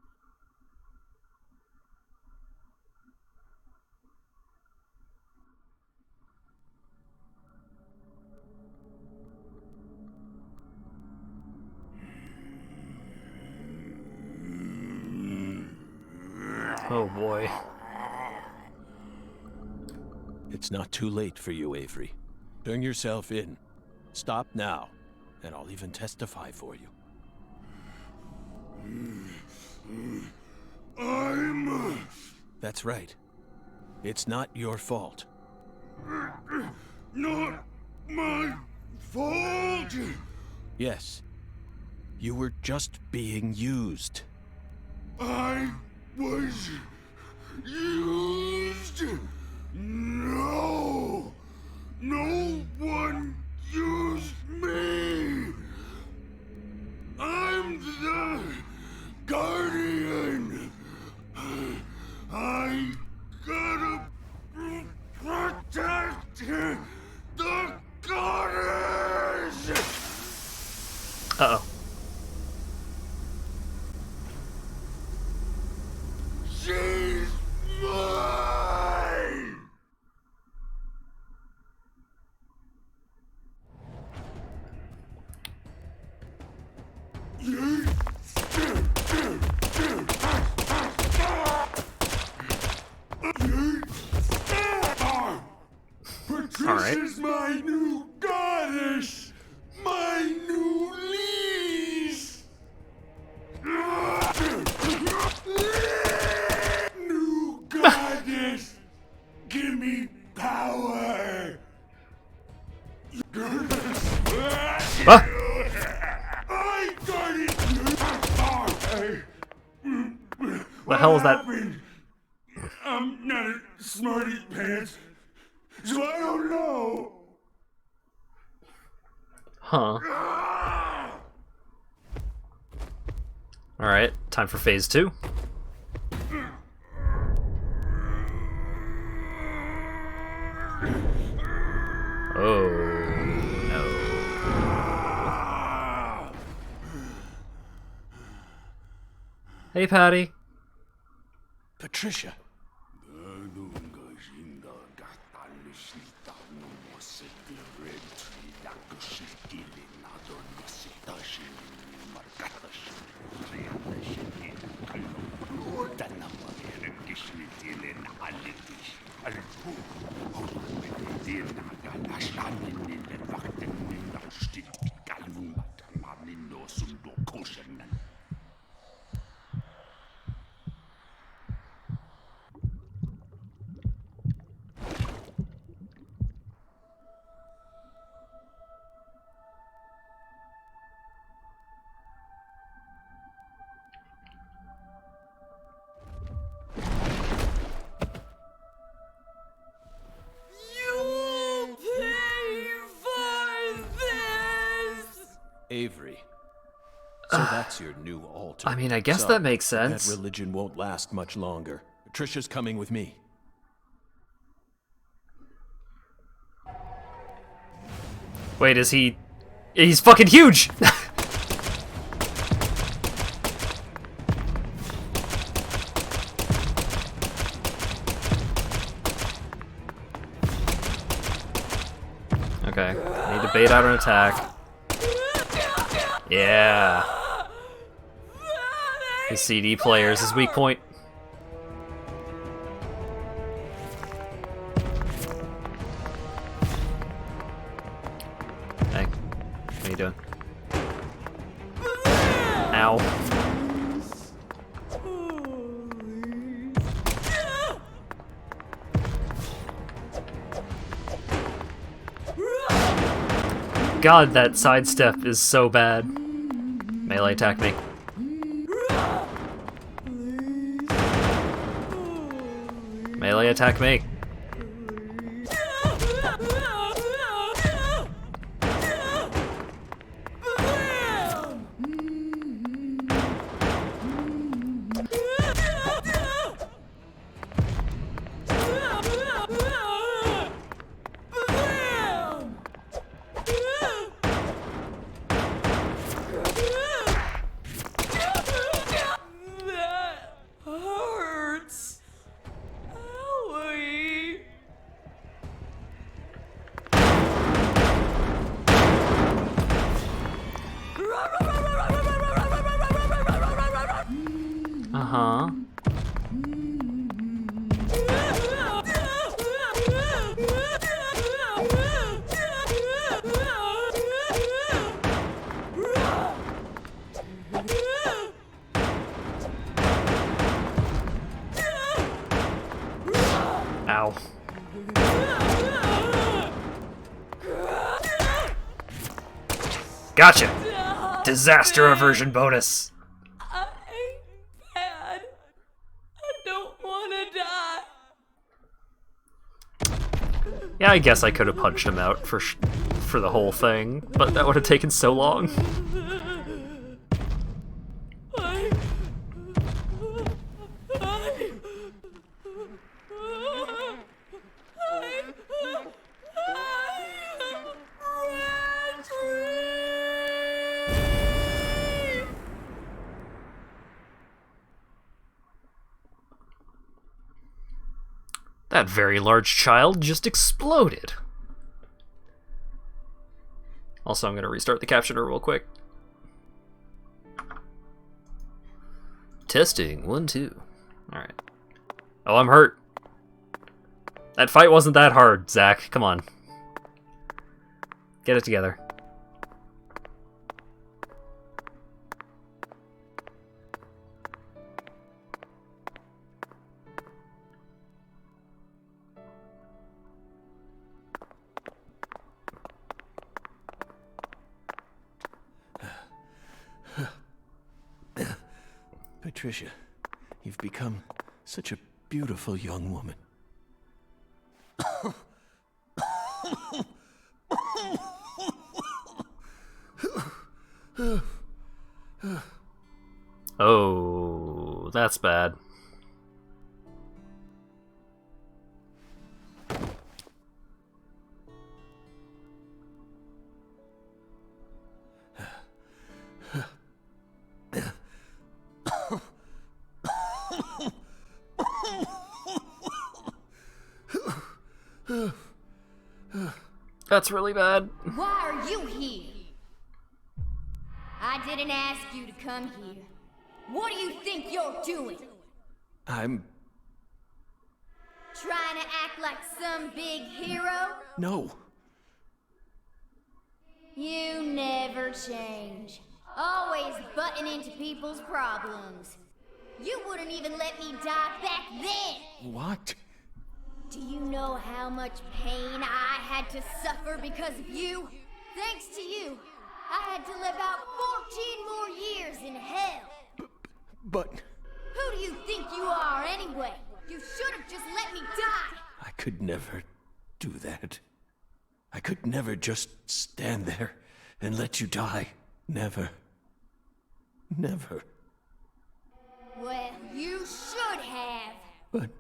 Oh boy. It's not too late for you, Avery. Turn yourself in. Stop now, and I'll even testify for you. That's right. It's not your fault. Not my fault! Yes. You were just being used. I was used? No! No one used me! I'm the guardian! I gotta protect the goddess! Uh-oh. She's mine! Patricia's my new goddess! My new lease! New goddess! Give me power! Ah. I got it! The hell is that? I'm not a smarty pants, so I don't know. Huh. Alright, time for phase 2. Oh, no. Hey, Patty. Patricia. Avery. So that's your new altar. I mean, I guess So, that makes sense. That religion won't last much longer. Patricia's coming with me. Wait, is he... He's fucking huge! Okay, need to bait out an attack. Yeah. His CD player is his weak point. Hey, what are you doing? Ow. God, that sidestep is so bad. Melee attack me. Melee attack me. Uh-huh. Ow. Gotcha! Disaster aversion bonus! Yeah, I guess I could have punched him out for the whole thing, but that would have taken so long. That very large child just exploded. Also, I'm going to restart the captioner real quick. Testing, 1, 2. Alright. Oh, I'm hurt. That fight wasn't that hard, Zach. Come on. Get it together. Patricia, you've become such a beautiful young woman. Oh, that's bad. That's really bad. Why are you here? I didn't ask you to come here. What do you think you're doing? I'm... Trying to act like some big hero? No. You never change. Always butting into people's problems. You wouldn't even let me die back then! What? Do you know how much pain I had to suffer because of you? Thanks to you, I had to live out 14 more years in hell. But... Who do you think you are anyway? You should have just let me die! I could never do that. I could never just stand there and let you die. Never. Never. Well, you should have. But...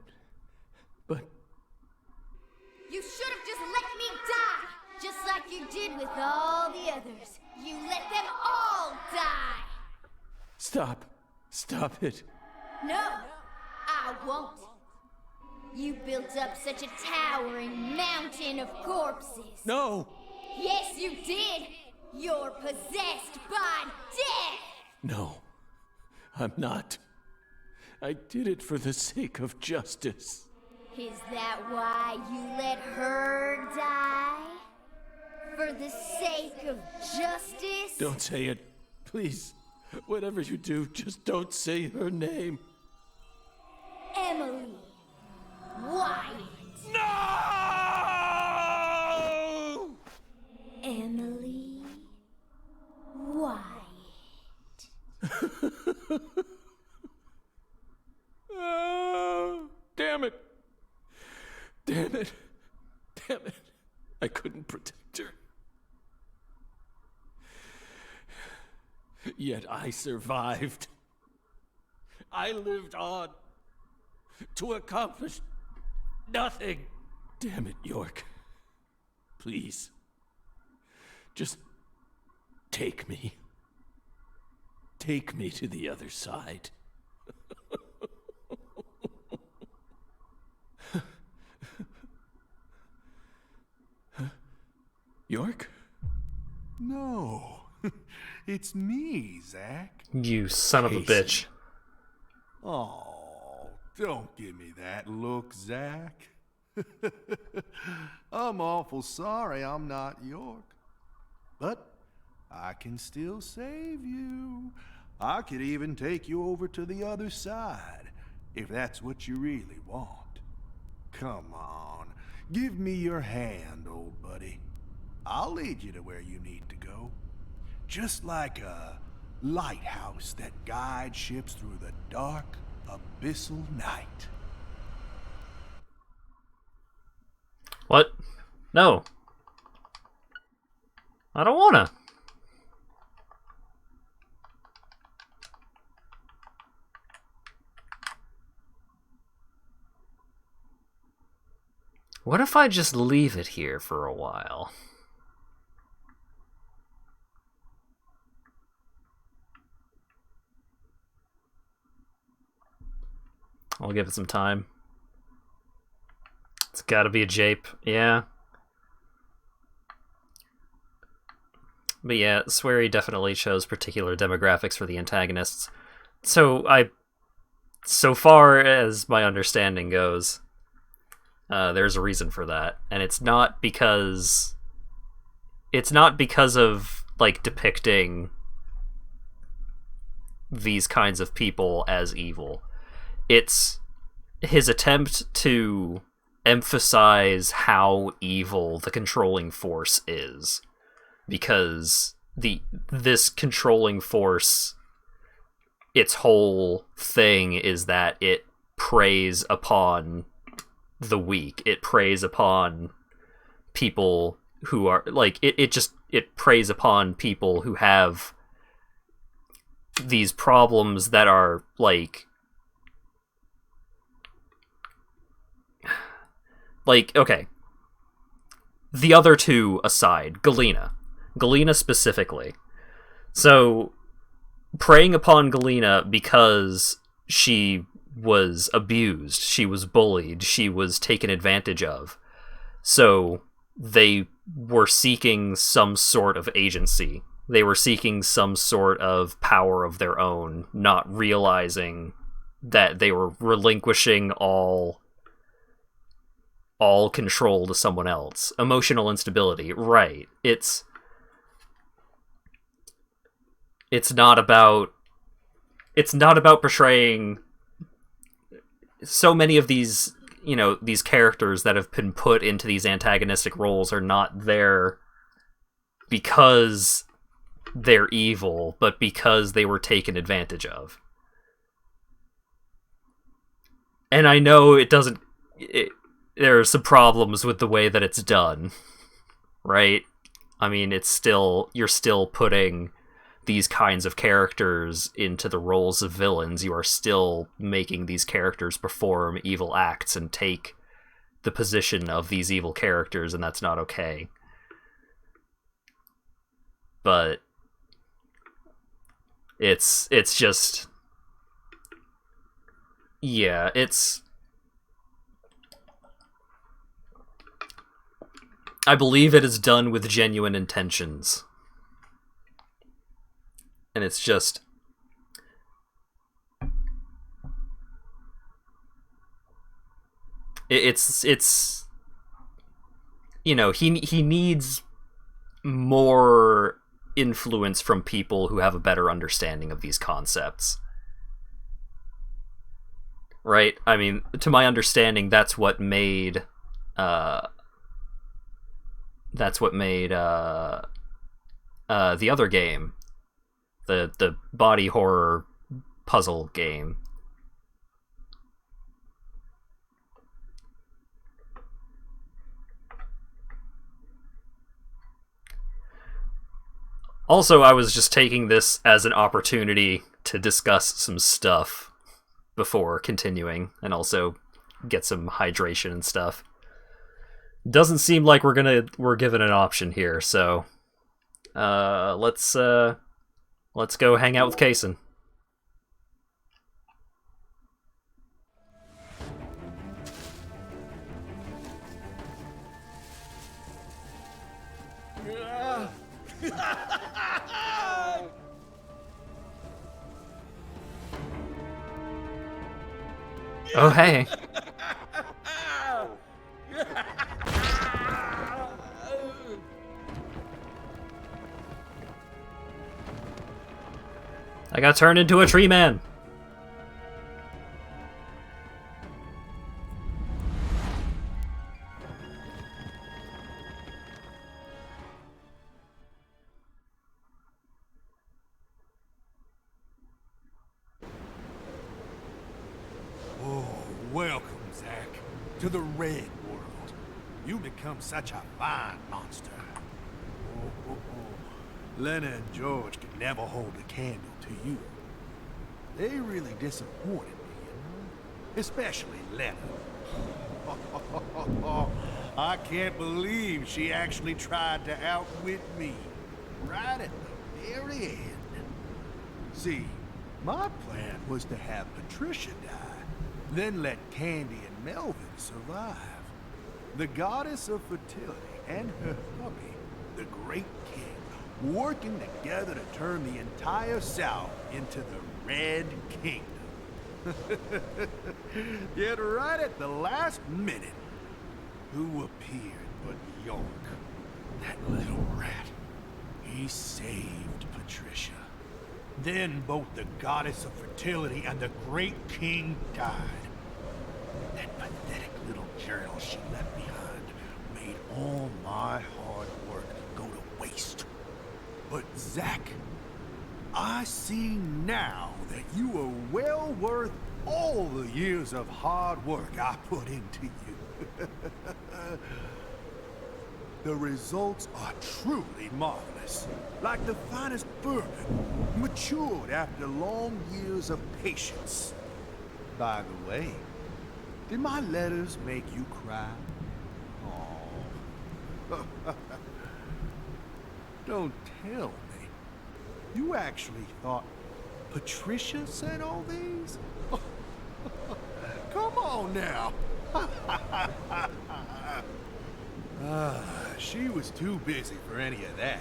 You should have just let me die! Just like you did with all the others. You let them all die! Stop. Stop it. No, I won't. You built up such a towering mountain of corpses. No! Yes, you did! You're possessed by death! No, I'm not. I did it for the sake of justice. Is that why you let her die? For the sake of justice? Don't say it. Please. Whatever you do, just don't say her name. Emily Wyatt. No! Emily Wyatt. Oh, damn it. Damn it. Damn it. I couldn't protect her. Yet I survived. I lived on to accomplish nothing. Damn it, York. Please. Just take me. Take me to the other side. York? No. It's me, Zach. You son of a bitch. Oh, don't give me that look, Zach. I'm awful sorry I'm not York. But I can still save you. I could even take you over to the other side, if that's what you really want. Come on, give me your hand, old buddy. I'll lead you to where you need to go. Just like a lighthouse that guides ships through the dark, abyssal night. What? No. I don't wanna. What if I just leave it here for a while? I'll give it some time. It's gotta be a jape, yeah. But yeah, Swery definitely chose particular demographics for the antagonists. So far as my understanding goes, there's a reason for that. And it's not because of, like, depicting these kinds of people as evil. It's his attempt to emphasize how evil the controlling force is, because this controlling force, its whole thing is that it preys upon the weak. It preys upon people who are like it preys upon people who have these problems that are like okay, the other two aside, Galena specifically. So preying upon Galena because she was abused, she was bullied, she was taken advantage of. So they were seeking some sort of agency. They were seeking some sort of power of their own, not realizing that they were relinquishing all control to someone else. Emotional instability, right. It's not about portraying so many of these, these characters that have been put into these antagonistic roles are not there because they're evil, but because they were taken advantage of. And I know there are some problems with the way that it's done, right? I mean, you're still putting these kinds of characters into the roles of villains. You are still making these characters perform evil acts and take the position of these evil characters, and that's not okay. But it's just, yeah, I believe it is done with genuine intentions. And it's just, it's he needs more influence from people who have a better understanding of these concepts. Right? I mean, to my understanding, that's what made the other game, the body horror puzzle game. Also, I was just taking this as an opportunity to discuss some stuff before continuing, and also get some hydration and stuff. Doesn't seem like we're given an option here, so let's go hang out with Kaysen. Oh, hey. I got turned into a tree man. Welcome, Zack, to the Red World. You become such a fine monster. Lena and George could never hold a candle to you. They really disappointed me, especially Lena. I can't believe she actually tried to outwit me, right at the very end. See, my plan was to have Patricia die, then let Candy and Melvin survive. The goddess of fertility and her hubby, the Great King, working together to turn the entire South into the Red Kingdom. Yet right at the last minute, who appeared but York? That little rat. He saved Patricia. Then both the goddess of fertility and the Great King died. That pathetic little journal she left behind made all my hard work go to waste. But Zack, I see now that you are well worth all the years of hard work I put into you. The results are truly marvelous. Like the finest bourbon, matured after long years of patience. By the way, did my letters make you cry? Oh. Don't tell me. You actually thought Patricia said all these? Come on now. She was too busy for any of that.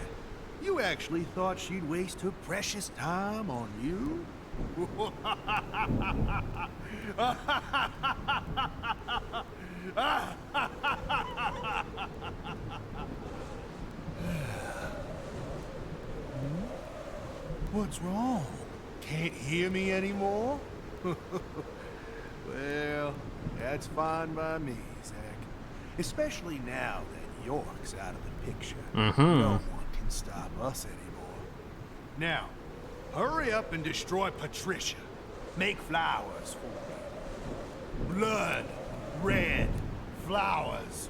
You actually thought she'd waste her precious time on you? What's wrong? Can't hear me anymore? Well, that's fine by me, Zach. Especially now that York's out of the picture. No one can stop us anymore. Now, hurry up and destroy Patricia. Make flowers for me. Blood, red, flowers.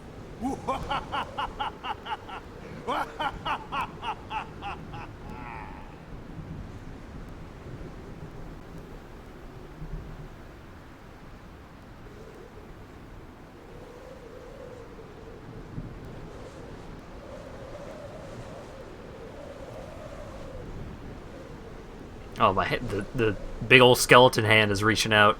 Oh, my head, the big old skeleton hand is reaching out.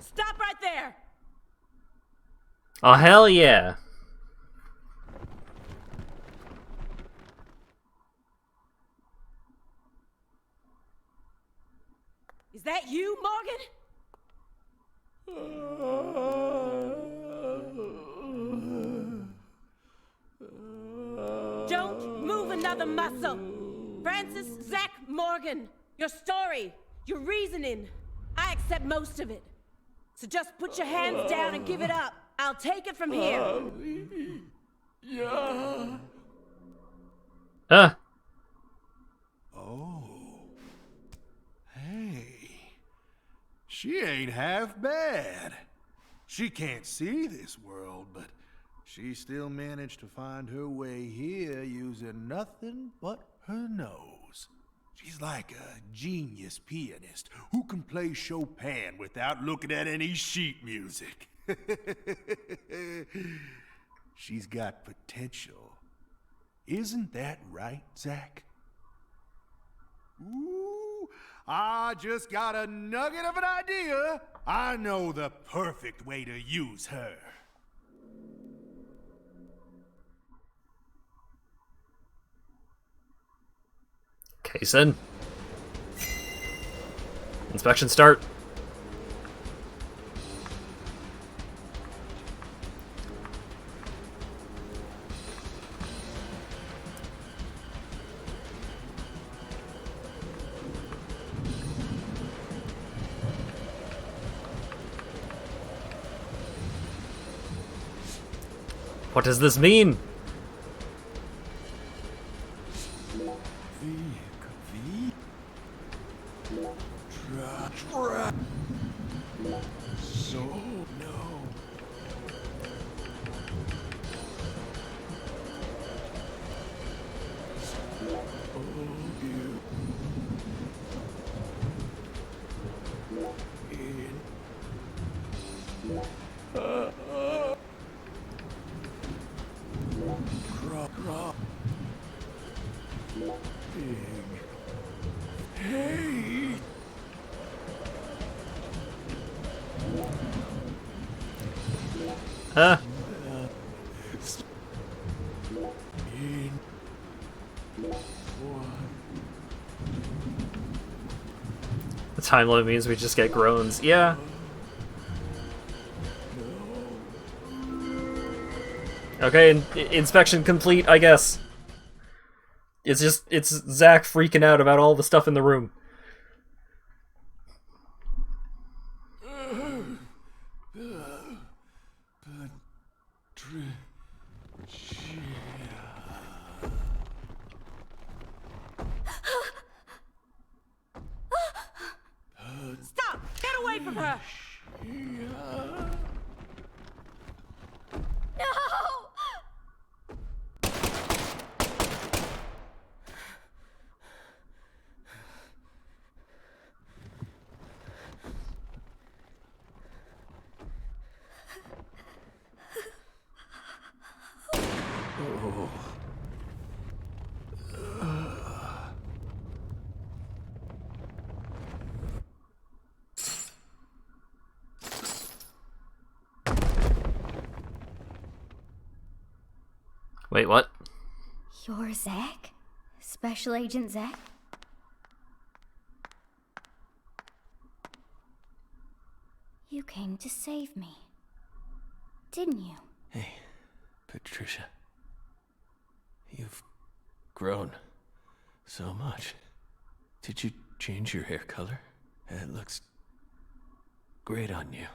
Stop right there! Oh, hell yeah. Is that you, Morgan? Don't move another muscle. Francis Zach Morgan, your story, your reasoning, I accept most of it. So just put your hands down and give it up. I'll take it from here. Yeah. Ah. Oh. Hey. She ain't half bad. She can't see this world, but she still managed to find her way here using nothing but her nose. She's like a genius pianist who can play Chopin without looking at any sheet music. She's got potential. Isn't that right, Zach? Ooh, I just got a nugget of an idea. I know the perfect way to use her. Case in. Inspection start. What does this mean? So no. Hey. The time limit means we just get groans. Yeah. Okay, inspection complete, I guess. It's Zach freaking out about all the stuff in the room. Wait, what? You're Zach? Special Agent Zach? You came to save me, didn't you? Hey, Patricia. You've grown so much. Did you change your hair color? It looks great on you.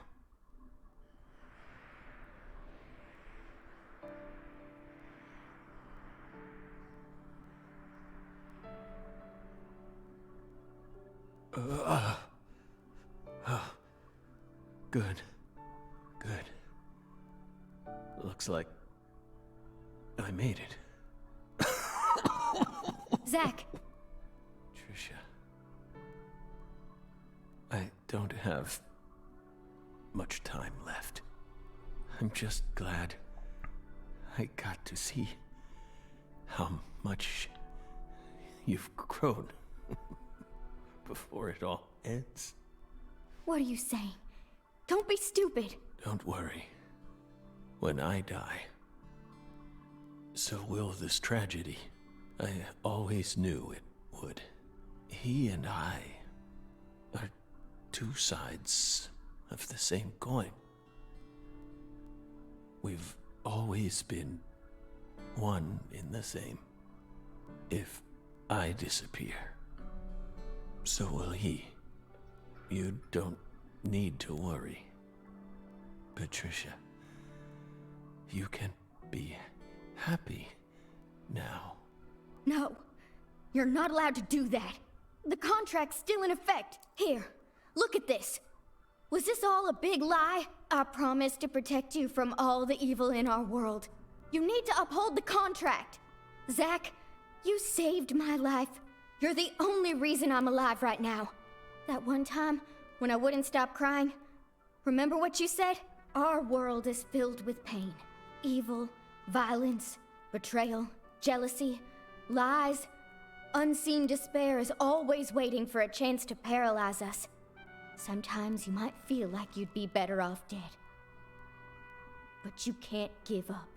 Good. Good. Looks like I made it. Zach! Tricia. I don't have much time left. I'm just glad I got to see how much you've grown before it all ends. What are you saying? Don't be stupid. Don't worry. When I die, so will this tragedy. I always knew it would. He and I are two sides of the same coin. We've always been one in the same. If I disappear, so will he. You don't need to worry. Patricia, you can be happy now. No, you're not allowed to do that. The contract's still in effect. Here, look at this. Was this all a big lie? I promised to protect you from all the evil in our world. You need to uphold the contract. Zach, you saved my life. You're the only reason I'm alive right now. That one time when I wouldn't stop crying, remember what you said? Our world is filled with pain. Evil, violence, betrayal, jealousy, lies. Unseen despair is always waiting for a chance to paralyze us. Sometimes you might feel like you'd be better off dead. But you can't give up.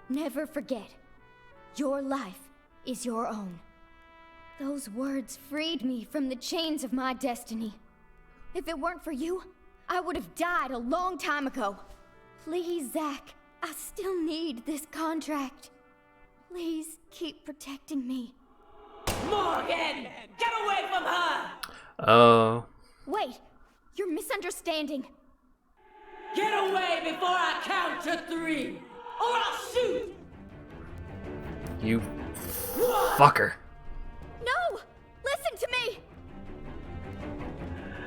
Never forget. Your life is your own. Those words freed me from the chains of my destiny. If it weren't for you, I would have died a long time ago. Please, Zach, I still need this contract. Please keep protecting me. Morgan! Get away from her! Oh. Wait, you're misunderstanding. Get away before I count to 3, or I'll shoot! You fucker. No! Listen to me!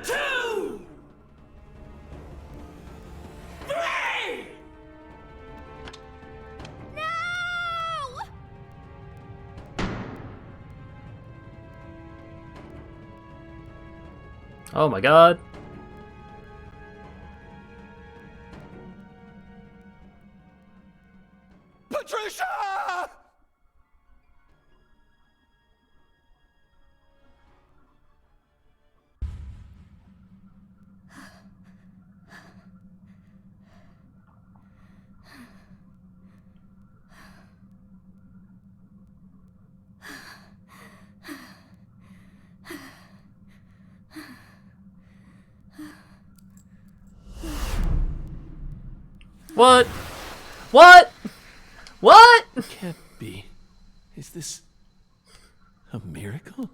2! 3! No! Oh my god. Patricia! What? What? What? Can't be. Is this a miracle?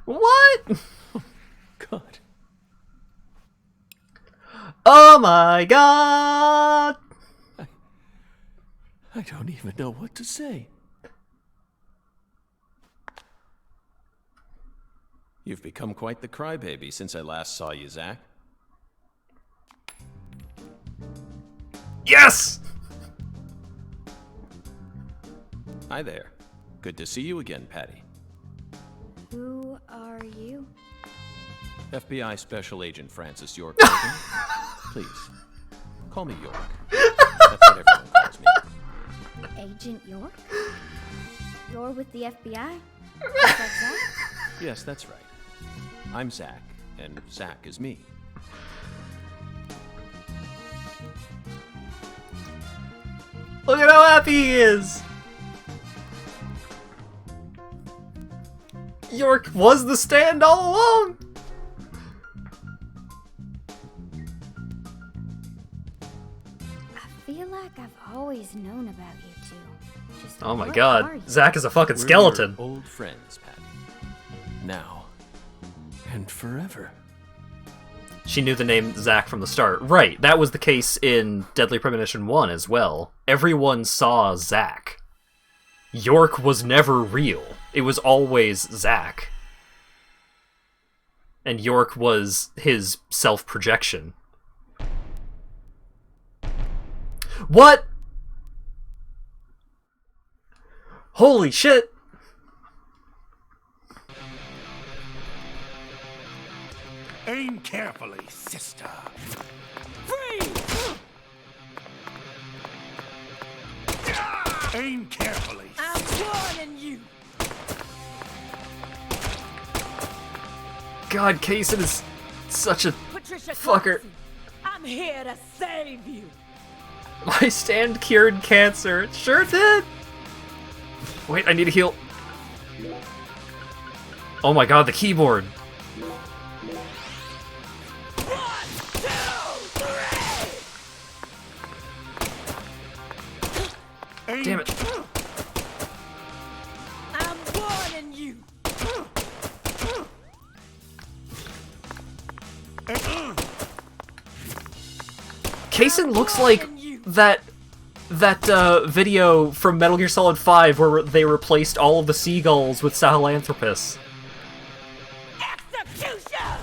What? Oh, God. Oh my god! I don't even know what to say. You've become quite the crybaby since I last saw you, Zach. Yes! Hi there. Good to see you again, Patty. Who are you? FBI Special Agent Francis York. Please, call me York. That's what everyone calls me. Agent York? You're with the FBI? Just like Zach? Yes, that's right. I'm Zach, and Zach is me. Look at how happy he is! York was the stand all along! I feel like I've always known about you two. Just Oh my what are god, you? Zack is a fucking We're skeleton. your old friends, Patty. Now and forever. She knew the name Zack from the start. Right, that was the case in Deadly Premonition 1 as well. Everyone saw Zack. York was never real. It was always Zack. And York was his self-projection. What? Holy shit! Aim carefully, sister. Freeze! Aim carefully. I'm warning you. God, Kaysen is such a Patricia fucker. Clarkson, I'm here to save you. My stand cured cancer. It sure did. Wait, I need a heal. Oh my god, the keyboard. Damn it. I'm warning you. Kaysen looks like that video from Metal Gear Solid 5 where they replaced all of the seagulls with Sahelanthropus. Execution!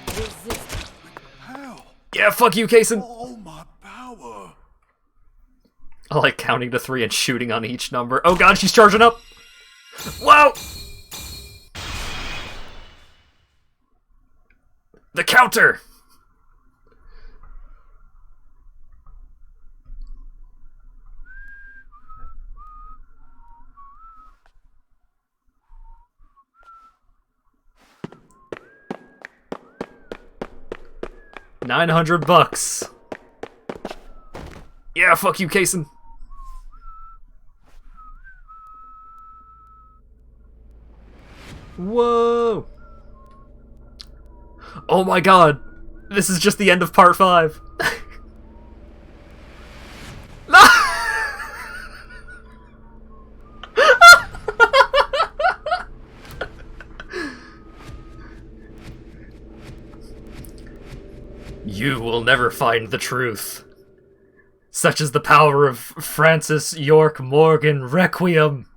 Resist. How? Yeah, fuck you, Kaysen. All my power. I like counting to 3 and shooting on each number. Oh god, she's charging up! Whoa! The counter! $900. Yeah, fuck you, Kaysen. Whoa! Oh my god! This is just the end of part 5. You will never find the truth. Such is the power of Francis York Morgan Requiem.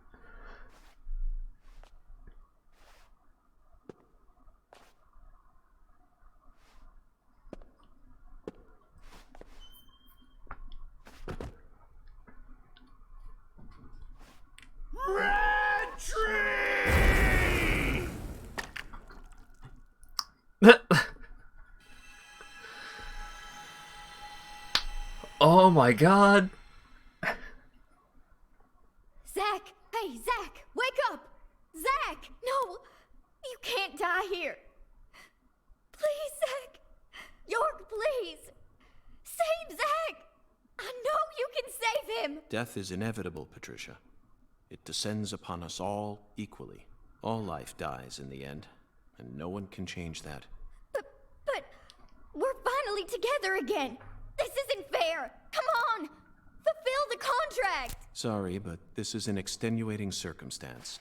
Red tree! Oh my god. Zack! Hey, Zack! Wake up! Zack! No! You can't die here! Please, Zack! York, please! Save Zack! I know you can save him! Death is inevitable, Patricia. It descends upon us all equally. All life dies in the end, and no one can change that. But we're finally together again! This isn't fair! Come on! Fulfill the contract! Sorry, but this is an extenuating circumstance.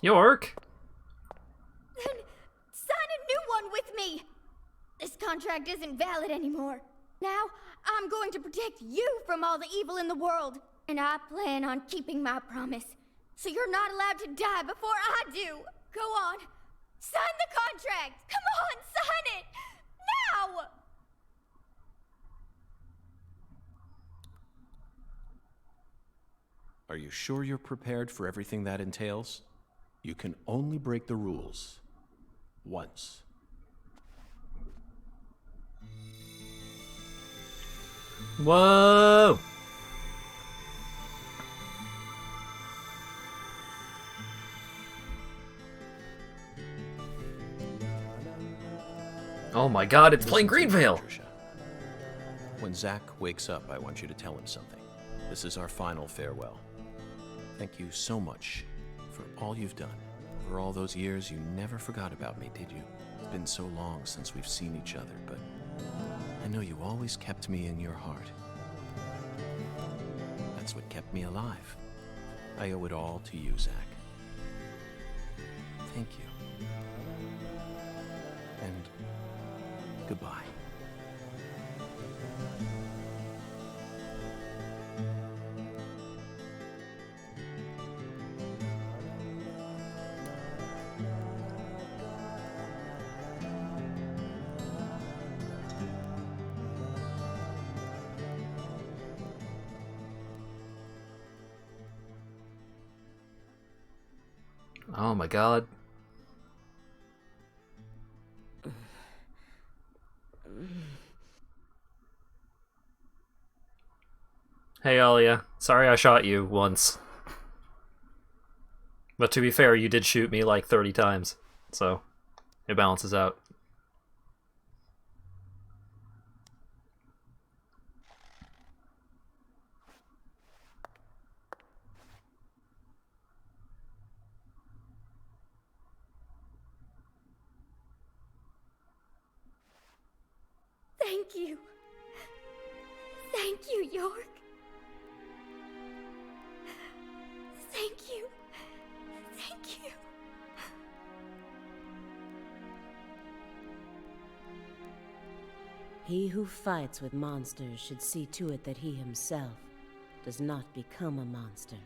York? Then sign a new one with me! This contract isn't valid anymore. Now, I'm going to protect you from all the evil in the world. And I plan on keeping my promise. So you're not allowed to die before I do. Go on. Sign the contract! Come on, sign it! Now! Are you sure you're prepared for everything that entails? You can only break the rules once. Whoa! Oh my god, it's playing Greenvale! When Zack wakes up, I want you to tell him something. This is our final farewell. Thank you so much for all you've done. For all those years, you never forgot about me, did you? It's been so long since we've seen each other, but I know you always kept me in your heart. That's what kept me alive. I owe it all to you, Zach. Thank you. And goodbye. Oh my god. Hey Alia, sorry I shot you once. But to be fair, you did shoot me like 30 times, so it balances out. Thank you. Thank you, York. Thank you. Thank you. He who fights with monsters should see to it that he himself does not become a monster.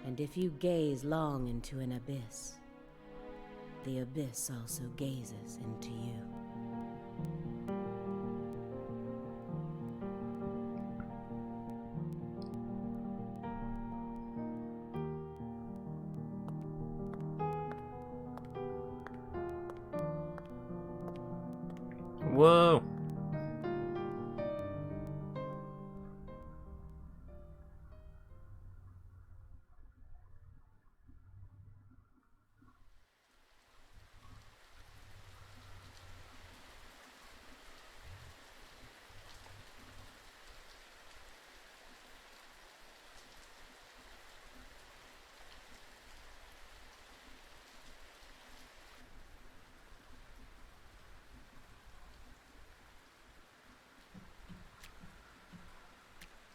And if you gaze long into an abyss, the abyss also gazes into you. Whoa.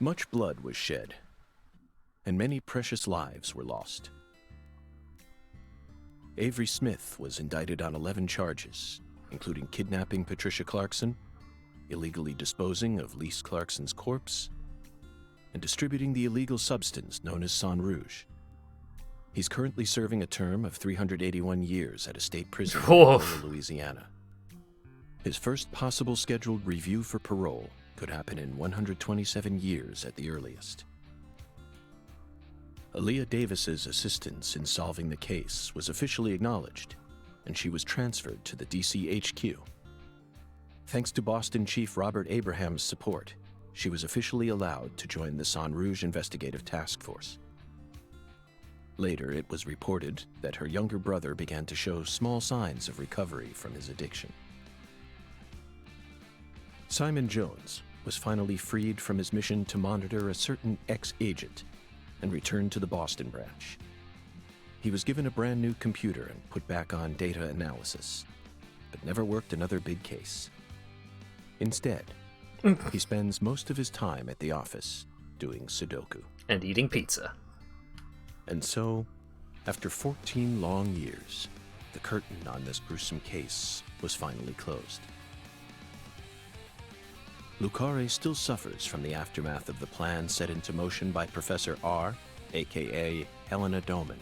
Much blood was shed, and many precious lives were lost. Avery Smith was indicted on 11 charges, including kidnapping Patricia Clarkson, illegally disposing of Lise Clarkson's corpse, and distributing the illegal substance known as Sang Rouge. He's currently serving a term of 381 years at a state prison in Louisiana. His first possible scheduled review for parole could happen in 127 years at the earliest. Aaliyah Davis's assistance in solving the case was officially acknowledged, and she was transferred to the DC HQ. Thanks to Boston Chief Robert Abraham's support, she was officially allowed to join the Sang Rouge Investigative Task Force. Later, it was reported that her younger brother began to show small signs of recovery from his addiction. Simon Jones was finally freed from his mission to monitor a certain ex-agent and returned to the Boston branch. He was given a brand new computer and put back on data analysis, but never worked another big case. Instead, he spends most of his time at the office doing Sudoku. And eating pizza. And so, after 14 long years, the curtain on this gruesome case was finally closed. Lucare still suffers from the aftermath of the plan set into motion by Professor R, aka Helena Doman.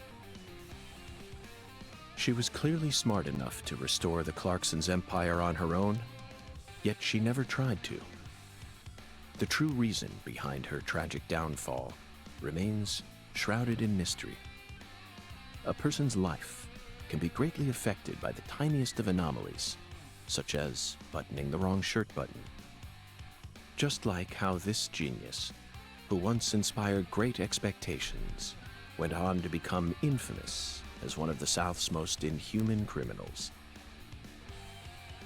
She was clearly smart enough to restore the Clarksons' empire on her own, yet she never tried to. The true reason behind her tragic downfall remains shrouded in mystery. A person's life can be greatly affected by the tiniest of anomalies, such as buttoning the wrong shirt button. Just like how this genius, who once inspired great expectations, went on to become infamous as one of the South's most inhuman criminals.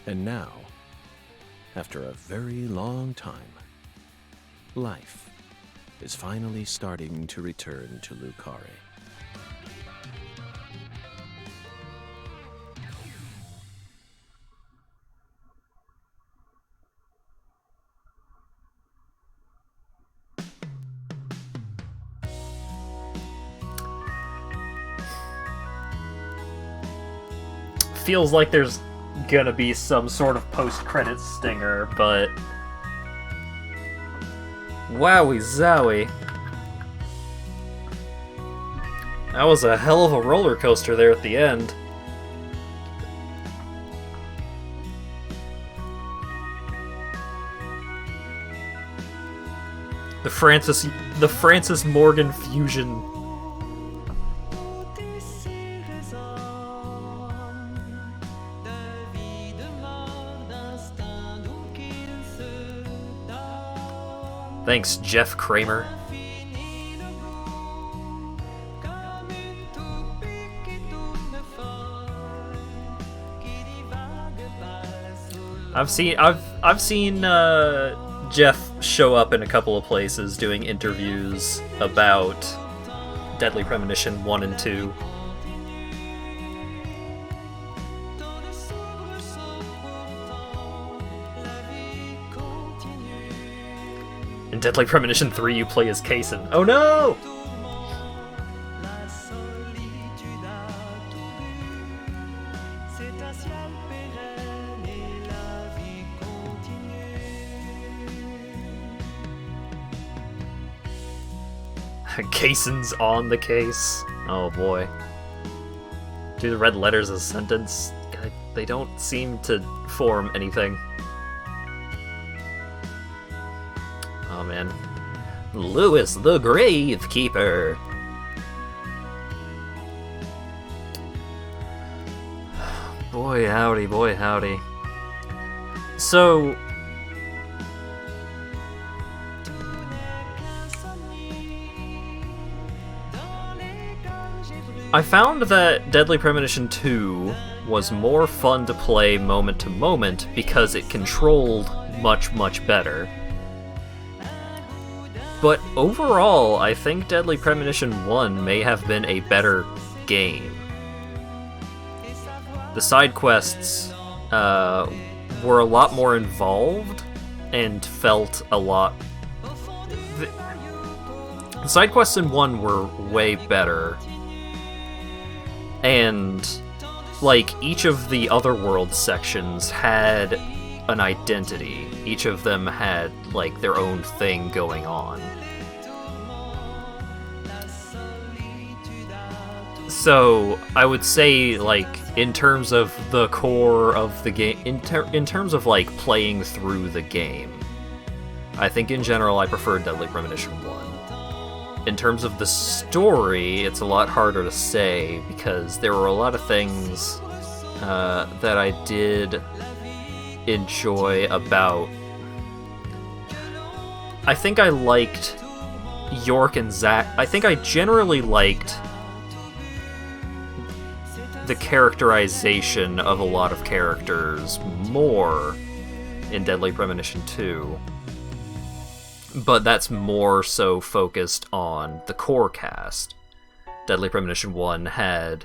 And now, after a very long time, life is finally starting to return to Lucare. Feels like there's gonna be some sort of post-credits stinger, but wowie zowie. That was a hell of a roller coaster there at the end. The Francis Morgan fusion. Thanks, Jeff Kramer. I've seen Jeff show up in a couple of places doing interviews about Deadly Premonition 1 and 2. In Deadly Premonition 3, you play as Kaysen. Oh no! Kaysen's on the case. Oh boy. Do the red letters as a sentence? They don't seem to form anything. Oh man. Lewis the Gravekeeper. Boy howdy, boy howdy. So I found that Deadly Premonition 2 was more fun to play moment to moment because it controlled much, much better. But overall, I think Deadly Premonition 1 may have been a better game. The side quests were a lot more involved and felt a lot... The side quests in 1 were way better. And, like, each of the Otherworld sections had an identity. Each of them had, like, their own thing going on. So, I would say, like, in terms of the core of the game, in terms of, like, playing through the game, I think in general I prefer Deadly Premonition 1. In terms of the story, it's a lot harder to say, because there were a lot of things that I did enjoy about... I think I liked York and Zack. I think I generally liked the characterization of a lot of characters more in Deadly Premonition 2. But that's more so focused on the core cast. Deadly Premonition 1 had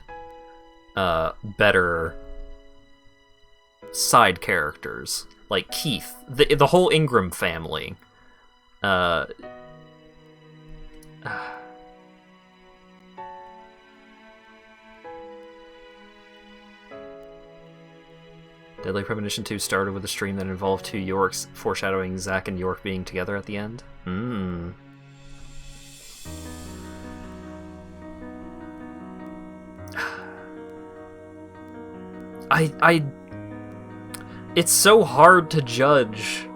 better side characters, like Keith, the whole Ingram family. Deadly Premonition 2 started with a stream that involved two Yorks, foreshadowing Zack and York being together at the end. It's so hard to judge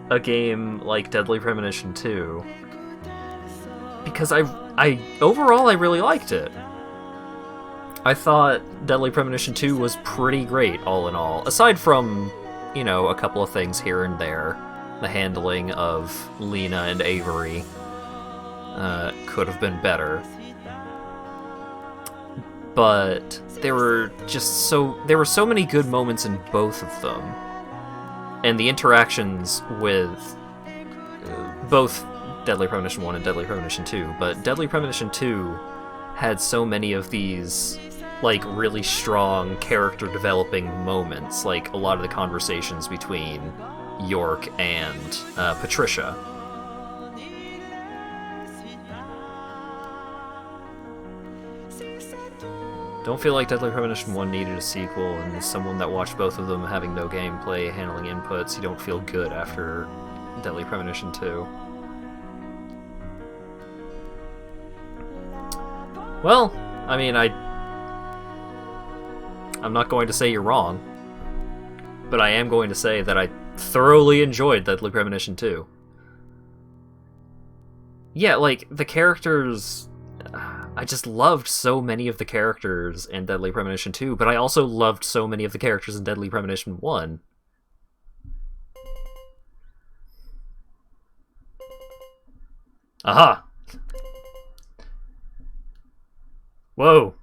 a game like Deadly Premonition 2, because overall I really liked it. I thought Deadly Premonition 2 was pretty great, all in all. Aside from, you know, a couple of things here and there. The handling of Lena and Avery could have been better. But there were so many good moments in both of them. And the interactions with both Deadly Premonition 1 and Deadly Premonition 2, but Deadly Premonition 2 had so many of these, like, really strong character developing moments, like a lot of the conversations between York and Patricia. Don't feel like Deadly Premonition 1 needed a sequel, and as someone that watched both of them having no gameplay, handling inputs, you don't feel good after Deadly Premonition 2. Well, I mean, I'm not going to say you're wrong, but I am going to say that I thoroughly enjoyed Deadly Premonition 2. Yeah, like, the characters... I just loved so many of the characters in Deadly Premonition 2, but I also loved so many of the characters in Deadly Premonition 1. Aha! Whoa.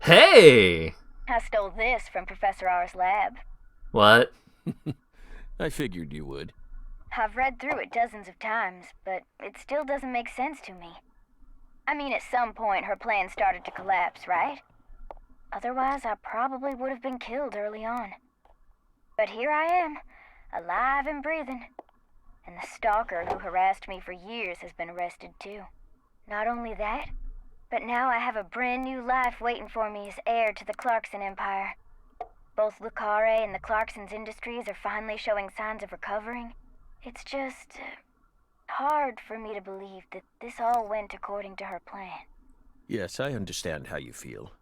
Hey! I stole this from Professor R's lab. What? I figured you would. I've read through it dozens of times, but it still doesn't make sense to me. I mean, at some point her plan started to collapse, right? Otherwise, I probably would have been killed early on. But here I am, alive and breathing. And the stalker who harassed me for years has been arrested too. Not only that, but now I have a brand new life waiting for me as heir to the Clarkson Empire. Both Lucare and the Clarkson's industries are finally showing signs of recovering. It's just hard for me to believe that this all went according to her plan. Yes, I understand how you feel.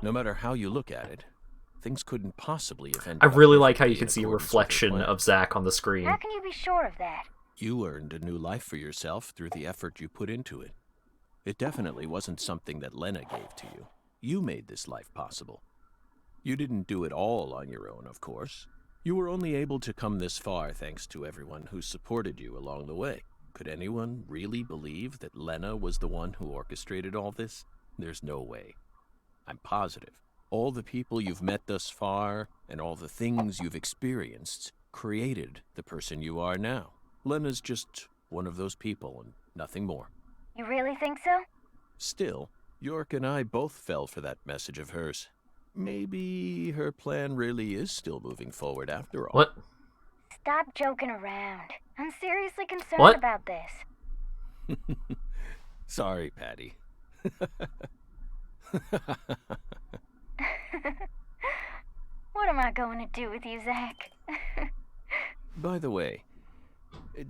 No matter how you look at it, things couldn't possibly have ended. I really like how you can see a reflection of Zack on the screen. How can you be sure of that? You earned a new life for yourself through the effort you put into it. It definitely wasn't something that Lena gave to you. You made this life possible. You didn't do it all on your own, of course. You were only able to come this far thanks to everyone who supported you along the way. Could anyone really believe that Lena was the one who orchestrated all this? There's no way. I'm positive. All the people you've met thus far, and all the things you've experienced, created the person you are now. Lena's just one of those people, and nothing more. You really think so? Still, York and I both fell for that message of hers. Maybe her plan really is still moving forward after all. What? Stop joking around. I'm seriously concerned about this. Sorry, Patty. What am I going to do with you, Zack? By the way,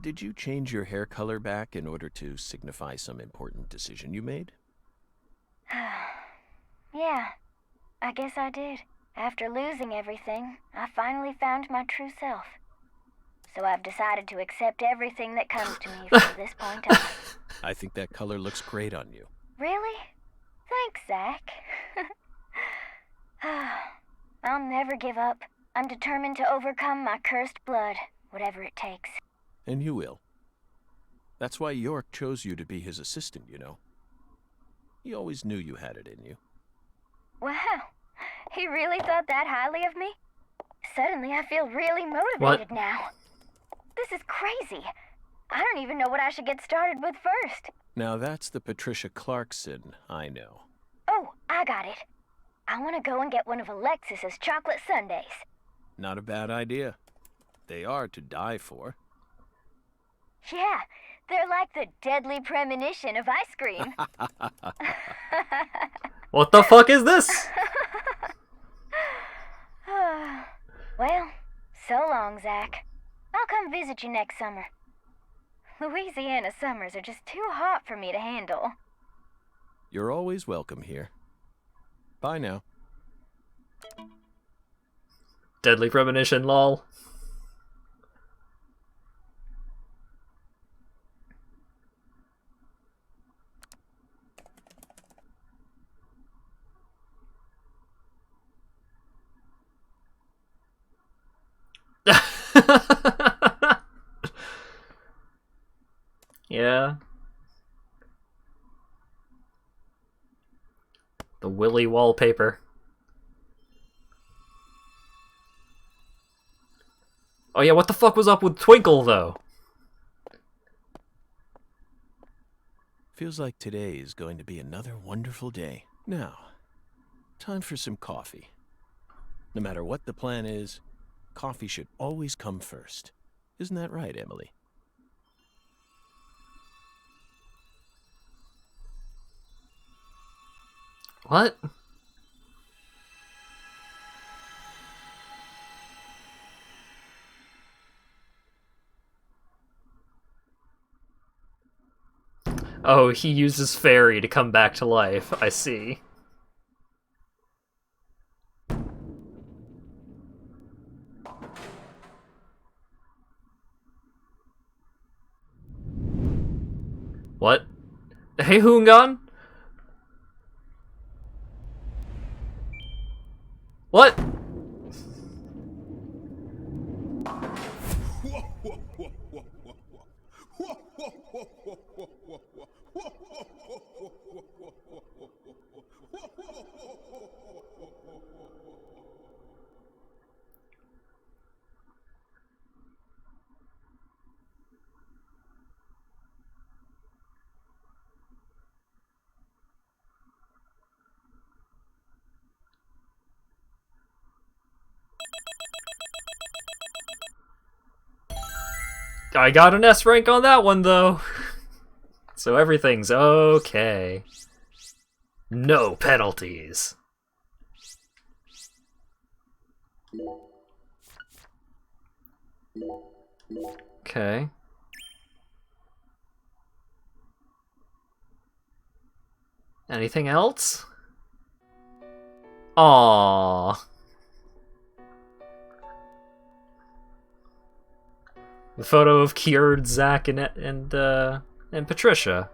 did you change your hair color back in order to signify some important decision you made? Yeah, I guess I did. After losing everything, I finally found my true self. So I've decided to accept everything that comes to me from this point on. I think that color looks great on you. Really? Thanks, Zack. I'll never give up. I'm determined to overcome my cursed blood, whatever it takes. And you will. That's why York chose you to be his assistant, you know. He always knew you had it in you. Wow, he really thought that highly of me? Suddenly I feel really motivated now. This is crazy. I don't even know what I should get started with first. Now that's the Patricia Clarkson I know. Oh, I got it. I want to go and get one of Alexis's chocolate sundaes. Not a bad idea. They are to die for. Yeah, they're like the deadly premonition of ice cream. What the fuck is this? Well, so long, Zack. I'll come visit you next summer. Louisiana summers are just too hot for me to handle. You're always welcome here. Bye now. Deadly Premonition, lol. Yeah. The Willy wallpaper. Oh yeah, what the fuck was up with Twinkle, though? Feels like today is going to be another wonderful day. Now, time for some coffee. No matter what the plan is, coffee should always come first. Isn't that right, Emily? What? Oh, he uses fairy to come back to life. I see. What? Hey, Hoongan? What? I got an S rank on that one, though. So everything's okay. No penalties. Okay. Anything else? Aww. The photo of cured Zach and Patricia.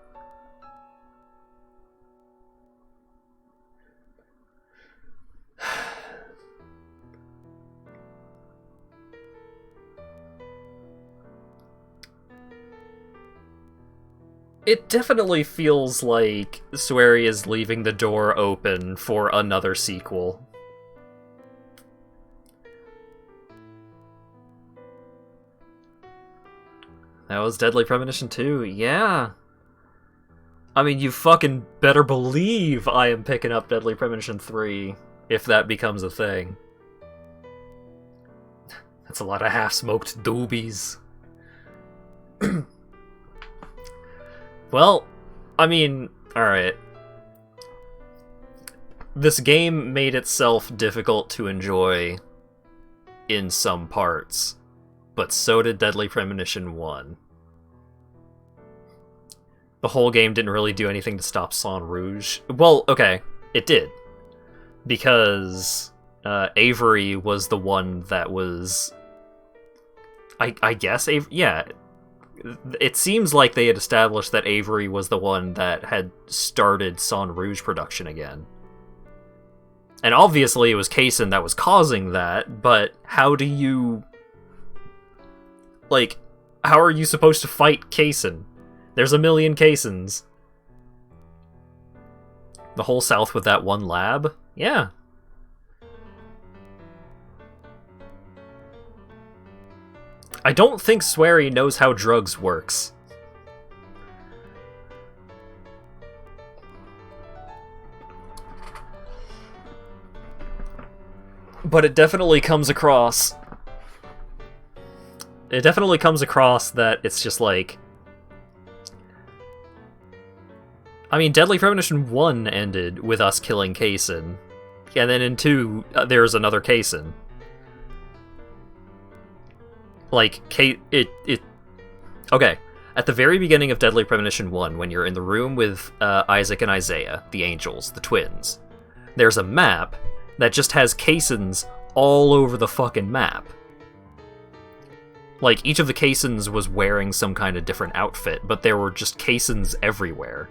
It definitely feels like Swery is leaving the door open for another sequel. That was Deadly Premonition 2, yeah. I mean, you fucking better believe I am picking up Deadly Premonition 3, if that becomes a thing. That's a lot of half-smoked doobies. Well, I mean, alright. This game made itself difficult to enjoy in some parts. But so did Deadly Premonition 1. The whole game didn't really do anything to stop Sang Rouge. Well, okay, it did. Because Avery was the one that was... I guess, yeah. It seems like they had established that Avery was the one that had started Sang Rouge production again. And obviously it was Kaysen that was causing that, but how do you... Like, how are you supposed to fight Kaysen? There's a million Kaysens. The whole South with that one lab? Yeah. I don't think Swery knows how drugs works. But it definitely comes across... It definitely comes across that it's just like... I mean, Deadly Premonition 1 ended with us killing Kaysen. And then in 2, there's another Kaysen. Like, okay, at the very beginning of Deadly Premonition 1, when you're in the room with Isaac and Isaiah, the angels, the twins, there's a map that just has Kaysens all over the fucking map. Like, each of the Kaysens was wearing some kind of different outfit, but there were just Kaysens everywhere.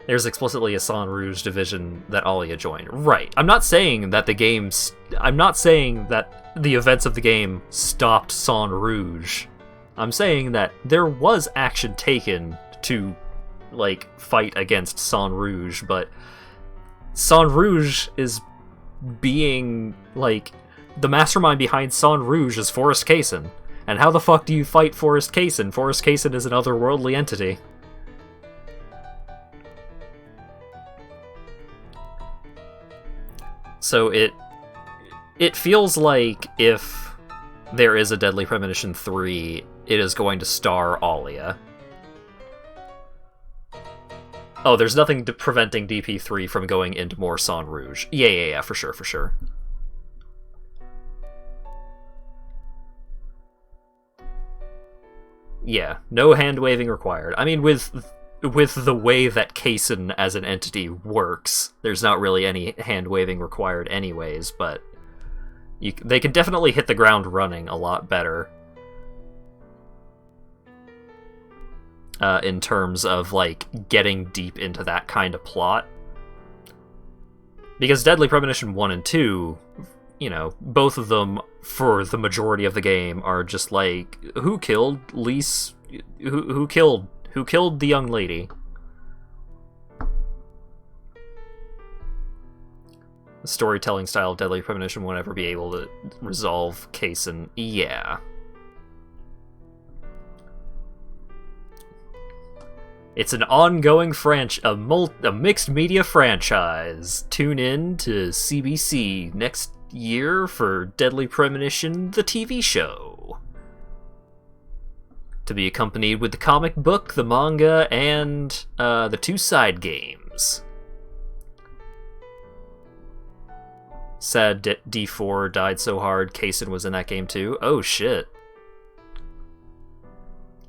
There's explicitly a Sang Rouge division that Alia joined. Right. I'm not saying that I'm not saying that the events of the game stopped Sang Rouge. I'm saying that there was action taken to, like, fight against Sang Rouge, but Sang Rouge is being, like... The mastermind behind Sang Rouge is Forrest Kaysen. And how the fuck do you fight Forest Kaysen? Forest Kaysen is an otherworldly entity. So it feels like if there is a Deadly Premonition 3, it is going to star Alia. Oh, there's nothing preventing DP3 from going into more Sang Rouge. Yeah, for sure. Yeah, no hand-waving required. I mean, with the way that Kaysen as an entity works, there's not really any hand-waving required anyways, but they can definitely hit the ground running a lot better. In terms of, like, getting deep into that kind of plot. Because Deadly Premonition 1 and 2, you know, both of them, for the majority of the game, are just like, who killed Lise? Who killed the young lady? The storytelling style of Deadly Premonition won't ever be able to resolve Kaysen. Yeah. It's an ongoing a mixed media franchise. Tune in to CBC next year for Deadly Premonition, the TV show. To be accompanied with the comic book, the manga, and the 2 side games. Sad D4 died so hard, Kaysen was in that game too. Oh shit.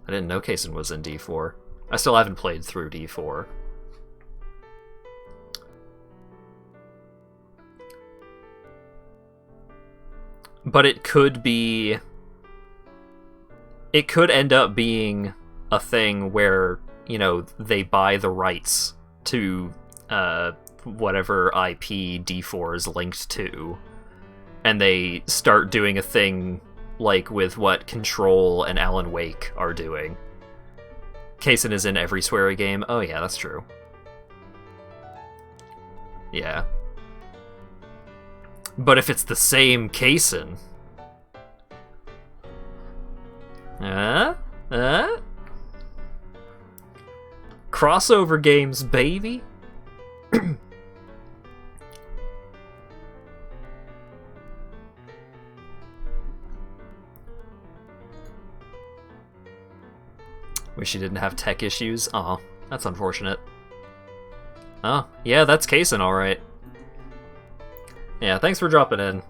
I didn't know Kaysen was in D4. I still haven't played through D4. But it could be... It could end up being a thing where, you know, they buy the rights to whatever IP D4 is linked to, and they start doing a thing like with what Control and Alan Wake are doing. Kaysen is in every sweary game. Oh yeah, that's true. Yeah. But if it's the same Kaysen... Crossover games, baby! Wish you didn't have tech issues. Aw, that's unfortunate. Oh, yeah, that's Kaysen, alright. Yeah, thanks for dropping in.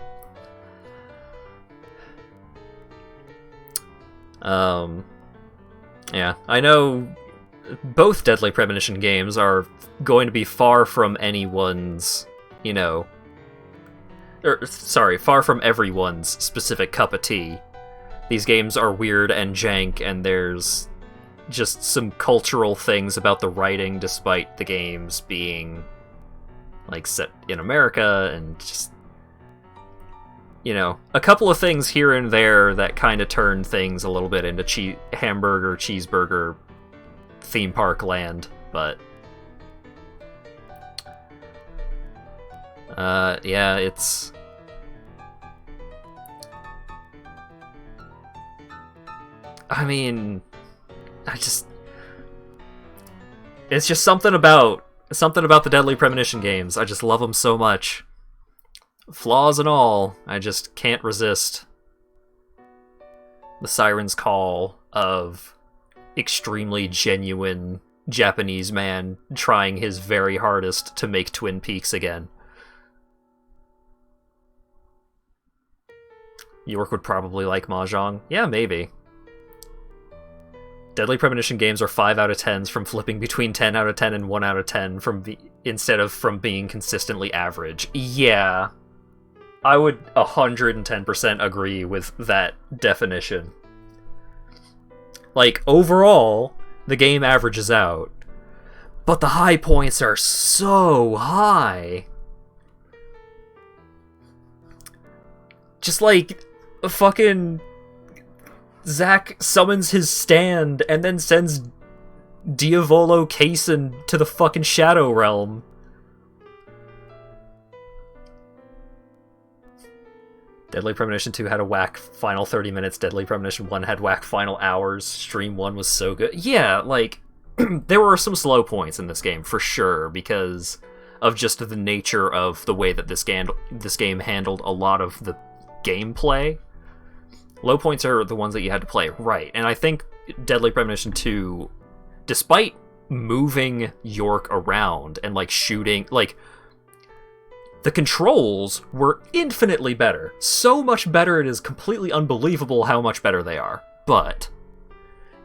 Yeah, I know both Deadly Premonition games are going to be far from anyone's, you know... sorry, far from everyone's specific cup of tea. These games are weird and jank, and there's just some cultural things about the writing, despite the games being, like, set in America, and just, you know, a couple of things here and there that kind of turn things a little bit into hamburger, cheeseburger, theme park land, but... yeah, it's... I mean... It's just something about the Deadly Premonition games. I just love them so much. Flaws and all, I just can't resist the Siren's Call of extremely genuine Japanese man trying his very hardest to make Twin Peaks again. York would probably like Mahjong. Yeah, maybe. Deadly Premonition games are 5 out of 10s from flipping between 10 out of 10 and 1 out of 10 instead of from being consistently average. Yeah. I would 110% agree with that definition. Like, overall, the game averages out, but the high points are so high. Just like, a fucking... Zack summons his stand and then sends Diavolo Kaysen to the fucking Shadow Realm. Deadly Premonition 2 had a whack final 30 minutes. Deadly Premonition 1 had whack final hours. Stream 1 was so good. Yeah, like, there were some slow points in this game, for sure, because of just the nature of the way that this game handled a lot of the gameplay. Low points are the ones that you had to play, right. And I think Deadly Premonition 2, despite moving York around and, like, shooting, like, the controls were infinitely better. So much better, it is completely unbelievable how much better they are. But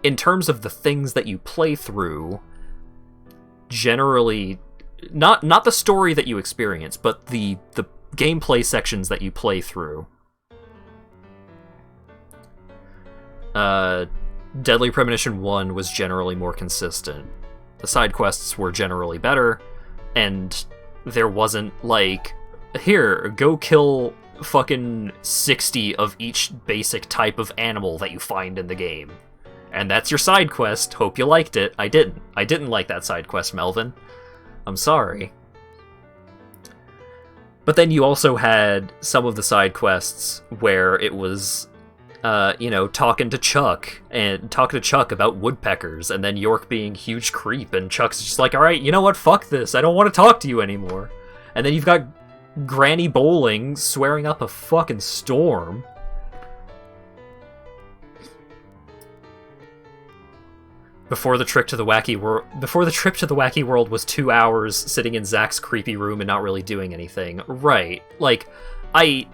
in terms of the things that you play through, generally, not the story that you experience, but the gameplay sections that you play through, Deadly Premonition 1 was generally more consistent. The side quests were generally better, and there wasn't, like, here, go kill fucking 60 of each basic type of animal that you find in the game. And that's your side quest. Hope you liked it. I didn't. I didn't like that side quest, Melvin. I'm sorry. But then you also had some of the side quests where it was, talking to Chuck about woodpeckers, and then York being huge creep, and Chuck's just like, alright, you know what, fuck this, I don't want to talk to you anymore. And then you've got Granny Bowling swearing up a fucking storm. Before the trip to the wacky world was 2 hours sitting in Zach's creepy room and not really doing anything. Right. Like, I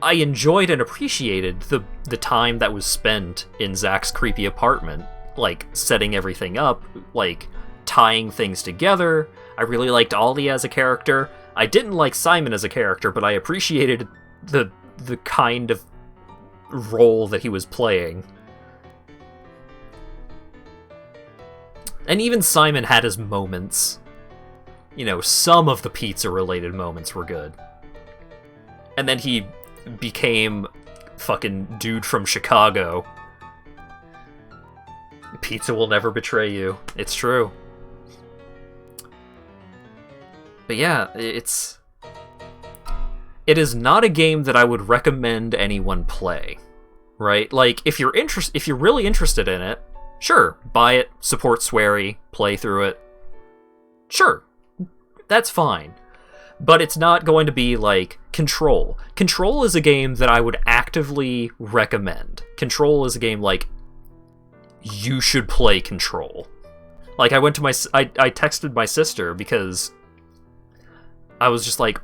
enjoyed and appreciated the time that was spent in Zach's creepy apartment, like, setting everything up, like, tying things together. I really liked Ollie as a character. I didn't like Simon as a character, but I appreciated the kind of role that he was playing. And even Simon had his moments. Some of the pizza-related moments were good. And then he became fucking dude from Chicago. Pizza will never betray you. It's true. But yeah, it is not a game that I would recommend anyone play. Right? Like, if you're really interested in it, sure, buy it, support Swery, play through it. Sure, that's fine. But it's not going to be like Control. Control is a game that I would actively recommend. Control is a game like, you should play Control. Like, I texted my sister because I was just like,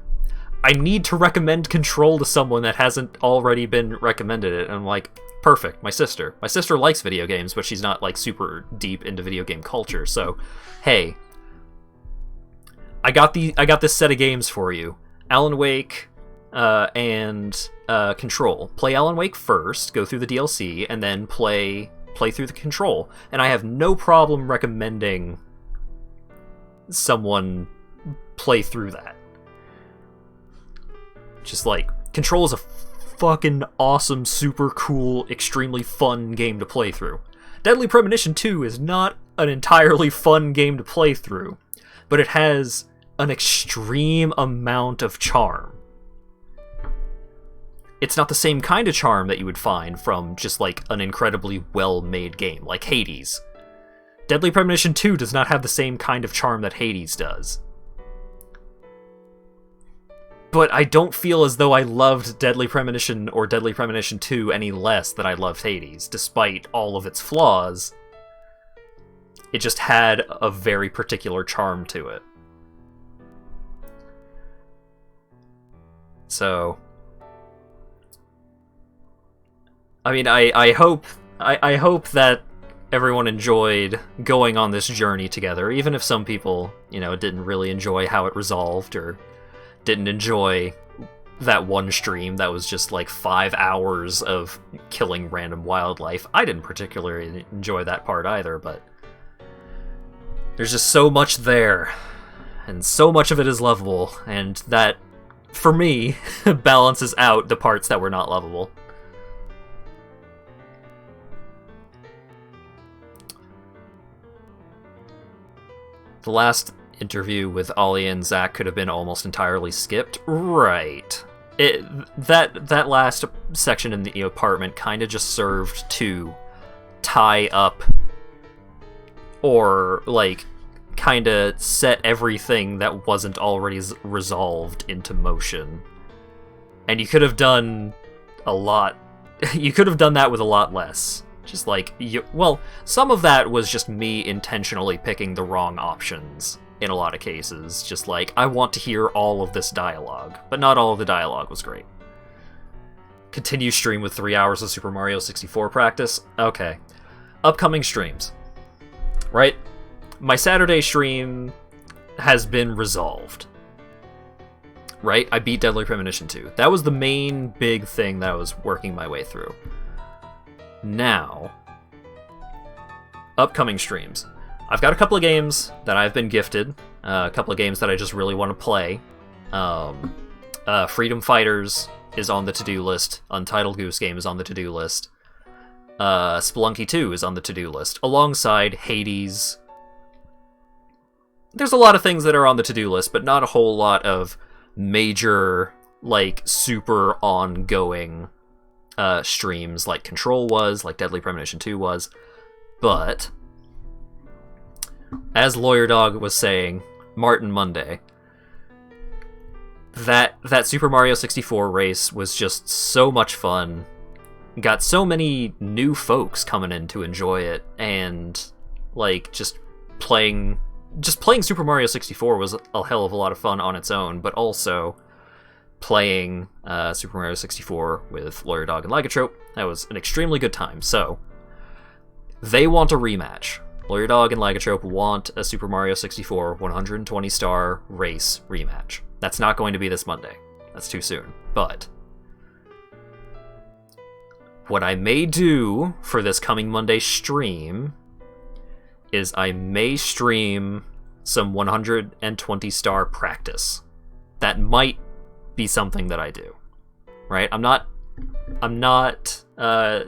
I need to recommend Control to someone that hasn't already been recommended it. And I'm like, perfect, my sister. My sister likes video games, but she's not, like, super deep into video game culture. So, hey, I got this set of games for you. Alan Wake and Control. Play Alan Wake first, go through the DLC, and then play through the Control. And I have no problem recommending someone play through that. Just like, Control is a fucking awesome, super cool, extremely fun game to play through. Deadly Premonition 2 is not an entirely fun game to play through, but it has an extreme amount of charm. It's not the same kind of charm that you would find from just like an incredibly well-made game, like Hades. Deadly Premonition 2 does not have the same kind of charm that Hades does. But I don't feel as though I loved Deadly Premonition or Deadly Premonition 2 any less than I loved Hades, despite all of its flaws. It just had a very particular charm to it. So, I mean, I hope that everyone enjoyed going on this journey together, even if some people, didn't really enjoy how it resolved, or didn't enjoy that one stream that was just like 5 hours of killing random wildlife. I didn't particularly enjoy that part either, but there's just so much there, and so much of it is lovable, and that, for me, balances out the parts that were not lovable. The last interview with Ollie and Zach could have been almost entirely skipped. Right. that last section in the apartment kind of just served to tie up or like kind of set everything that wasn't already resolved into motion. And you could have done a lot. You could have done that with a lot less. Just like, some of that was just me intentionally picking the wrong options in a lot of cases. Just like, I want to hear all of this dialogue, but not all of the dialogue was great. Continue stream with 3 hours of Super Mario 64 practice? Okay. Upcoming streams. Right? My Saturday stream has been resolved. Right? I beat Deadly Premonition 2. That was the main big thing that I was working my way through. Now, upcoming streams. I've got a couple of games that I've been gifted. A couple of games that I just really want to play. Freedom Fighters is on the to-do list. Untitled Goose Game is on the to-do list. Spelunky 2 is on the to-do list, alongside Hades. There's a lot of things that are on the to-do list, but not a whole lot of major, like, super ongoing streams like Control was, like Deadly Premonition 2 was. But, as Lawyer Dog was saying, Martin Monday, that Super Mario 64 race was just so much fun. Got so many new folks coming in to enjoy it, and like just playing Super Mario 64 was a hell of a lot of fun on its own, but also playing Super Mario 64 with Lawyer Dog and Lycotrope, that was an extremely good time. So, they want a rematch. Lawyer Dog and Lycotrope want a Super Mario 64 120-star race rematch. That's not going to be this Monday. That's too soon. But what I may do for this coming Monday stream is I may stream some 120-star practice. That might be something that I do. Right? I'm not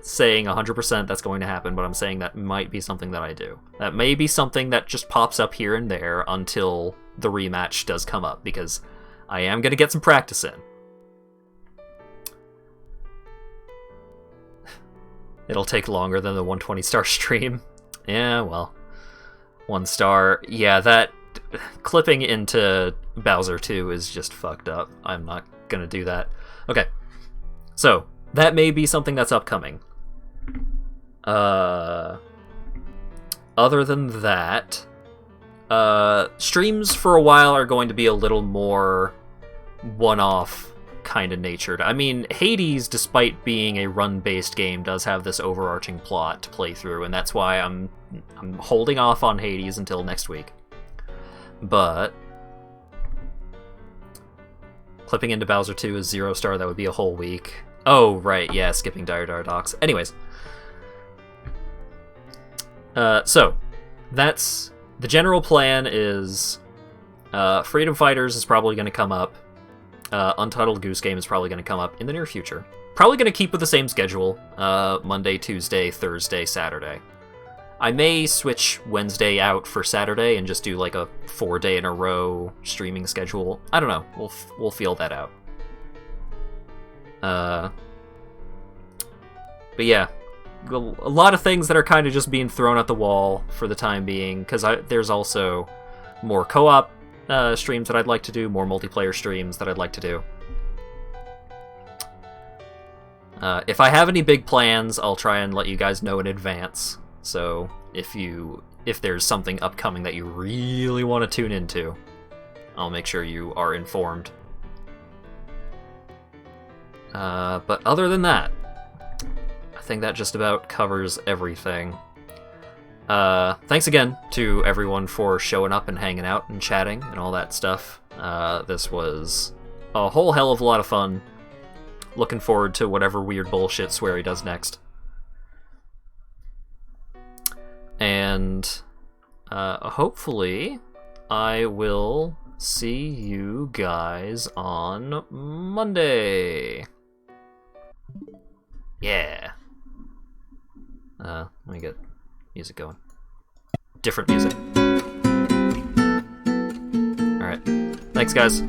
saying 100% that's going to happen, but I'm saying that might be something that I do. That may be something that just pops up here and there until the rematch does come up, because I am going to get some practice in. It'll take longer than the 120-star stream. Yeah, well. 1 star. Yeah, that clipping into Bowser 2 is just fucked up. I'm not gonna do that. Okay. So, that may be something that's upcoming. Other than that, streams for a while are going to be a little more one-off kind of natured. I mean, Hades, despite being a run-based game, does have this overarching plot to play through, and that's why I'm holding off on Hades until next week. But clipping into Bowser 2 is 0 star, that would be a whole week. Oh, right, yeah, skipping Dire Dire Docks. Anyways. So, that's... The general plan is... Freedom Fighters is probably going to come up. Untitled Goose Game is probably going to come up in the near future. Probably going to keep with the same schedule. Monday, Tuesday, Thursday, Saturday. I may switch Wednesday out for Saturday and just do like a 4-day-in-a-row streaming schedule. I don't know. We'll feel that out. But yeah, a lot of things that are kind of just being thrown at the wall for the time being, because there's also more co-op streams that I'd like to do, more multiplayer streams that I'd like to do. If I have any big plans, I'll try and let you guys know in advance. So if there's something upcoming that you really want to tune into, I'll make sure you are informed. But other than that, I think that just about covers everything. Thanks again to everyone for showing up and hanging out and chatting and all that stuff. This was a whole hell of a lot of fun. Looking forward to whatever weird bullshit Swery does next. And hopefully I will see you guys on Monday. Yeah. Let me get music going. Different music. Alright. Thanks, guys.